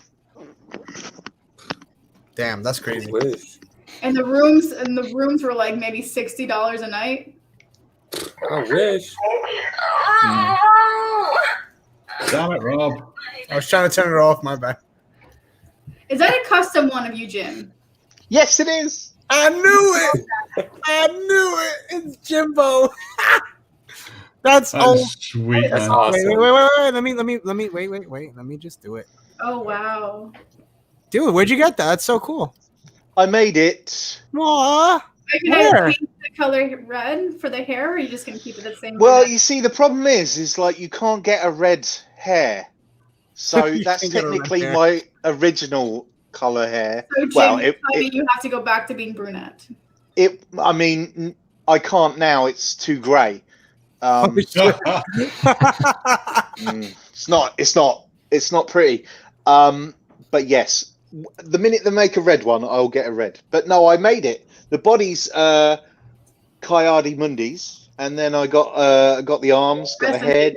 Damn, that's crazy. And the rooms were like maybe $60 a night. I wish. Damn it, Rob. I was trying to turn it off. My bad. Is that a custom one of you, Jim? Yes, it is. I knew it. I knew it. It's Jimbo. That's sweet. That's Man. awesome. Wait. Let me just do it. Oh wow. Dude, where'd you get that? That's so cool. I made it. Aww. Are you gonna paint the color red for the hair, or are you just gonna keep it the same? Well, color? you see, the problem is like you can't get a red hair, so You that's can't get a red technically hair. my original color hair. So, Jim, Well, you have to go back to being brunette. I mean, I can't now. It's too grey. It's not pretty. But yes, the minute they make a red one, I'll get a red. But no, I made it. The body's Coyote Mundi's, and then I got the arms, got the head,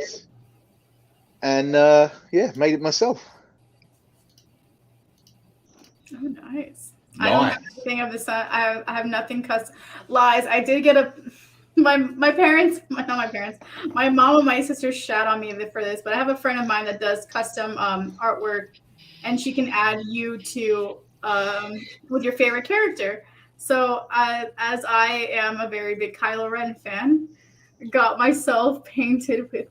and made it myself. Oh, nice. I don't have anything of this. I have nothing custom. Lies. I did get my parents, not my parents, my mom and my sister shat on me for this, but I have a friend of mine that does custom artwork, and she can add you to with your favorite character. So as I am a very big Kylo Ren fan, got myself painted with.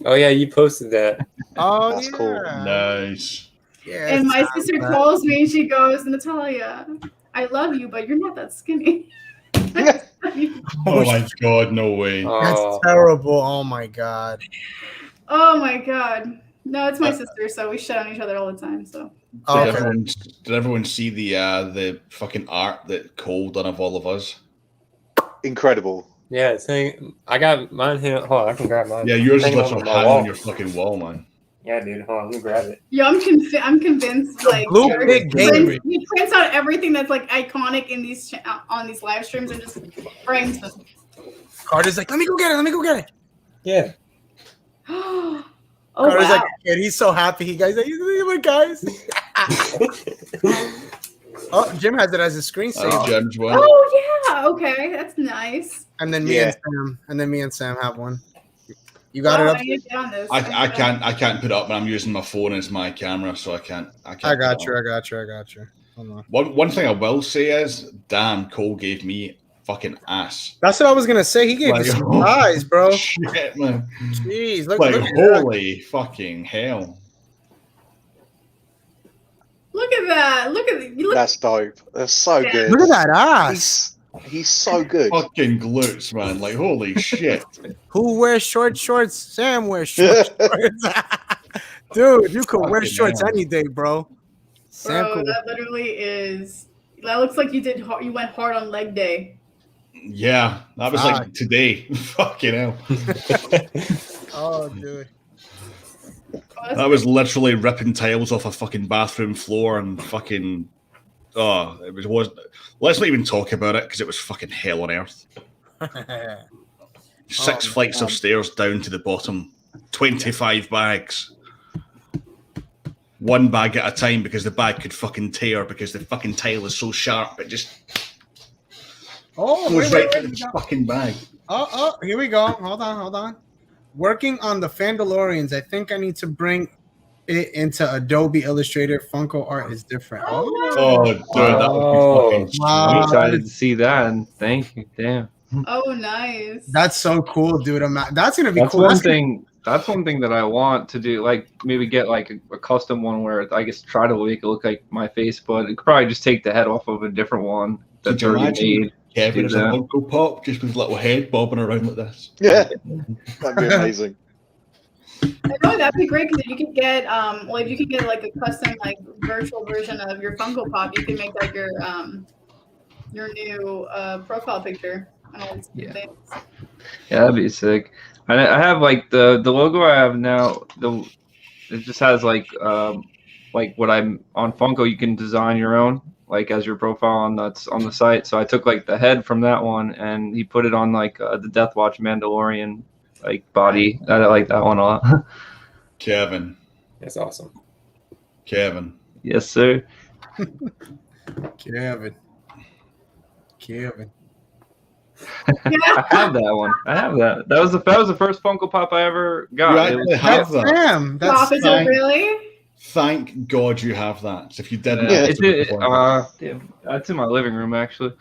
Oh yeah, you posted that. Oh, that's cool. Nice. Yeah. And my sister calls me and she goes, Natalia, I love you, but you're not that skinny. Oh my god, no way. That's terrible. Oh my god. Oh my god. No, it's my sister, so we shit on each other all the time. So. Did everyone see the fucking art that Cole done of all of us? Incredible. Yeah, I got mine here. Hold on, I can grab mine. Yeah, yours is Hanging literally my hanging wall. on your fucking wall, man. Yeah, dude. Hold on, let me grab it. Yeah, I'm convinced. Like Blue Pig Gaming. he prints out everything that's like iconic in these on these live streams and just frames them. Carter's like, let me go get it. Yeah. Oh Carter's wow. like, kid, he's so happy. He's like, look, guys. Oh, Jim has it as a screensaver. Jim's one. Oh yeah. Okay, that's nice. And then me and Sam have one. You got it up. I need to get on this. I can't put it up, but I'm using my phone as my camera, so I can't. I got you. Hold on. One thing I will say is, damn, Cole gave me fucking ass. That's what I was gonna say. He gave you some eyes, bro. Shit, man. Jeez, look Like, at that. holy fucking hell. Look at that. Look. That's dope. That's so good. Look at that ass. He's so good. Fucking glutes, man. Like, holy shit. Who wears short shorts? Sam wears short shorts. Dude, you could wear shorts any day, bro. Sam Bro, could. that literally is. That looks like you went hard on leg day. Yeah, that was like today. Fucking hell. Oh, dude. That was literally ripping tiles off a fucking bathroom floor and fucking. Oh, it was. Let's not even talk about it because it was fucking hell on earth. 6 flights of stairs down to the bottom, 25 bags. One bag at a time because the bag could fucking tear because the fucking tile is so sharp. It just goes right through the fucking bag. Oh, here we go. Hold on. Working on the Fandalorians. I think I need to bring it into Adobe Illustrator. Funko art is different. Oh, dude, that would be fucking. I'm excited to see that, and thank you. Damn. Oh, nice. That's so cool, dude. That's gonna be That's cool. one thing. That's one thing that I want to do. Like maybe get like a custom one where I guess try to make it look like my face, but it could probably just take the head off of a different one that's Could you already imagine made. Kevin Do as a that. Funko Pop just with a little head bobbing around like this? Yeah, that'd be amazing. I know that'd be great because you could get if you could get like a custom like virtual version of your Funko Pop, you can make like your new profile picture. Yeah, that'd be sick. I have like the logo I have now. It just has like what I'm on Funko. You can design your own like as your profile on the site. So I took like the head from that one and he put it on like the Death Watch Mandalorian like body. I like that one a lot. Kevin. That's awesome. Kevin. Yes, sir. Kevin. I have that one. I have that. That was the first Funko Pop I ever got. You actually have that. Damn, Pop, is it really? Thank God you have that. 'Cause if you didn't, that's in my living room actually.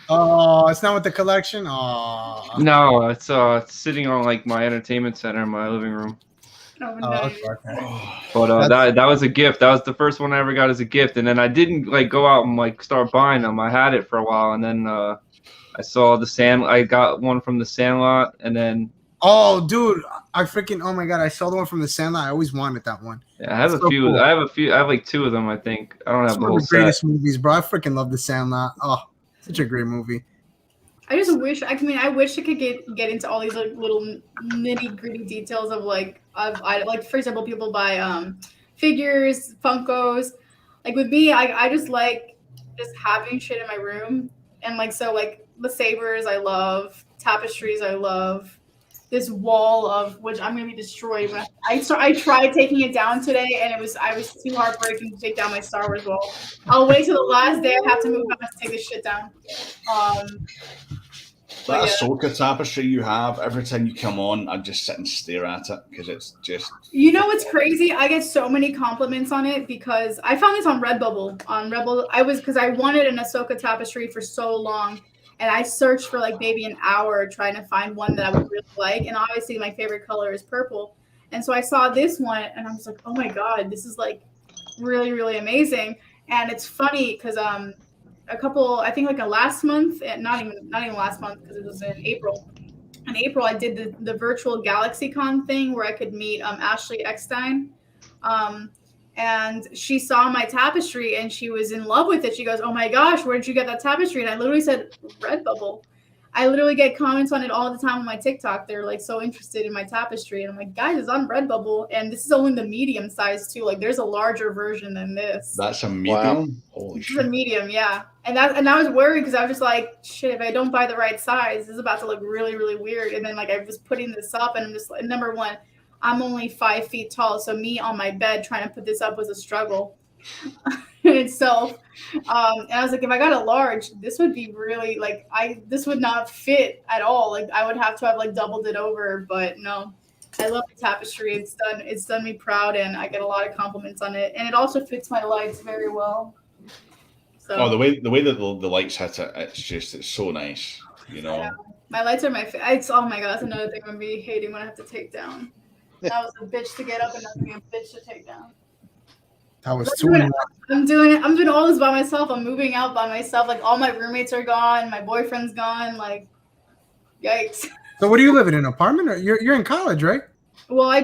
Oh, it's not with the collection. Oh, No, it's sitting on like my entertainment center in my living room. Oh, nice. But that was a gift. That was the first one I ever got as a gift, and then I didn't like go out and like start buying them. I had it for a while, and then I saw I got one from the Sandlot, and then. Oh, dude, oh my god, I saw the one from the Sandlot. I always wanted that one. Yeah, I have a few. Cool. I have like 2 of them. I think I don't have It's the one whole of the greatest set. movies, bro. I freaking love the Sandlot. Oh, such a great movie. I just wish. I wish I could get into all these like little nitty gritty details of like for example, people buy figures, Funkos. Like with me, I just like just having shit in my room and like so like the sabers I love, tapestries I love. This wall of which I'm gonna be destroyed. But I tried taking it down today, and I was too heartbreaking to take down my Star Wars wall. I'll wait till the last day. I have to move out to take this shit down. That Ahsoka tapestry you have, every time you come on, I just sit and stare at it because it's just. You know what's crazy? I get so many compliments on it because I found this on Redbubble. On Redbubble, because I wanted an Ahsoka tapestry for so long, and I searched for like maybe an hour trying to find one that I would really like. And obviously, my favorite color is purple. And so I saw this one, and I was like, oh my god, this is like really, really amazing. And it's funny because I think like last month, and not even last month because it was in April. In April, I did the virtual GalaxyCon thing where I could meet Ashley Eckstein. And she saw my tapestry and she was in love with it. She goes, oh my gosh, where did you get that tapestry? And I literally said, Redbubble. I literally get comments on it all the time on my TikTok. They're like so interested in my tapestry. And I'm like, guys, it's on Redbubble. And this is only the medium size too. Like there's a larger version than this. That's a medium? Wow. Holy shit. It's a medium, yeah. And I was worried because I was just like, shit, if I don't buy the right size, this is about to look really, really weird. And then like I was putting this up and I'm just like, number one, I'm only 5 feet tall. So me on my bed trying to put this up was a struggle in itself. And I was like, if I got a large, this would be really like, this would not fit at all. Like I would have to have like doubled it over, but no, I love the tapestry. It's done me proud and I get a lot of compliments on it. And it also fits my lights very well. So, the way that the lights hit it, it's so nice, you know. My lights are my favorite. Oh my god, that's another thing I'm gonna be hating when I have to take down. That was a bitch to get up and that's gonna be a bitch to take down. That was I'm doing all this by myself. I'm moving out by myself. Like all my roommates are gone. My boyfriend's gone. Like, yikes. So what are you living in? An apartment or you're in college, right? Well, I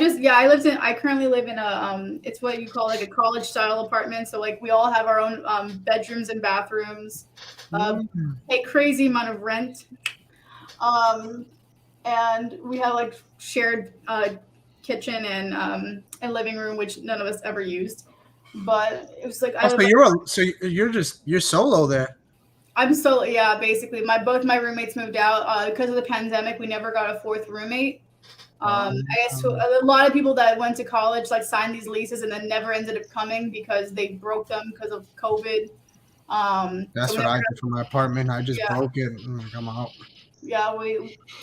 currently live in a it's what you call like a college style apartment. So like we all have our own bedrooms and bathrooms. Pay crazy amount of rent. And we have like shared kitchen and living room, which none of us ever used. But it was like you're solo there. I'm solo, yeah. Basically, both my roommates moved out because of the pandemic. We never got a fourth roommate. I guess a lot of people that went to college like signed these leases and then never ended up coming because they broke them because of COVID. That's what I did for my apartment. I just broke it and I'm out. Yeah,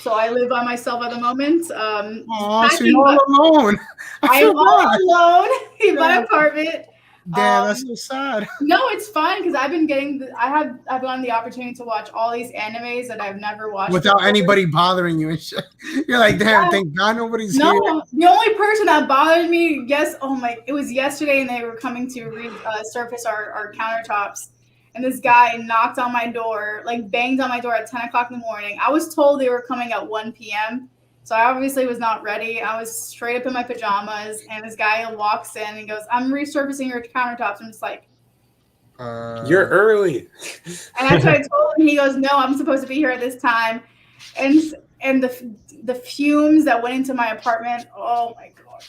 so I live by myself at the moment. So you're all alone. I'm all alone in my apartment. Damn, that's so sad. No, it's fun because I've gotten the opportunity to watch all these animes that I've never watched without before. anybody bothering you and shit. You're like, damn, thank God nobody's here. No, the only person that bothered me, it was yesterday, and they were coming to resurface our countertops. And this guy knocked on my door, like banged on my door at 10 o'clock in the morning. I was told they were coming at 1 p.m. So I obviously was not ready. I was straight up in my pajamas. And this guy walks in and he goes, I'm resurfacing your countertops. I'm just like, you're early. And that's what I told him. He goes, no, I'm supposed to be here at this time. And the fumes that went into my apartment, oh my God.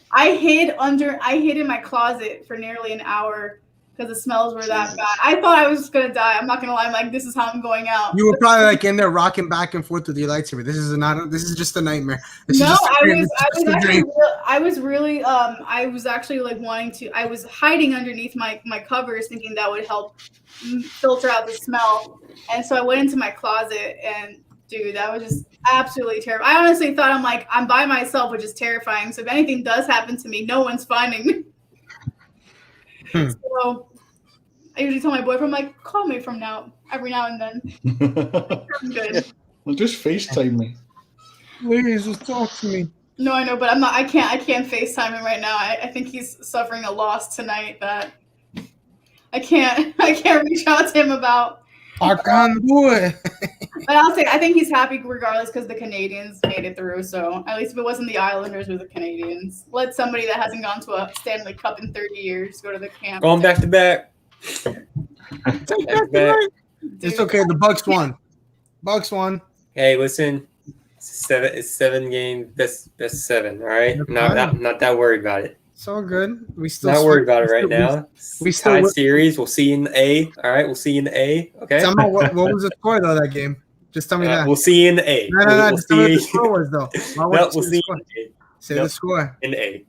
I hid in my closet for nearly an hour because the smells were that bad. I thought I was going to die. I'm not going to lie. I'm like, this is how I'm going out. You were probably like in there rocking back and forth with your lightsaber. This is just a nightmare. I was actually like I was hiding underneath my covers thinking that would help filter out the smell. And so I went into my closet and dude, that was just absolutely terrible. I honestly thought I'm by myself, which is terrifying. So if anything does happen to me, no one's finding me. So I usually tell my boyfriend, I'm like, call me every now and then. I'm good. Well, just FaceTime me. Please, just talk to me. No, I know, but I can't FaceTime him right now. I think he's suffering a loss tonight that I can't reach out to him about. I can't do it. But I'll say I think he's happy regardless because the Canadians made it through. So at least if it wasn't the Islanders or the Canadians, let somebody that hasn't gone to a Stanley Cup in 30 years go to the camp. Going back to back. It's okay. The Bucks won. Hey, listen. It's 7 game best 7. All right, not that worried about it. It's all good. We still not worried about it right now. We still tied series. We'll see you in the A. All right, we'll see you in the A. Okay. Tell me what was the score though that game? Just tell me that. We'll see you in the A. No, We'll just tell me what the see. score was, though. No, we'll see you in the A. Say the score. In A.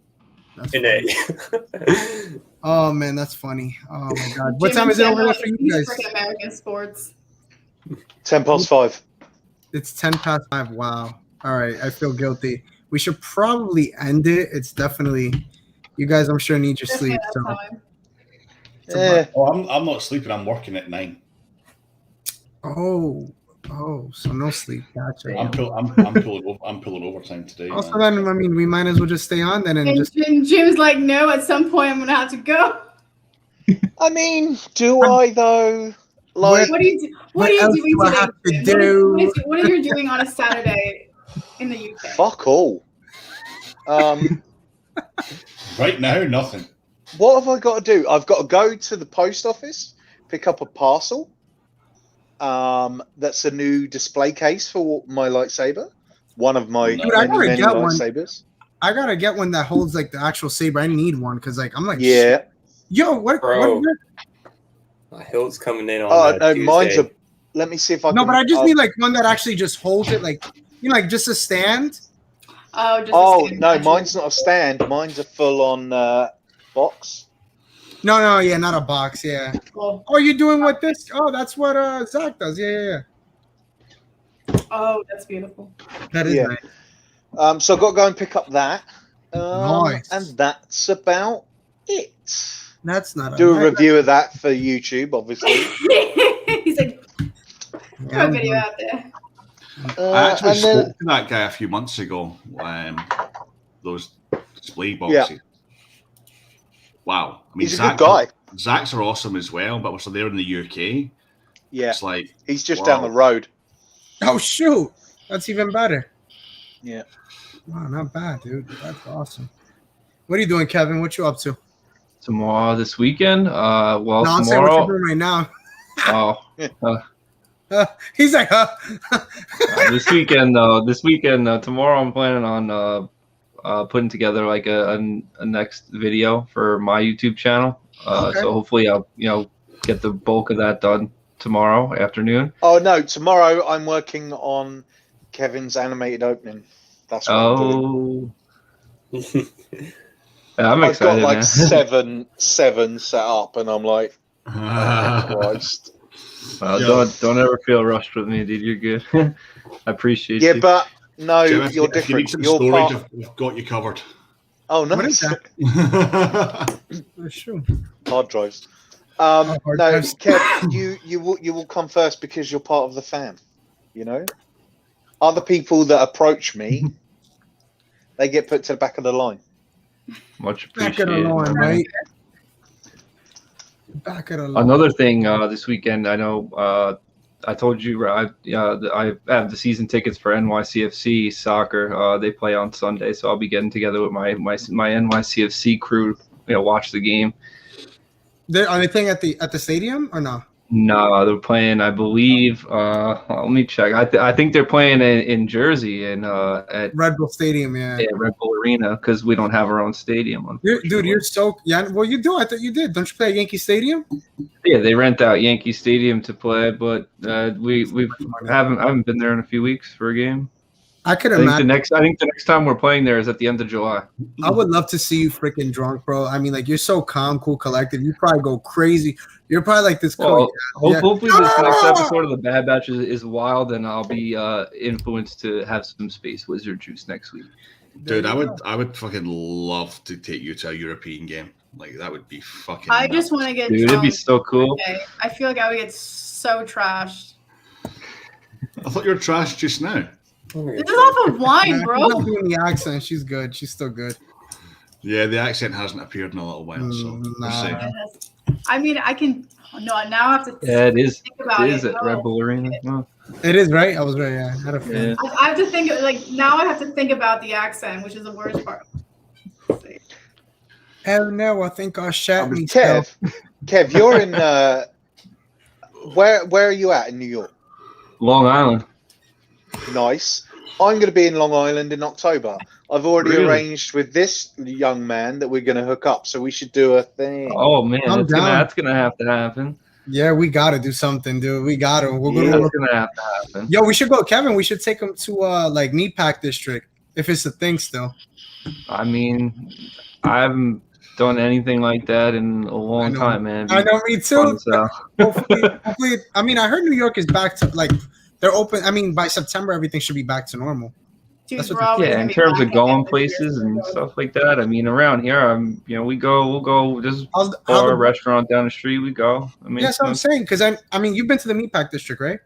That's in A. Oh, man, that's funny. Oh, my God. What time is it over there for you guys? Freaking American sports. 5:10. It's 5:10. Wow. All right. I feel guilty. We should probably end it. It's definitely, you guys, I'm sure, need your sleep. So. Oh, I'm not sleeping. I'm working at 9. Oh, so no sleep. Gotcha. I'm pulling overtime today. Also, man. then, I mean, we might as well just stay on then and just. Jim's like, no, at some point I'm gonna have to go. I mean, do I though? Like, what are you doing today? What are you doing on a Saturday in the UK? Fuck all. Right now, nothing. What have I got to do? I've got to go to the post office, pick up a parcel. That's a new display case for my lightsaber. One of my Dude, I gotta many get one. lightsabers. I gotta get one that holds like the actual saber. I need one because like I'm like, Yeah. Yo, what? Bro. what My Hilt's coming in on Oh no, Tuesday. mine's a. Let me see if I. no, can, but I just need like one that actually just holds it, like like just a stand. Oh, just Oh no, mine's not a stand. Mine's a full-on box. No, yeah, not a box. Yeah. Cool. Oh, you're doing what this? Oh, that's what Zach does. Yeah. Oh, that's beautiful. That is Yeah. nice. So I've got to go and pick up that. Nice. And that's about it. That's not Do a review of that for YouTube, obviously. He's like, throw a video out there. I actually and then- spoke to that guy a few months ago. Those display boxes. Wow. I mean, He's a good guy. Zach's are awesome as well, but we're there in the UK. Yeah. It's like He's just wow. down the road. Oh shoot, that's even better. Yeah. Wow, not bad, dude. That's awesome. What are you doing, Kevin? What you up to? Tomorrow, this weekend. Well, No, I'm saying what tomorrow. you're doing right now. Oh, He's like, this weekend though. Tomorrow I'm planning on putting together like a next video for my YouTube channel. Okay. So hopefully I'll get the bulk of that done tomorrow afternoon. Oh no, tomorrow I'm working on Kevin's animated opening. That's what I'm doing. Yeah, I'm I've excited, got like man. seven set up, and I'm like, oh, Christ. Don't ever feel rushed with me, dude. You're good. I appreciate you. Yeah, but no, Jim, if you're if you need different. some You're storage, part. I've got you covered. Oh no, What is that? That's true. hard drives. hard No, drives. Kev, you will come first because you're part of the fam. You know, other people that approach me, they get put to the back of the line. Much Back of appreciated. the line, man. right? Back of the line. Another thing, this weekend, I know I told you I have the season tickets for NYCFC soccer. They play on Sunday, so I'll be getting together with my NYCFC crew. Watch the game. Are they playing at the stadium or no? No, they're playing. I believe. Let me check. I think they're playing in Jersey and at Red Bull Stadium, yeah. Red Bull Arena because we don't have our own stadium. Dude, you're so yeah. Well, you do. I thought you did. Don't you play at Yankee Stadium? Yeah, they rent out Yankee Stadium to play, but I haven't been there in a few weeks for a game. I could I think imagine. the next time we're playing there is at the end of July. I would love to see you freaking drunk, bro. I mean, like you're so calm, cool, collected. You probably go crazy. You're probably like this. Well, yeah. hopefully this next episode of the Bad Batch is wild, and I'll be influenced to have some Space Wizard juice next week. Dude, I would fucking love to take you to a European game. Like that would be fucking. I just want to get. Dude, it'd be so cool. Okay. I feel like I would get so trashed. I thought you were trash just now. This is off of wine, bro. She's not doing the accent. She's good. She's still good. Yeah, the accent hasn't appeared in a little while, so we'll see. I mean, I can. No, now I have to. Yeah, it is. Think about It is at Oh. Red Bull Arena. Oh. It is right. I was right. Yeah, I had a feeling. I have to think. Now I have to think about the accent, which is the worst part. Hell no! I think I'll shut me. Kev, you're in. Where are you at in New York? Long Island. Nice. I'm going to be in Long Island in October. I've already Really? arranged with this young man that we're going to hook up, so we should do a thing. Oh man, I'm that's down. gonna have to happen. Yeah, we gotta do something, dude. We gotta. We're Yeah, gonna. it's gonna have to happen. Yo, we should go, Kevin. We should take him to like Meatpack District if it's a thing still. I mean, I haven't done anything like that in a long time, man. I know, me too. Fun, so. Hopefully, I mean, I heard New York is back to like they're open. I mean, by September, everything should be back to normal. Dude, That's what Yeah, in terms of going places and stuff like that. I mean, around here, we'll go. There's a bar, restaurant down the street. We go. I mean, yeah, that's what I'm saying. Because I mean, you've been to the Meatpack District, right?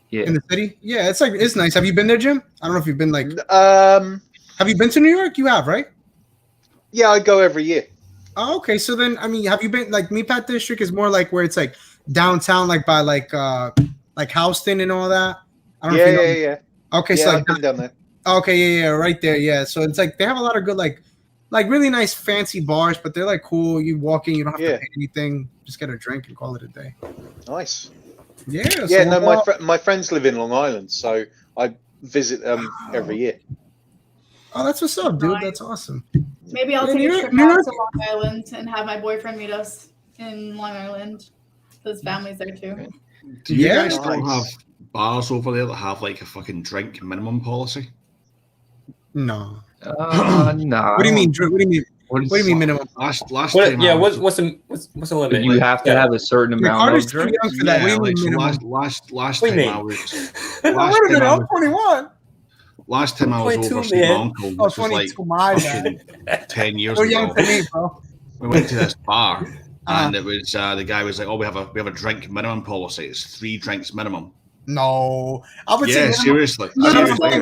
Yeah. In the city. Yeah, it's nice. Have you been there, Jim? I don't know if you've been like. Have you been to New York? You have, right? Yeah, I go every year. Oh, okay. So then, I mean, have you been like Meatpack District is more like where it's like downtown, like by like Houston and all that. I don't know if you know. Yeah. Okay, yeah, so I've like been down there. Okay, yeah, right there, yeah. So it's like they have a lot of good, like really nice, fancy bars, but they're like cool. You walk in, you don't have to pay anything. Just get a drink and call it a day. Nice. Yeah. Yeah. So No, my friends live in Long Island, so I visit them every year. Oh, that's what's up, dude. That's awesome. Maybe I'll Yeah, take New a York- trip New out York- to Long Island and have my boyfriend meet us in Long Island. His family's there too. Do you Yeah, guys still nice. have bars over there that have like a fucking drink minimum policy? No. No. What do you mean? What do you mean? What do you mean minimum? Last What, time, yeah, I was- what's the limit? You have to have a certain amount Carter's of too drink. young for that. Yeah, What do you like, mean so minimum? last What do you time I mean? was Wait a minute, I'm 21. last time I was 22, over seeing my man. uncle, Oh, which was like 22, my bad. fucking 10 years You're young ago. to me, bro. We went to this bar, Uh-huh. and it was the guy was like, "Oh, we have a drink minimum policy. It's 3 drinks minimum." No, I would say Yeah, minimum. seriously. No, seriously.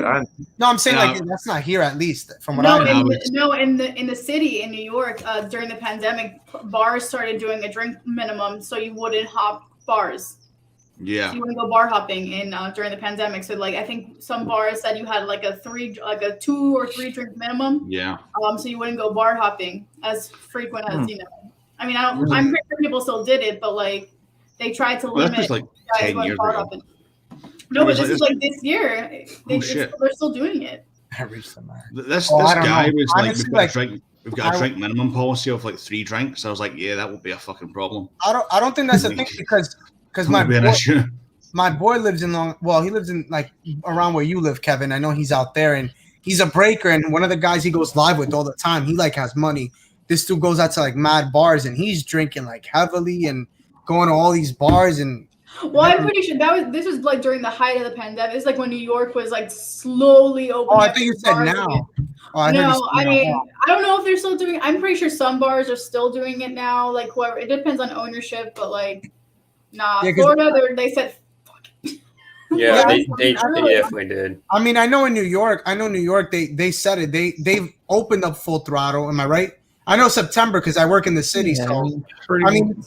No, I'm saying like Yeah. that's not here at least from what No, I know. in the city in New York during the pandemic, bars started doing a drink minimum, so you wouldn't hop bars. Yeah. So you wouldn't go bar hopping in during the pandemic. So like I think some bars said you had like a 2 or 3 drink minimum. Yeah. So you wouldn't go bar hopping as frequent as Hmm. you know. I mean, I'm pretty sure people still did it, but like they tried to Well, that limit was like guys 10 going years bar ago. hopping. No, but was this like- is like this year. shit. They're still doing it. I reached the mark. This Oh, I this don't guy know. was like, Honestly, we've got like, a drink. We've got a I- drink minimum policy of like 3 drinks. I was like, yeah, that would be a fucking problem. I don't think that's a thing because That my would be an boy, issue. my boy lives in he lives in like around where you live, Kevin. I know he's out there and he's a breaker, and one of the guys he goes live with all the time, he like has money. This dude goes out to like mad bars and he's drinking like heavily and going to all these bars and Well, I'm pretty sure this was like during the height of the pandemic. It's like when New York was like slowly opening. Oh, I up think you its said bars now. again. Oh, I heard you No, said I now. mean, I don't know if they're still doing. I'm pretty sure some bars are still doing it now. Like whoever, it depends on ownership, but like, nah, Yeah, 'cause- Florida, they said. Yeah, they Really? definitely did. I mean, I know New York, they said it. They've opened up full throttle. Am I right? I know September because I work in the city. Yeah, So pretty I mean,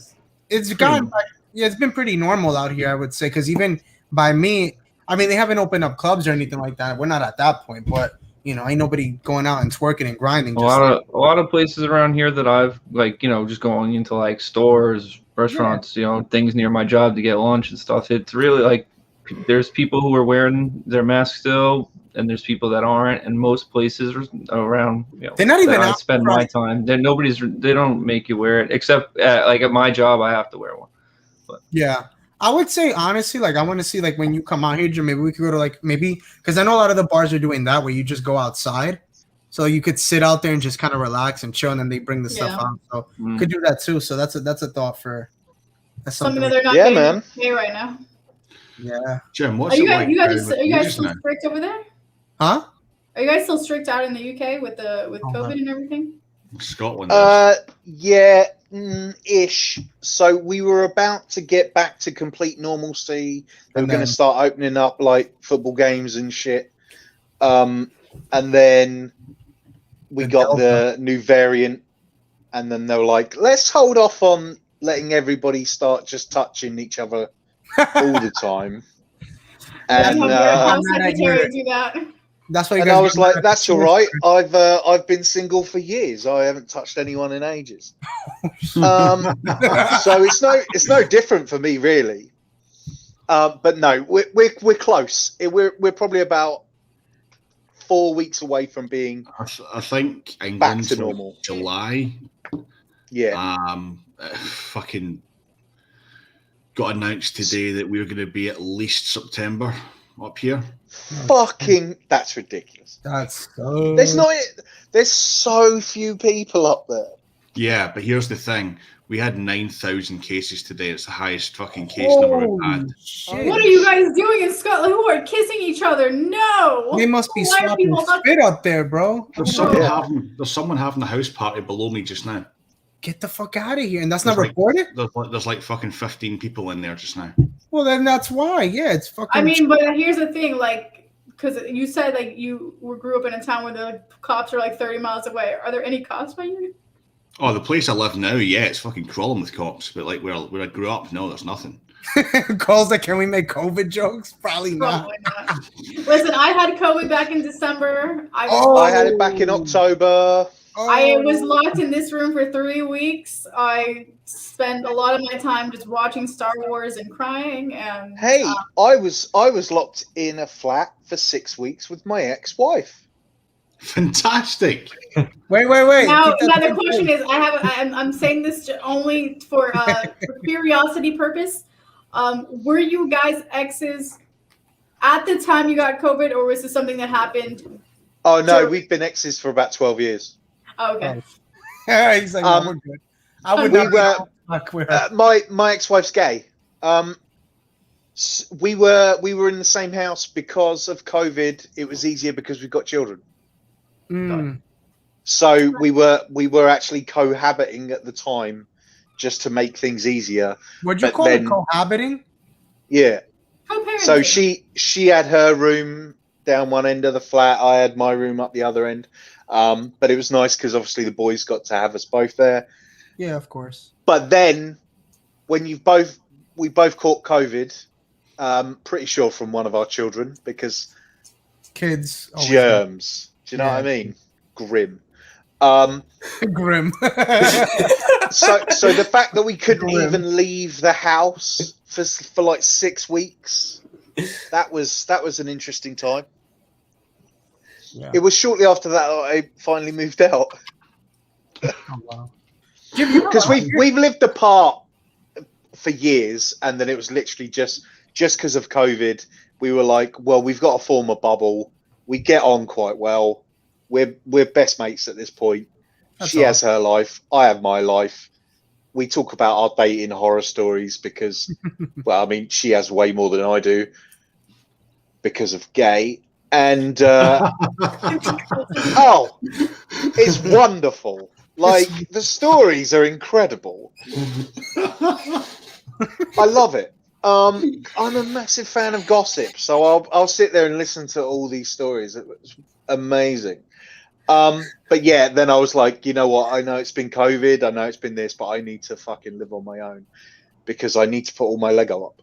it's gone. Yeah, it's been pretty normal out here, I would say. Because even by me, I mean, they haven't opened up clubs or anything like that. We're not at that point, but ain't nobody going out and twerking and grinding. a lot of places around here that I've like just going into like stores, restaurants, things near my job to get lunch and stuff. It's really like there's people who are wearing their masks still, and there's people that aren't. And most places around, They're not even that I out spend my front. time. They don't make you wear it except like at my job I have to wear one. But Yeah. I would say honestly, like I want to see like when you come out here, Jim, maybe we could go to like because I know a lot of the bars are doing that where you just go outside. So you could sit out there and just kind of relax and chill, and then they bring the stuff out. So could do that too. So that's a thought for Something that they're not Yeah, getting man. to pay right now. Yeah. Jim, what's Are you it guys? like You down guys? with Are you guys just still now? strict over there? Huh? Are you guys still strict out in the UK with COVID and everything? Scotland? Yeah, ish. So we were about to get back to complete normalcy. They were And going then- to start opening up like football games and shit. And then we The got Delta. the new variant, and then they were like, "Let's hold off on letting everybody start just touching each other all the time." And Have your house I'm mad at secretary you. do that. That's why you and guys I was get like, mad at "That's the all right. tourists. I've been single for years. I haven't touched anyone in ages." So it's no different for me really. But no, we're close. We're probably about 4 weeks away from being I think back England to normal. July. Yeah. Fucking got announced today that we're going to be at least September up here. Fucking, that's ridiculous. That's so. There's so few people up there. Yeah, but here's the thing: we had 9,000 cases today. It's the highest fucking case number we've had. What are you guys doing in Scotland? Who are kissing each other? No. They must be Why are swapping people not- spit up there, bro. There's someone having a house party below me just now. Get the fuck out of here. And that's not reported? There's like fucking 15 people in there just now. Well, then that's why. Yeah, it's fucking. I mean, but here's the thing, like, because you said like you grew up in a town where the cops are like 30 miles away. Are there any cops by you? Oh, the place I live now, yeah, it's fucking crawling with cops. But like where I grew up, no, there's nothing. Calls like, can we make COVID jokes? Probably not. Listen, I had COVID back in December. I had it back in October. I was locked in this room for 3 weeks. I spent a lot of my time just watching Star Wars and crying. And Hey, I was locked in a flat for 6 weeks with my ex-wife. Fantastic. Wait. Now the question is, I'm saying this only for curiosity purpose. Were you guys exes at the time you got COVID, or was this something that happened? Oh no, we've been exes for about 12 years. Oh, okay. He's like, no, we're good. I would not my ex-wife's gay. We were in the same house because of COVID. It was easier because we've got children. So we were actually cohabiting at the time, just to make things easier. Would you call it cohabiting? Yeah. So she had her room down one end of the flat. I had my room up the other end. But it was nice because obviously the boys got to have us both there. Yeah, of course. But then, when we both caught COVID, pretty sure from one of our children, because kids germs. Do you know what I mean? Grim. Grim. so the fact that we couldn't even leave the house for like 6 weeks, that was an interesting time. Yeah. It was shortly after that I finally moved out. Because we've lived apart for years, and then it was literally just because of COVID. We were like, well, we've got to form a bubble. We get on quite well. We're best mates at this point. She has her life. I have my life. We talk about our dating horror stories because, well, I mean, she has way more than I do because of gay. And oh, it's wonderful. Like, the stories are incredible. I love it. I'm a massive fan of gossip, so I'll sit there and listen to all these stories. It was amazing. But yeah, then I was like, you know what? I know it's been COVID. I know it's been this, but I need to fucking live on my own because I need to put all my Lego up.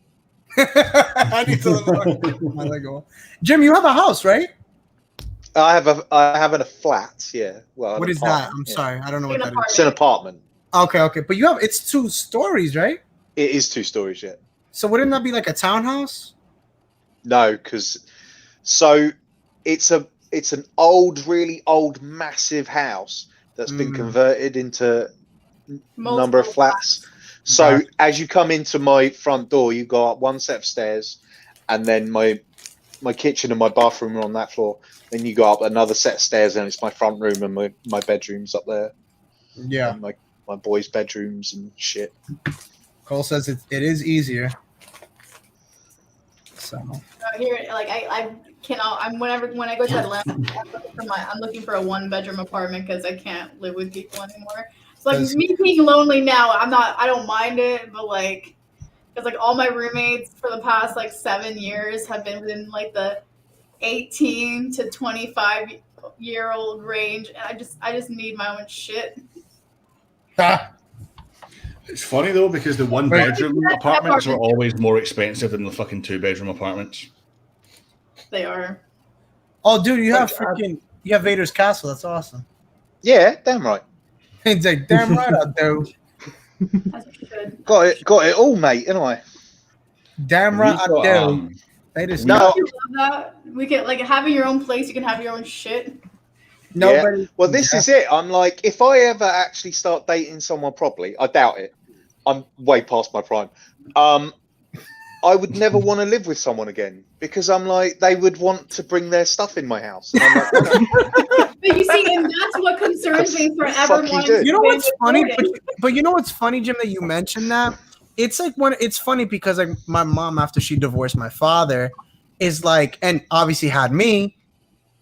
I need to live on my Lego up. Jim, you have a house, right? I have a flat. Yeah. Well, what is that? I'm sorry, I don't know what that is. It's an apartment. Okay, but it's 2 stories, right? It is 2 stories, yeah. So wouldn't that be like a townhouse? No, because it's an old, really old, massive house that's been converted into a number of flats. So as you come into my front door, you go up 1 set of stairs, and then my kitchen and my bathroom are on that floor. Then you go up another set of stairs, and it's my front room and my bedrooms up there. Yeah, and my boys' bedrooms and shit. Cole says it is easier. So here, like I cannot. When I go to Atlanta, I'm looking for a 1-bedroom apartment because I can't live with people anymore. So like me being lonely now, I don't mind it, but like, because like all my roommates for the past like 7 years have been within like the 18 to 25-year-old range, and I just need my own shit. It's funny though because the 1-bedroom apartments are always more expensive than the fucking 2-bedroom apartments. They are. Oh, dude, you have Vader's castle. That's awesome. Yeah, damn right. He's like, damn right, I do. Got it all, mate, ain't I? Damn right, I do. No, we can like having your own place. You can have your own shit. Nobody. Yeah. Well, this is it. I'm like, if I ever actually start dating someone properly, I doubt it. I'm way past my prime. I would never want to live with someone again because I'm like, they would want to bring their stuff in my house. And I'm like, But you see, and that's what concerns me for everyone. You know what's funny? But you know what's funny, Jim, that you mentioned that? It's like it's funny because like my mom, after she divorced my father, is like, and obviously had me,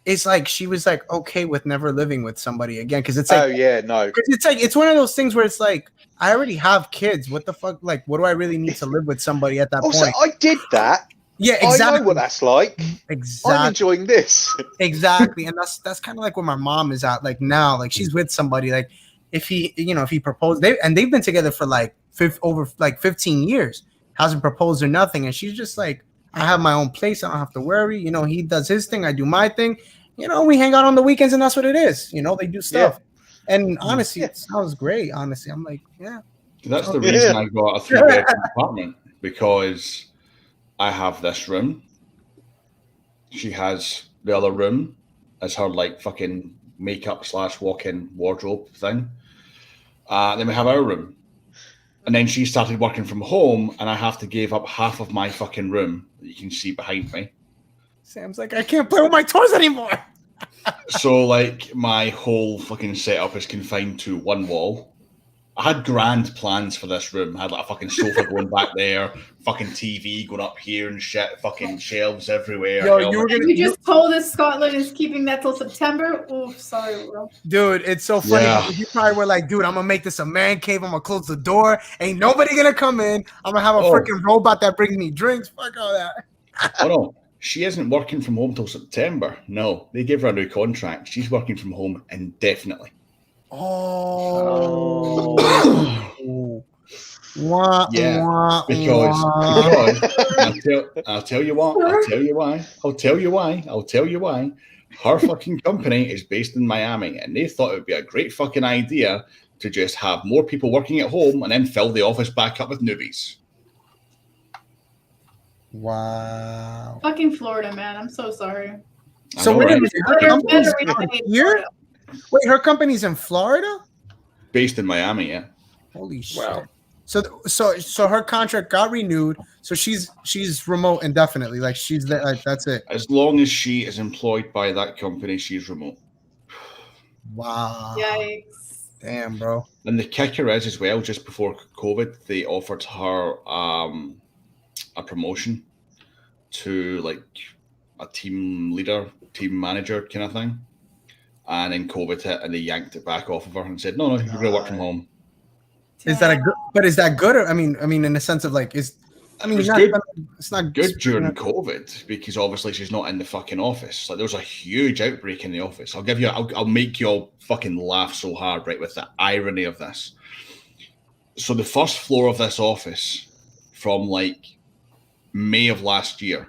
it's like she was like okay with never living with somebody again because it's like, oh yeah, no, because it's like it's one of those things where it's like I already have kids. What the fuck? Like, what do I really need to live with somebody at that also, point? I did that. Yeah, exactly. I know what that's like. Exactly. I'm enjoying this. Exactly, and that's kind of like where my mom is at. Like now, like she's with somebody. Like if he proposed, they've been together for like over 15 years, hasn't proposed or nothing, and she's just like, I have my own place. I don't have to worry. He does his thing. I do my thing. We hang out on the weekends, and that's what it is. They do stuff. Yeah. And honestly, it sounds great. Honestly, I'm like, yeah. That's the reason I got a 3-bedroom apartment, because I have this room. She has the other room as her like fucking makeup / walk-in wardrobe thing. Then we have our room. And then she started working from home, and I have to give up half of my fucking room that you can see behind me. Sam's like, I can't play with my toys anymore. So, like, my whole fucking setup is confined to one wall. I had grand plans for this room. I had like a fucking sofa going back there, fucking TV going up here and shit, fucking shelves everywhere. Yo, you just told us Scotland is keeping that till September? Oh, sorry, bro. Dude, it's so funny. Yeah. You probably were like, dude, I'm going to make this a man cave. I'm going to close the door. Ain't nobody going to come in. I'm going to have a freaking robot that brings me drinks. Fuck all that. Oh, no. She isn't working from home till September. No, they gave her a new contract. She's working from home indefinitely. Oh. Yeah, because I'll tell you what. I'll tell you why. Her fucking company is based in Miami, and they thought it would be a great fucking idea to just have more people working at home and then fill the office back up with newbies. Wow. Fucking Florida, man. I'm so sorry. So wait a minute. Her company's here? Wait, her company's in Florida? Based in Miami, yeah. Holy shit. Wow. So her contract got renewed. So she's remote indefinitely. Like she's there, like that's it. As long as she is employed by that company, she's remote. Wow. Yikes. Damn, bro. And the kicker is as well, just before COVID, they offered her a promotion to like a team leader, team manager kind of thing. And then COVID hit, and they yanked it back off of her and said, "No, you're going to work from home." Is that good? But is that good? Or I mean, in the sense of like, it's good. It's not good during COVID because obviously she's not in the fucking office. Like there was a huge outbreak in the office. I'll make you all fucking laugh so hard, right, with the irony of this. So the first floor of this office, from like May of last year,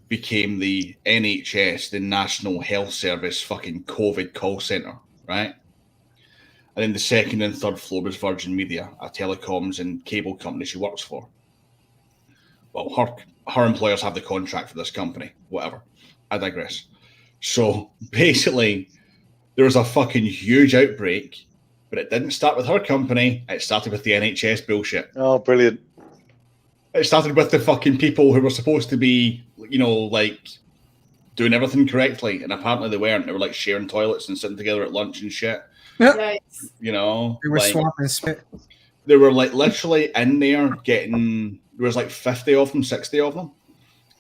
became the NHS, the National Health Service fucking COVID call center, right? And then the second and third floor was Virgin Media, a telecoms and cable company she works for. Well, her employers have the contract for this company, whatever. I digress. So basically, there was a fucking huge outbreak, but it didn't start with her company. It started with the NHS bullshit. Oh, brilliant. It started with the fucking people who were supposed to be, like doing everything correctly, and apparently they weren't. They were like sharing toilets and sitting together at lunch and shit. Yikes. They were like, swapping spit. They were like literally in there getting. There was like 50 of them, 60 of them.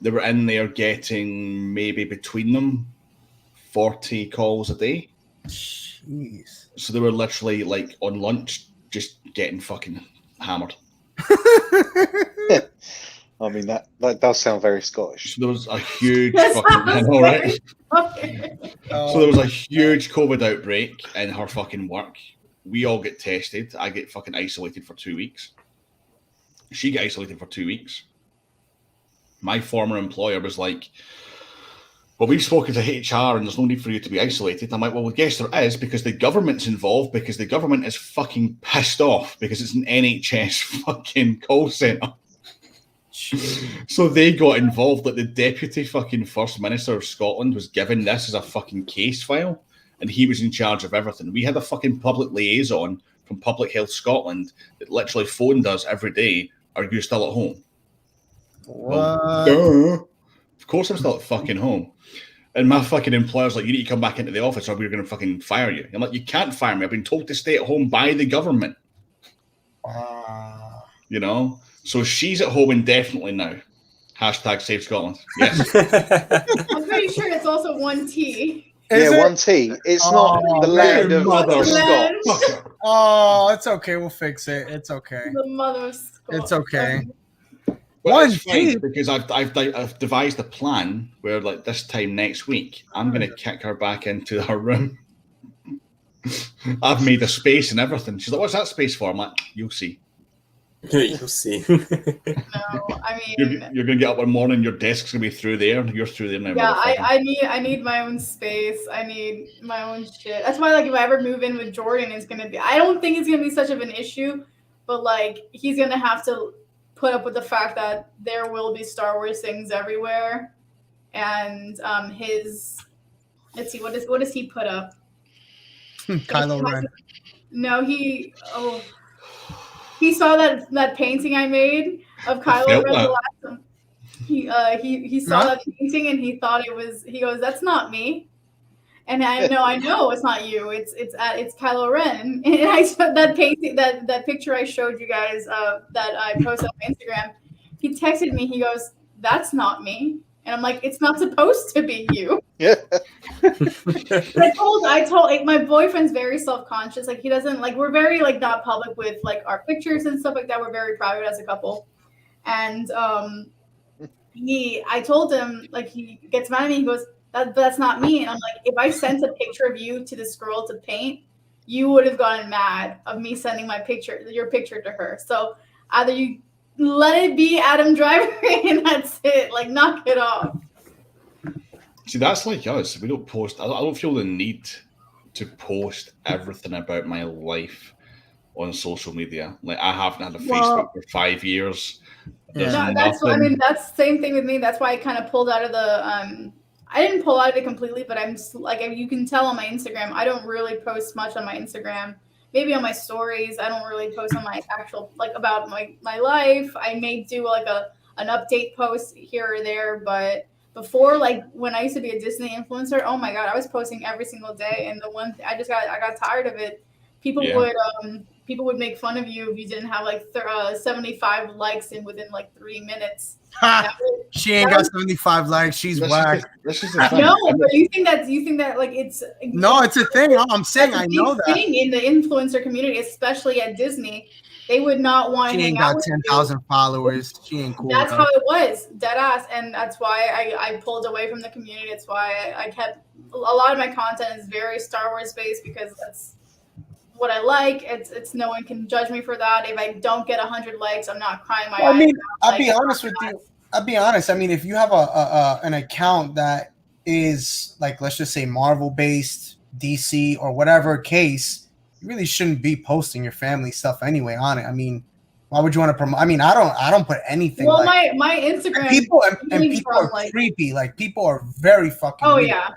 They were in there getting maybe between them 40 calls a day. Jeez. So they were literally like on lunch, just getting fucking hammered. I mean, that does sound very Scottish. So there was a huge fucking, I know, right? So there was a huge COVID outbreak in her fucking work. We all get tested. I get fucking isolated for 2 weeks. She got isolated for 2 weeks. My former employer was like, well, we've spoken to HR and there's no need for you to be isolated. I'm like, well, yes, there is, because the government's involved, because the government is fucking pissed off because it's an NHS fucking call centre. So they got involved. Like the deputy fucking First Minister of Scotland was given this as a fucking case file, and he was in charge of everything. We had a fucking public liaison from Public Health Scotland that literally phoned us every day, "Are you still at home?" What? Duh. Of course I'm still at fucking home. And my fucking employer's like, you need to come back into the office or we're going to fucking fire you. I'm like, you can't fire me. I've been told to stay at home by the government. You know? So she's at home indefinitely now. Hashtag Save Scotland. Yes. I'm pretty sure it's also 1T. One T. It's not the land of Scott. Oh, it's okay. We'll fix it. It's okay. The mother of Scott. It's okay. Well, it's fine because I've devised a plan where, like, this time next week, I'm going to kick her back into her room. I've made a space and everything. She's like, "What's that space for?" I'm like, "You'll see." You'll see. No, I mean, you're going to get up one morning, your desk's going to be through there. You're through there now. Yeah, I need my own space. I need my own shit. That's why, like, if I ever move in with Jordan, it's going to be. I don't think it's going to be such of an issue, but like, he's going to have to put up with the fact that there will be Star Wars things everywhere, and his. Let's see, what does he put up? Kylo Ren. No, he saw that painting I made of Kylo Ren. He saw that painting and he thought it was. He goes, "That's not me." And I know it's not you. It's Kylo Ren. And I saw that painting, that picture I showed you guys that I posted on Instagram. He texted me. He goes, "That's not me." And I'm like, "It's not supposed to be you." Yeah. I told my boyfriend's very self-conscious. Like, he doesn't like, we're very like not public with like our pictures and stuff like that. We're very private as a couple. And I told him, like, he gets mad at me. He goes, that's not me. And I'm like, if I sent a picture of you to this girl to paint, you would have gotten mad of me sending your picture to her. So either you let it be Adam Driver and that's it. Like, knock it off. See, that's like us. We don't post. I don't feel the need to post everything about my life on social media. Like, I haven't had a Facebook for 5 years. That's the same thing with me. That's why I kind of pulled out of the. I didn't pull out of it completely, but I'm like, you can tell on my Instagram, I don't really post much on my Instagram. Maybe on my stories, I don't really post on my actual, like, about my life. I may do like an update post here or there, but before, like, when I used to be a Disney influencer, oh my God, I was posting every single day. And I got tired of it. People would make fun of you if you didn't have like 75 likes within like 3 minutes. She ain't got 75 likes. She's whack. No, but you think that like it's no, it's a thing. I'm saying I know that thing in the influencer community, especially at Disney. They would not want to hang out with 10,000 followers. She ain't cool. That's how it was, dead ass, and that's why I pulled away from the community. That's why I kept a lot of my content is very Star Wars based because that's what I like. It's no one can judge me for that. If I don't get 100 likes, I'm not crying my eyes out. I mean, I'll be honest with you. I'll be honest. I mean, if you have an account that is like, let's just say Marvel based, DC or whatever case, you really shouldn't be posting your family stuff anyway on it. I mean, why would you want to promote? I mean, I don't put anything. Well, like, my Instagram people are creepy. Like, people are very fucking. Oh weird. yeah.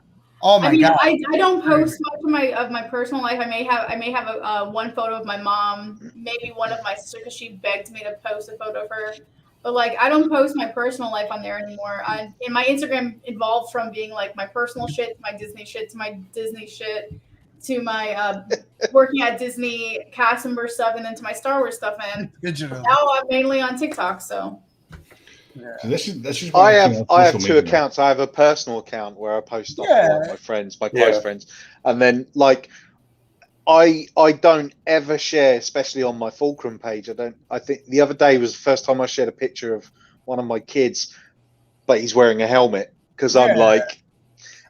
Oh my God. I don't post much of my personal life. I may have a one photo of my mom, maybe one of my sisters because she begged me to post a photo of her. But like, I don't post my personal life on there anymore. And my Instagram evolved from being like my personal shit to my Disney shit to my Disney shit to my working at Disney cast member stuff, and then to my Star Wars stuff. And now I'm mainly on TikTok. So. Yeah. So this is I have two accounts. I have a personal account where I post stuff for like my friends, my close friends, and then like I don't ever share, especially on my Fulcrum page. I think the other day was the first time I shared a picture of one of my kids, but he's wearing a helmet because I'm like,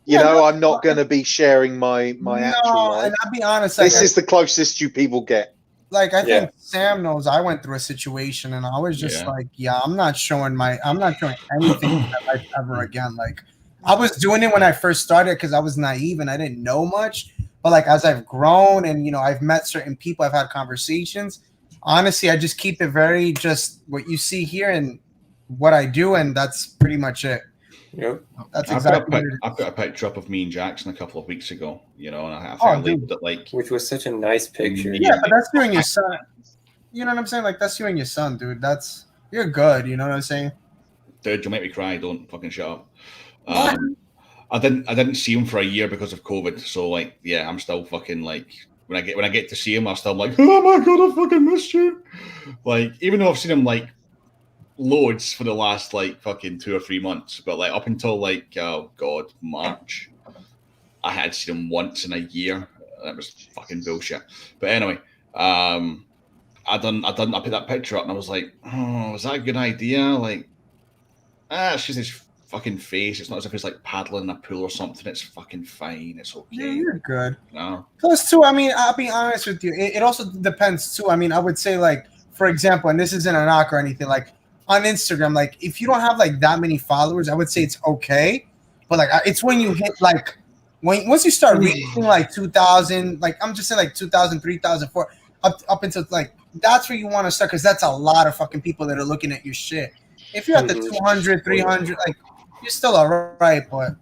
you know, I'm not going to be sharing my actual life. And I'll be honest, this is the closest you people get. Like, I think Sam knows I went through a situation and I was just like, I'm not showing anything in my life ever again. Like, I was doing it when I first started because I was naive and I didn't know much. But like, as I've grown and, you know, I've met certain people, I've had conversations. Honestly, I just keep it very just what you see here and what I do. And that's pretty much it. Yep. That's exactly I've got a picture up of me and Jackson a couple of weeks ago, you know, and I lived it like, which was such a nice picture. Yeah, but that's you and your son. You know what I'm saying? Like, that's you and your son, dude. You're good. You know what I'm saying? Dude, you'll make me cry. Don't fucking shut up. I didn't see him for a year because of COVID. So like, yeah, I'm still fucking like when I get to see him, I'm still like, oh my god, I fucking missed you. Like, even though I've seen him like loads for the last like fucking 2 or 3 months, but like up until like March, I had seen him once in a year. That was fucking bullshit. But anyway, I put that picture up and I was like, oh, was that a good idea? Like, it's just his fucking face. It's not as if he's like paddling in a pool or something. It's fucking fine. It's okay. Yeah, you're good. No. Plus, too, I mean, I'll be honest with you. It also depends, too. I mean, I would say, like, for example, and this isn't a knock or anything, like, on Instagram, like, if you don't have, like, that many followers, I would say it's okay. But, like, it's when you hit, like, once you start reaching, like, 2,000, like, I'm just saying, like, 2,000, 3,000, 4,000, up until, like, that's where you want to start because that's a lot of fucking people that are looking at your shit. If you're at the 200, 300, like, you're still all right, but,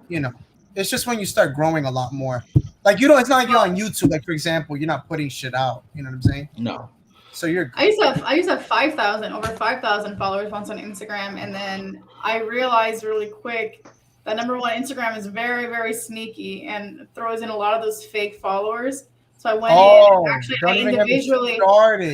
you know, it's just when you start growing a lot more. Like, you know, it's not like you're on YouTube, like, for example, you're not putting shit out. You know what I'm saying? No. So you're good. I used to have 5,000, over 5,000 followers once on Instagram, and then I realized really quick that number one, Instagram is very, very sneaky and throws in a lot of those fake followers. So I went in and actually I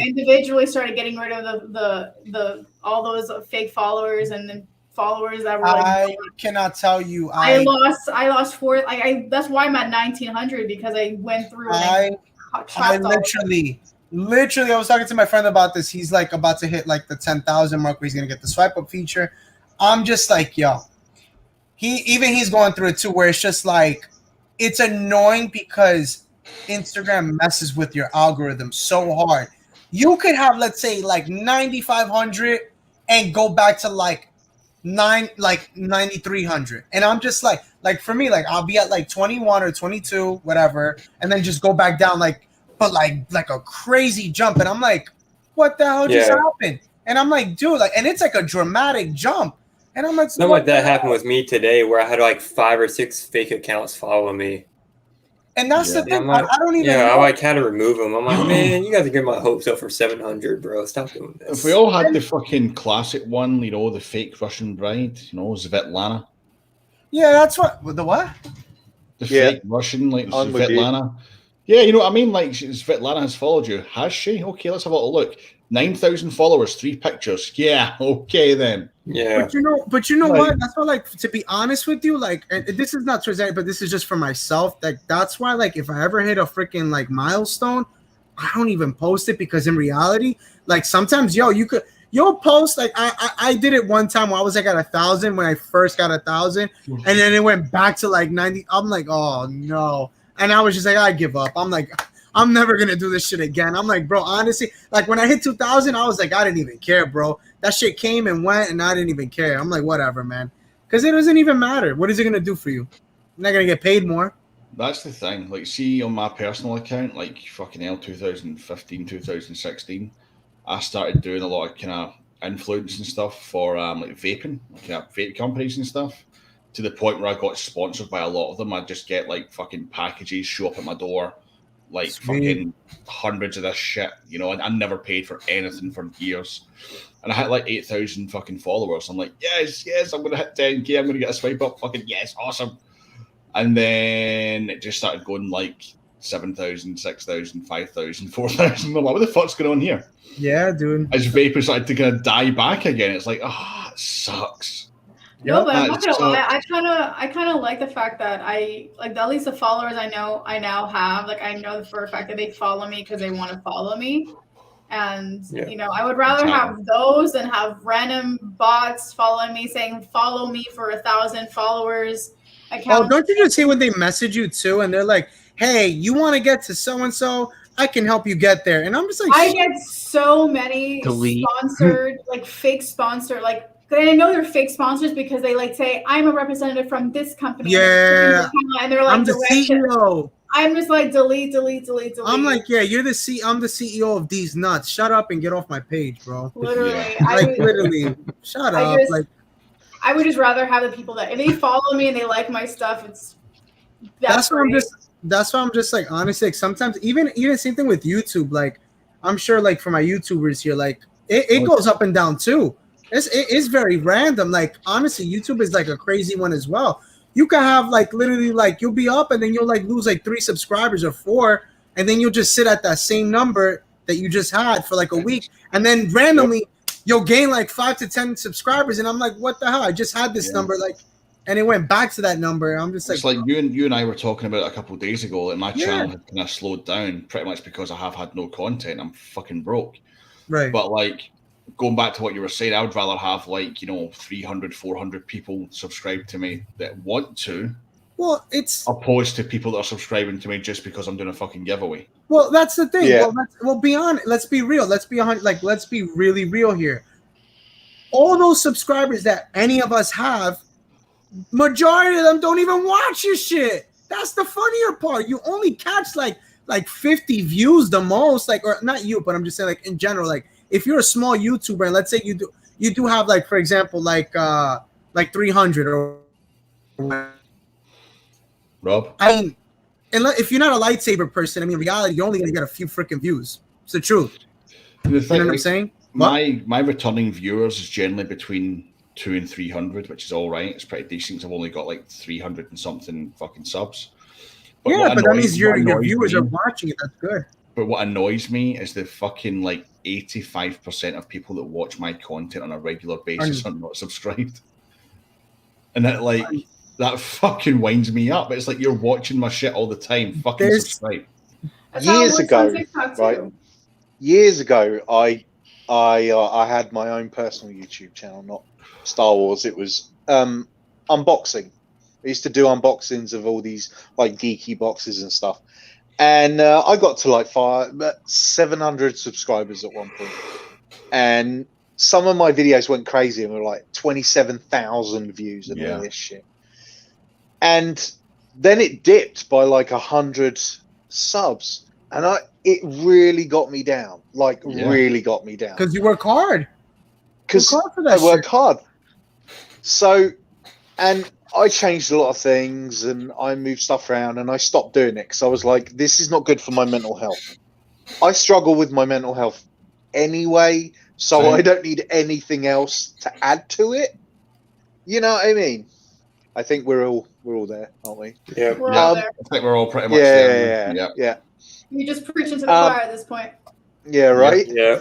individually started getting rid of the all those fake followers and then followers that were like, I cannot tell you. I lost 4. That's why I'm at 1,900 because I went through. I literally, I was talking to my friend about this. He's like about to hit like the 10,000 mark where he's gonna get the swipe up feature. I'm just like, yo, he's going through it too, where it's just like it's annoying because Instagram messes with your algorithm so hard. You could have, let's say, like 9,500 and go back to like 9,300, and I'm just like for me, like I'll be at like 21 or 22, whatever, and then just go back down like a crazy jump, and I'm like, what the hell just happened? And I'm like, dude, like, and it's like a dramatic jump, and I'm like, something like that happened with me today, where I had like 5 or 6 fake accounts follow me. And that's the thing. Like, I don't even. Yeah, I like had to remove them. I'm like, man, you guys are getting my hopes up for 700, bro. Stop doing this. If we all had the fucking classic one, you know, the fake Russian bride, you know, Svetlana. Yeah, that's what. The what? The fake Russian, like Svetlana. Yeah, you know what I mean? Like, Svetlana has followed you. Has she? Okay, let's have a little look. 9,000 followers, 3 pictures. Yeah, okay then. Yeah. But you know what? That's why, like, to be honest with you, like, and this is not towards that, but this is just for myself. Like, that's why, like, if I ever hit a freaking like milestone, I don't even post it because in reality, like, sometimes, you'll post. Like, I did it one time where I was like at 1,000 when I first got 1,000, and then it went back to like 90. I'm like, oh no, and I was just like, I give up. I'm like, I'm never gonna do this shit again. I'm like, bro, honestly, like when I hit 2,000, I was like, I didn't even care, bro. That shit came and went, and I didn't even care. I'm like, whatever, man, because it doesn't even matter. What is it gonna do for you? You're not gonna get paid more. That's the thing. Like, see, on my personal account, like fucking hell, 2015, 2016, I started doing a lot of kind of influence and stuff for like vaping, like vape companies and stuff. To the point where I got sponsored by a lot of them. I'd just get like fucking packages show up at my door. Like fucking hundreds of this shit, you know, and I never paid for anything for years. And I had like 8,000 fucking followers. I'm like, yes, I'm gonna hit 10K, I'm gonna get a swipe up, fucking yes, awesome. And then it just started going like 7,000, 6,000, 5,000, 4,000. I'm like, what the fuck's going on here? Yeah, dude. As vapor started to kind of die back again, it's like, it sucks. No, but I'm not gonna lie. I kind of like the fact that I like at least the followers I now have. Like I know for a fact that they follow me because they want to follow me, and you know I would rather have those than have random bots following me saying follow me for 1,000 followers. Oh, don't you just see when they message you too, and they're like, "Hey, you want to get to so and so? I can help you get there." And I'm just like, I get so many sponsored, like fake sponsor, like. I know they're fake sponsors because they like say I'm a representative from this company. Yeah, and they're like, I'm the CEO. I'm just like delete. I'm like, yeah, I'm the CEO of these nuts. Shut up and get off my page, bro. Literally, literally, shut up. I would just rather have the people that if they follow me and they like my stuff, that's why I'm just like honestly, like sometimes even same thing with YouTube. Like I'm sure like for my YouTubers here, like it goes up and down too. It is very random. Like honestly, YouTube is like a crazy one as well. You can have like literally like you'll be up and then you'll like lose like 3 subscribers or 4, and then you'll just sit at that same number that you just had for like a week, and then randomly you'll gain like 5 to 10 subscribers, and I'm like, what the hell? I just had this number like, and it went back to that number. I'm just like, it's like you and I were talking about it a couple of days ago. Like my channel had kind of slowed down pretty much because I have had no content. I'm fucking broke. Right. But like going back to what you were saying, I would rather have like 300, 400 people subscribe to me that want to. Well, it's opposed to people that are subscribing to me just because I'm doing a fucking giveaway. Well, that's the thing. Yeah. Well, be honest. Let's be real. Let's be really real here. All those subscribers that any of us have, majority of them don't even watch your shit. That's the funnier part. You only catch like 50 views the most, like, or not you, but I'm just saying like in general, like if you're a small YouTuber and let's say you do have like, for example, like 300 or Rob. I mean, if you're not a lightsaber person, I mean, in reality, you're only gonna get a few freaking views. It's the truth. The thing, you know what I'm saying? My returning viewers is generally between 200 and 300, which is all right. It's pretty decent. I've only got like 300 and something fucking subs. But that means your viewers are watching it. That's good. But what annoys me is the fucking like 85% of people that watch my content on a regular basis are not subscribed, and that fucking winds me up. It's like you're watching my shit all the time. Fucking subscribe. Years ago, right? Years ago, I had my own personal YouTube channel, not Star Wars. It was unboxing. I used to do unboxings of all these like geeky boxes and stuff. And I got to like 700 subscribers at one point. And some of my videos went crazy and were like 27,000 views and all this shit. And then it dipped by like 100 subs. And it really got me down. Like really got me down. Because you work hard. Because I work hard. So, and I changed a lot of things and I moved stuff around and I stopped doing it because I was like, this is not good for my mental health. I struggle with my mental health anyway, so I don't need anything else to add to it. You know what I mean? I think we're all there, aren't we? Yeah. We're all there. I think we're all pretty much there. Yeah. You just preach into the choir at this point. Yeah, right? Yeah.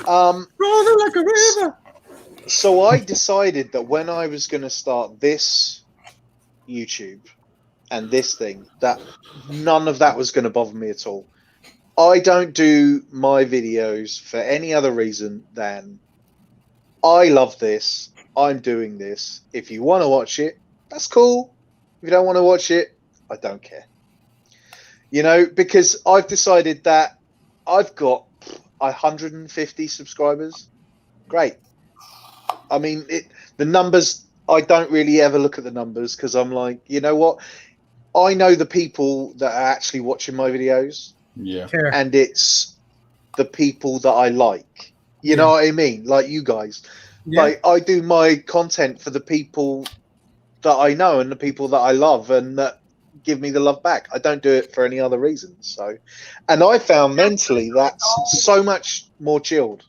Rolling like a river. So I decided that when I was going to start this YouTube and this thing, that none of that was going to bother me at all. I don't do my videos for any other reason than I love this. I'm doing this. If you want to watch it, that's cool. If you don't want to watch it, I don't care. You know, because I've decided that I've got 150 subscribers. Great. I mean, the numbers, I don't really ever look at the numbers because I'm like, you know what? I know the people that are actually watching my videos. Yeah. And it's the people that I like. You know what I mean? Like you guys. Yeah. Like I do my content for the people that I know and the people that I love and that give me the love back. I don't do it for any other reason. So, and I found mentally that's so much more chilled.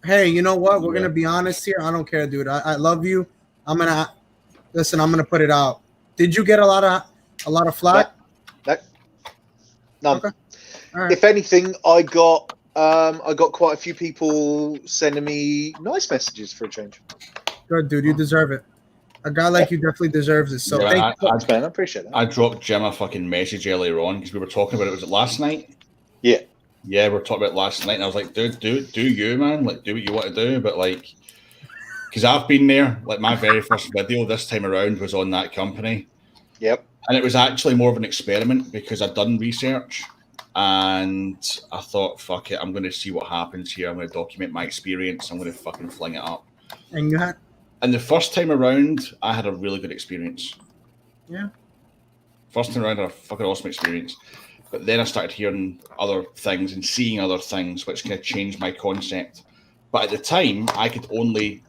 Hey, you know what? We're gonna be honest here. I don't care, dude. I love you. I'm gonna put it out. Did you get a lot of flack? No. None. Okay. All right. If anything, I got quite a few people sending me nice messages for a change. Good, dude. You deserve it. A guy like you definitely deserves it. So thank you. Thanks, man. I appreciate that. I dropped Jim a fucking message earlier on because we were talking about it. Was it last night? Yeah. Yeah, we were talking about it last night, and I was like, dude, do you, man? Like, do what you want to do, but like, because I've been there. Like, my very first video this time around was on that company. Yep. And it was actually more of an experiment because I'd done research, and I thought, fuck it, I'm going to see what happens here. I'm going to document my experience. I'm going to fucking fling it up. And you had. And the first time around, I had a really good experience. Yeah. First time around, I had a fucking awesome experience. But then I started hearing other things and seeing other things, which kind of changed my concept. But at the time, I could only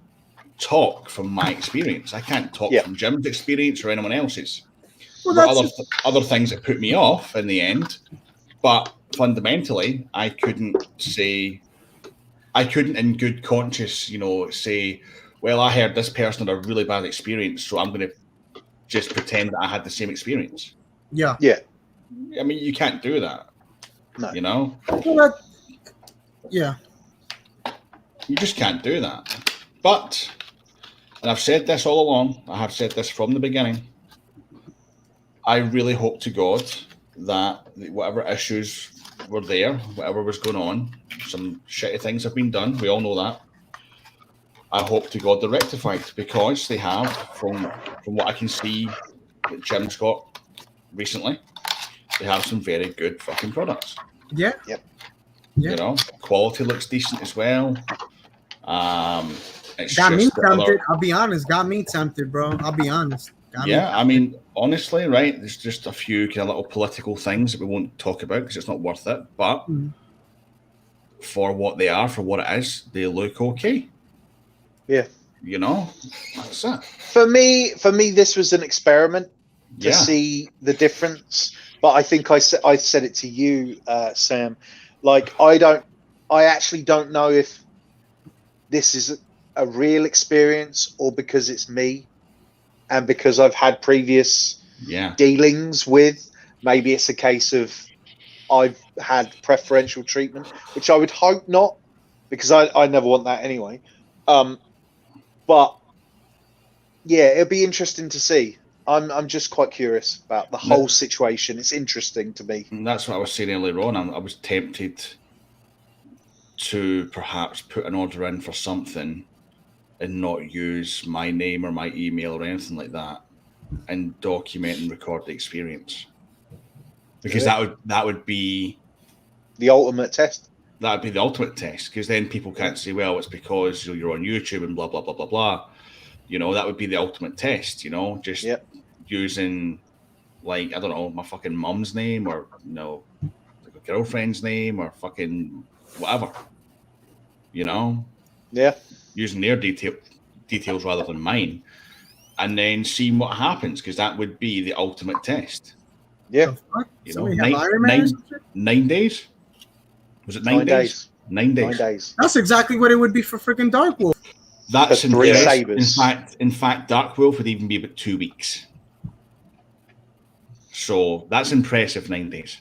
talk from my experience. I can't talk from Jim's experience or anyone else's. Well, there were other things that put me off in the end. But fundamentally, I couldn't say I couldn't, in good conscience, say, well, I heard this person had a really bad experience, so I'm going to just pretend that I had the same experience. Yeah. Yeah. I mean, you can't do that. No. Yeah. You just can't do that. But, and I've said this all along, I have said this from the beginning, I really hope to God that whatever issues were there, whatever was going on, some shitty things have been done, we all know that. I hope to God they're rectified, because they have, from what I can see that Jim's got recently, they have some very good fucking products. Yeah. Yep. Yeah. Quality looks decent as well. It's Got me just the other- tempted. I'll be honest. Got me tempted, bro. I'll be honest. I mean, honestly, right, there's just a few kind of little political things that we won't talk about because it's not worth it. But for what they are, for what it is, they look okay. Yeah. That's it. For me, this was an experiment to Yeah. see the difference. But I think I said it to you, Sam. Like, I actually don't know if this is a real experience or because it's me and because I've had previous dealings with. Maybe it's a case of I've had preferential treatment, which I would hope not, because I never want that anyway. But yeah, it'll be interesting to see. I'm just quite curious about the whole situation. It's interesting to me. And that's what I was saying earlier on. I was tempted to perhaps put an order in for something and not use my name or my email or anything like that, and document and record the experience. Because that would be the ultimate test. That would be the ultimate test, because then people can't say, well, it's because you're on YouTube and blah, blah, blah, blah, blah. That would be the ultimate test, just using, like, I don't know, my fucking mum's name or, like a girlfriend's name or fucking whatever, Yeah. Using their details rather than mine, and then seeing what happens, because that would be the ultimate test. Yeah. 9 days? Was it 9 days? 9 days. 9 days. That's exactly what it would be for freaking Dark Wolf. That's The three impressive. sabers. In fact, Dark Wolf would even be about 2 weeks. So that's impressive. 9 days.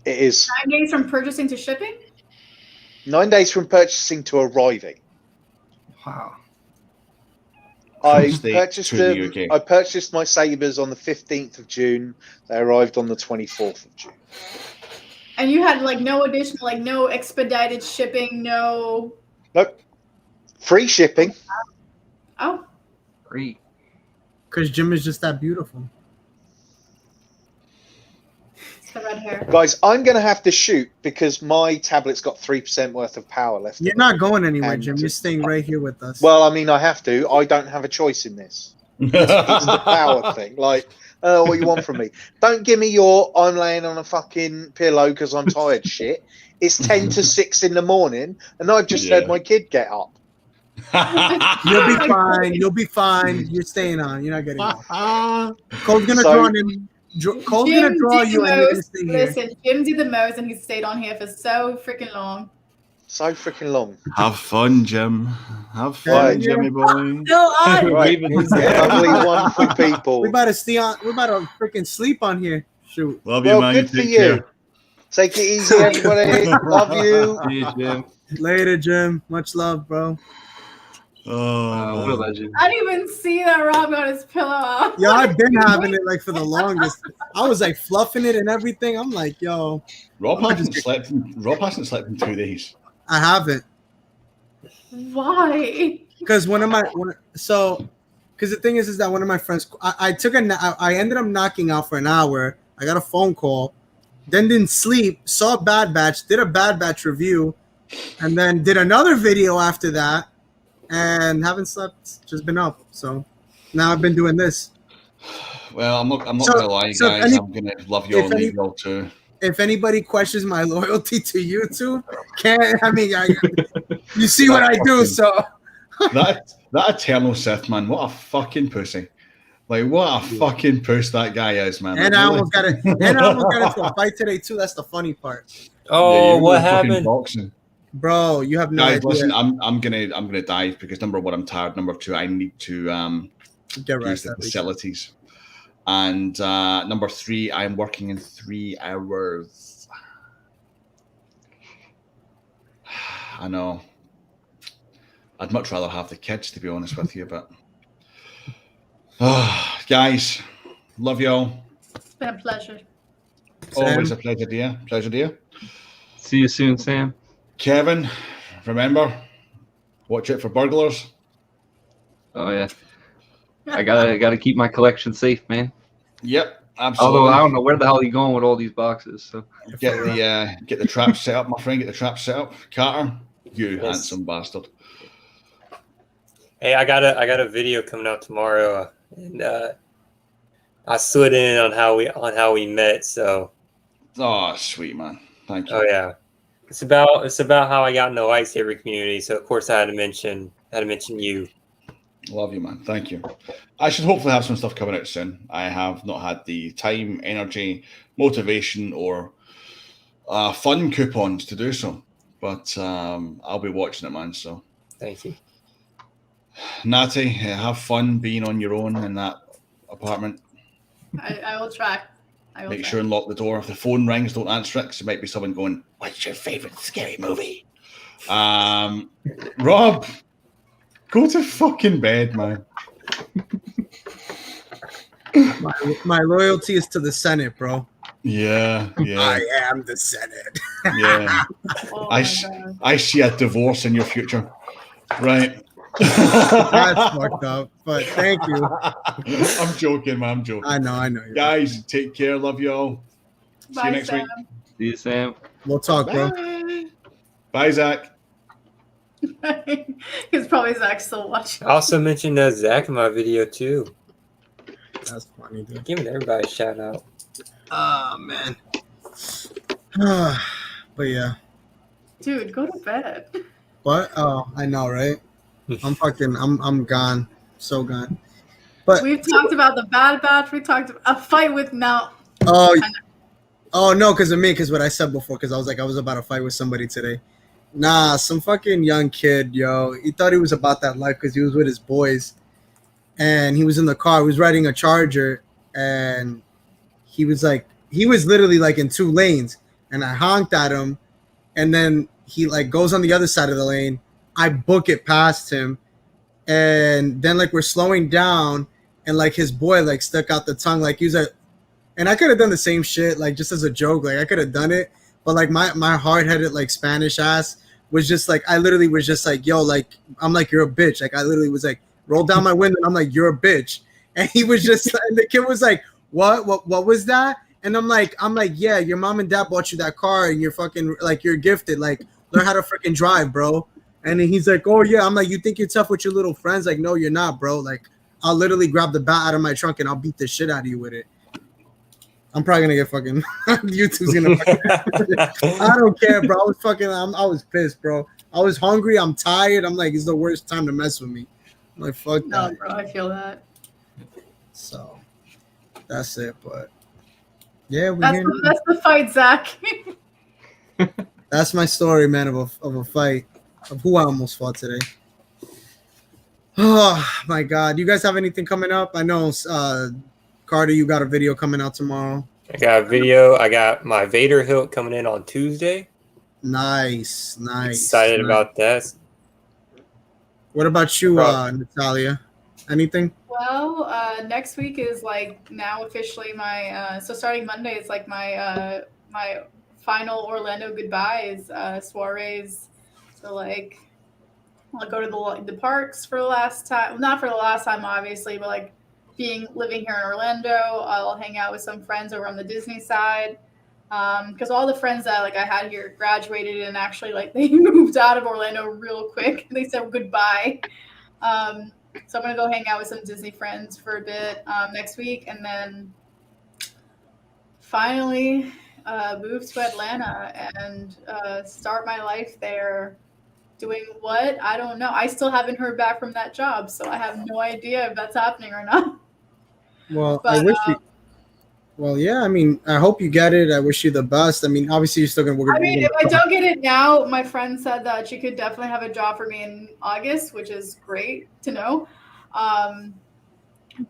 It is 9 days from purchasing to shipping? 9 days from purchasing to arriving. Wow. I From state purchased to the them. UK. I purchased my sabers on the 15th of June. They arrived on the 24th of June. And you had like no additional, like no expedited shipping, no. Nope. Free shipping. Oh. Free. Because Jim is just that beautiful. It's the red hair. Guys, I'm going to have to shoot because my tablet's got 3% worth of power left. You're in not it. going anywhere, And- Jim. You're staying right here with us. Well, I mean, I have to. I don't have a choice in this. It's the power thing. Like, what you want from me? Don't give me your I'm laying on a fucking pillow because I'm tired shit. It's 10 to 6 in the morning and I've just heard my kid get up. You'll be fine. You'll be fine. You're staying on. You're not getting off. Cole's gonna draw him. Cole's gonna Jim draw did you the and you're gonna most. stay here. Listen, Jim did the most and he stayed on here for so freaking long. So freaking long. Have fun, Jim. Have fun, Right. Jimmy boy. Still on. Right. Lovely, wonderful people. We about to stay on. We about to freaking sleep on here. Shoot. Love you, Well, man. good for Take you. care. Take it easy, everybody. Love you. See you, Jim. Later, Jim. Much love, bro. Oh, What a legend. I didn't even see that Rob got his pillow off. Yo, I've been having it like for the longest. I was like fluffing it and everything. I'm like, yo, Rob hasn't slept in 2 days. I haven't. Why? Because because the thing is that one of my friends, I ended up knocking out for an hour. I got a phone call, then didn't sleep, saw Bad Batch, did a Bad Batch review, and then did another video after that, and haven't slept, just been up. So now I've been doing this. Well, I'm not So- gonna lie, so guys. any- I'm gonna love you all if and any- leave you all too. If anybody questions my loyalty to YouTube, you see what I do, so. that Eternal Sith man, what a fucking pussy! Like what a fucking puss that guy is, man. And Like, I really. almost got into a fight today too. That's the funny part. Oh, you what were fucking happened? Boxing. Bro, you have no Guys, idea. listen, I'm gonna dive because number one, I'm tired. Number two, I need to Get use rest the at least. facilities. And number three, I'm working in 3 hours. I know. I'd much rather have the kids, to be honest with you, but guys, love y'all. It's been a pleasure. Always a pleasure, dear. Pleasure, dear. See you soon, Sam. Kevin, remember, watch out for burglars. Oh yeah, I gotta keep my collection safe, man. Yep, absolutely. Although I don't know where the hell you going with all these boxes. So get the trap set up, my friend. Get the trap set up, Carter. You handsome bastard. Hey, I got a video coming out tomorrow, and I slid in on how we met. So, oh, sweet man, thank you. Oh yeah, it's about how I got in the lightsaber community. So of course I had to mention you. Love you, man. Thank you. I should hopefully have some stuff coming out soon. I have not had the time, energy, motivation, or fun coupons to do so, but I'll be watching it, man. So thank you. Natty, have fun being on your own in that apartment. I will try. Make sure and lock the door. If the phone rings, don't answer it, because it might be someone going, "What's your favorite scary movie?" Rob, go to fucking bed, man. My loyalty is to the Senate, bro. Yeah. I am the Senate. Yeah. I see a divorce in your future. Right. That's fucked up, but thank you. I'm joking, man. I'm joking. I know. Guys, take care. Love you all. See you next week. See you, Sam. We'll talk, bro. Bye, Zach. Because probably Zach's still watching. I also mentioned Zach in my video too. That's funny, dude. Giving everybody a shout out. Oh man. But yeah. Dude, go to bed. What? Oh, I know, right? I'm gone. So gone. But we've talked about the Bad Batch. We talked about a fight with now. Oh no, because of me, because what I said before, because I was about to fight with somebody today. Nah, some fucking young kid, yo. He thought he was about that life because he was with his boys. And he was in the car. He was riding a Charger. And he was literally like in 2 lanes. And I honked at him. And then he like goes on the other side of the lane. I book it past him. And then like we're slowing down. And like his boy like stuck out the tongue. Like he was like, and I could have done the same shit, like just as a joke. Like I could have done it. But like my hard-headed like Spanish ass was just like, I literally was just like, yo, like, I'm like, you're a bitch. Like I literally was like, roll down my window and I'm like, you're a bitch. And he was just, and the kid was like, what was that? And I'm like, yeah, your mom and dad bought you that car and you're fucking, like, you're gifted. Like, learn how to freaking drive, bro. And then he's like, oh yeah. I'm like, you think you're tough with your little friends? Like, no, you're not, bro. Like, I'll literally grab the bat out of my trunk and I'll beat the shit out of you with it. I'm probably gonna get fucking YouTube's gonna fucking I don't care, bro. I was pissed, bro. I was hungry, I'm tired. I'm like, it's the worst time to mess with me. I'm like, fuck no, that. bro, I feel that. So that's it, but yeah, that's the fight, Zach. That's my story, man, of a fight, of who I almost fought today. Oh my god. You guys have anything coming up? I know Carter, you got a video coming out tomorrow. I got a video. I got my Vader hilt coming in on Tuesday. Nice. Excited about that. What about you, Natalia? Anything? Well, next week is like now officially my so starting Monday is like my my final Orlando goodbyes soirees. So like I'll go to the parks for the last time. Well, not for the last time, obviously, but like living here in Orlando. I'll hang out with some friends over on the Disney side. Because all the friends that like I had here graduated and actually like they moved out of Orlando real quick. They said goodbye. So I'm gonna go hang out with some Disney friends for a bit next week, and then finally move to Atlanta and start my life there. Doing what? I don't know. I still haven't heard back from that job, so I have no idea if that's happening or not. Well, but, Well, yeah. I mean, I hope you get it. I wish you the best. I mean, obviously, you're still gonna. I mean, if I don't get it now, my friend said that she could definitely have a job for me in August, which is great to know.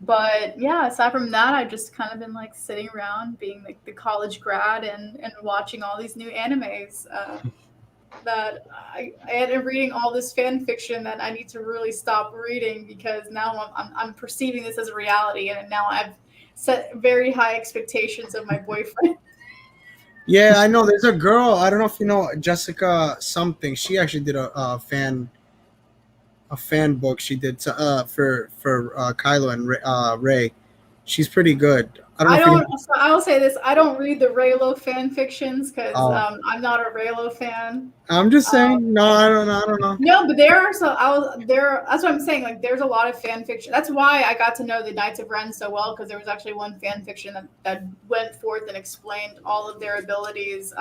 But yeah, aside from that, I've just kind of been like sitting around, being like the college grad, and watching all these new animes. That I ended up reading all this fan fiction that I need to really stop reading, because now I'm perceiving this as a reality, and now I've set very high expectations of my boyfriend. Yeah, I know. There's a girl. I don't know if you know Jessica something. She actually did a fan book. She did for Kylo and Rey. She's pretty good. I will say this: I don't read the Reylo fan fictions because I'm not a Reylo fan. I'm just saying. No, I don't know. No, but there are that's what I'm saying. Like, there's a lot of fan fiction. That's why I got to know the Knights of Ren so well, because there was actually one fan fiction that went forth and explained all of their abilities.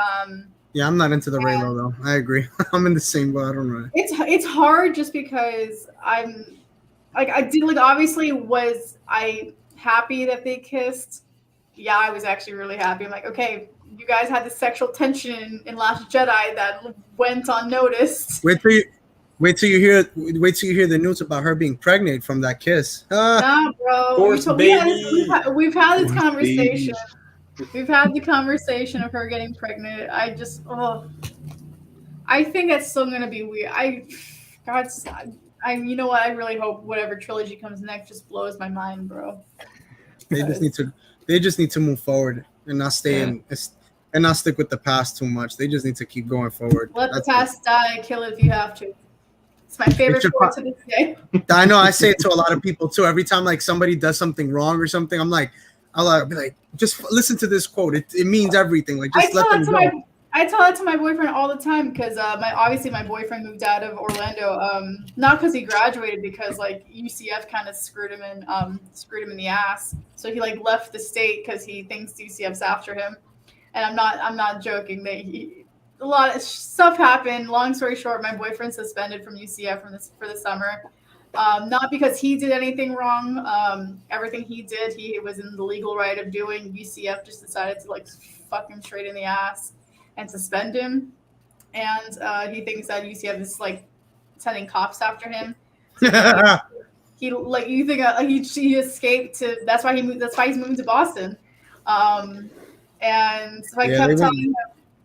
Yeah, I'm not into the Reylo though. I agree. I'm in the same boat. I don't know. It's hard just because I'm like, I did, like, obviously was I happy that they kissed. Yeah, I was actually really happy. I'm like, okay, you guys had this sexual tension in Last Jedi that went unnoticed. Wait till you hear the news about her being pregnant from that kiss. Nah, bro. We've had this conversation. We've had the conversation of her getting pregnant. I think that's still gonna be weird. You know what? I really hope whatever trilogy comes next just blows my mind, bro. They just need to move forward and not stay and not stick with the past too much. They just need to keep going forward. Let the past die. Kill it if you have to. It's my favorite quote to this day. I know. I say it to a lot of people too. Every time like somebody does something wrong or something, I'll be like, just listen to this quote. It means everything. Like, just let them go. I tell that to my boyfriend all the time, because my boyfriend moved out of Orlando, not because he graduated, because like UCF kind of screwed him in the ass. So he like left the state because he thinks UCF's after him, and I'm not joking. A lot of stuff happened. Long story short, my boyfriend suspended from UCF for the summer. Not because he did anything wrong. Everything he did, he was in the legal right of doing. UCF just decided to like fuck him straight in the ass and suspend him. And he thinks that UCF is like sending cops after him. He like, you think he escaped to, that's why he's moving to Boston. And so I kept telling him,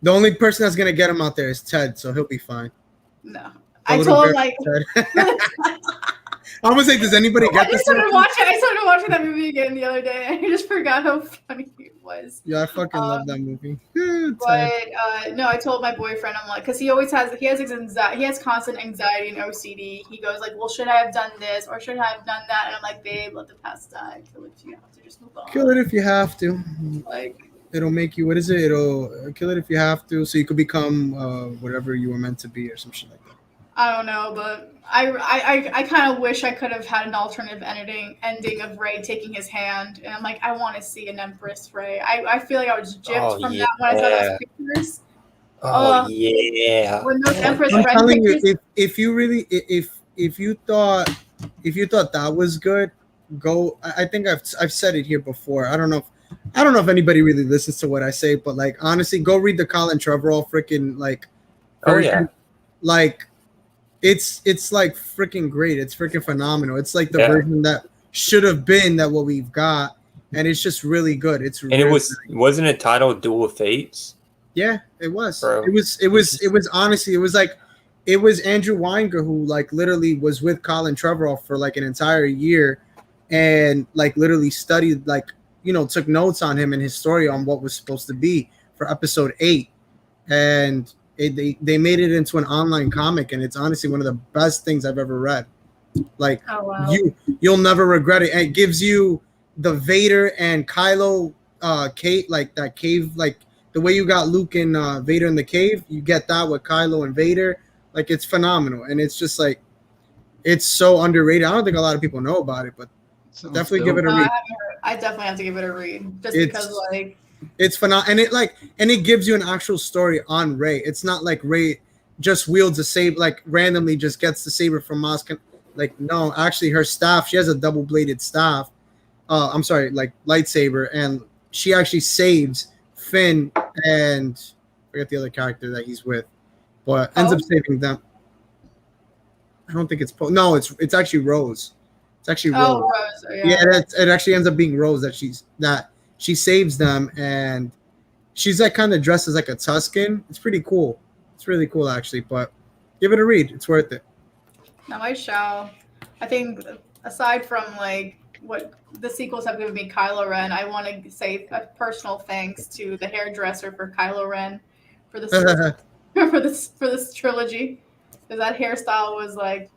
the only person that's gonna get him out there is Ted, so he'll be fine. No. I told him like I'm gonna say, does anybody get this? I started watching that movie again the other day, and I just forgot how funny it was. Yeah, I fucking love that movie. But no, I told my boyfriend, I'm like, because he has constant anxiety and OCD. He goes like, well, should I have done this or should I have done that? And I'm like, babe, let the past die. Kill it if you have to. Just move on. Kill it if you have to. Like, it'll make you. What is it? It'll kill it if you have to, so you could become whatever you were meant to be or some shit like that. I don't know, but I kind of wish I could have had an alternative ending of Rey taking his hand, and I'm like, I want to see an Empress Rey. I feel like I was gypped from that when I saw those pictures. When those Empress Rey pictures. If you thought that was good, go. I think I've said it here before. I don't know if anybody really listens to what I say, but like, honestly, go read the Colin Trevorrow freaking like version. Like, it's like freaking great. It's freaking phenomenal. It's like the version that should have been that what we've got, and it's just really good. Wasn't it titled Duel of Fates? Yeah, it was. Bro. It was honestly, it was Andrew Weinger who like literally was with Colin Trevorrow for like an entire year, and like literally studied, like, you know, took notes on him and his story on what was supposed to be for episode 8, and they made it into an online comic, and it's honestly one of the best things I've ever read. Like, you'll never regret it. And it gives you the Vader and Kylo cave, like that cave, like the way you got Luke and Vader in the cave, you get that with Kylo and Vader. Like, it's phenomenal, and it's just like, it's so underrated. I don't think a lot of people know about it, but definitely give it a read. I definitely have to give it a read, just because like, it's phenomenal, and it gives you an actual story on Rey. It's not like Rey just wields a saber, like randomly just gets the saber from Maz. Like, no, actually her staff, she has a double-bladed staff. I'm sorry, like lightsaber, and she actually saves Finn and I forget the other character that he's with, but ends up saving them. I don't think it's no, it's actually Rose. It's actually Rose. Rose. Yeah, it actually ends up being Rose that she saves them, and she's like kind of dressed as like a Tuscan. It's pretty cool. It's really cool actually, but give it a read. It's worth it. Now I shall. I think aside from like what the sequels have given me, Kylo Ren, I want to say a personal thanks to the hairdresser for Kylo Ren for this for this trilogy, because that hairstyle was like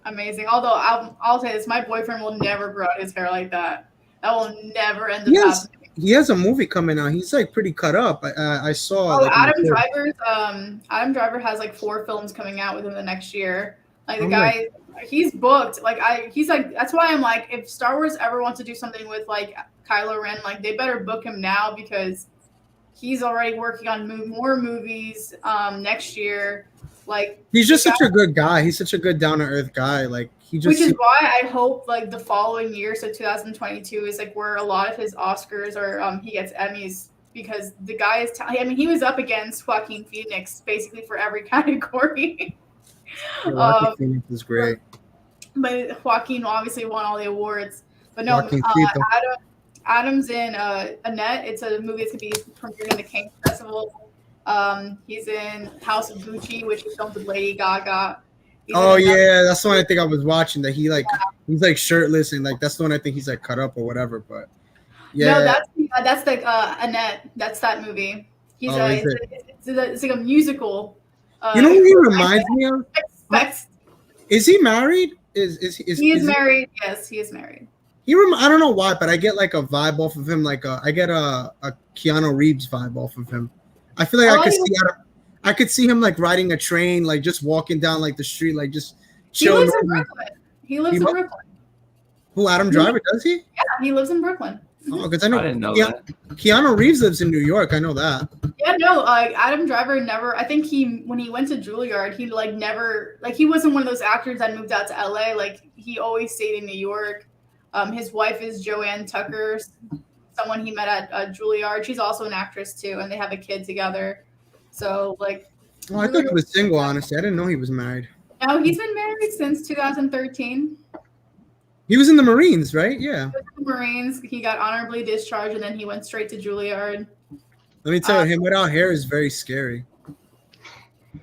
amazing. Although I'll say this, my boyfriend will never grow out his hair like that. That will never end up happening. He has a movie coming out. He's like pretty cut up. I saw. Oh, like, Adam Driver has like 4 films coming out within the next year. Like the guy, he's booked. He's like, that's why I'm like, if Star Wars ever wants to do something with like Kylo Ren, like they better book him now, because he's already working on more movies next year. Like he's just such a good guy. He's such a good down to earth guy. Like which is why I hope like the following year, so 2022 is like where a lot of his Oscars or he gets Emmys, because the guy is. I mean, he was up against Joaquin Phoenix basically for every category. Joaquin Phoenix is great. But Joaquin obviously won all the awards. But no, Adam's in Annette. It's a movie that's gonna be premiered in the Cannes Festival. He's in House of Gucci, which is filmed with Lady Gaga. That's the one I think I was watching. That he's like shirtless and like that's the one I think he's like cut up or whatever. But yeah, no, that's like Annette. That's that movie. It's like a musical. You know who he reminds me of? Is he married? He is married? Yes, he is married. I don't know why, but I get like a vibe off of him. Like I get a Keanu Reeves vibe off of him. I feel like I could see him like riding a train, like just walking down like the street, like just chilling. He lives in Brooklyn. Who, Adam Driver, does he? Yeah, he lives in Brooklyn. Oh, because I didn't know that. Keanu Reeves lives in New York. I know that. Yeah, no, Adam Driver never. I think when he went to Juilliard, he like never, like he wasn't one of those actors that moved out to LA. Like he always stayed in New York. His wife is Joanne Tucker, someone he met at Juilliard. She's also an actress too, and they have a kid together. So like. Oh, I thought he was single. Honestly, I didn't know he was married. No, he's been married since 2013. He was in the Marines, right? Yeah. He was in the Marines. He got honorably discharged, and then he went straight to Juilliard. Let me tell you, him without hair is very scary.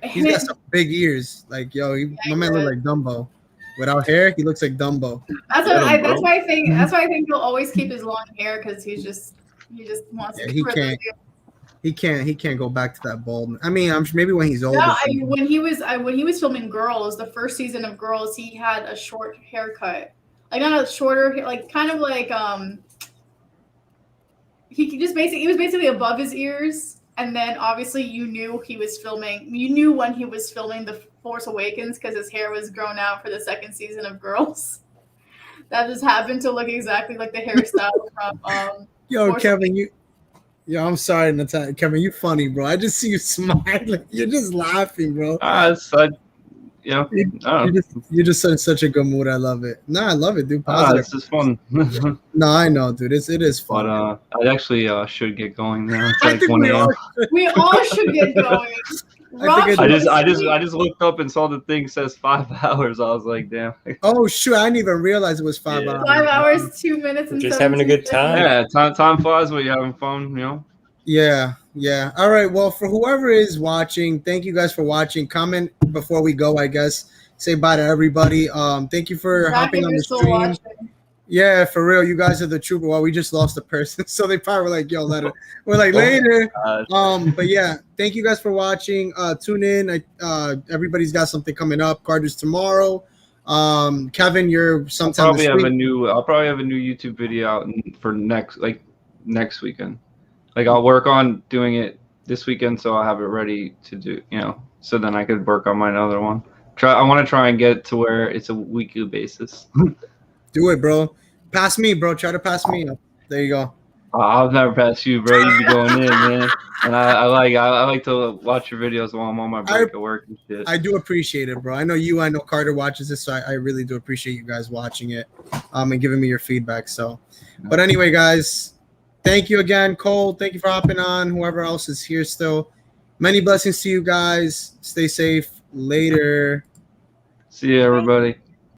He's got some big ears. Like, my man looks like Dumbo. Without hair, he looks like Dumbo. That's why I think. That's why I think he'll always keep his long hair, because he just wants to. He can't go back to that bald. I mean, I'm sure maybe when he's older. No, when he was filming Girls, the first season of Girls, he had a short haircut. Like not a shorter, like kind of like he was basically above his ears, and then obviously you knew when he was filming The Force Awakens, because his hair was grown out for the second season of Girls. That just happened to look exactly like the hairstyle from Force Kevin, I'm sorry, Natalia. Kevin, you funny, bro. I just see you smiling. You're just laughing, bro. You're just in such a good mood. I love it. No, I love it, dude. Positive. This is fun. No, I know, dude. It is fun. But I actually should get going now. It's like 1 a.m. We all should get going. I just looked up and saw the thing says 5 hours. I was like, damn. Oh shoot! I didn't even realize it was 5 hours. 5 hours, 2 minutes, and just having a good time. Yeah, time flies when you're having fun. Yeah. All right. Well, for whoever is watching, thank you guys for watching. Comment before we go, I guess. Say bye to everybody. Thank you for hopping on the stream. Yeah, for real. You guys are the trooper. Well, we just lost a person, so they probably were like, "Yo, let it." We're like later. But yeah, thank you guys for watching. Tune in. Everybody's got something coming up. Carter's tomorrow. Kevin, you're sometime. I'll probably have a new YouTube video out for next weekend. Like I'll work on doing it this weekend, so I'll have it ready to do. So then I could work on my other one. I want to try and get to where it's a weekly basis. Do it, bro. Pass me, bro. Try to pass me up. There you go. I'll never pass you, bro. You be going in, man. And I like to watch your videos while I'm on my break at work and shit. I do appreciate it, bro. I know Carter watches this, so I really do appreciate you guys watching it, and giving me your feedback. So, but anyway, guys, Thank you again, Cole. Thank you for hopping on. Whoever else is here still. Many blessings to you guys. Stay safe. Later. See you, everybody.